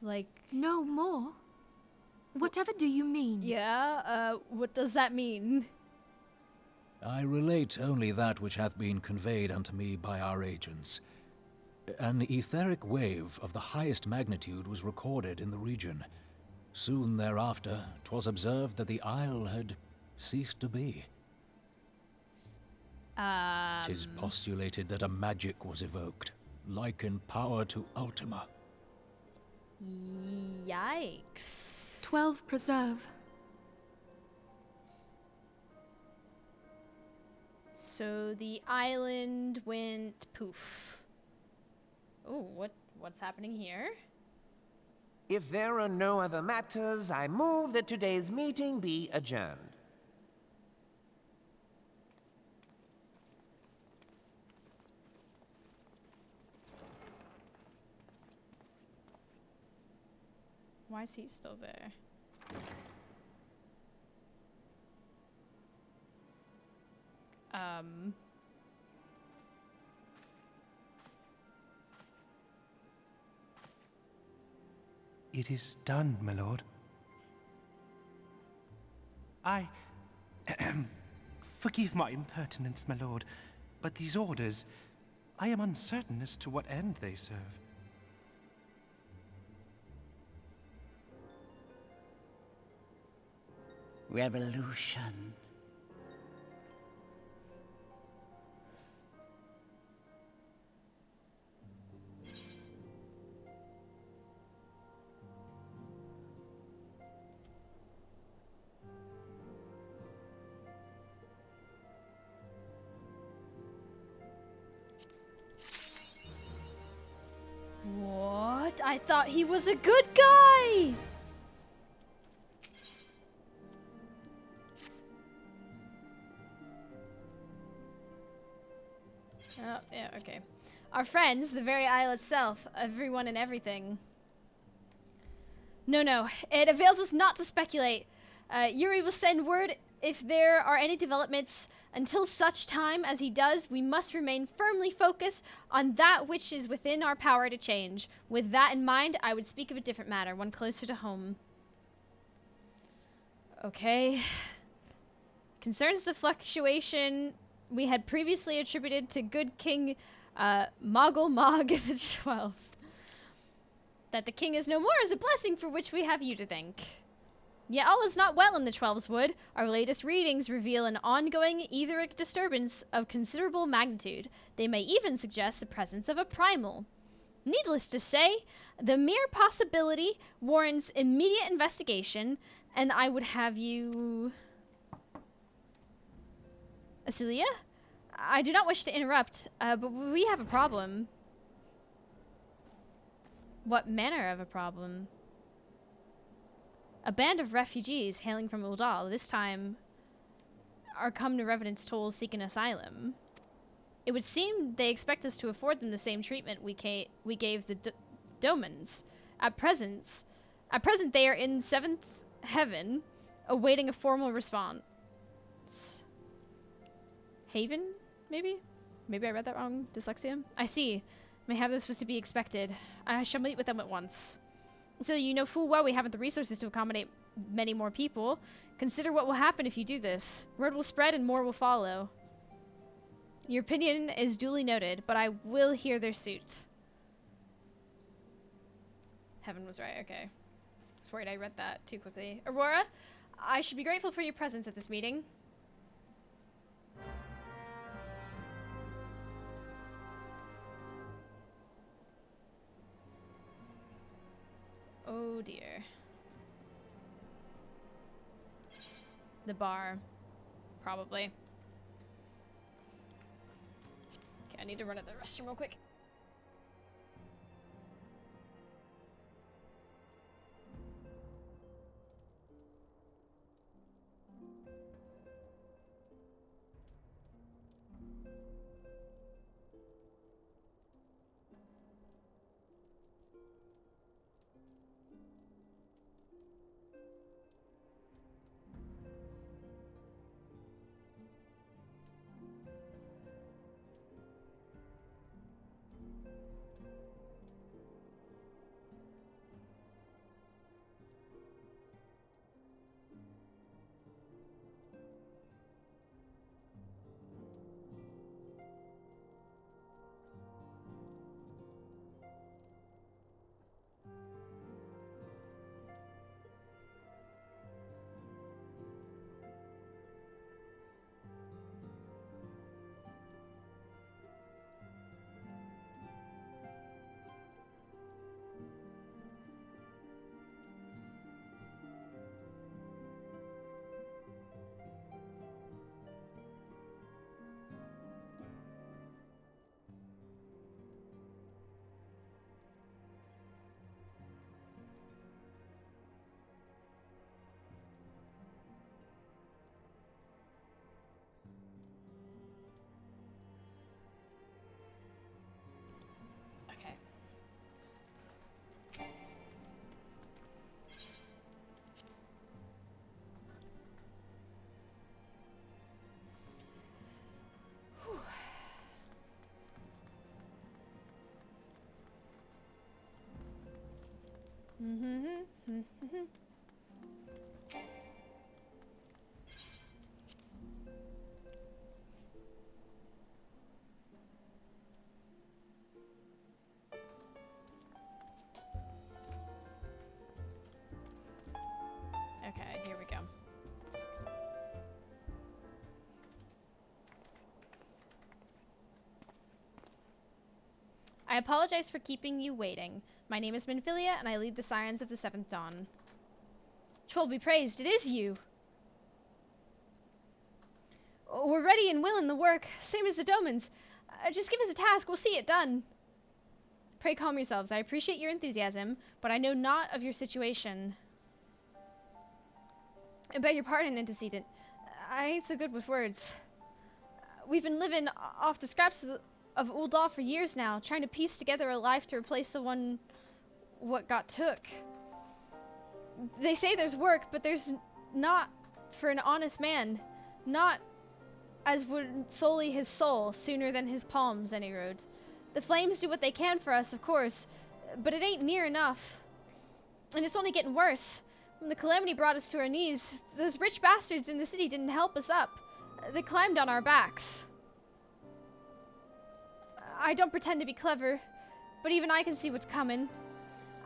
Like... No more? Whatever do you mean? Yeah, what does that mean? I relate only that which hath been conveyed unto me by our agents. An etheric wave of the highest magnitude was recorded in the region. Soon thereafter, 'twas observed that the isle had ceased to be. 'Tis postulated that a magic was evoked, like in power to Ultima. Yikes. 12 preserve. So the island went poof. Oh, what's happening here? If there are no other matters, I move that today's meeting be adjourned. Why is he still there? It is done, my lord. Forgive my impertinence, my lord, but these orders, I am uncertain as to what end they serve. Revolution. What? I thought he was a good guy! Oh, yeah, okay. Our friends, the very isle itself, everyone and everything. No, it avails us not to speculate. Yuri will send word if there are any developments. Until such time as he does, we must remain firmly focused on that which is within our power to change. With that in mind, I would speak of a different matter, one closer to home. Okay. Concerns the fluctuation we had previously attributed to good King Moggle Mog the 12th. That the king is no more is a blessing for which we have you to thank. Yet all is not well in the 12's wood. Our latest readings reveal an ongoing etheric disturbance of considerable magnitude. They may even suggest the presence of a primal. Needless to say, the mere possibility warrants immediate investigation, and I would have you... Acelia? I do not wish to interrupt, but we have a problem. What manner of a problem? A band of refugees hailing from Uldal, this time, are come to Revenant's Toll seeking asylum. It would seem they expect us to afford them the same treatment we gave the Domans. At present, they are in 7th heaven, awaiting a formal response. Haven, maybe? Maybe I read that wrong. Dyslexia? I see. May have this was to be expected. I shall meet with them at once. So you know full well we haven't the resources to accommodate many more people. Consider what will happen if you do this. Word will spread and more will follow. Your opinion is duly noted, but I will hear their suit. Heaven was right, okay. I was worried I read that too quickly. Aurora, I should be grateful for your presence at this meeting. Oh dear. The bar. Probably. Okay, I need to run to the restroom real quick. Okay, here we go. I apologize for keeping you waiting. My name is Minfilia, and I lead the Scions of the Seventh Dawn. 12 be praised, it is you! We're ready and willing the work, same as the Domans. Just give us a task, we'll see it done. Pray calm yourselves. I appreciate your enthusiasm, but I know not of your situation. I beg your pardon, antecedent. I ain't so good with words. We've been living off the scraps of Ul'dah for years now, trying to piece together a life to replace the one what got took. They say there's work, but there's not for an honest man. Not as would sully his soul sooner than his palms, any road. The flames do what they can for us, of course, but it ain't near enough. And it's only getting worse. When the calamity brought us to our knees, those rich bastards in the city didn't help us up. They climbed on our backs. I don't pretend to be clever, but even I can see what's coming.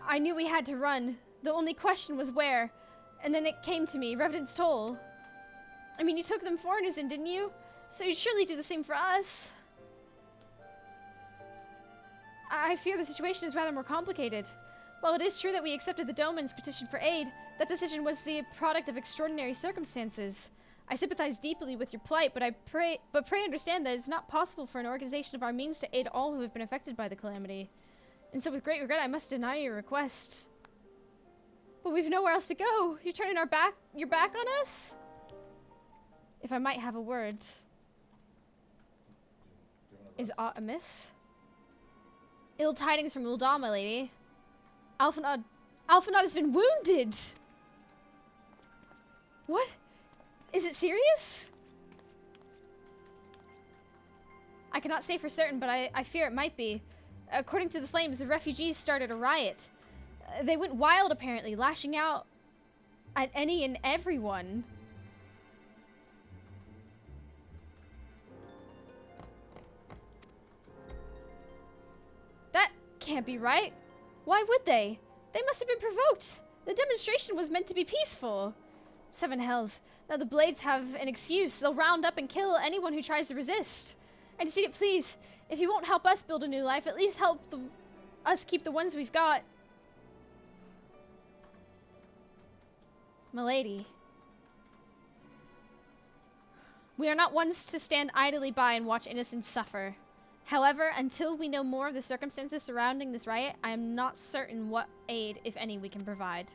I knew we had to run. The only question was where. And then it came to me, Revenant's Toll. I mean, you took them foreigners in, didn't you? So you'd surely do the same for us. I fear the situation is rather more complicated. While it is true that we accepted the Domans' petition for aid, that decision was the product of extraordinary circumstances. I sympathize deeply with your plight, but pray understand that it's not possible for an organization of our means to aid all who have been affected by the calamity. And so with great regret, I must deny your request. But we've nowhere else to go. You're turning your back on us? If I might have a word. Is aught amiss? Ill tidings from Ul'dah, my lady. Alphanod has been wounded! What? Is it serious? I cannot say for certain, but I fear it might be. According to the flames, the refugees started a riot. They went wild, apparently, lashing out at any and everyone. That can't be right. Why would they? They must have been provoked. The demonstration was meant to be peaceful. Seven hells. Now the Blades have an excuse. They'll round up and kill anyone who tries to resist. And see it, please. If you won't help us build a new life, at least help us keep the ones we've got. Milady. We are not ones to stand idly by and watch innocents suffer. However, until we know more of the circumstances surrounding this riot, I am not certain what aid, if any, we can provide.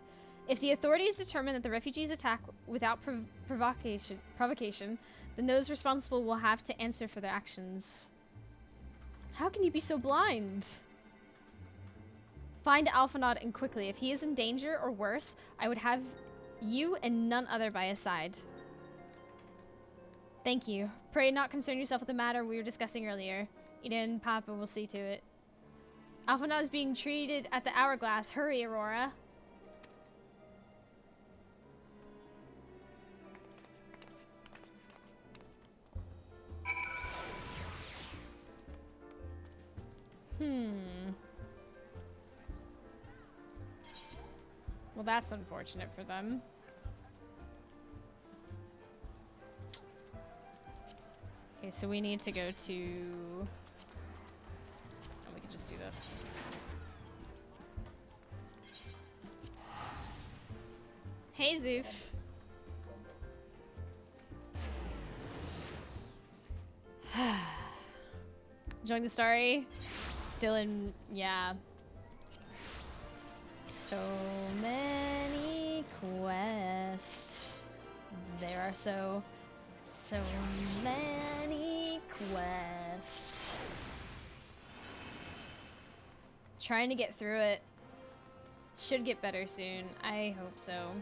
If the authorities determine that the refugees attack without provocation, then those responsible will have to answer for their actions. How can you be so blind? Find Alphanod and quickly. If he is in danger or worse, I would have you and none other by his side. Thank you. Pray not concern yourself with the matter we were discussing earlier. Eden and Papa will see to it. Alphanod is being treated at the Hourglass. Hurry, Aurora. Well, that's unfortunate for them. Okay, so we need to go to... Oh, we can just do this. Hey, Zoof. Enjoying the story? Still in... yeah. So many quests. There are so many quests. Trying to get through it. Should get better soon. I hope so.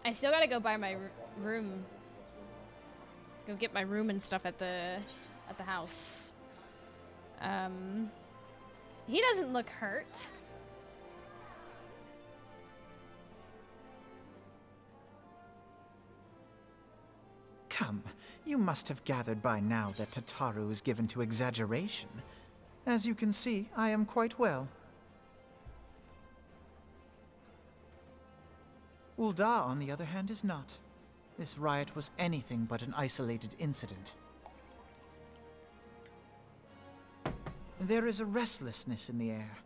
I still gotta go by my room. Go get my room and stuff at the house. He doesn't look hurt. Come, you must have gathered by now that Tataru is given to exaggeration. As you can see, I am quite well. Ul'dah, on the other hand, is not. This riot was anything but an isolated incident. There is a restlessness in the air.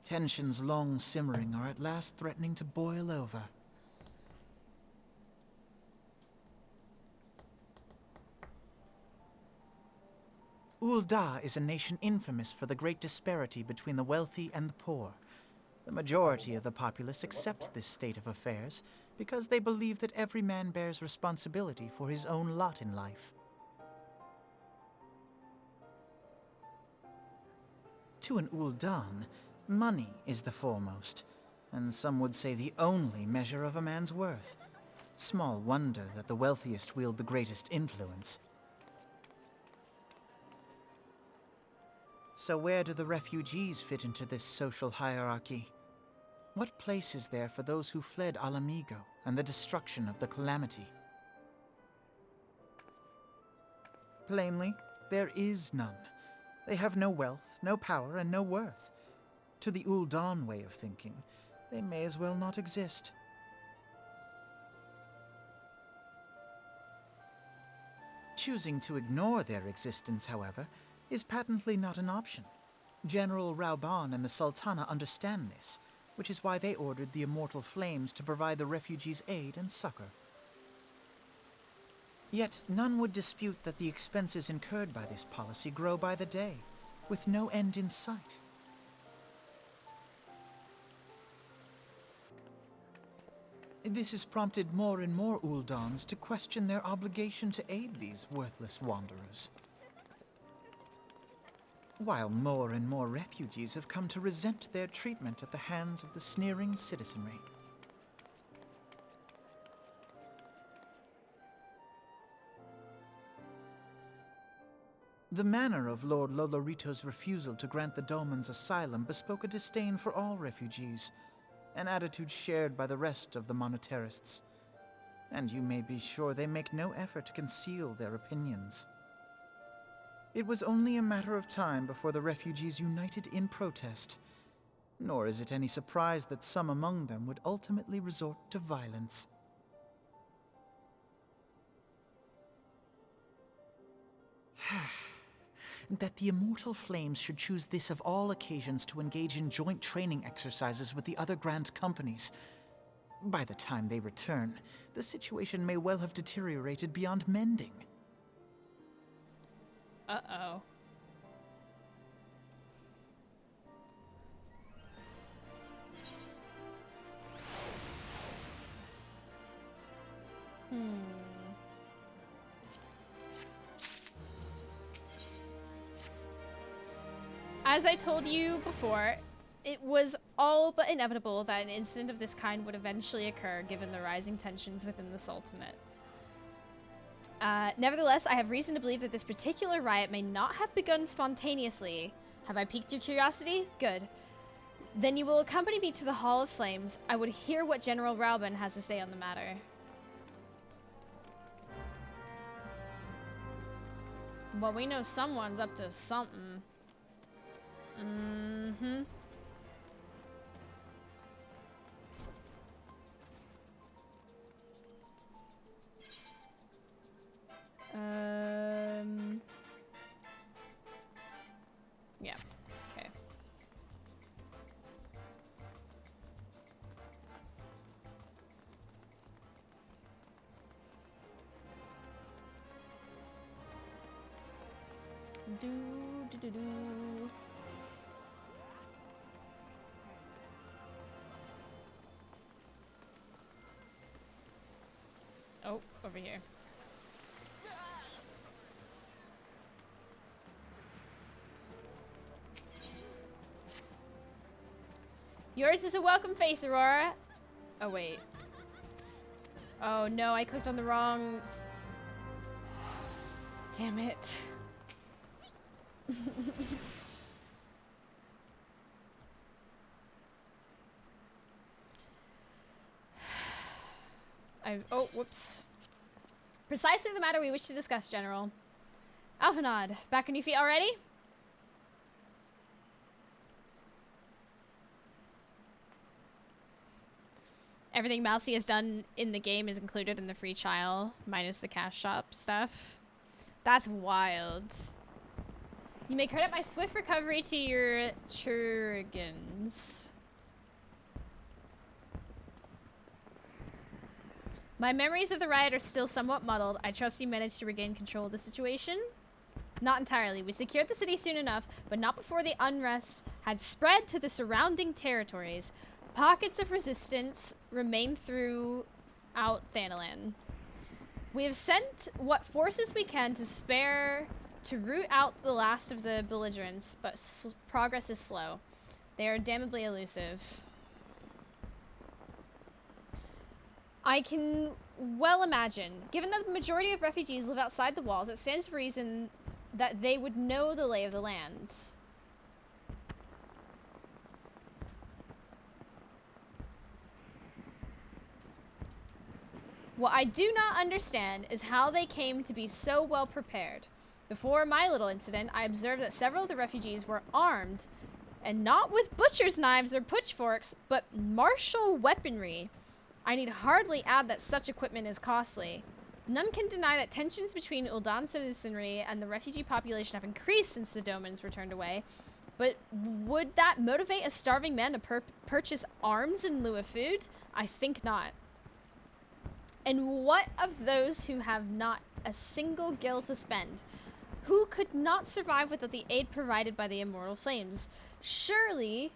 Tensions long simmering are at last threatening to boil over. Ul'dah is a nation infamous for the great disparity between the wealthy and the poor. The majority of the populace accepts this state of affairs because they believe that every man bears responsibility for his own lot in life. To an Ul'dan, money is the foremost, and some would say the only measure of a man's worth. Small wonder that the wealthiest wield the greatest influence. So where do the refugees fit into this social hierarchy? What place is there for those who fled Alamigo and the destruction of the Calamity? Plainly, there is none. They have no wealth, no power, and no worth. To the Ul'dan way of thinking, they may as well not exist. Choosing to ignore their existence, however, is patently not an option. General Rauban and the Sultana understand this, which is why they ordered the Immortal Flames to provide the refugees aid and succor. Yet none would dispute that the expenses incurred by this policy grow by the day, with no end in sight. This has prompted more and more Ul'dans to question their obligation to aid these worthless wanderers. while more and more refugees have come to resent their treatment at the hands of the sneering citizenry. The manner of Lord Lolorito's refusal to grant the Dolmens asylum bespoke a disdain for all refugees, an attitude shared by the rest of the monetarists. And you may be sure they make no effort to conceal their opinions. It was only a matter of time before the refugees united in protest, nor is it any surprise that some among them would ultimately resort to violence. That the Immortal Flames should choose this of all occasions to engage in joint training exercises with the other Grand Companies. By the time they return, the situation may well have deteriorated beyond mending. Uh-oh. As I told you before, it was all but inevitable that an incident of this kind would eventually occur given the rising tensions within the Sultanate. Nevertheless, I have reason to believe that this particular riot may not have begun spontaneously. Have I piqued your curiosity? Good. Then you will accompany me to the Hall of Flames. I would hear what General Rauben has to say on the matter. Well, we know someone's up to something. Mm-hmm. Yeah. Okay. Do. Oh, over here. Yours is a welcome face, Aurora. Oh, wait. Oh, no, I clicked on the wrong... Damn it. Oh, whoops. Precisely the matter we wish to discuss, General. Alphanod, back on your feet already? Everything Mousie has done in the game is included in the free trial, minus the cash shop stuff. That's wild. You may credit my swift recovery to your churgans. My memories of the riot are still somewhat muddled. I trust you managed to regain control of the situation? Not entirely. We secured the city soon enough, but not before the unrest had spread to the surrounding territories. Pockets of resistance remain throughout Thanalan. We have sent what forces we can to spare to root out the last of the belligerents, but progress is slow. They are damnably elusive. I can well imagine. Given that the majority of refugees live outside the walls, it stands to reason that they would know the lay of the land. What I do not understand is how they came to be so well prepared. Before my little incident, I observed that several of the refugees were armed, and not with butcher's knives or pitchforks, but martial weaponry. I need hardly add that such equipment is costly. None can deny that tensions between Ul'dan citizenry and the refugee population have increased since the Domans were turned away. But would that motivate a starving man to purchase arms in lieu of food? I think not. And what of those who have not a single gil to spend? Who could not survive without the aid provided by the Immortal Flames? Surely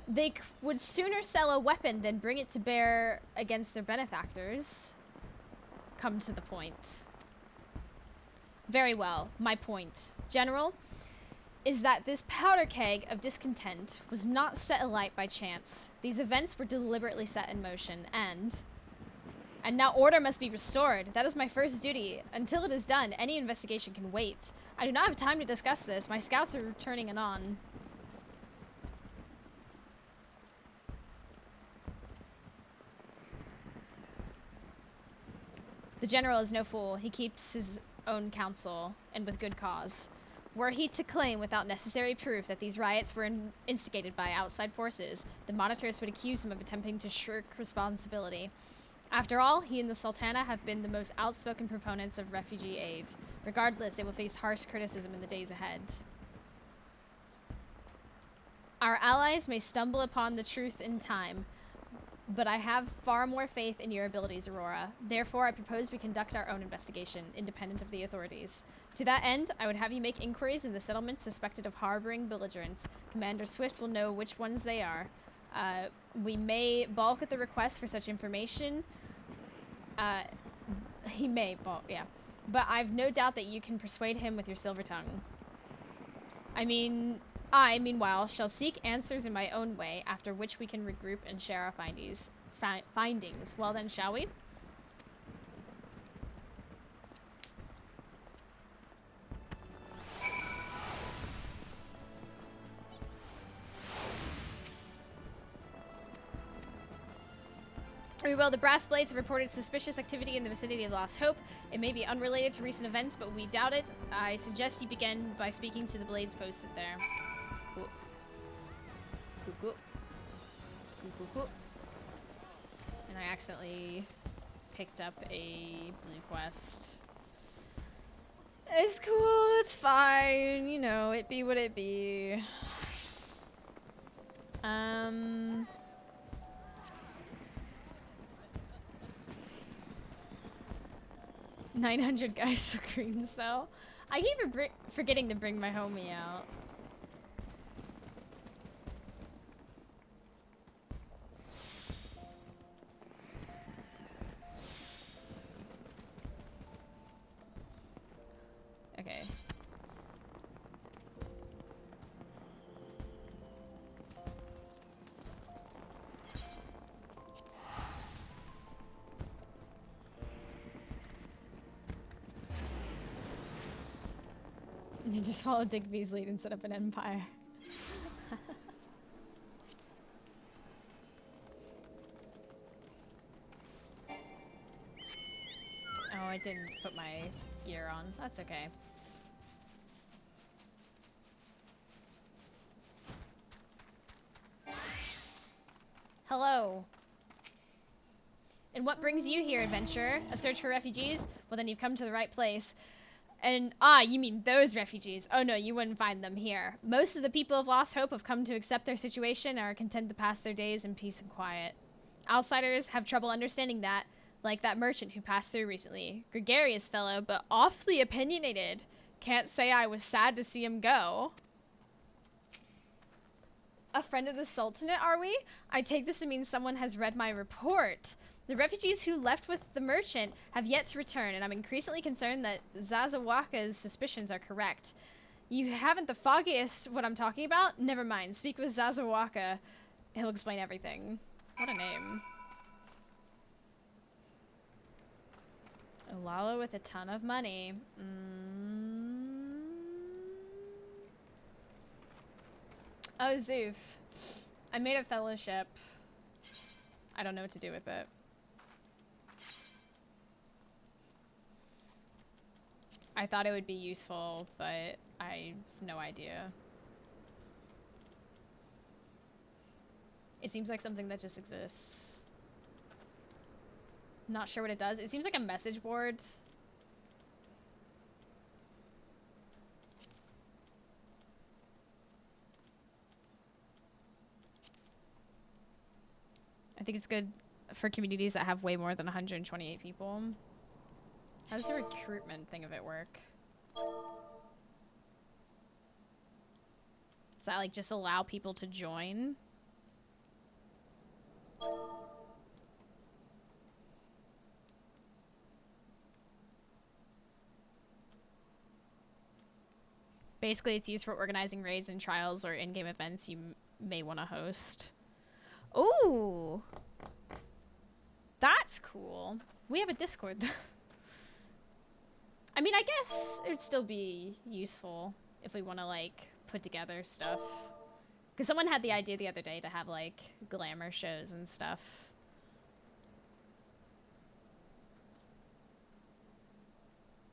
they would sooner sell a weapon than bring it to bear against their benefactors. Come to the point. Very well, my point. General, is that this powder keg of discontent was not set alight by chance. These events were deliberately set in motion, and now order must be restored. That is my first duty. Until it is done, any investigation can wait. I do not have time to discuss this. My scouts are returning anon. The general is no fool. He keeps his own counsel, and with good cause. Were he to claim without necessary proof that these riots were instigated by outside forces, the monitors would accuse him of attempting to shirk responsibility. After all, he and the Sultana have been the most outspoken proponents of refugee aid. Regardless, they will face harsh criticism in the days ahead. Our allies may stumble upon the truth in time, but I have far more faith in your abilities, Aurora. Therefore, I propose we conduct our own investigation, independent of the authorities. To that end, I would have you make inquiries in the settlements suspected of harboring belligerents. Commander Swift will know which ones they are. We may balk at the request for such information. He may balk, yeah. But I've no doubt that you can persuade him with your silver tongue. I, meanwhile, shall seek answers in my own way, after which we can regroup and share our findings. Well then, shall we? Very well, the Brass Blades have reported suspicious activity in the vicinity of Lost Hope. It may be unrelated to recent events, but we doubt it. I suggest you begin by speaking to the Blades posted there. Cool. Cool. Cool. And I accidentally picked up a blue quest. It's cool, it's fine, you know, it be what it be. 900 guys screens though. I keep forgetting to bring my homie out. Okay. You just follow Digby's lead and set up an empire. Oh, I didn't put my gear on. That's okay. Hello. And what brings you here, adventurer? A search for refugees? Well, then you've come to the right place. And, you mean those refugees. Oh no, you wouldn't find them here. Most of the people of Lost Hope have come to accept their situation and are content to pass their days in peace and quiet. Outsiders have trouble understanding that, like that merchant who passed through recently. Gregarious fellow, but awfully opinionated. Can't say I was sad to see him go. A friend of the Sultanate, are we? I take this to mean someone has read my report. The refugees who left with the merchant have yet to return, and I'm increasingly concerned that Zazawaka's suspicions are correct. You haven't the foggiest what I'm talking about? Never mind. Speak with Zazawaka. He'll explain everything. What a name. Olala with a ton of money. Oh, Zoof. I made a fellowship. I don't know what to do with it. I thought it would be useful, but I have no idea. It seems like something that just exists. Not sure what it does. It seems like a message board. I think it's good for communities that have way more than 128 people. How does the recruitment thing of it work? Does that like just allow people to join? Basically, it's used for organizing raids and trials or in-game events you may want to host. Ooh! That's cool. We have a Discord, though. I mean, I guess it would still be useful if we want to, like, put together stuff. Because someone had the idea the other day to have, like, glamour shows and stuff.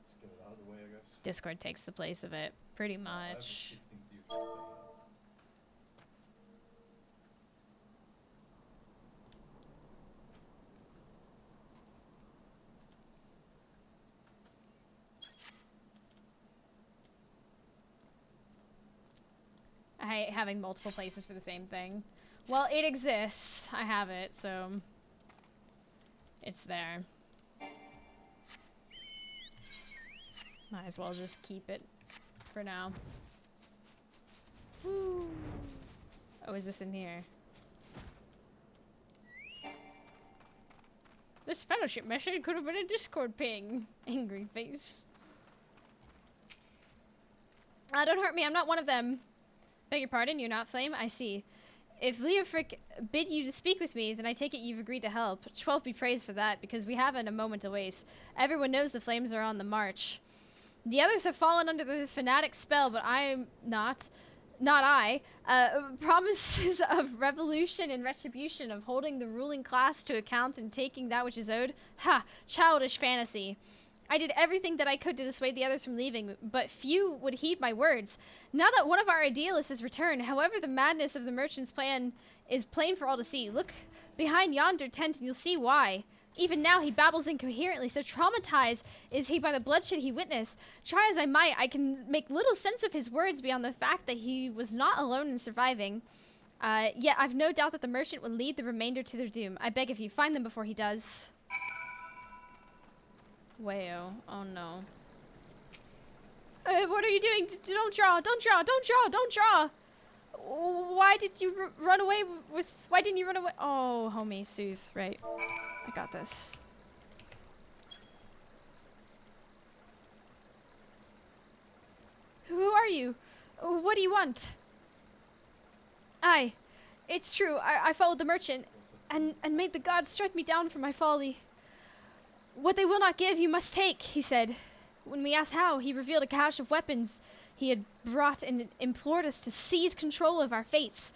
Let's get it out of the way, I guess. Discord takes the place of it, pretty much. I hate having multiple places for the same thing. Well, it exists. I have it, so it's there. Might as well just keep it for now. Woo. Oh, is this in here? This fellowship message could have been a Discord ping. Angry face. Don't hurt me, I'm not one of them. Beg your pardon, you're not Flame? I see. If Leofric bid you to speak with me, then I take it you've agreed to help. 12 be praised for that, because we haven't a moment to waste. Everyone knows the Flames are on the march. The others have fallen under the fanatic spell, but I'm not. Not I. Promises of revolution and retribution, of holding the ruling class to account and taking that which is owed. Ha! Childish fantasy. I did everything that I could to dissuade the others from leaving, but few would heed my words. Now that one of our idealists has returned, however, the madness of the merchant's plan is plain for all to see. Look behind yonder tent and you'll see why. Even now he babbles incoherently, so traumatized is he by the bloodshed he witnessed. Try as I might, I can make little sense of his words beyond the fact that he was not alone in surviving. Yet I've no doubt that the merchant will lead the remainder to their doom. I beg of you, find them before he does. Wayo. Oh no. What are you doing? Don't draw! Don't draw! Don't draw! Don't draw! Why did you run away with... Why didn't you run away? Oh, homie, soothe. Right. I got this. Who are you? What do you want? Aye. It's true. I followed the merchant and made the gods strike me down for my folly. What they will not give, you must take, he said. When we asked how, he revealed a cache of weapons he had brought and implored us to seize control of our fates.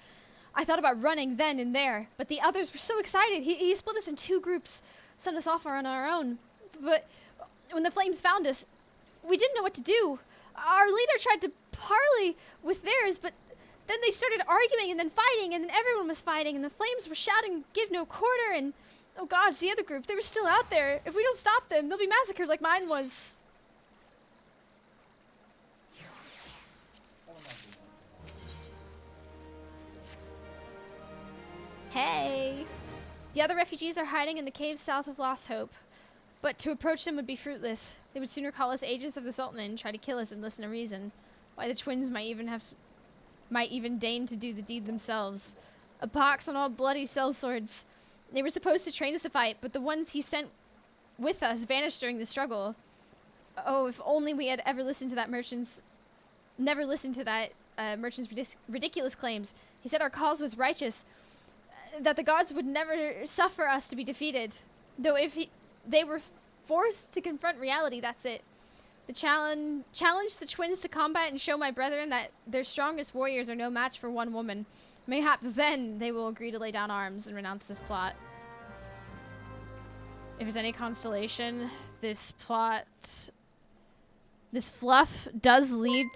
I thought about running then and there, but the others were so excited. He split us in 2 groups, sent us off on our own. But when the Flames found us, we didn't know what to do. Our leader tried to parley with theirs, but then they started arguing and then fighting, and then everyone was fighting, and the Flames were shouting, give no quarter, and... Oh god, it's the other group. They were still out there. If we don't stop them, they'll be massacred like mine was. Hey! The other refugees are hiding in the caves south of Lost Hope. But to approach them would be fruitless. They would sooner call us agents of the Sultan and try to kill us and listen to reason. Why, the twins might even deign to do the deed themselves. A pox on all bloody sellswords. They were supposed to train us to fight, but the ones he sent with us vanished during the struggle. Oh, if only we had ever listened to that merchant's... Never listened to that merchant's ridiculous claims. He said our cause was righteous, that the gods would never suffer us to be defeated. Though if they were forced to confront reality, that's it. The challenge the twins to combat and show my brethren that their strongest warriors are no match for one woman. Mayhap then they will agree to lay down arms and renounce this plot. If there's any consolation, this fluff does lead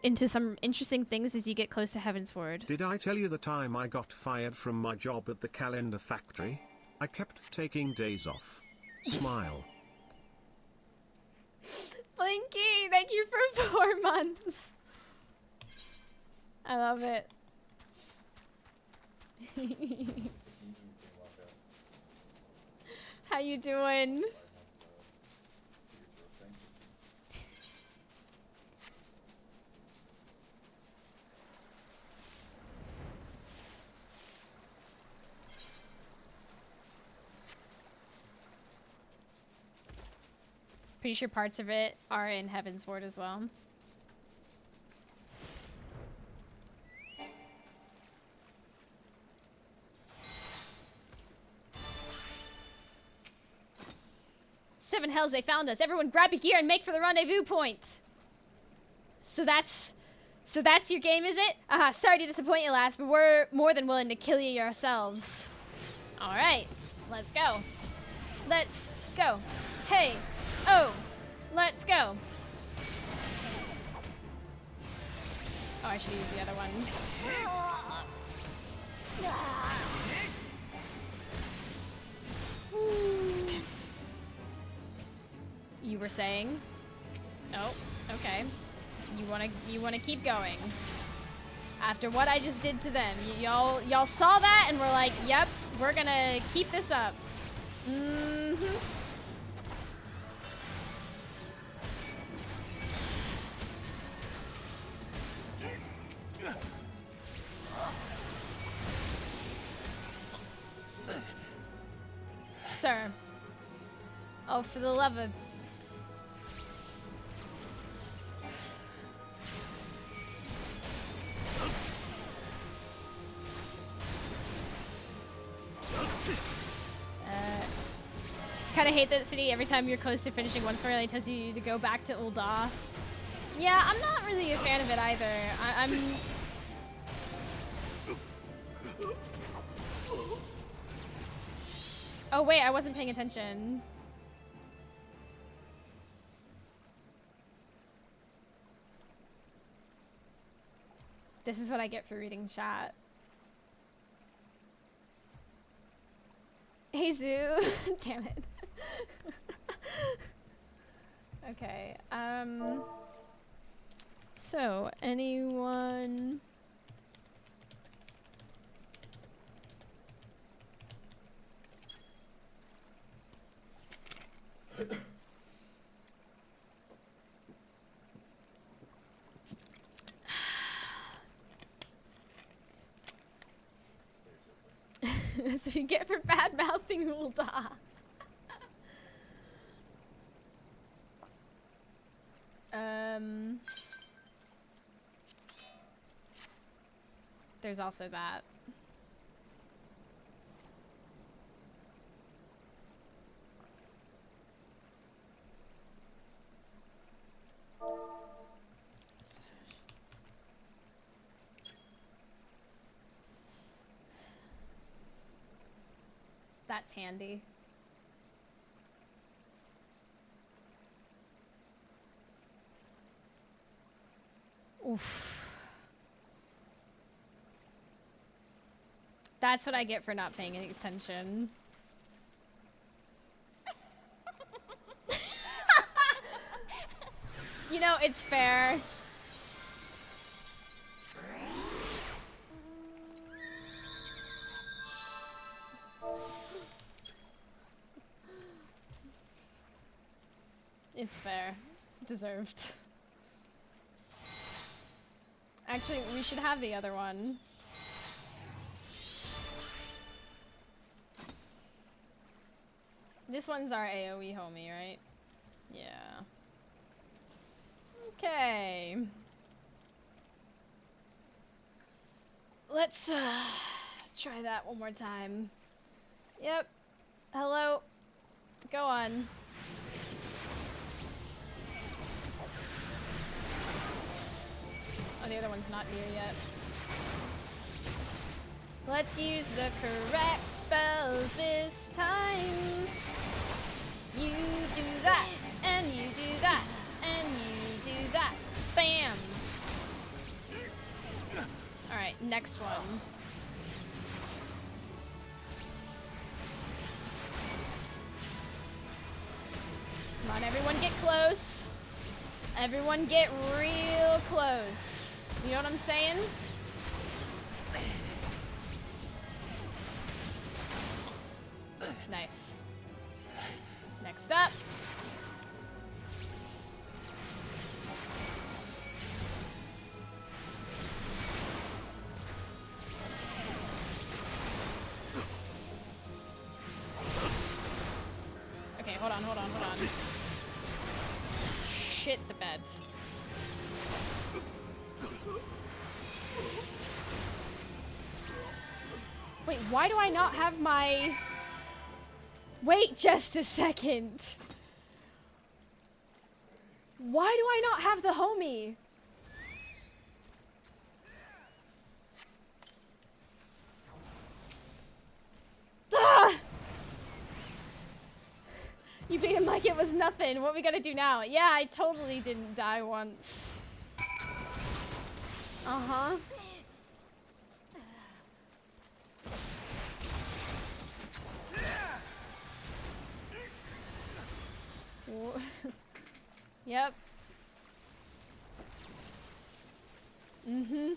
into some interesting things as you get close to Heavensward. Did I tell you the time I got fired from my job at the calendar factory? I kept taking days off. Smile. Blinky, thank you for 4 months. I love it. How you doing? Pretty sure parts of it are in Heavensward as well. 7 hells they found us. Everyone grab your gear and make for the rendezvous point. So that's your game, is it? Sorry to disappoint you, lass, but we're more than willing to kill you yourselves. All right, let's go. Let's go. Hey, oh, let's go. Oh, I should use the other one. You were saying? Oh, okay. You wanna keep going. After what I just did to them, y'all saw that and we're like, yep, we're gonna keep this up. Mm-hmm. Sir. Oh, for the love of... Kind of hate that city. Every time you're close to finishing one storyline, it tells you to go back to Ul'dah. Yeah, I'm not really a fan of it either. I'm... Oh wait, I wasn't paying attention. This is what I get for reading chat. Hey Zoo, damn it. Okay, so anyone? That's what you get for bad mouthing Ul'dah. There's also that. That's handy. Oof. That's what I get for not paying any attention. You know, it's fair. It's fair. Deserved. Actually, we should have the other one. This one's our AoE homie, right? Yeah. Okay. Let's try that one more time. Yep. Hello. Go on. Oh, the other one's not near yet. Let's use the correct spells this time. You do that, and you do that, and you do that. Bam! Alright, next one. Come on, everyone get close. Everyone get real close. You know what I'm saying? Nice. Next up. Okay, hold on. Shit the bed. Wait, why do I not have my... Wait just a second. Why do I not have the homie? Ah! You beat him like it was nothing. What we gotta do now? Yeah, I totally didn't die once. Uh-huh. Yep. Mm-hmm.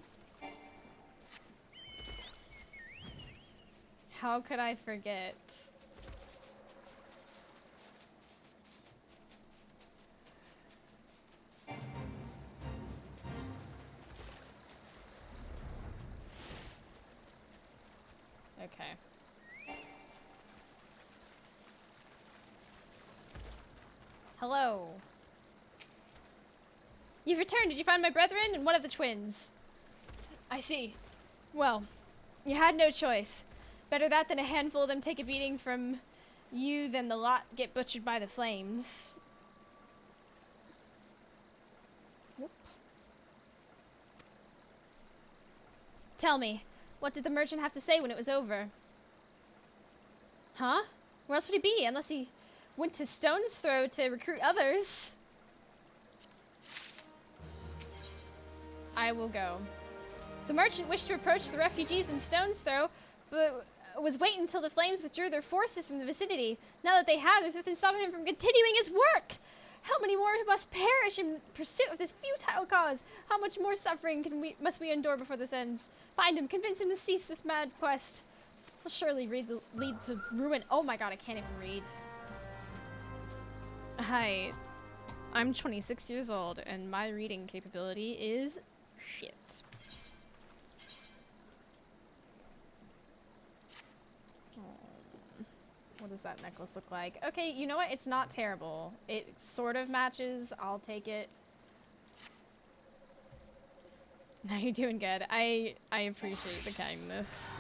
How could I forget? Okay. Hello. You've returned. Did you find my brethren and one of the twins? I see. Well, you had no choice. Better that than a handful of them take a beating from you than the lot get butchered by the flames. Whoop. Tell me, what did the merchant have to say when it was over? Huh? Where else would he be, unless he went to Stone's Throw to recruit others? I will go. The merchant wished to approach the refugees in Stone's Throw, but was waiting until the flames withdrew their forces from the vicinity. Now that they have, there's nothing stopping him from continuing his work! How many more must perish in pursuit of this futile cause? How much more suffering must we endure before this ends? Find him, convince him to cease this mad quest. Will surely lead to ruin. Oh my god, I can't even read. Hi, I'm 26 years old, and my reading capability is shit. What does that necklace look like? Okay, you know what? It's not terrible. It sort of matches. I'll take it. Now you're doing good. I appreciate the kindness.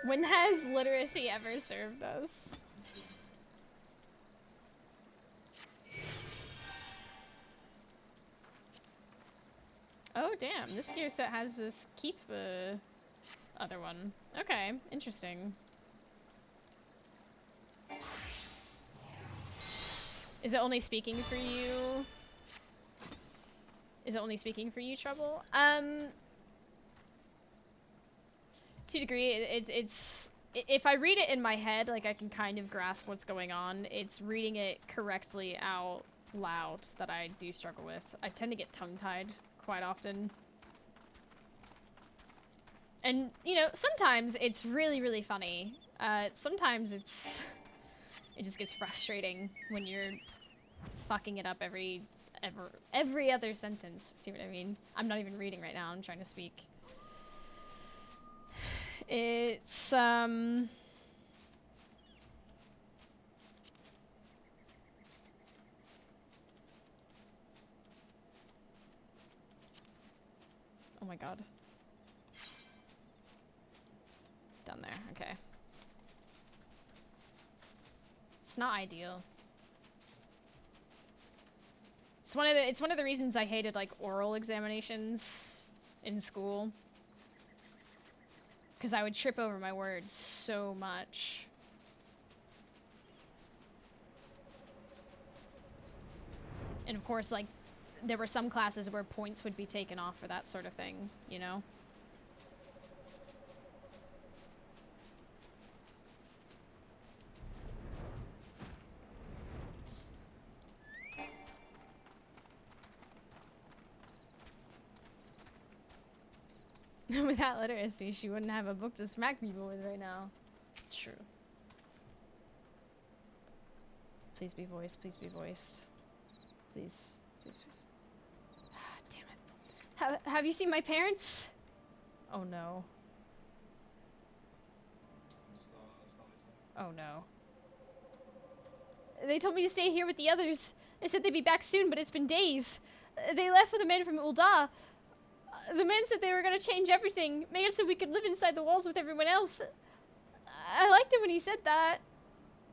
When has literacy ever served us? Oh damn, this gear set has this keep the other one. Okay, interesting. Is it only speaking for you? Is it only speaking for you, Trouble? To a degree, it's if I read it in my head, like I can kind of grasp what's going on. It's reading it correctly out loud that I do struggle with. I tend to get tongue-tied quite often. And, you know, sometimes it's really, really funny. Sometimes it just gets frustrating when you're fucking it up every other sentence. See what I mean? I'm not even reading right now. I'm trying to speak. It's, oh my god. Down there, okay. It's not ideal. It's one of the reasons I hated like oral examinations in school. Because I would trip over my words so much. And of course, like, there were some classes where points would be taken off for that sort of thing, you know? Without literacy, she wouldn't have a book to smack people with right now. True. Please be voiced. Please be voiced. Please. Please, please. Damn it. Have you seen my parents? Oh no. Oh no. They told me to stay here with the others. They said they'd be back soon, but it's been days. They left with a man from Ul'dah. The man said they were gonna change everything, make it so we could live inside the walls with everyone else. I liked it when he said that.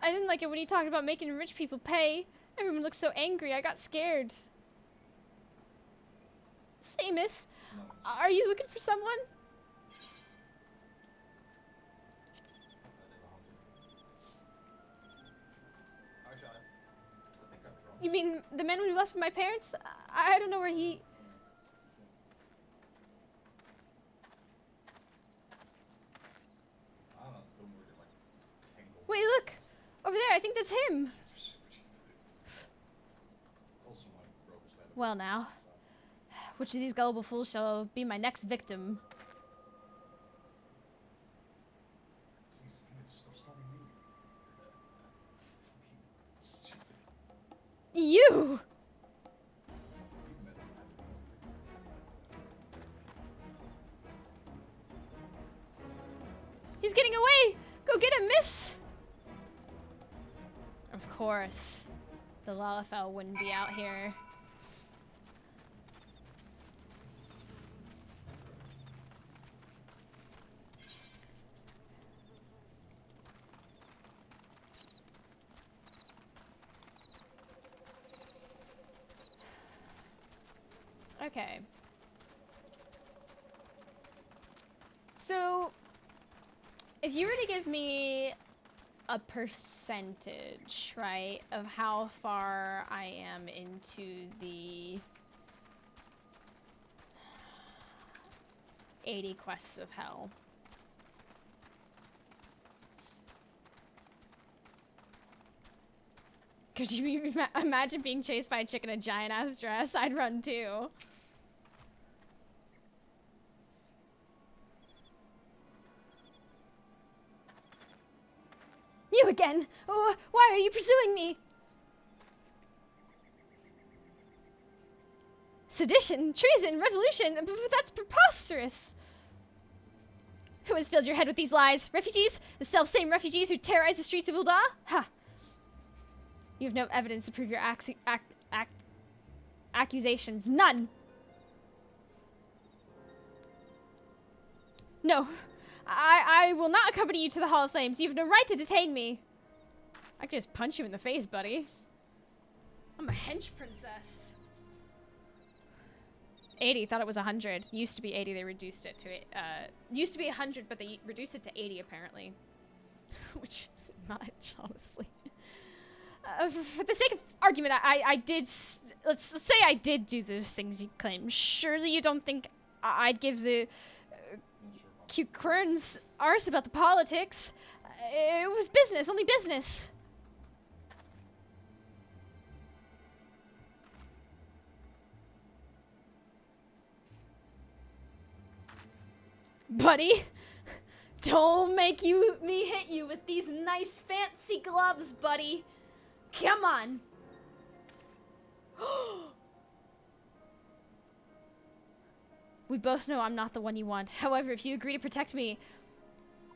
I didn't like it when he talked about making rich people pay. Everyone looked so angry, I got scared. Say, miss, are you looking for someone? You mean the man who left with my parents? I don't know where he... Wait, look! Over there, I think that's him! Well now, which of these gullible fools shall be my next victim? You! He's getting away! Go get him, miss! Of course. The Lalafell wouldn't be out here. Okay. So, if you were to give me a percentage, right, of how far I am into the 80 quests of hell. Could you imagine being chased by a chick in a giant ass dress? I'd run too. You again! Oh, why are you pursuing me? Sedition, treason, revolution, but that's preposterous. Who has filled your head with these lies? Refugees? The self-same refugees who terrorize the streets of Ul'dah? Ha! You have no evidence to prove your accusations. None! No. I will not accompany you to the Hall of Flames. You have no right to detain me. I could just punch you in the face, buddy. I'm a hench princess. 80, thought it was 100. Used to be 80, they reduced it to it. Used to be 100, but they reduced it to 80 apparently. Which is much, honestly. For the sake of argument, I did, let's say I did do those things you claim. Surely you don't think I'd give the cute Kern's arse about the politics. It was business, only business. Buddy, don't make me hit you with these nice fancy gloves, buddy. Come on. We both know I'm not the one you want. However, if you agree to protect me,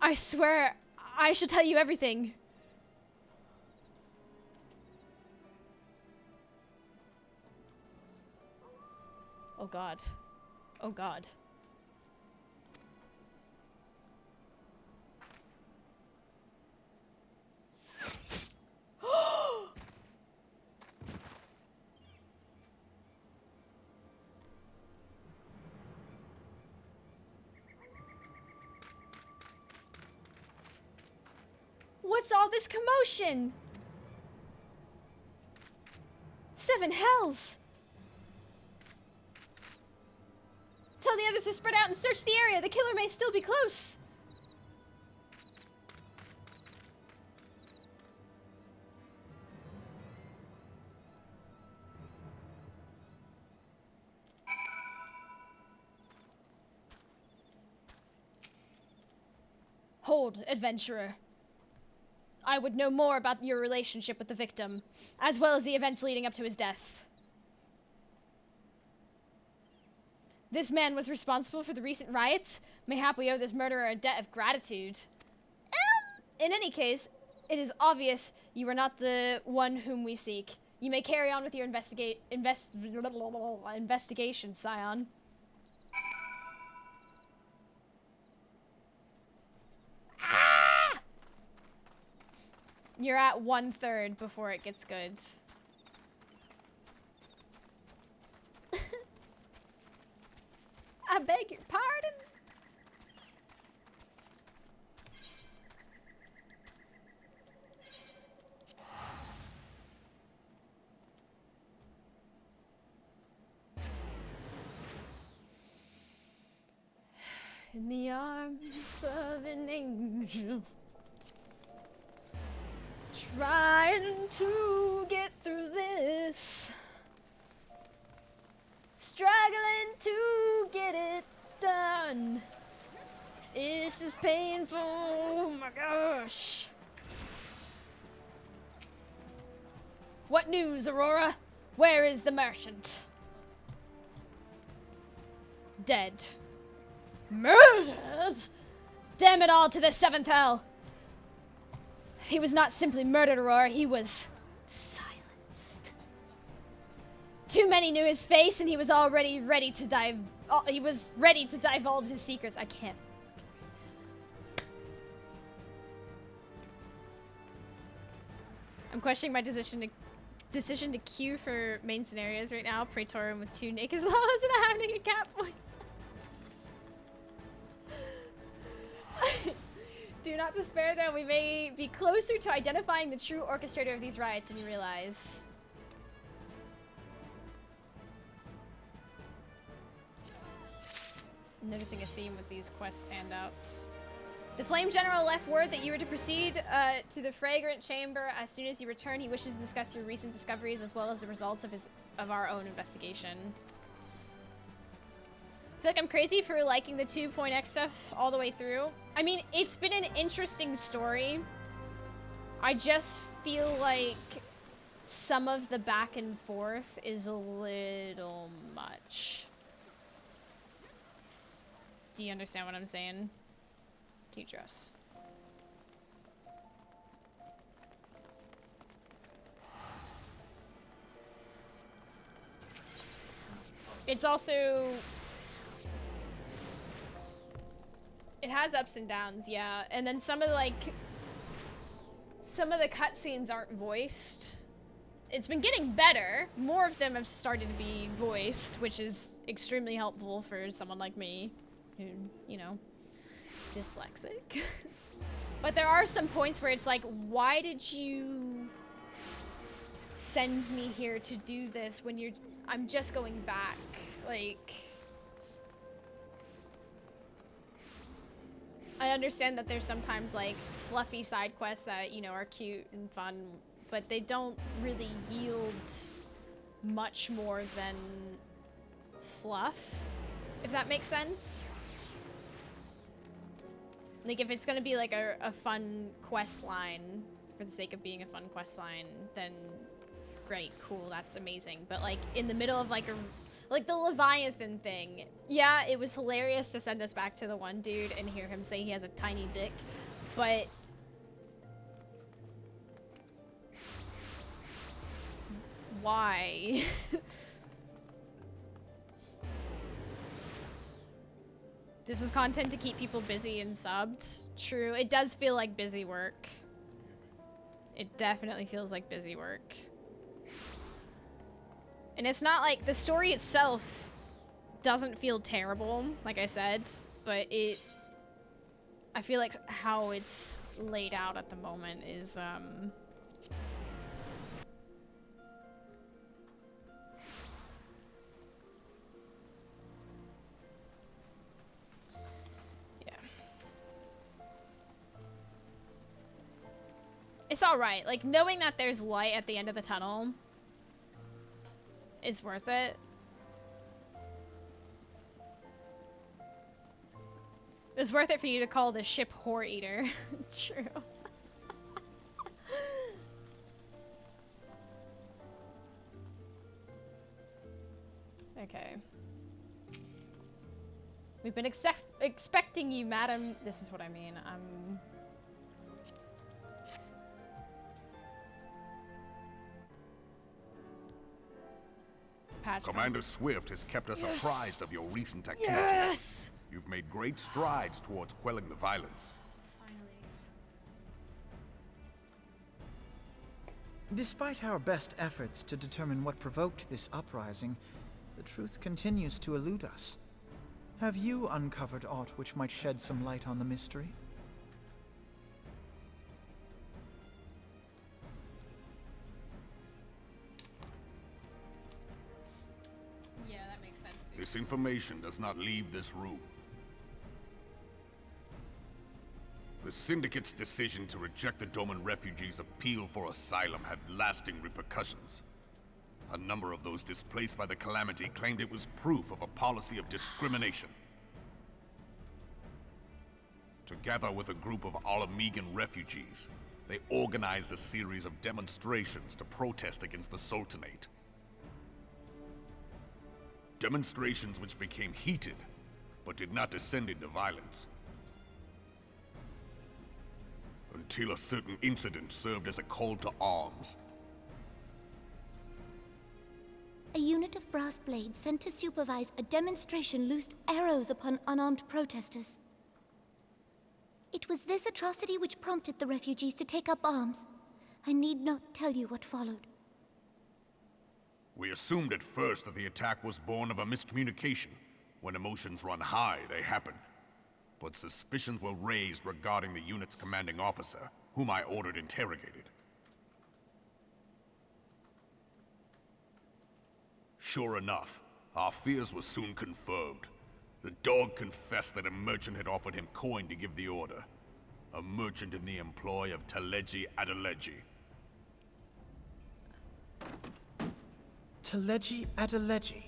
I swear I shall tell you everything. Oh God. Oh God. What's all this commotion? 7 hells! Tell the others to spread out and search the area. The killer may still be close. Hold, adventurer. I would know more about your relationship with the victim, as well as the events leading up to his death. This man was responsible for the recent riots. Mayhap we owe this murderer a debt of gratitude. In any case, it is obvious you are not the one whom we seek. You may carry on with your investigation, Scion. You're at 1/3 before it gets good. I beg your pardon? In the arms of an angel, trying to get through this, struggling to get it done. This is painful, oh my gosh. What news, Aurora? Where is the merchant? Dead. Murdered? Damn it all to the 7th hell. He was not simply murdered, Aurora, he was silenced. Too many knew his face and he was already ready to divulge his secrets. I can't. I'm questioning my decision to queue for main scenarios right now. Praetorian with 2 naked laws and a having a cat point. Do not despair, though. We may be closer to identifying the true orchestrator of these riots than you realize. I'm noticing a theme with these quest handouts. The Flame General left word that you were to proceed to the Fragrant Chamber as soon as you return. He wishes to discuss your recent discoveries as well as the results of our own investigation. I feel like I'm crazy for liking the 2.x stuff all the way through. I mean, it's been an interesting story. I just feel like some of the back and forth is a little much. Do you understand what I'm saying? Cute dress. It's also... It has ups and downs, yeah. And then some of the cutscenes aren't voiced. It's been getting better. More of them have started to be voiced, which is extremely helpful for someone like me, who, you know, dyslexic. But there are some points where it's like, why did you send me here to do this when I'm just going back? Like, I understand that there's sometimes like fluffy side quests that, you know, are cute and fun, but they don't really yield much more than fluff, if that makes sense. Like, if it's gonna be like a fun quest line for the sake of being a fun quest line, then great, cool, that's amazing. But like in the middle of like the Leviathan thing, yeah, it was hilarious to send us back to the one dude and hear him say he has a tiny dick, but why? This was content to keep people busy and subbed. True, it does feel like busy work. It definitely feels like busy work. And it's not like, the story itself doesn't feel terrible, like I said, but I feel like how it's laid out at the moment is, it's alright. Like, knowing that there's light at the end of the tunnel is worth it. It was worth it for you to call the ship Whore Eater. True. Okay. We've been expecting you, madam. This is what I mean. Commander Swift has kept us apprised of your recent activities. Yes! You've made great strides towards quelling the violence. Finally. Despite our best efforts to determine what provoked this uprising, the truth continues to elude us. Have you uncovered aught which might shed some light on the mystery? Yeah, that makes sense. This information does not leave this room. The Syndicate's decision to reject the Doman refugees' appeal for asylum had lasting repercussions. A number of those displaced by the calamity claimed it was proof of a policy of discrimination. Together with a group of Alamegan refugees, they organized a series of demonstrations to protest against the Sultanate. Demonstrations which became heated, but did not descend into violence. Until a certain incident served as a call to arms. A unit of brass blades sent to supervise a demonstration loosed arrows upon unarmed protesters. It was this atrocity which prompted the refugees to take up arms. I need not tell you what followed. We assumed at first that the attack was born of a miscommunication. When emotions run high, they happen. But suspicions were raised regarding the unit's commanding officer, whom I ordered interrogated. Sure enough, our fears were soon confirmed. The dog confessed that a merchant had offered him coin to give the order. A merchant in the employ of Teleji Adeleji. Teleji Adeleji.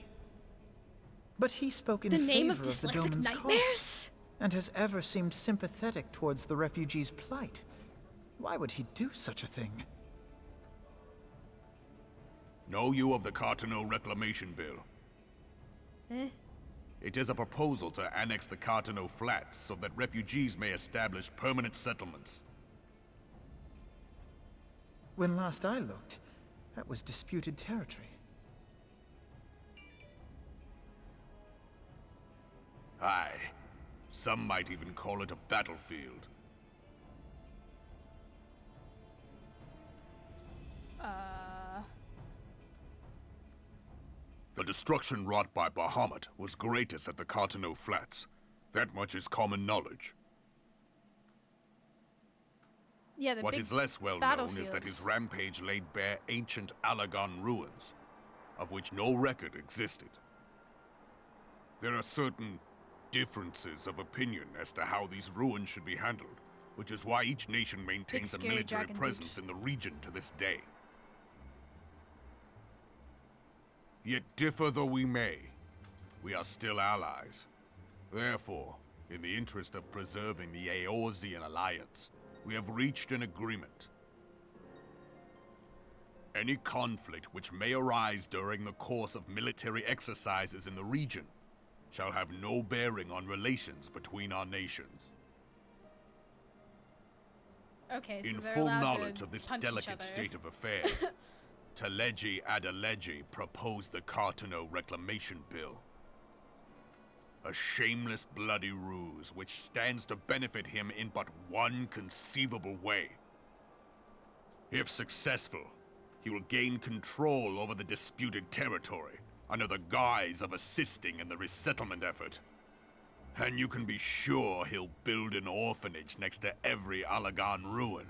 But he spoke in The name favor of the dyslexic Doman's nightmares? cause, and has ever seemed sympathetic towards the refugees' plight. Why would he do such a thing? Know you of the Cartano Reclamation Bill? It is a proposal to annex the Cartano Flats so that refugees may establish permanent settlements. When last I looked, that was disputed territory. Aye. Some might even call it a battlefield. The destruction wrought by Bahamut was greatest at the Cartano Flats. That much is common knowledge. Yeah, the What big is less well known is that battlefield. his rampage laid bare ancient Alagon ruins, of which no record existed. There are certain differences of opinion as to how these ruins should be handled, which is why each nation maintains a scary military dragon presence in the region to this day. Yet differ though we may, we are still allies. Therefore, in the interest of preserving the Eorzean alliance, we have reached an agreement. Any conflict which may arise during the course of military exercises in the region shall have no bearing on relations between our nations. Okay, so In they're full allowed knowledge to of this punch each delicate other. state of affairs, Teleji Adeleji proposed the Cartano Reclamation Bill. A shameless bloody ruse which stands to benefit him in but one conceivable way. If successful, he will gain control over the disputed territory under the guise of assisting in the resettlement effort. And you can be sure he'll build an orphanage next to every Alagon ruin.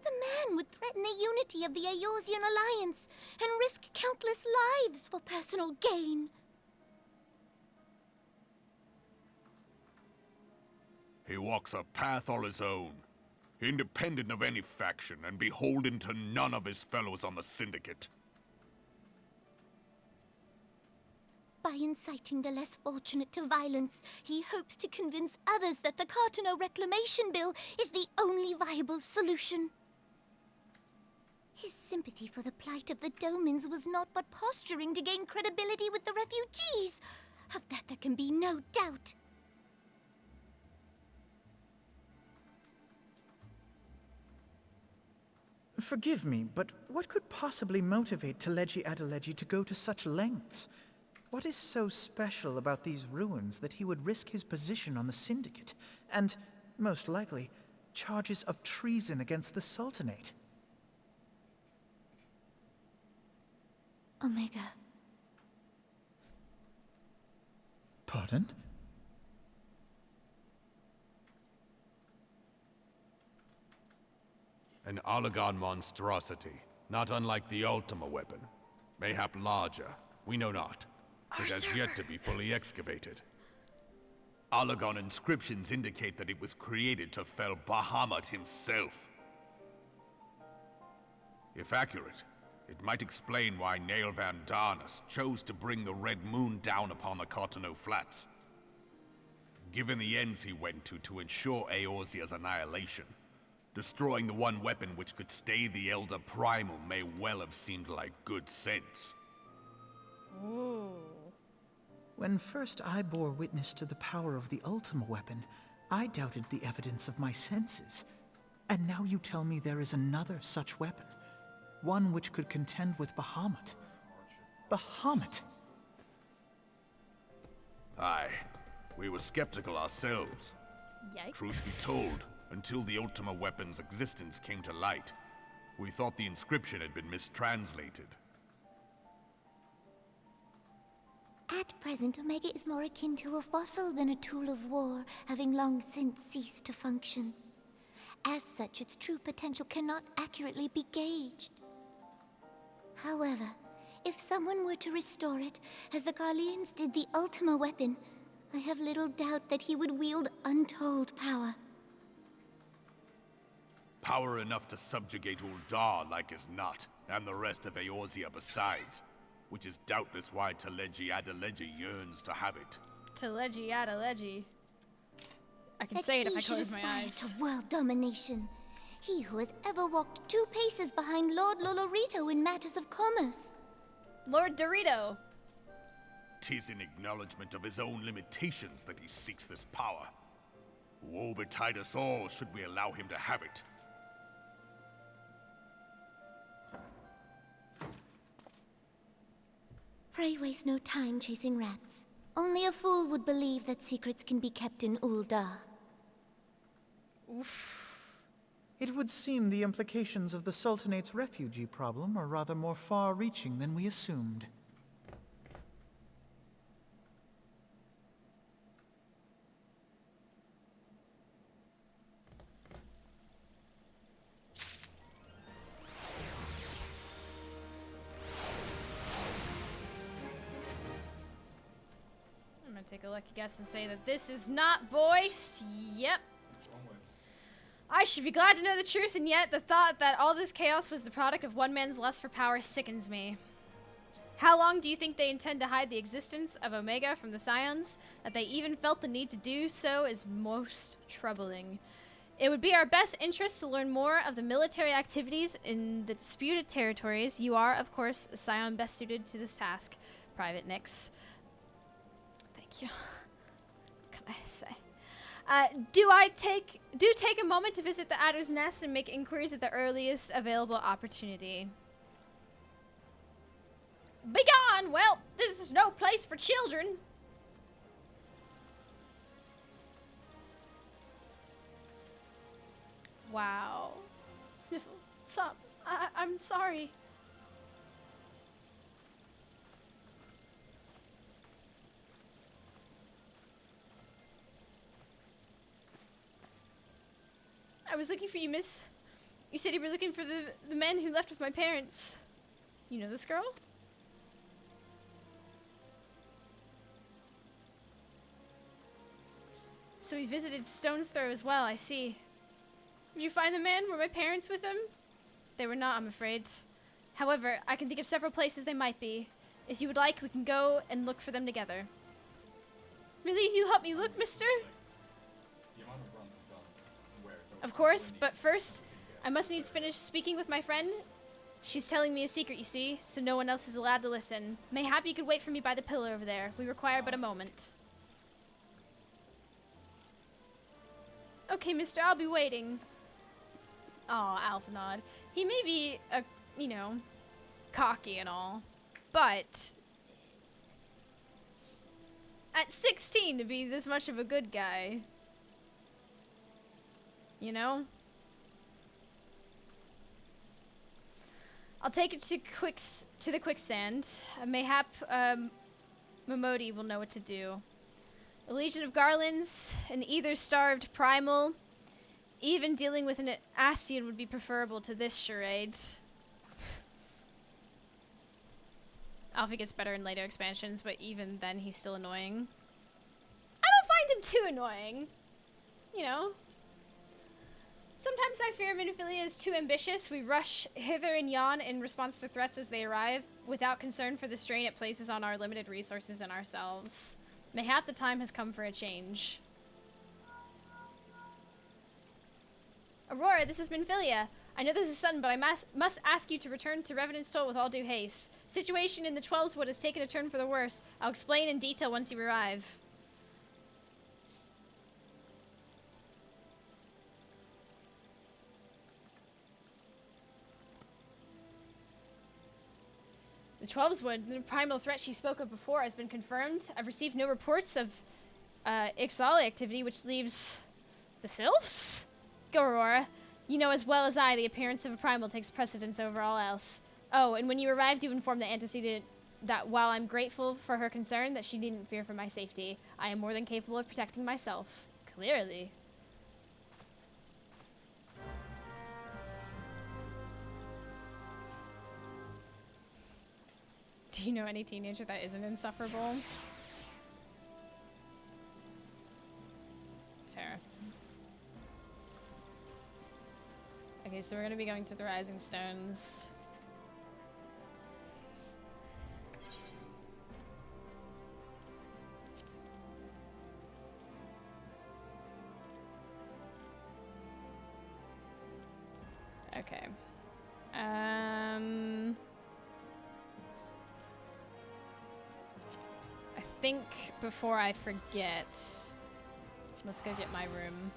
The man would threaten the unity of the Eorzean alliance and risk countless lives for personal gain. He walks a path all his own, independent of any faction and beholden to none of his fellows on the Syndicate. By inciting the less fortunate to violence, he hopes to convince others that the Cartano Reclamation Bill is the only viable solution. His sympathy for the plight of the Domans was not but posturing to gain credibility with the refugees. Of that there can be no doubt. Forgive me, but what could possibly motivate Teleji Adeleji to go to such lengths? What is so special about these ruins that he would risk his position on the Syndicate, and, most likely, charges of treason against the Sultanate? Omega. Pardon? An Oligon monstrosity, not unlike the Ultima weapon. Mayhap larger, we know not. It has yet to be fully excavated. Oligon inscriptions indicate that it was created to fell Bahamut himself. If accurate, it might explain why Nail Van Darnus chose to bring the Red Moon down upon the Cotonou Flats. Given the ends he went to ensure Eorzea's annihilation, destroying the one weapon which could stay the Elder Primal may well have seemed like good sense. Ooh. When first I bore witness to the power of the Ultima weapon, I doubted the evidence of my senses. And now you tell me there is another such weapon. One which could contend with Bahamut. Bahamut! Aye, we were skeptical ourselves. Yikes. Truth be told, until the Ultima weapon's existence came to light, we thought the inscription had been mistranslated. At present, Omega is more akin to a fossil than a tool of war, having long since ceased to function. As such, its true potential cannot accurately be gauged. However, if someone were to restore it, as the Garleans did the Ultima weapon, I have little doubt that he would wield untold power. Power enough to subjugate Uldar like as not, and the rest of Eorzea besides, which is doubtless why Teleji Adeleji yearns to have it. Teleji Adeleji. I can say it if I close my eyes. To world domination. He who has ever walked 2 paces behind Lord Lolorito in matters of commerce. Lord Dorito. 'Tis in acknowledgement of his own limitations that he seeks this power. Woe betide us all should we allow him to have it. Pray waste no time chasing rats. Only a fool would believe that secrets can be kept in Uldar. Oof. It would seem the implications of the Sultanate's refugee problem are rather more far-reaching than we assumed. I'm gonna take a lucky guess and say that this is not voiced. Yep. I should be glad to know the truth, and yet the thought that all this chaos was the product of one man's lust for power sickens me. How long do you think they intend to hide the existence of Omega from the Scions? That they even felt the need to do so is most troubling. It would be our best interest to learn more of the military activities in the disputed territories. You are, of course, a Scion best suited to this task. Private Nix. Thank you. What can I say? Do take a moment to visit the Adder's Nest and make inquiries at the earliest available opportunity. Begone! Well, this is no place for children. Wow. Sniffle. Sup? I'm sorry. I was looking for you, miss. You said you were looking for the men who left with my parents. You know this girl? So we visited Stone's Throw as well, I see. Did you find the men? Were my parents with them? They were not, I'm afraid. However, I can think of several places they might be. If you would like, we can go and look for them together. Really? You help me look, mister? Of course, but first, I must needs finish speaking with my friend. She's telling me a secret, you see, so no one else is allowed to listen. Mayhap you could wait for me by the pillar over there. We require but a moment. Okay, mister, I'll be waiting. Aw, Alphanod. He may be, cocky and all, but at 16 to be this much of a good guy. You know? I'll take it to the quicksand. Mayhap Momodi will know what to do. A legion of garlands, an ether-starved primal. Even dealing with an Ascian would be preferable to this charade. Alpha gets better in later expansions, but even then he's still annoying. I don't find him too annoying. You know? Sometimes I fear Minophilia is too ambitious. We rush hither and yon in response to threats as they arrive, without concern for the strain it places on our limited resources and ourselves. Mayhap the time has come for a change. Aurora, this is Minophilia. I know this is sudden, but I must ask you to return to Revenant's Toll with all due haste. Situation in the 12's Wood has taken a turn for the worse. I'll explain in detail once you arrive. The 12's Wood, the primal threat she spoke of before, has been confirmed. I've received no reports of Ixali activity, which leaves the Sylphs? Go, Aurora. You know as well as I the appearance of a primal takes precedence over all else. Oh, and when you arrived, you informed the antecedent that while I'm grateful for her concern, that she needn't fear for my safety. I am more than capable of protecting myself. Clearly. Do you know any teenager that isn't insufferable? Fair. Okay, so we're gonna be going to the Rising Stones. Okay. I think before I forget, let's go get my room.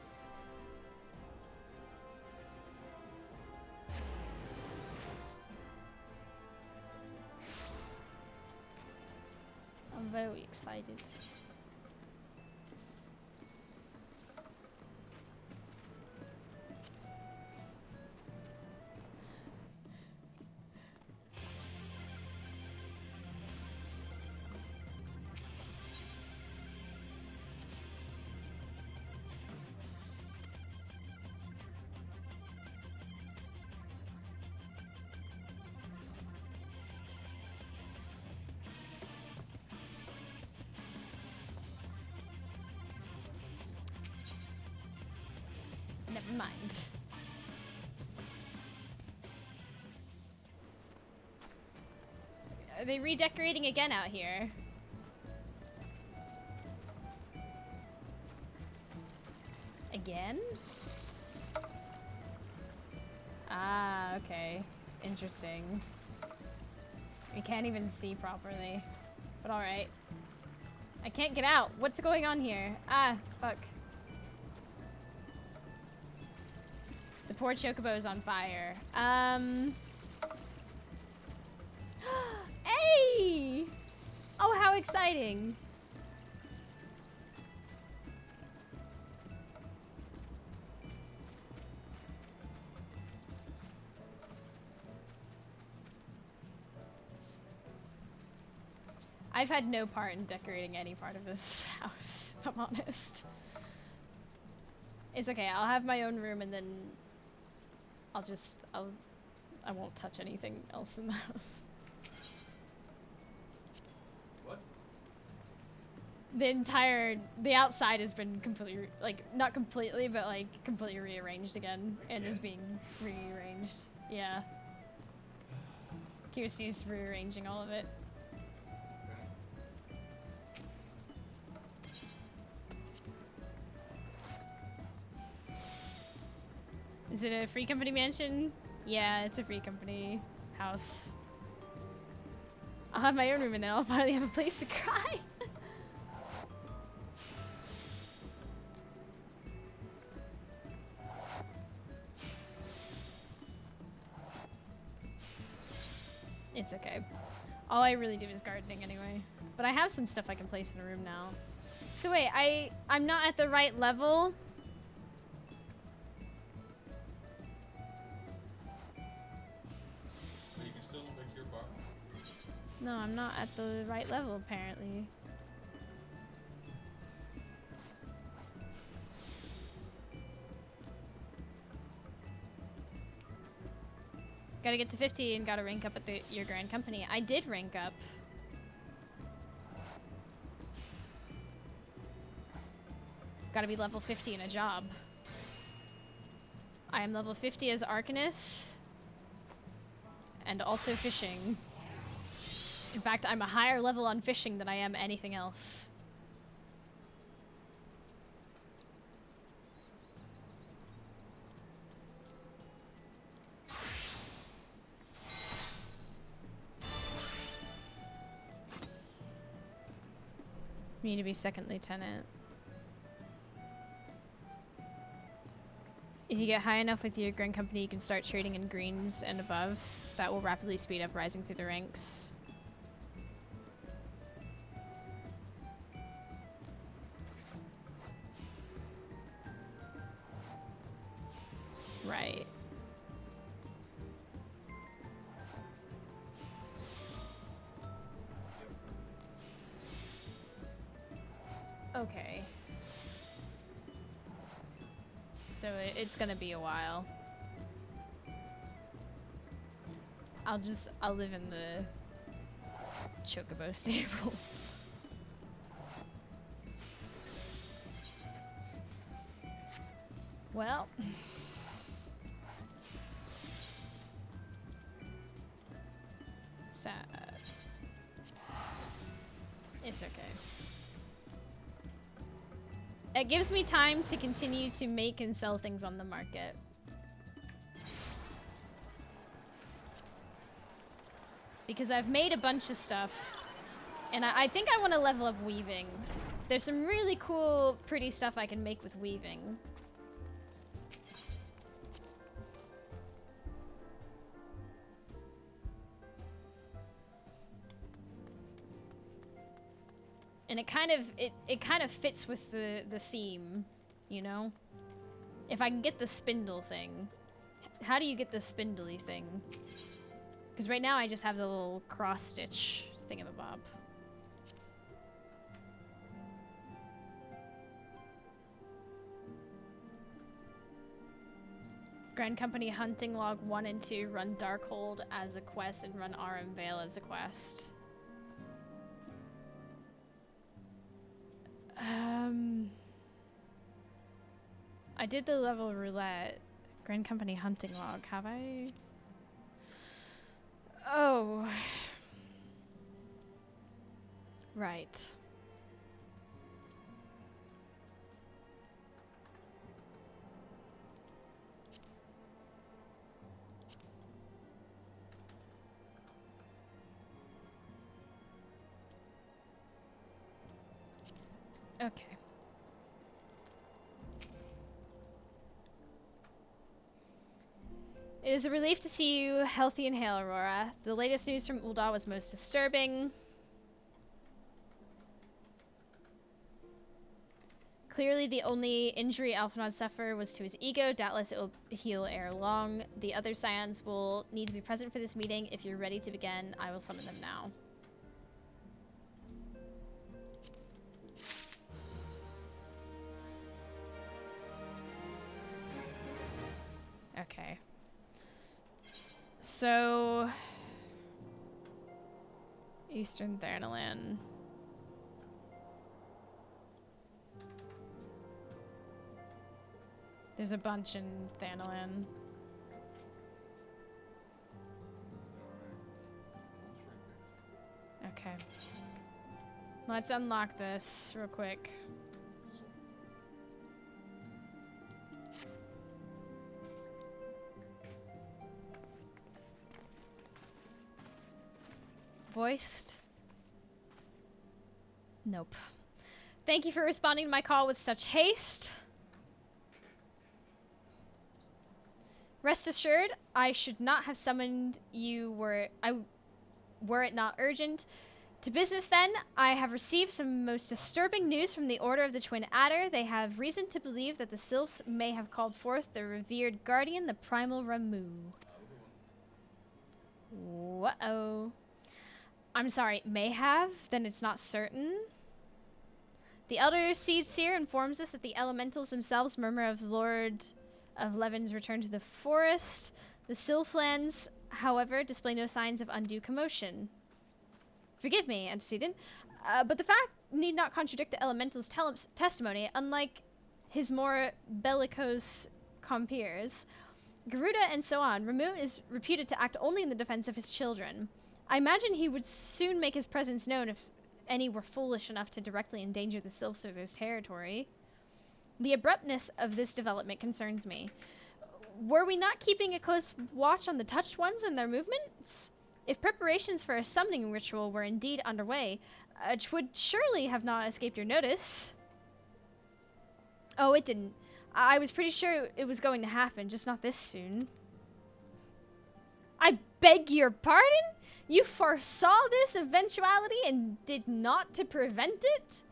I'm very excited. Never mind. Are they redecorating again out here? Again? Ah, okay. Interesting. We can't even see properly. But alright. I can't get out. What's going on here? Ah, fuck. The poor chocobo is on fire. Hey! Oh, how exciting. I've had no part in decorating any part of this house, if I'm honest. It's okay, I'll have my own room and then I won't touch anything else in the house. What? The outside has been completely, like, not completely, but like completely rearranged again and is being rearranged. Yeah. Kirsty's rearranging all of it. Is it a free company mansion? Yeah, it's a free company house. I'll have my own room and then I'll finally have a place to cry. It's okay. All I really do is gardening anyway. But I have some stuff I can place in a room now. So wait, I'm not at the right level? You can still make your bar. No, I'm not at the right level apparently. Gotta get to 50 and gotta rank up at your grand company. I did rank up. Gotta be level 50 in a job. I am level 50 as Arcanist. And also fishing. In fact, I'm a higher level on fishing than I am anything else. Me to be second lieutenant. If you get high enough with your grand company, you can start trading in greens and above. That will rapidly speed up rising through the ranks. Right. Okay. So it's gonna be a while. I'll live in the Chocobo stable. Well. Sad. It's okay. It gives me time to continue to make and sell things on the market. Because I've made a bunch of stuff, and I think I want to level up weaving. There's some really cool, pretty stuff I can make with weaving. And it kind of fits with the theme, you know? If I can get the spindle thing. How do you get the spindly thing? Because right now I just have the little cross stitch thingamabob. Grand Company Hunting Log 1 and 2 run Darkhold as a quest and run RM Vale as a quest. I did the level roulette. Grand Company Hunting Log, have I? Oh. Right. Okay. It is a relief to see you healthy and hail, Aurora. The latest news from Ul'dah was most disturbing. Clearly, the only injury Alphinaud suffered was to his ego. Doubtless it will heal ere long. The other scions will need to be present for this meeting. If you're ready to begin, I will summon them now. Okay. So, Eastern Thanalan. There's a bunch in Thanalan. Okay. Let's unlock this real quick. Voiced? Nope. Thank you for responding to my call with such haste. Rest assured, I should not have summoned you were it not urgent. To business then, I have received some most disturbing news from the Order of the Twin Adder. They have reason to believe that the Sylphs may have called forth the revered guardian, the Primal Ramu. Uh-oh. I'm sorry, may have? Then it's not certain? The Elder Seed Seer informs us that the elementals themselves murmur of Lord of Levin's return to the forest. The Sylphlands, however, display no signs of undue commotion. Forgive me, antecedent, but the fact need not contradict the elemental's testimony, unlike his more bellicose compeers. Garuda and so on, Ramu is reputed to act only in the defense of his children. I imagine he would soon make his presence known if any were foolish enough to directly endanger the Sylphs of their territory. The abruptness of this development concerns me. Were we not keeping a close watch on the touched ones and their movements? If preparations for a summoning ritual were indeed underway, it would surely have not escaped your notice. Oh, it didn't. I was pretty sure it was going to happen, just not this soon. I beg your pardon? You foresaw this eventuality and did not to prevent it?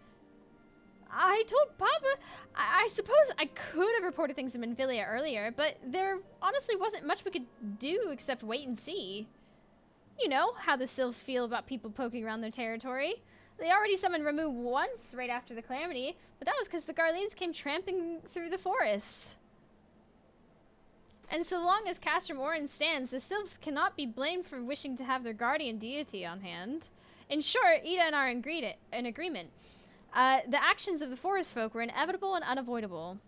I told Papa, I suppose I could have reported things in Menphilia earlier, but there honestly wasn't much we could do except wait and see. You know how the Sylphs feel about people poking around their territory. They already summoned Ramu once right after the calamity, but that was because the Garleans came tramping through the forests. And so long as Castrum Orin stands, the Sylphs cannot be blamed for wishing to have their guardian deity on hand. In short, Ida and I are in agreement. The actions of the forest folk were inevitable and unavoidable.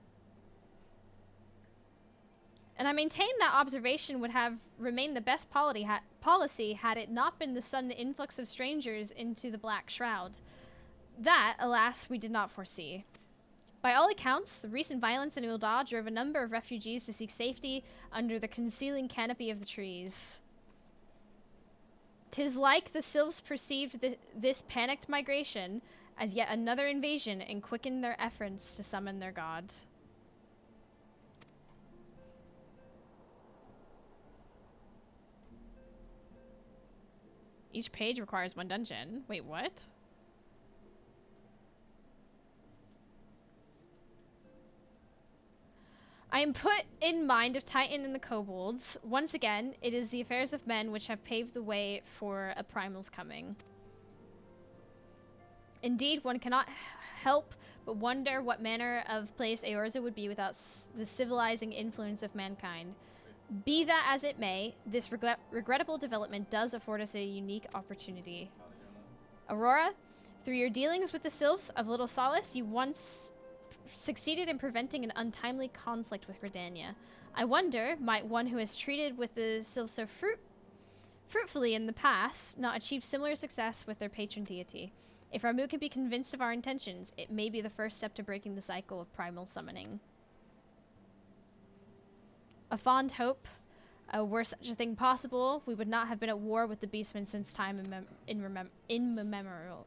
And I maintain that observation would have remained the best policy had it not been the sudden influx of strangers into the Black Shroud. That, alas, we did not foresee. By all accounts, the recent violence in Ul'dah drove a number of refugees to seek safety under the concealing canopy of the trees. 'Tis like the Sylphs perceived this panicked migration as yet another invasion and quickened their efforts to summon their god. Each page requires one dungeon. Wait, what? I am put in mind of Titan and the kobolds. Once again, it is the affairs of men which have paved the way for a primal's coming. Indeed, one cannot help but wonder what manner of place Eorza would be without the civilizing influence of mankind. Be that as it may, this regrettable development does afford us a unique opportunity. Aurora, through your dealings with the Sylphs of Little Solace, you once succeeded in preventing an untimely conflict with Redania. I wonder, might one who has treated with the Sylphs so fruitfully in the past not achieve similar success with their patron deity? If Ramu can be convinced of our intentions, it may be the first step to breaking the cycle of primal summoning. A fond hope, were such a thing possible, we would not have been at war with the Beastmen since time immemorial.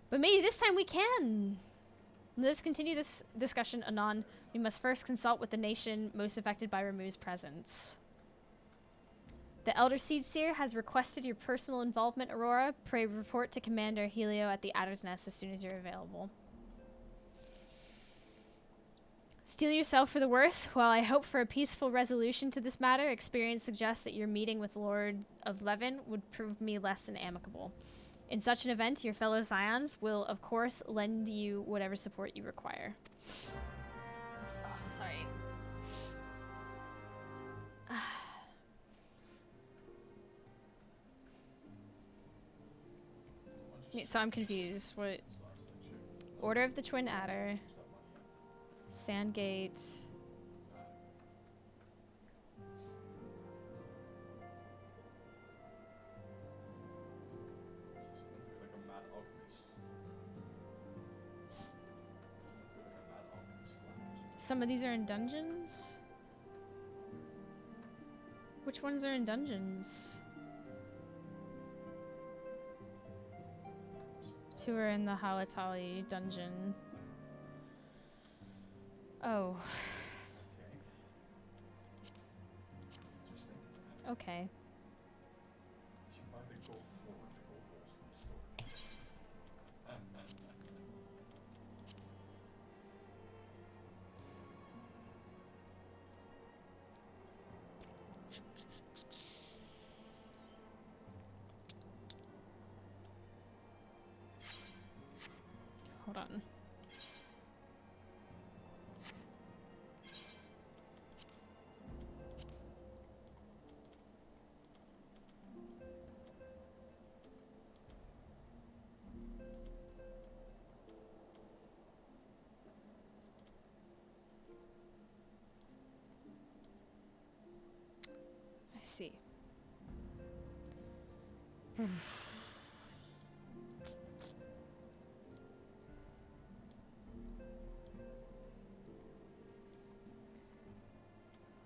But maybe this time we can. Let us continue this discussion anon. We must first consult with the nation most affected by Ramu's presence. The Elder Seed Seer has requested your personal involvement, Aurora. Pray report to Commander Helio at the Adder's Nest as soon as you're available. Steel yourself for the worst. While I hope for a peaceful resolution to this matter, experience suggests that your meeting with Lord of Levin would prove me less than amicable. In such an event, your fellow Scions will, of course, lend you whatever support you require. Oh, sorry. So I'm confused. What? Order of the Twin Adder. Sandgate. Some of these are in dungeons? Which ones are in dungeons? 2 are in the Halatali dungeon. Oh. Okay. fun. I see.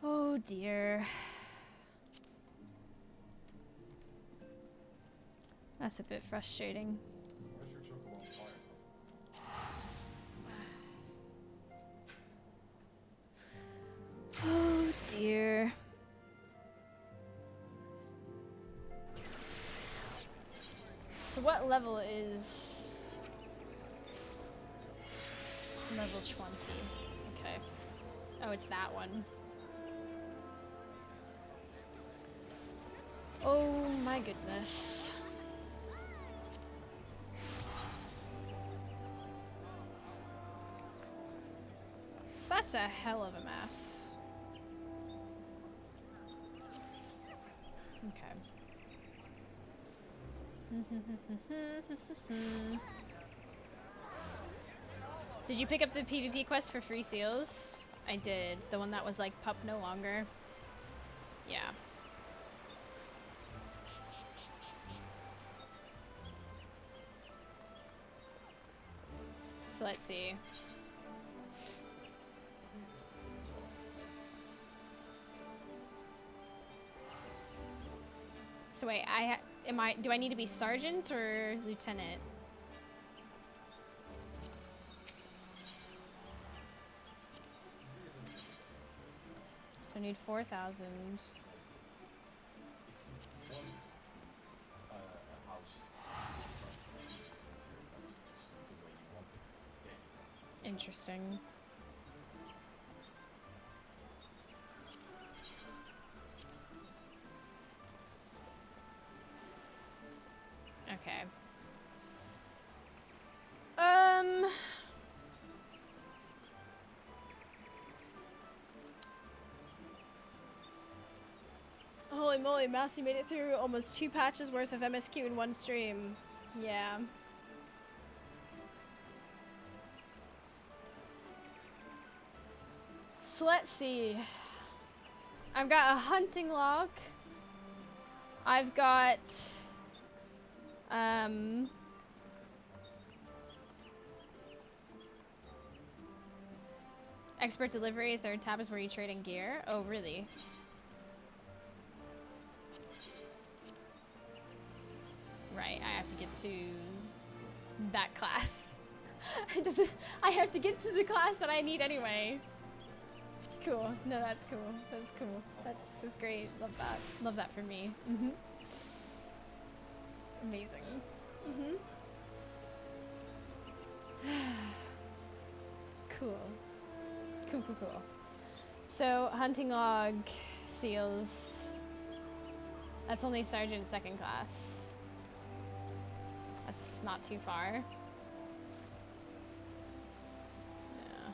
Oh dear. That's a bit frustrating. Where's your chocobo on fire? Oh dear. So what level is level 20? Okay. Oh, it's that one. Oh my goodness. That's a hell of a mess. Okay. Did you pick up the PvP quest for free seals? I did. The one that was like pup no longer. Yeah. So let's see. So wait, do I need to be sergeant or lieutenant? So I need 4,000. A house. That's just the way you want it. Interesting. Okay. Holy moly, Mousie made it through almost 2 patches worth of MSQ in one stream. Yeah. So let's see. I've got a hunting log. I've got expert delivery. 3rd tab is where you trade in gear. Oh, really? Right, I have to get to that class. I have to get to the class that I need anyway. Cool. No, that's cool. That's cool. That's great. Love that. Love that for me. Amazing. Cool. Cool. So, hunting log, seals. That's only sergeant 2nd class. That's not too far. Yeah.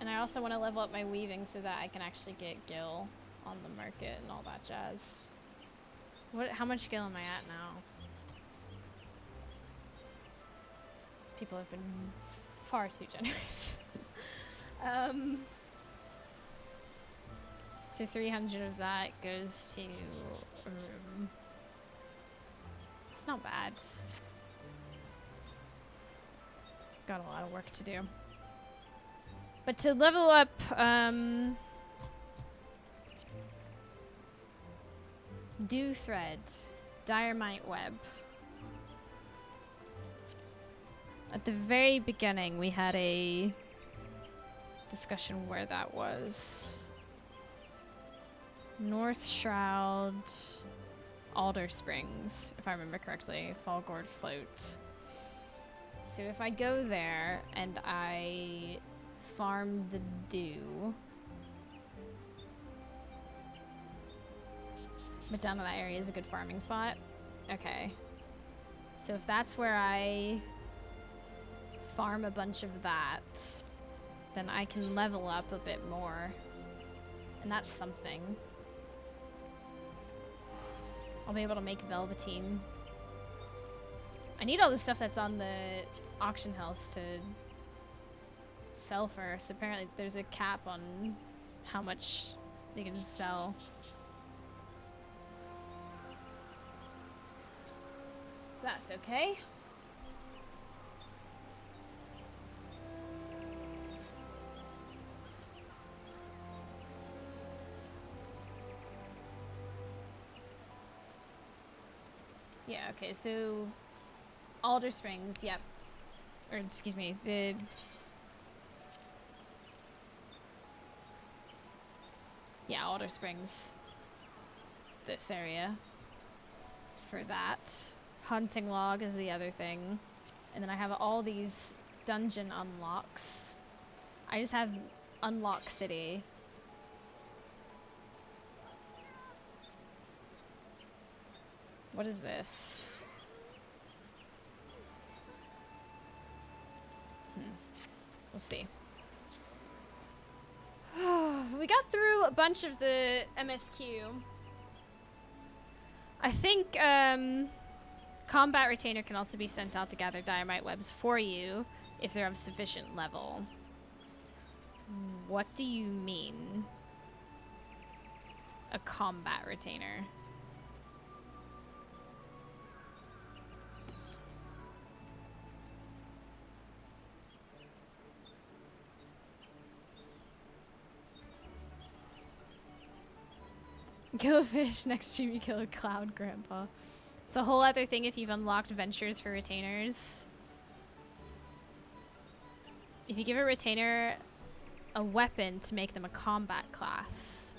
And I also want to level up my weaving so that I can actually get gil on the market and all that jazz. How much gil am I at now? People have been far too generous. So 300 of that goes to it's not bad. Got a lot of work to do. But to level up dew thread, diorite web. At the very beginning we had a discussion where that was. North Shroud, Alder Springs, if I remember correctly, Fallgourd Float. So if I go there and I farm the dew, but down to that area is a good farming spot. Okay. So if that's where I farm a bunch of that, then I can level up a bit more. And that's something. I'll be able to make Velveteen. I need all the stuff that's on the auction house to sell first. Apparently there's a cap on how much they can sell. That's okay. Yeah, okay, so Alder Springs, yep. Or excuse me, yeah, Alder Springs. This area. For that. Hunting log is the other thing. And then I have all these dungeon unlocks. I just have Unlock City. What is this? We'll see. We got through a bunch of the MSQ. I think Combat Retainer can also be sent out to gather dynamite webs for you if they're of sufficient level. What do you mean? A Combat Retainer? Kill a fish, next stream you kill a cloud, Grandpa. It's a whole other thing if you've unlocked ventures for retainers. If you give a retainer a weapon to make them a combat class.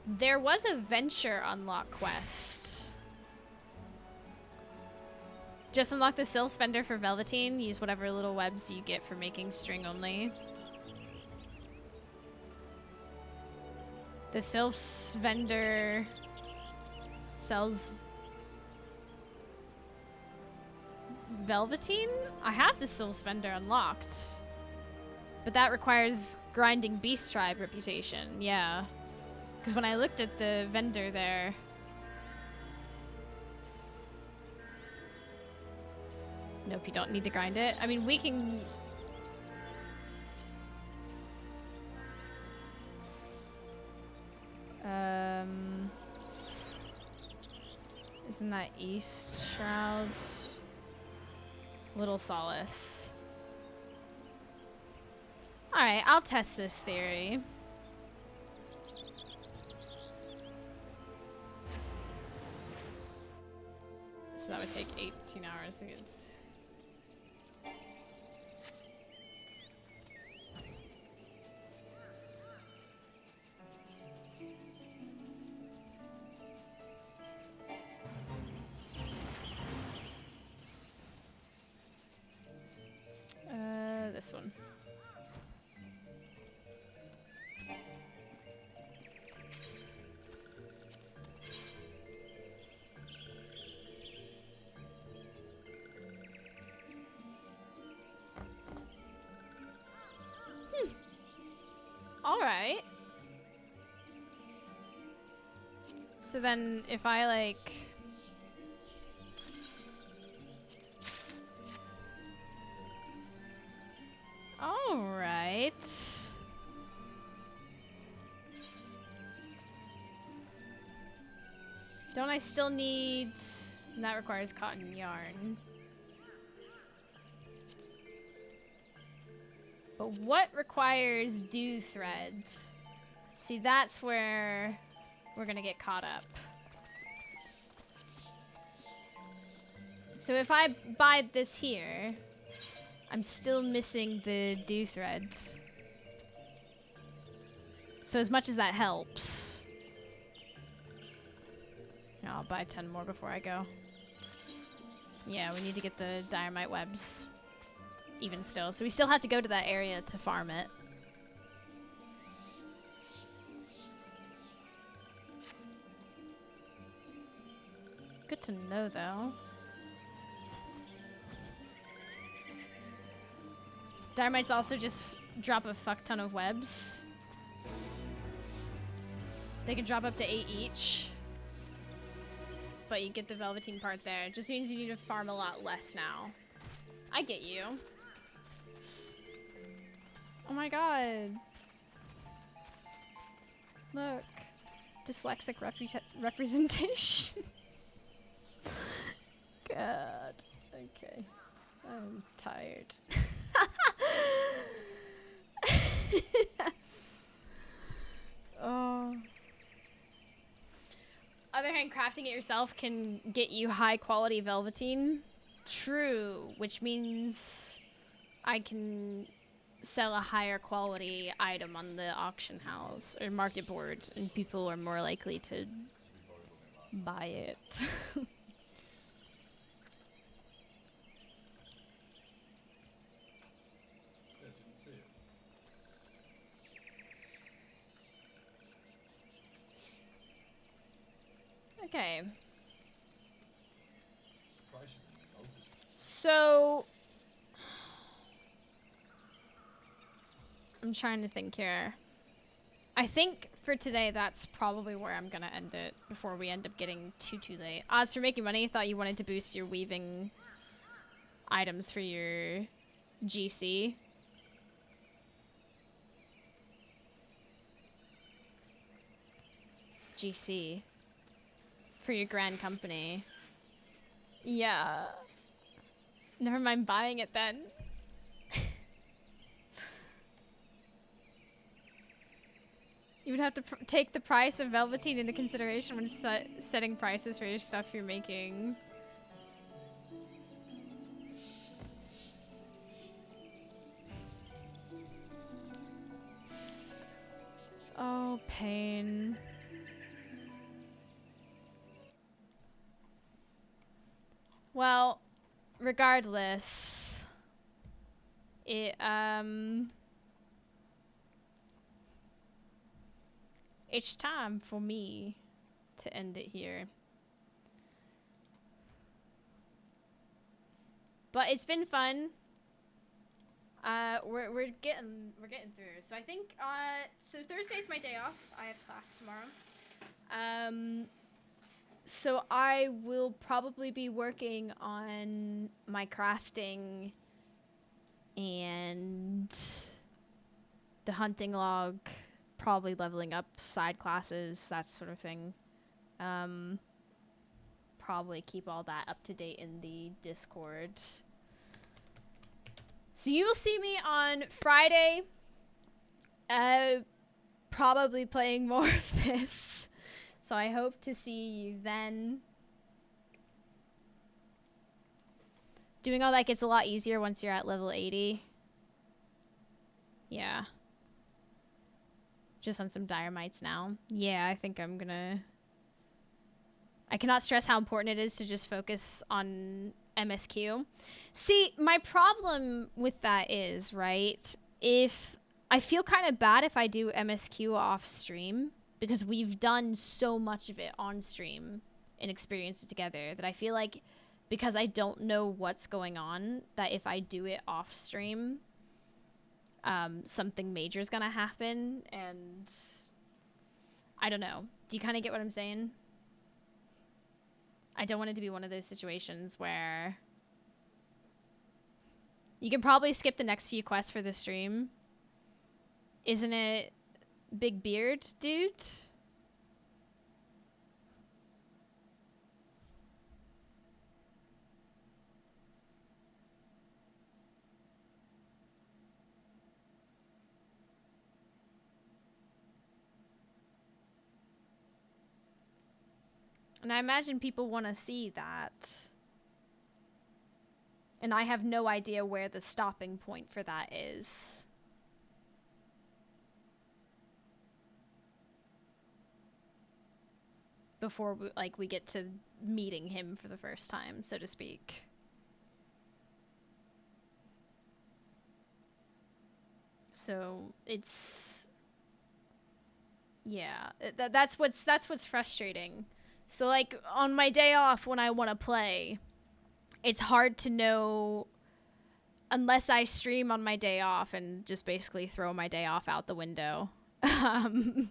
There was a venture unlock quest. Just unlock the Sylph's Vendor for Velveteen. Use whatever little webs you get for making string only. The Sylph's Vendor sells Velveteen? I have the Sylph's Vendor unlocked. But that requires grinding Beast Tribe reputation, yeah. Because when I looked at the vendor there... Nope, you don't need to grind it. I mean, we can... Isn't that East Shroud? Little Solace. Alright, I'll test this theory. So that would take 18 hours to get... This one. All right. So then if I like... Alright. Don't I still need... That requires cotton yarn. But what requires dew thread? See, that's where we're gonna get caught up. So if I buy this here... I'm still missing the dew threads. So as much as that helps. I'll buy 10 more before I go. Yeah, we need to get the dynamite webs even still. So we still have to go to that area to farm it. Good to know though. Dynamites also just drop a fuck ton of webs. They can drop up to 8 each. But you get the Velveteen part there. It just means you need to farm a lot less now. I get you. Oh my god. Look. Dyslexic representation. God. Okay. I'm tired. Oh. Other hand, crafting it yourself can get you high quality Velveteen. True, which means I can sell a higher quality item on the auction house or market board, and people are more likely to buy it. Okay. So I'm trying to think here. I think for today that's probably where I'm gonna end it before we end up getting too late. As for making money, thought you wanted to boost your weaving items for your GC. GC. For your grand company. Yeah. Never mind buying it then. You would have to take the price of Velveteen into consideration when setting prices for your stuff you're making. Oh, pain. Well, regardless, it's time for me to end it here. But it's been fun. We're getting through. So I think so Thursday's my day off. I have class tomorrow. So I will probably be working on my crafting and the hunting log, probably leveling up side classes, that sort of thing. Probably keep all that up to date in the Discord. So you will see me on Friday, probably playing more of this. So I hope to see you then. Doing all that gets a lot easier once you're at level 80. Yeah. Just on some Dynamites now. Yeah, I think I'm gonna... I cannot stress how important it is to just focus on MSQ. See, my problem with that is, right, if... I feel kind of bad if I do MSQ off stream, because we've done so much of it on stream and experienced it together that I feel like because I don't know what's going on, that if I do it off stream, something major is gonna happen, and I don't know. Do you kind of get what I'm saying? I don't want it to be one of those situations where you can probably skip the next few quests for the stream. Isn't it Big Beard, dude? And I imagine people want to see that. And I have no idea where the stopping point for that is. Before we get to meeting him for the first time, so to speak. So it's, yeah, that's what's frustrating. So like on my day off when I want to play, it's hard to know unless I stream on my day off and just basically throw my day off out the window. I'm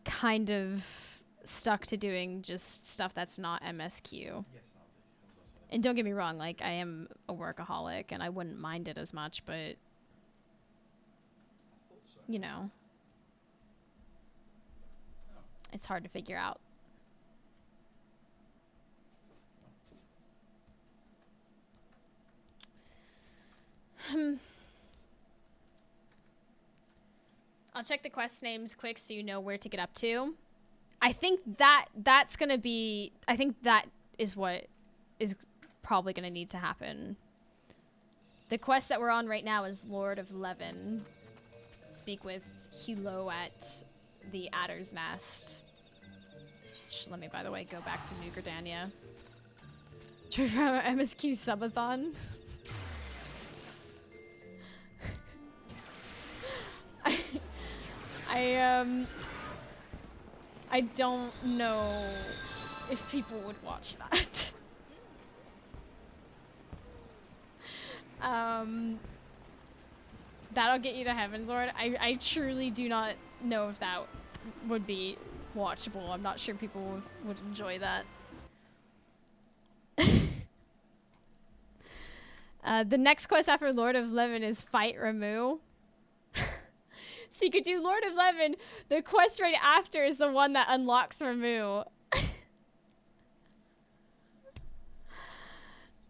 kind of stuck to doing just stuff that's not MSQ. And don't get me wrong, like, I am a workaholic and I wouldn't mind it as much, but, you know, it's hard to figure out. I'll check the quest names quick so you know where to get up to. I think that's gonna be, I think that is what is probably gonna need to happen. The quest that we're on right now is Lord of Levin. Speak with Hulo at the Adder's Nest. Let me, by the way, go back to New Gridania. MSQ subathon. I don't know if people would watch that. That'll get you to Heavensward. I truly do not know if that would be watchable. I'm not sure people would enjoy that. The next quest after Lord of Levin is Fight Ramu. So you could do Lord of Levin. The quest right after is the one that unlocks Ramu.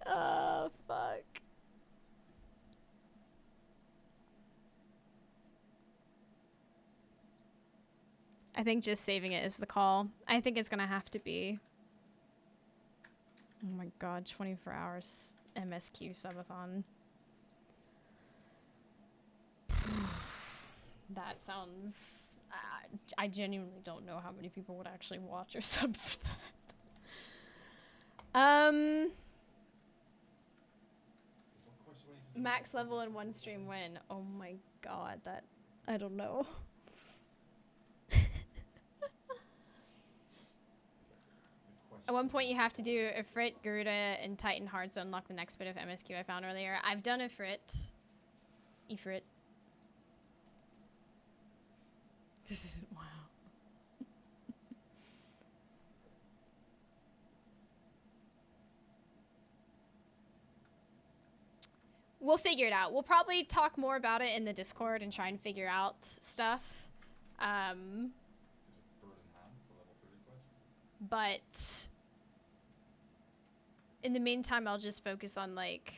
Oh, fuck. I think just saving it is the call. I think it's gonna have to be. Oh my god, 24 hours MSQ subathon. That sounds... I genuinely don't know how many people would actually watch or sub for that. Max level in one stream win. Oh my god, that... I don't know. At one point you have to do Ifrit, Garuda, and Titan Hearts to unlock the next bit of MSQ I found earlier. I've done Ifrit. This isn't wow. We'll figure it out. We'll probably talk more about it in the Discord and try and figure out stuff. But in the meantime, I'll just focus on like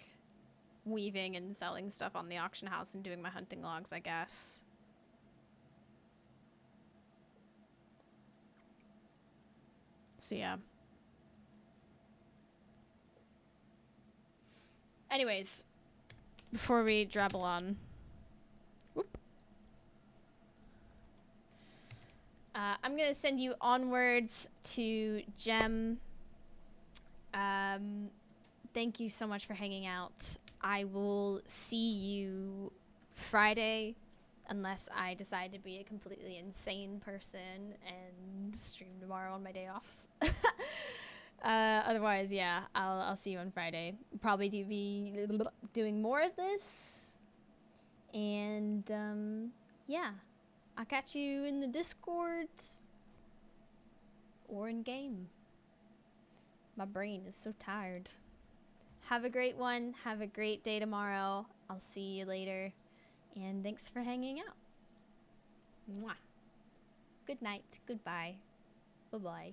weaving and selling stuff on the auction house and doing my hunting logs, I guess. So yeah. Anyways, before we drabble on, whoop. I'm gonna send you onwards to Gem. Thank you so much for hanging out. I will see you Friday, unless I decide to be a completely insane person and stream tomorrow on my day off. Otherwise, yeah, I'll see you on Friday. Probably be doing more of this. And yeah, I'll catch you in the Discord or in game. My brain is so tired. Have a great one. Have a great day tomorrow. I'll see you later. And thanks for hanging out. Mwah. Good night. Goodbye. Bye-bye.